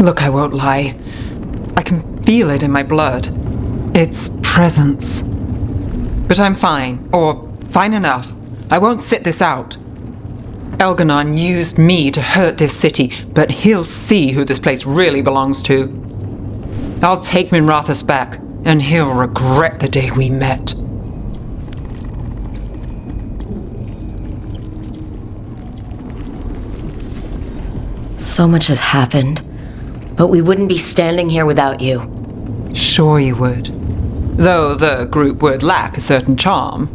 Look, I won't lie. I can feel it in my blood. Its presence. But I'm fine, or fine enough. I won't sit this out. Elgar'nan used me to hurt this city, but he'll see who this place really belongs to. I'll take Minrathous back, and he'll regret the day we met. So much has happened, but we wouldn't be standing here without you. Sure you would. Though the group would lack a certain charm.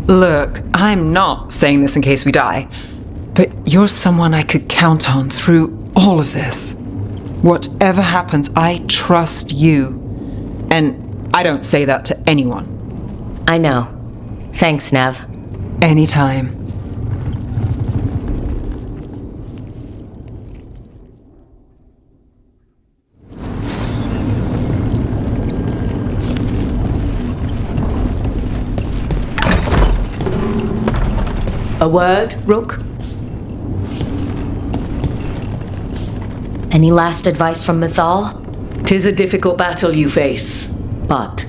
Look, I'm not saying this in case we die, but you're someone I could count on through all of this. Whatever happens, I trust you. And I don't say that to anyone. I know. Thanks, Nev. Anytime. A word, Rook? Any last advice from Mythal? 'Tis a difficult battle you face, but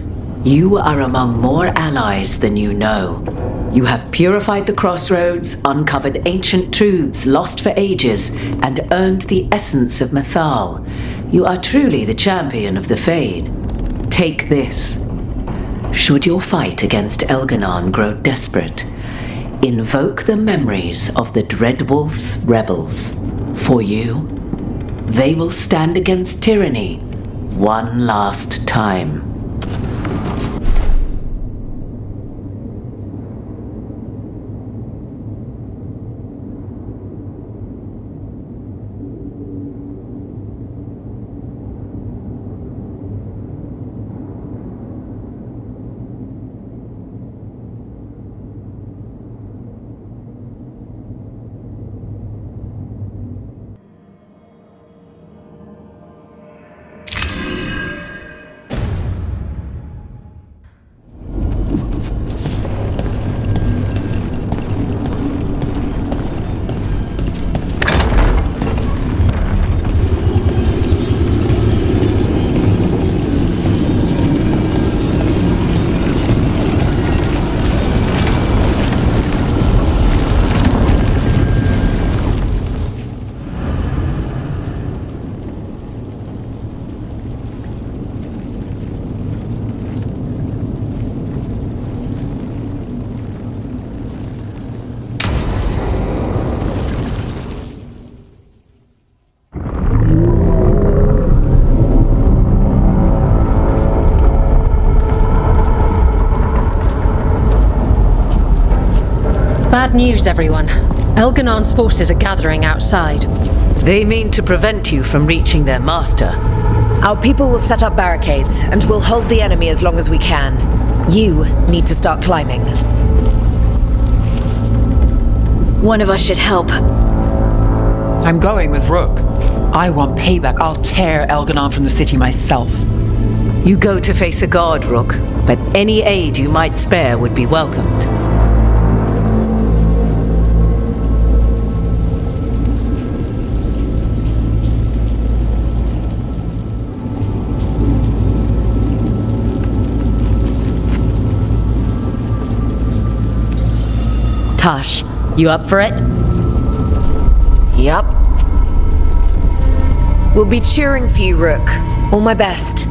You are among more allies than you know. You have purified the crossroads, uncovered ancient truths lost for ages, and earned the essence of Mythal. You are truly the champion of the Fade. Take this. Should your fight against Elgar'nan grow desperate, invoke the memories of the Dreadwolf's rebels. For you, they will stand against tyranny one last time. Bad news, everyone. Elgar'nan's forces are gathering outside. They mean to prevent you from reaching their master. Our people will set up barricades, and we'll hold the enemy as long as we can. You need to start climbing. One of us should help. I'm going with Rook. I want payback. I'll tear Elgar'nan from the city myself. You go to face a guard, Rook, but any aid you might spare would be welcomed. Tash, you up for it? Yup. We'll be cheering for you, Rook. All my best.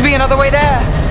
to be another way there.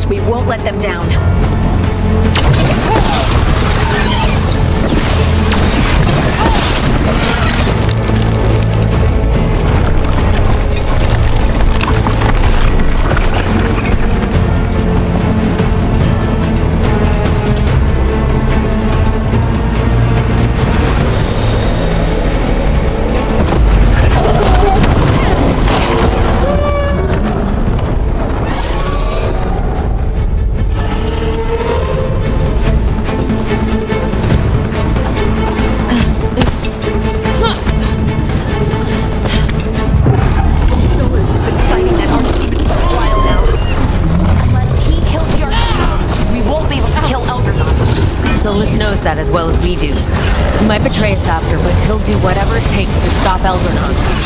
We won't let them down. That as well as we do. He might betray us after, but he'll do whatever it takes to stop Elgar'nan.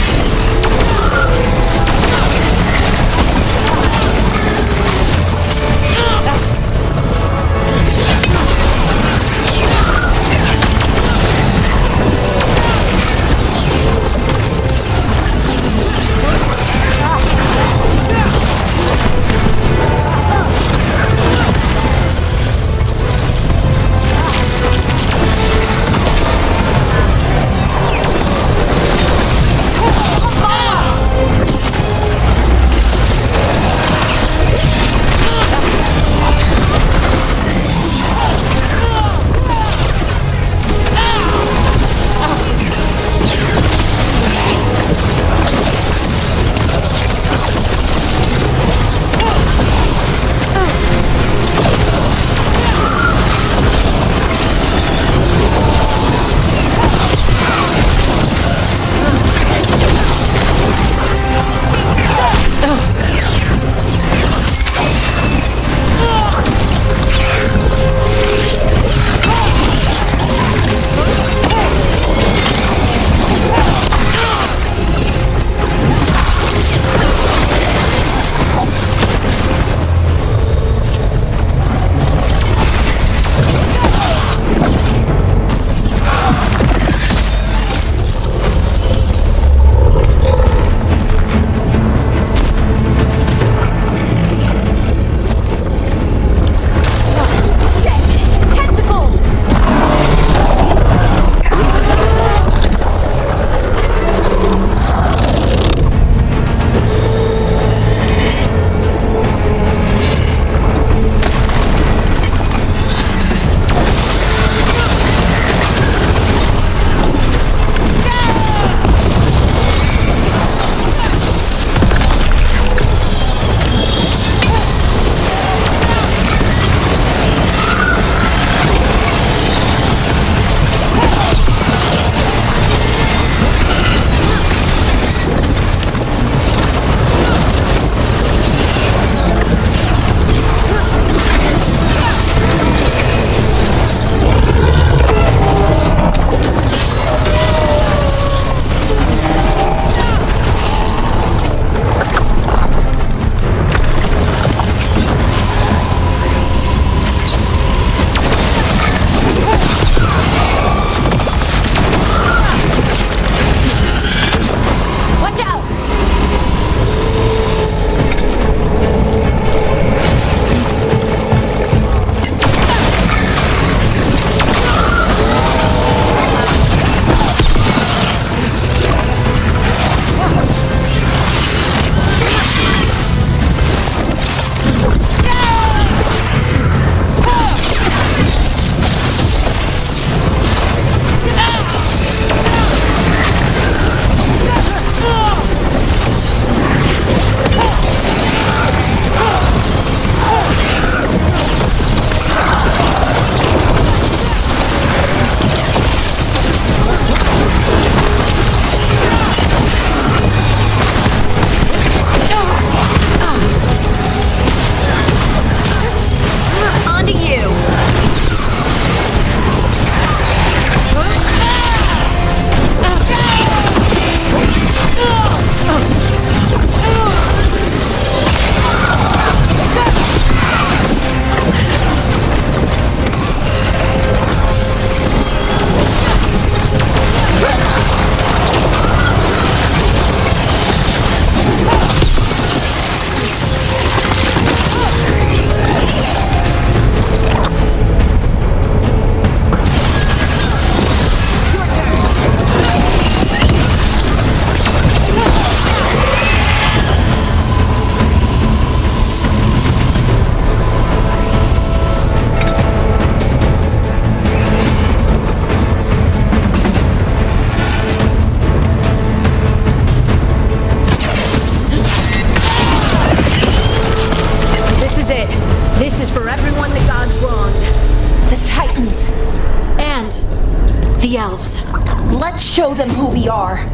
show them who we are.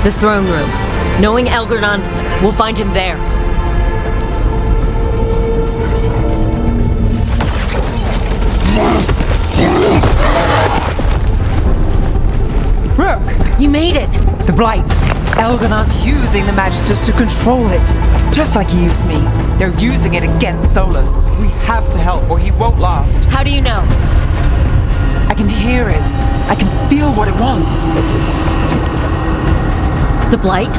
The throne room. Knowing Elgar'nan, we'll find him there. Rook! You made it! The Blight. Elgar'nan's using the Magisters to control it. Just like he used me. They're using it against Solus. We have to help or he won't last. How do you know? I can hear it. I can feel what it wants. The Blight?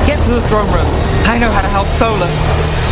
Get to the throne room. I know how to help Solus.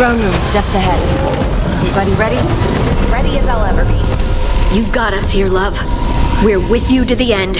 Throne room's just ahead. Everybody ready? Ready as I'll ever be. You got us here, love. We're with you to the end.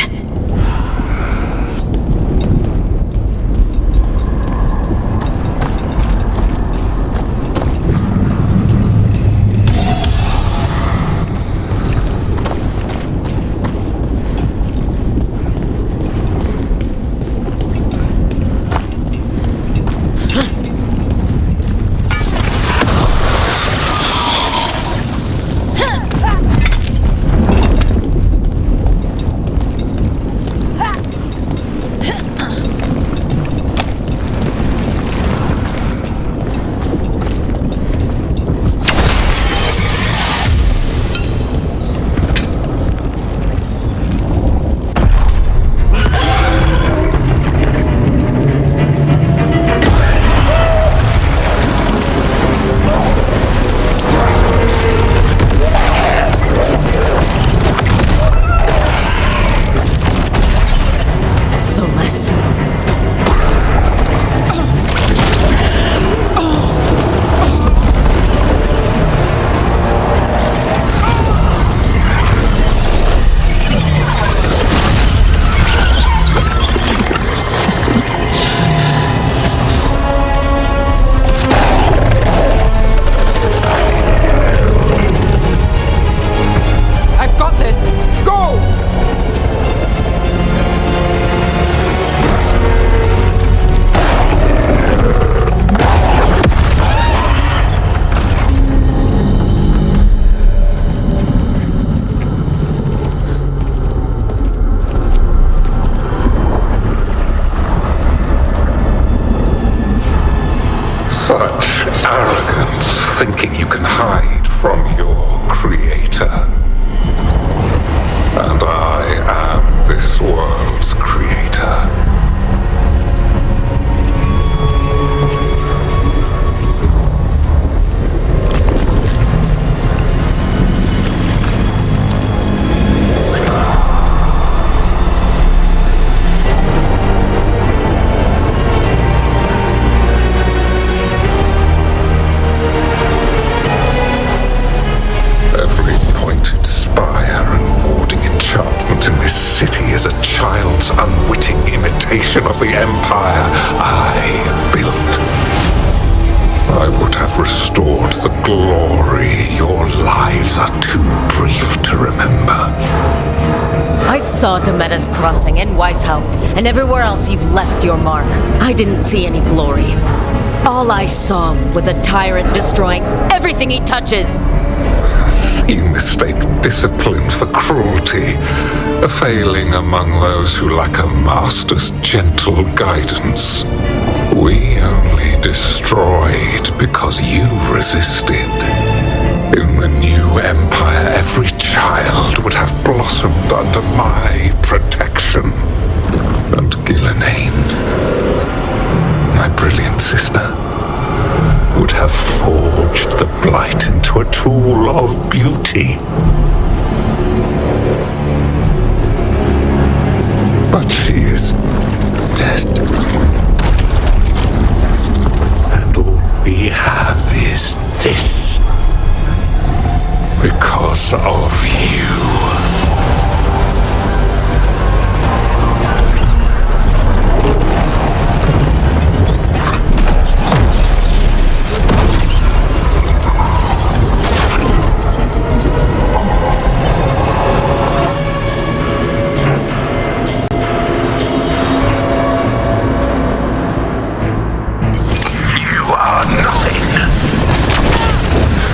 Thinking you can hide from your creator. And I am this world's creator. Is a child's unwitting imitation of the empire I built. I would have restored the glory. Your lives are too brief to remember. I saw Demeter's Crossing and Weishaupt, and everywhere else you've left your mark. I didn't see any glory. All I saw was a tyrant destroying everything he touches. You mistake discipline for cruelty, a failing among those who lack a master's gentle guidance. We only destroyed because you resisted. In the new empire, every child would have blossomed under my protection. And Ghilan'nain, my brilliant sister, would have forged the blight into a tool of beauty. But she is dead. And all we have is this. Because of you.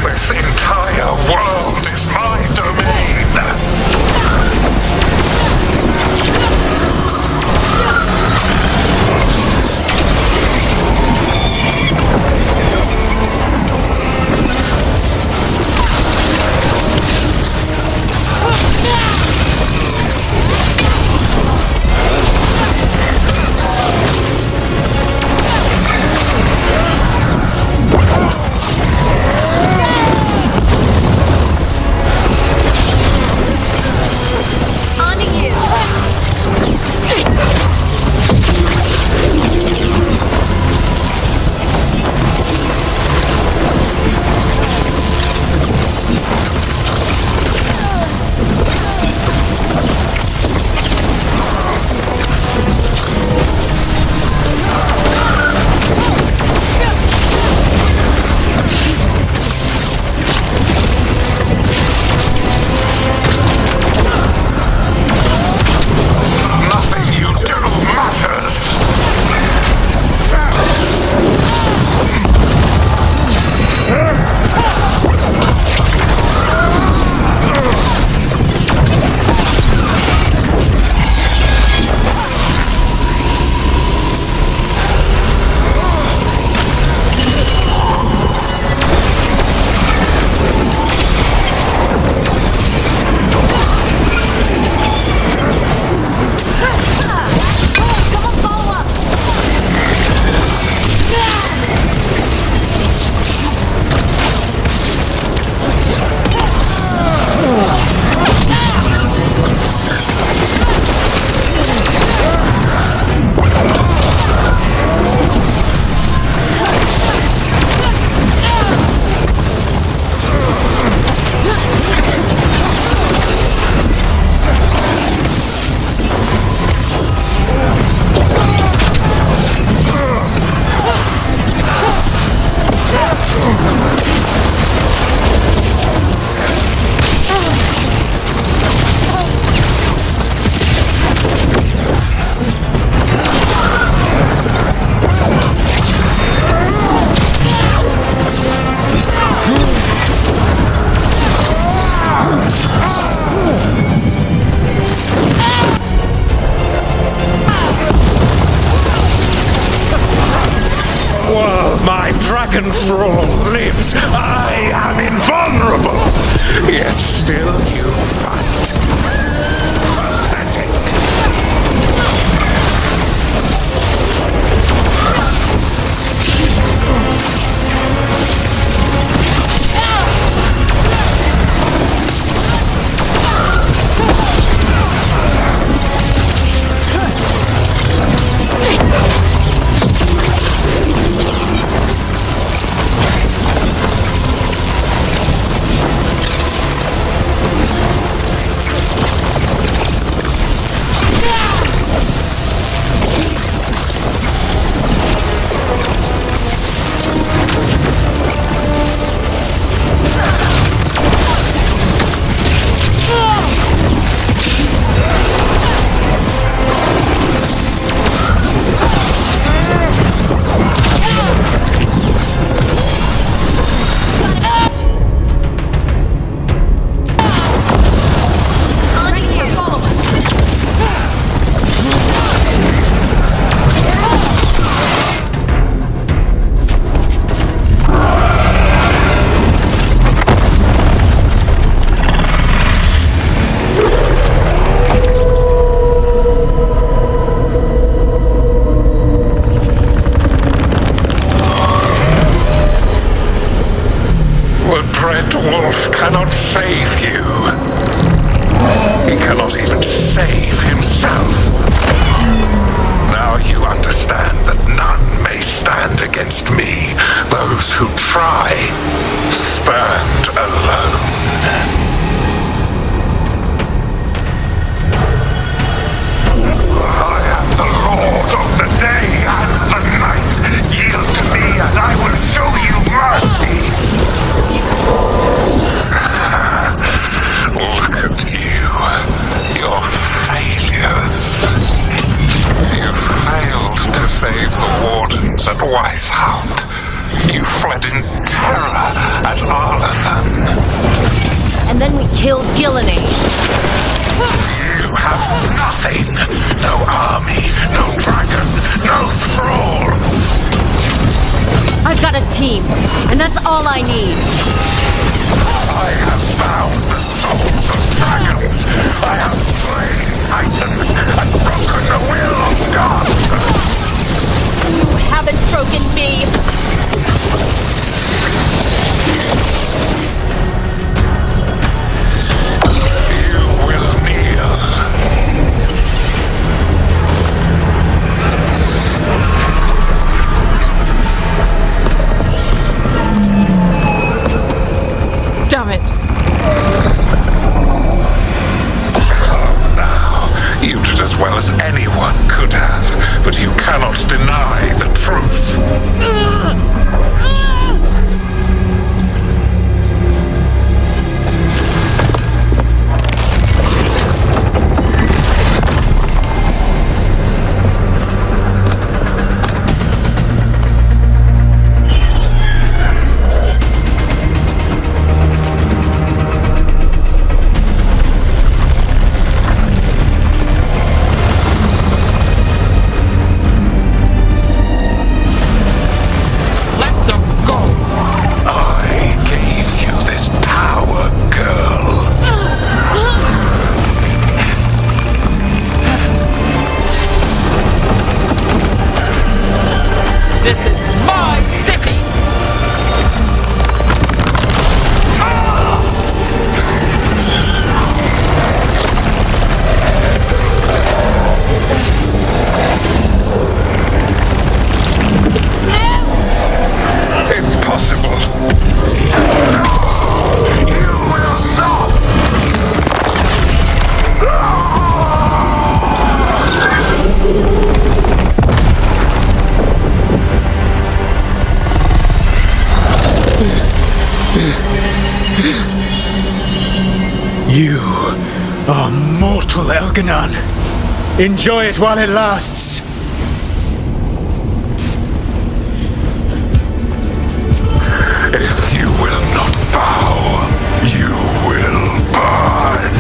This entire world is my domain! dragon thrall lives, I am invulnerable. Yet still you fight. Pathetic. And then we killed Ghilan'nain. You have nothing. No army, no dragon, no thralls. I've got a team, and that's all I need. I have found the souls of dragons. I have slain titans and broken the will of God. You haven't broken me. Damn it! Come now. You did as well as anyone could have, but you cannot deny the truth. This is my city! Impossible! No! You will not! You are mortal, Elgar'nan. Enjoy it while it lasts. If you will not bow, you will burn.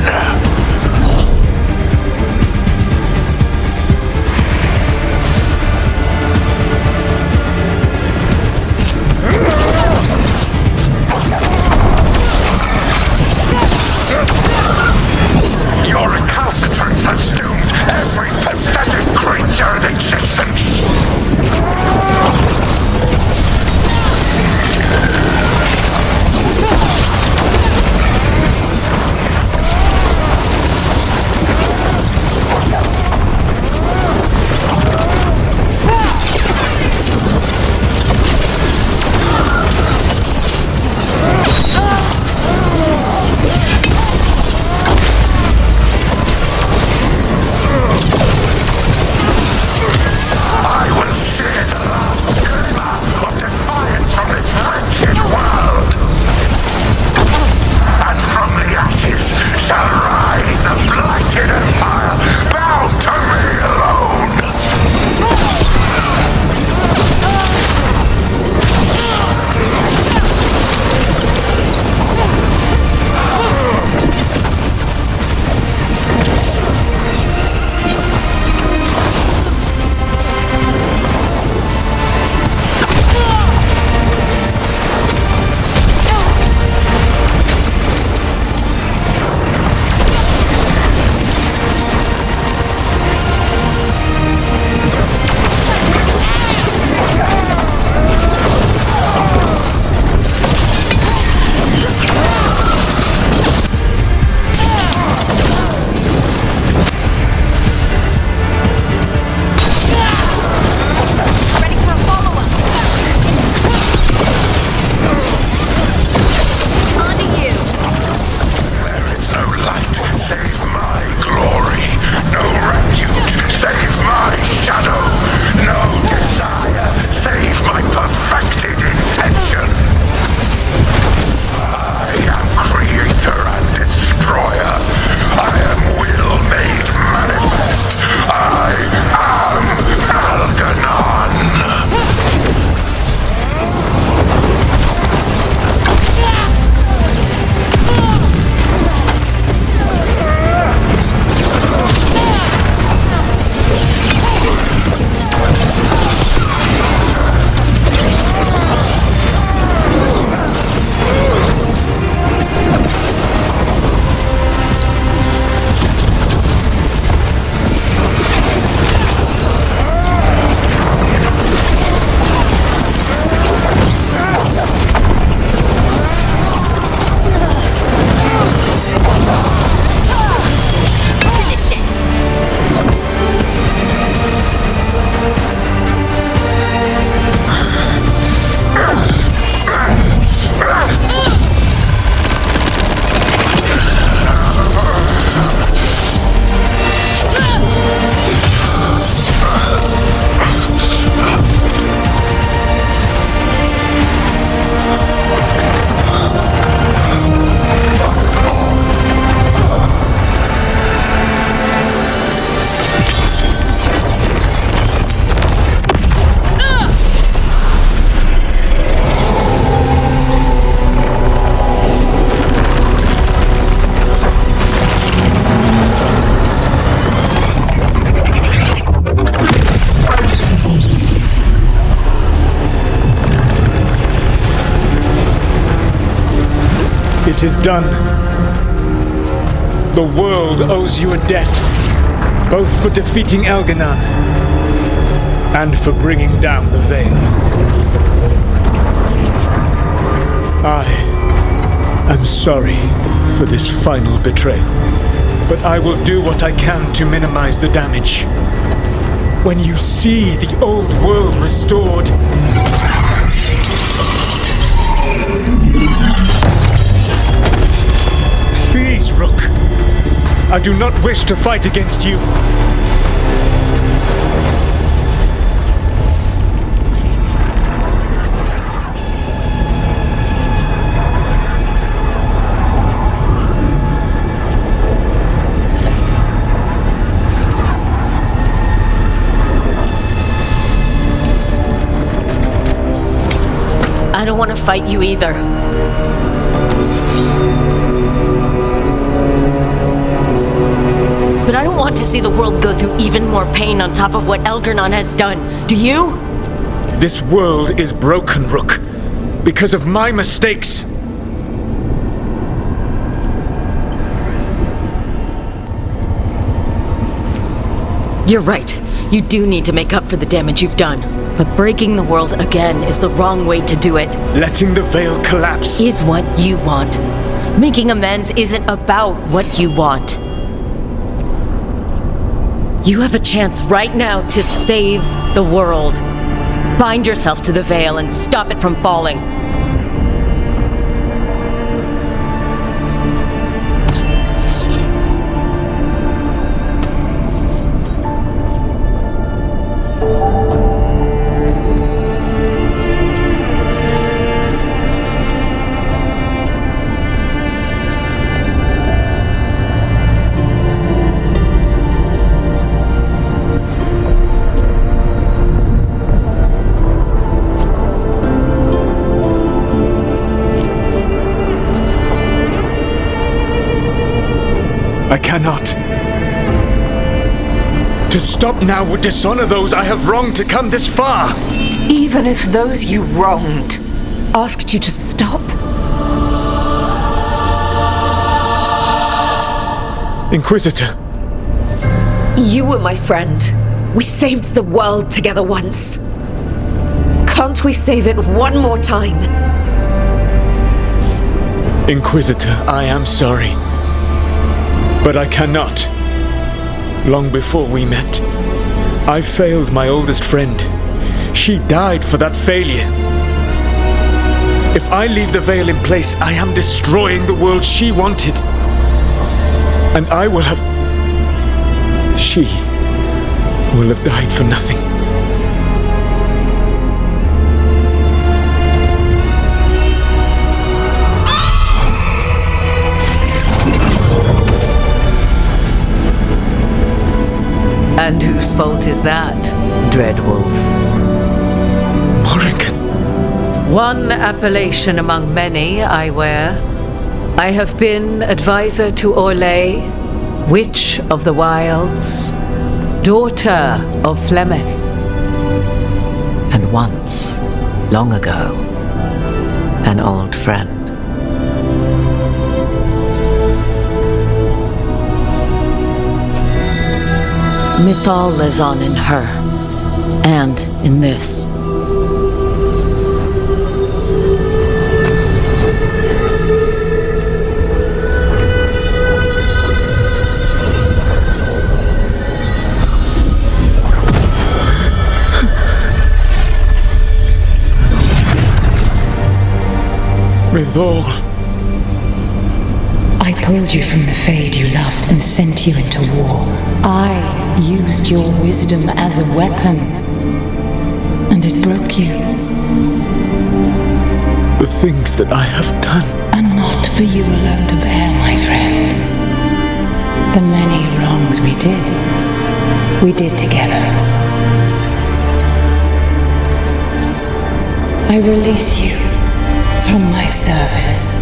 What is done? The world owes you a debt, both for defeating Elgar'nan and for bringing down the Veil. I am sorry for this final betrayal, but I will do what I can to minimize the damage. When you see the old world restored, please, Rook. I do not wish to fight against you. I don't want to fight you either. But I don't want to see the world go through even more pain on top of what Elgar'nan has done. Do you? This world is broken, Rook, because of my mistakes. You're right. You do need to make up for the damage you've done. But breaking the world again is the wrong way to do it. Letting the Veil collapse is what you want. Making amends isn't about what you want. You have a chance right now to save the world. Bind yourself to the Veil and stop it from falling. I cannot. To stop now would dishonor those I have wronged to come this far. Even if those you wronged asked you to stop? Inquisitor. You were my friend. We saved the world together once. Can't we save it one more time? Inquisitor, I am sorry. But I cannot. Long before we met, I failed my oldest friend. She died for that failure. If I leave the Veil in place, I am destroying the world she wanted. And I will have... She will have died for nothing. And whose fault is that, Dreadwolf? Morrigan. One appellation among many, I wear. I have been advisor to Orlais, Witch of the Wilds, daughter of Flemeth, and once, long ago, an old friend. Mythal lives on in her, and in this. Mythal. I pulled you from the Fade you loved and sent you into war. I used your wisdom as a weapon, and it broke you. The things that I have done are not for you alone to bear, my friend. The many wrongs we did together. I release you from my service.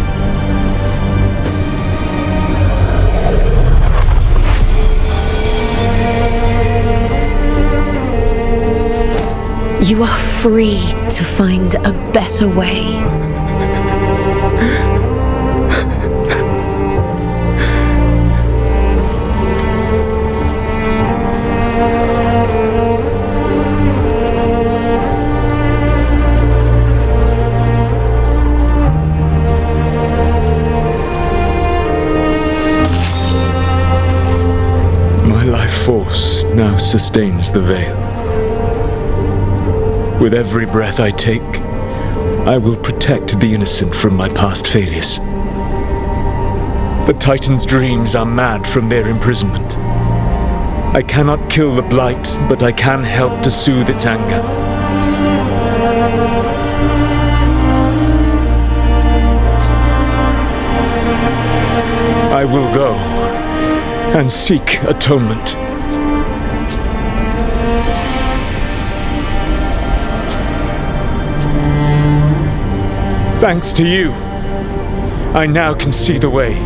You are free to find a better way. force now sustains the Veil. With every breath I take, I will protect the innocent from my past failures. The Titan's dreams are mad from their imprisonment. I cannot kill the Blight, but I can help to soothe its anger. I will go and seek atonement. Thanks to you, I now can see the way.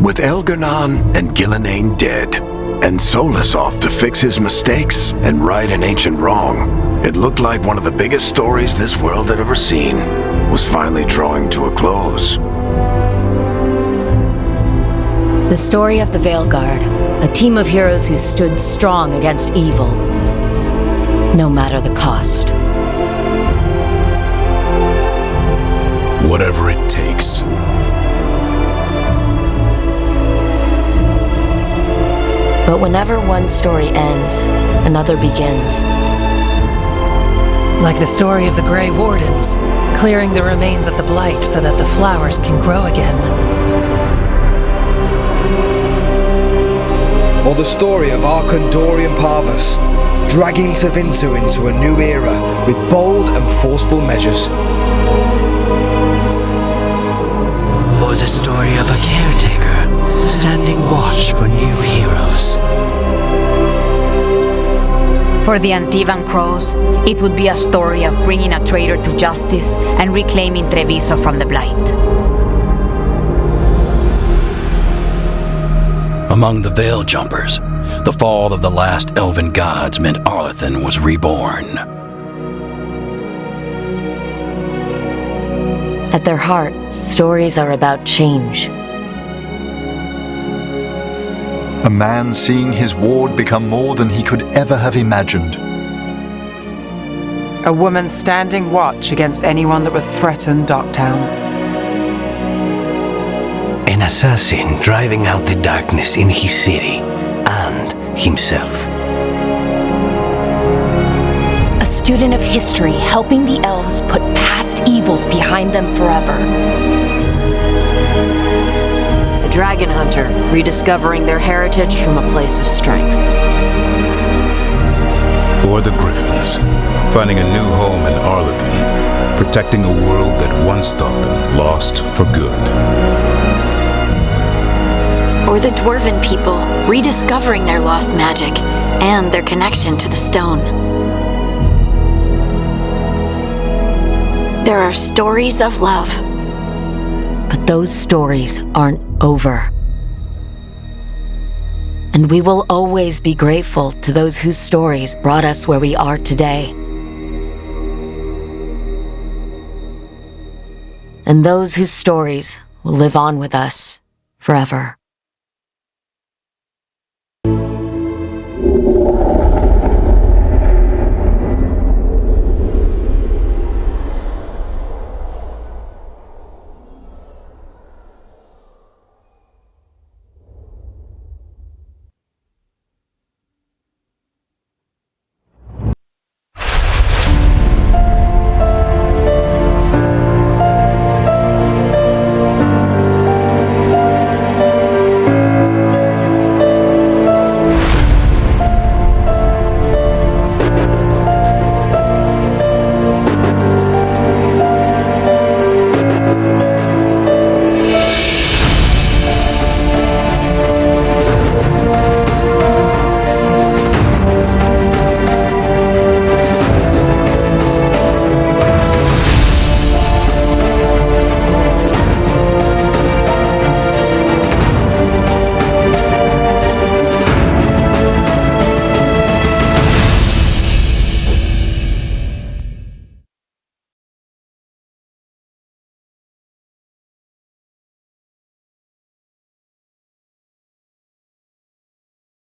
With Elgar'nan and Ghilan'nain dead, and Solus off to fix his mistakes and right an ancient wrong, it looked like one of the biggest stories this world had ever seen was finally drawing to a close. The story of the VeilGuard, a team of heroes who stood strong against evil, no matter the cost. Whatever it takes. But whenever one story ends, another begins. Like the story of the Grey Wardens, clearing the remains of the Blight so that the flowers can grow again. Or the story of Arkandorian Parvus, dragging Tevinter into a new era with bold and forceful measures. Or the story of a caretaker standing watch for new heroes. For the Antivan Crows, it would be a story of bringing a traitor to justice and reclaiming Treviso from the Blight. Among the Veil Jumpers, the fall of the last elven gods meant Arlethan was reborn. At their heart, stories are about change. A man seeing his ward become more than he could ever have imagined. A woman standing watch against anyone that would threaten Docktown. An assassin driving out the darkness in his city and himself. A student of history, helping the elves put past evils behind them forever. A dragon hunter, rediscovering their heritage from a place of strength. Or the Griffins, finding a new home in Arlington, protecting a world that once thought them lost for good. Or the Dwarven people, rediscovering their lost magic and their connection to the stone. There are stories of love. But those stories aren't over. And we will always be grateful to those whose stories brought us where we are today. And those whose stories will live on with us forever.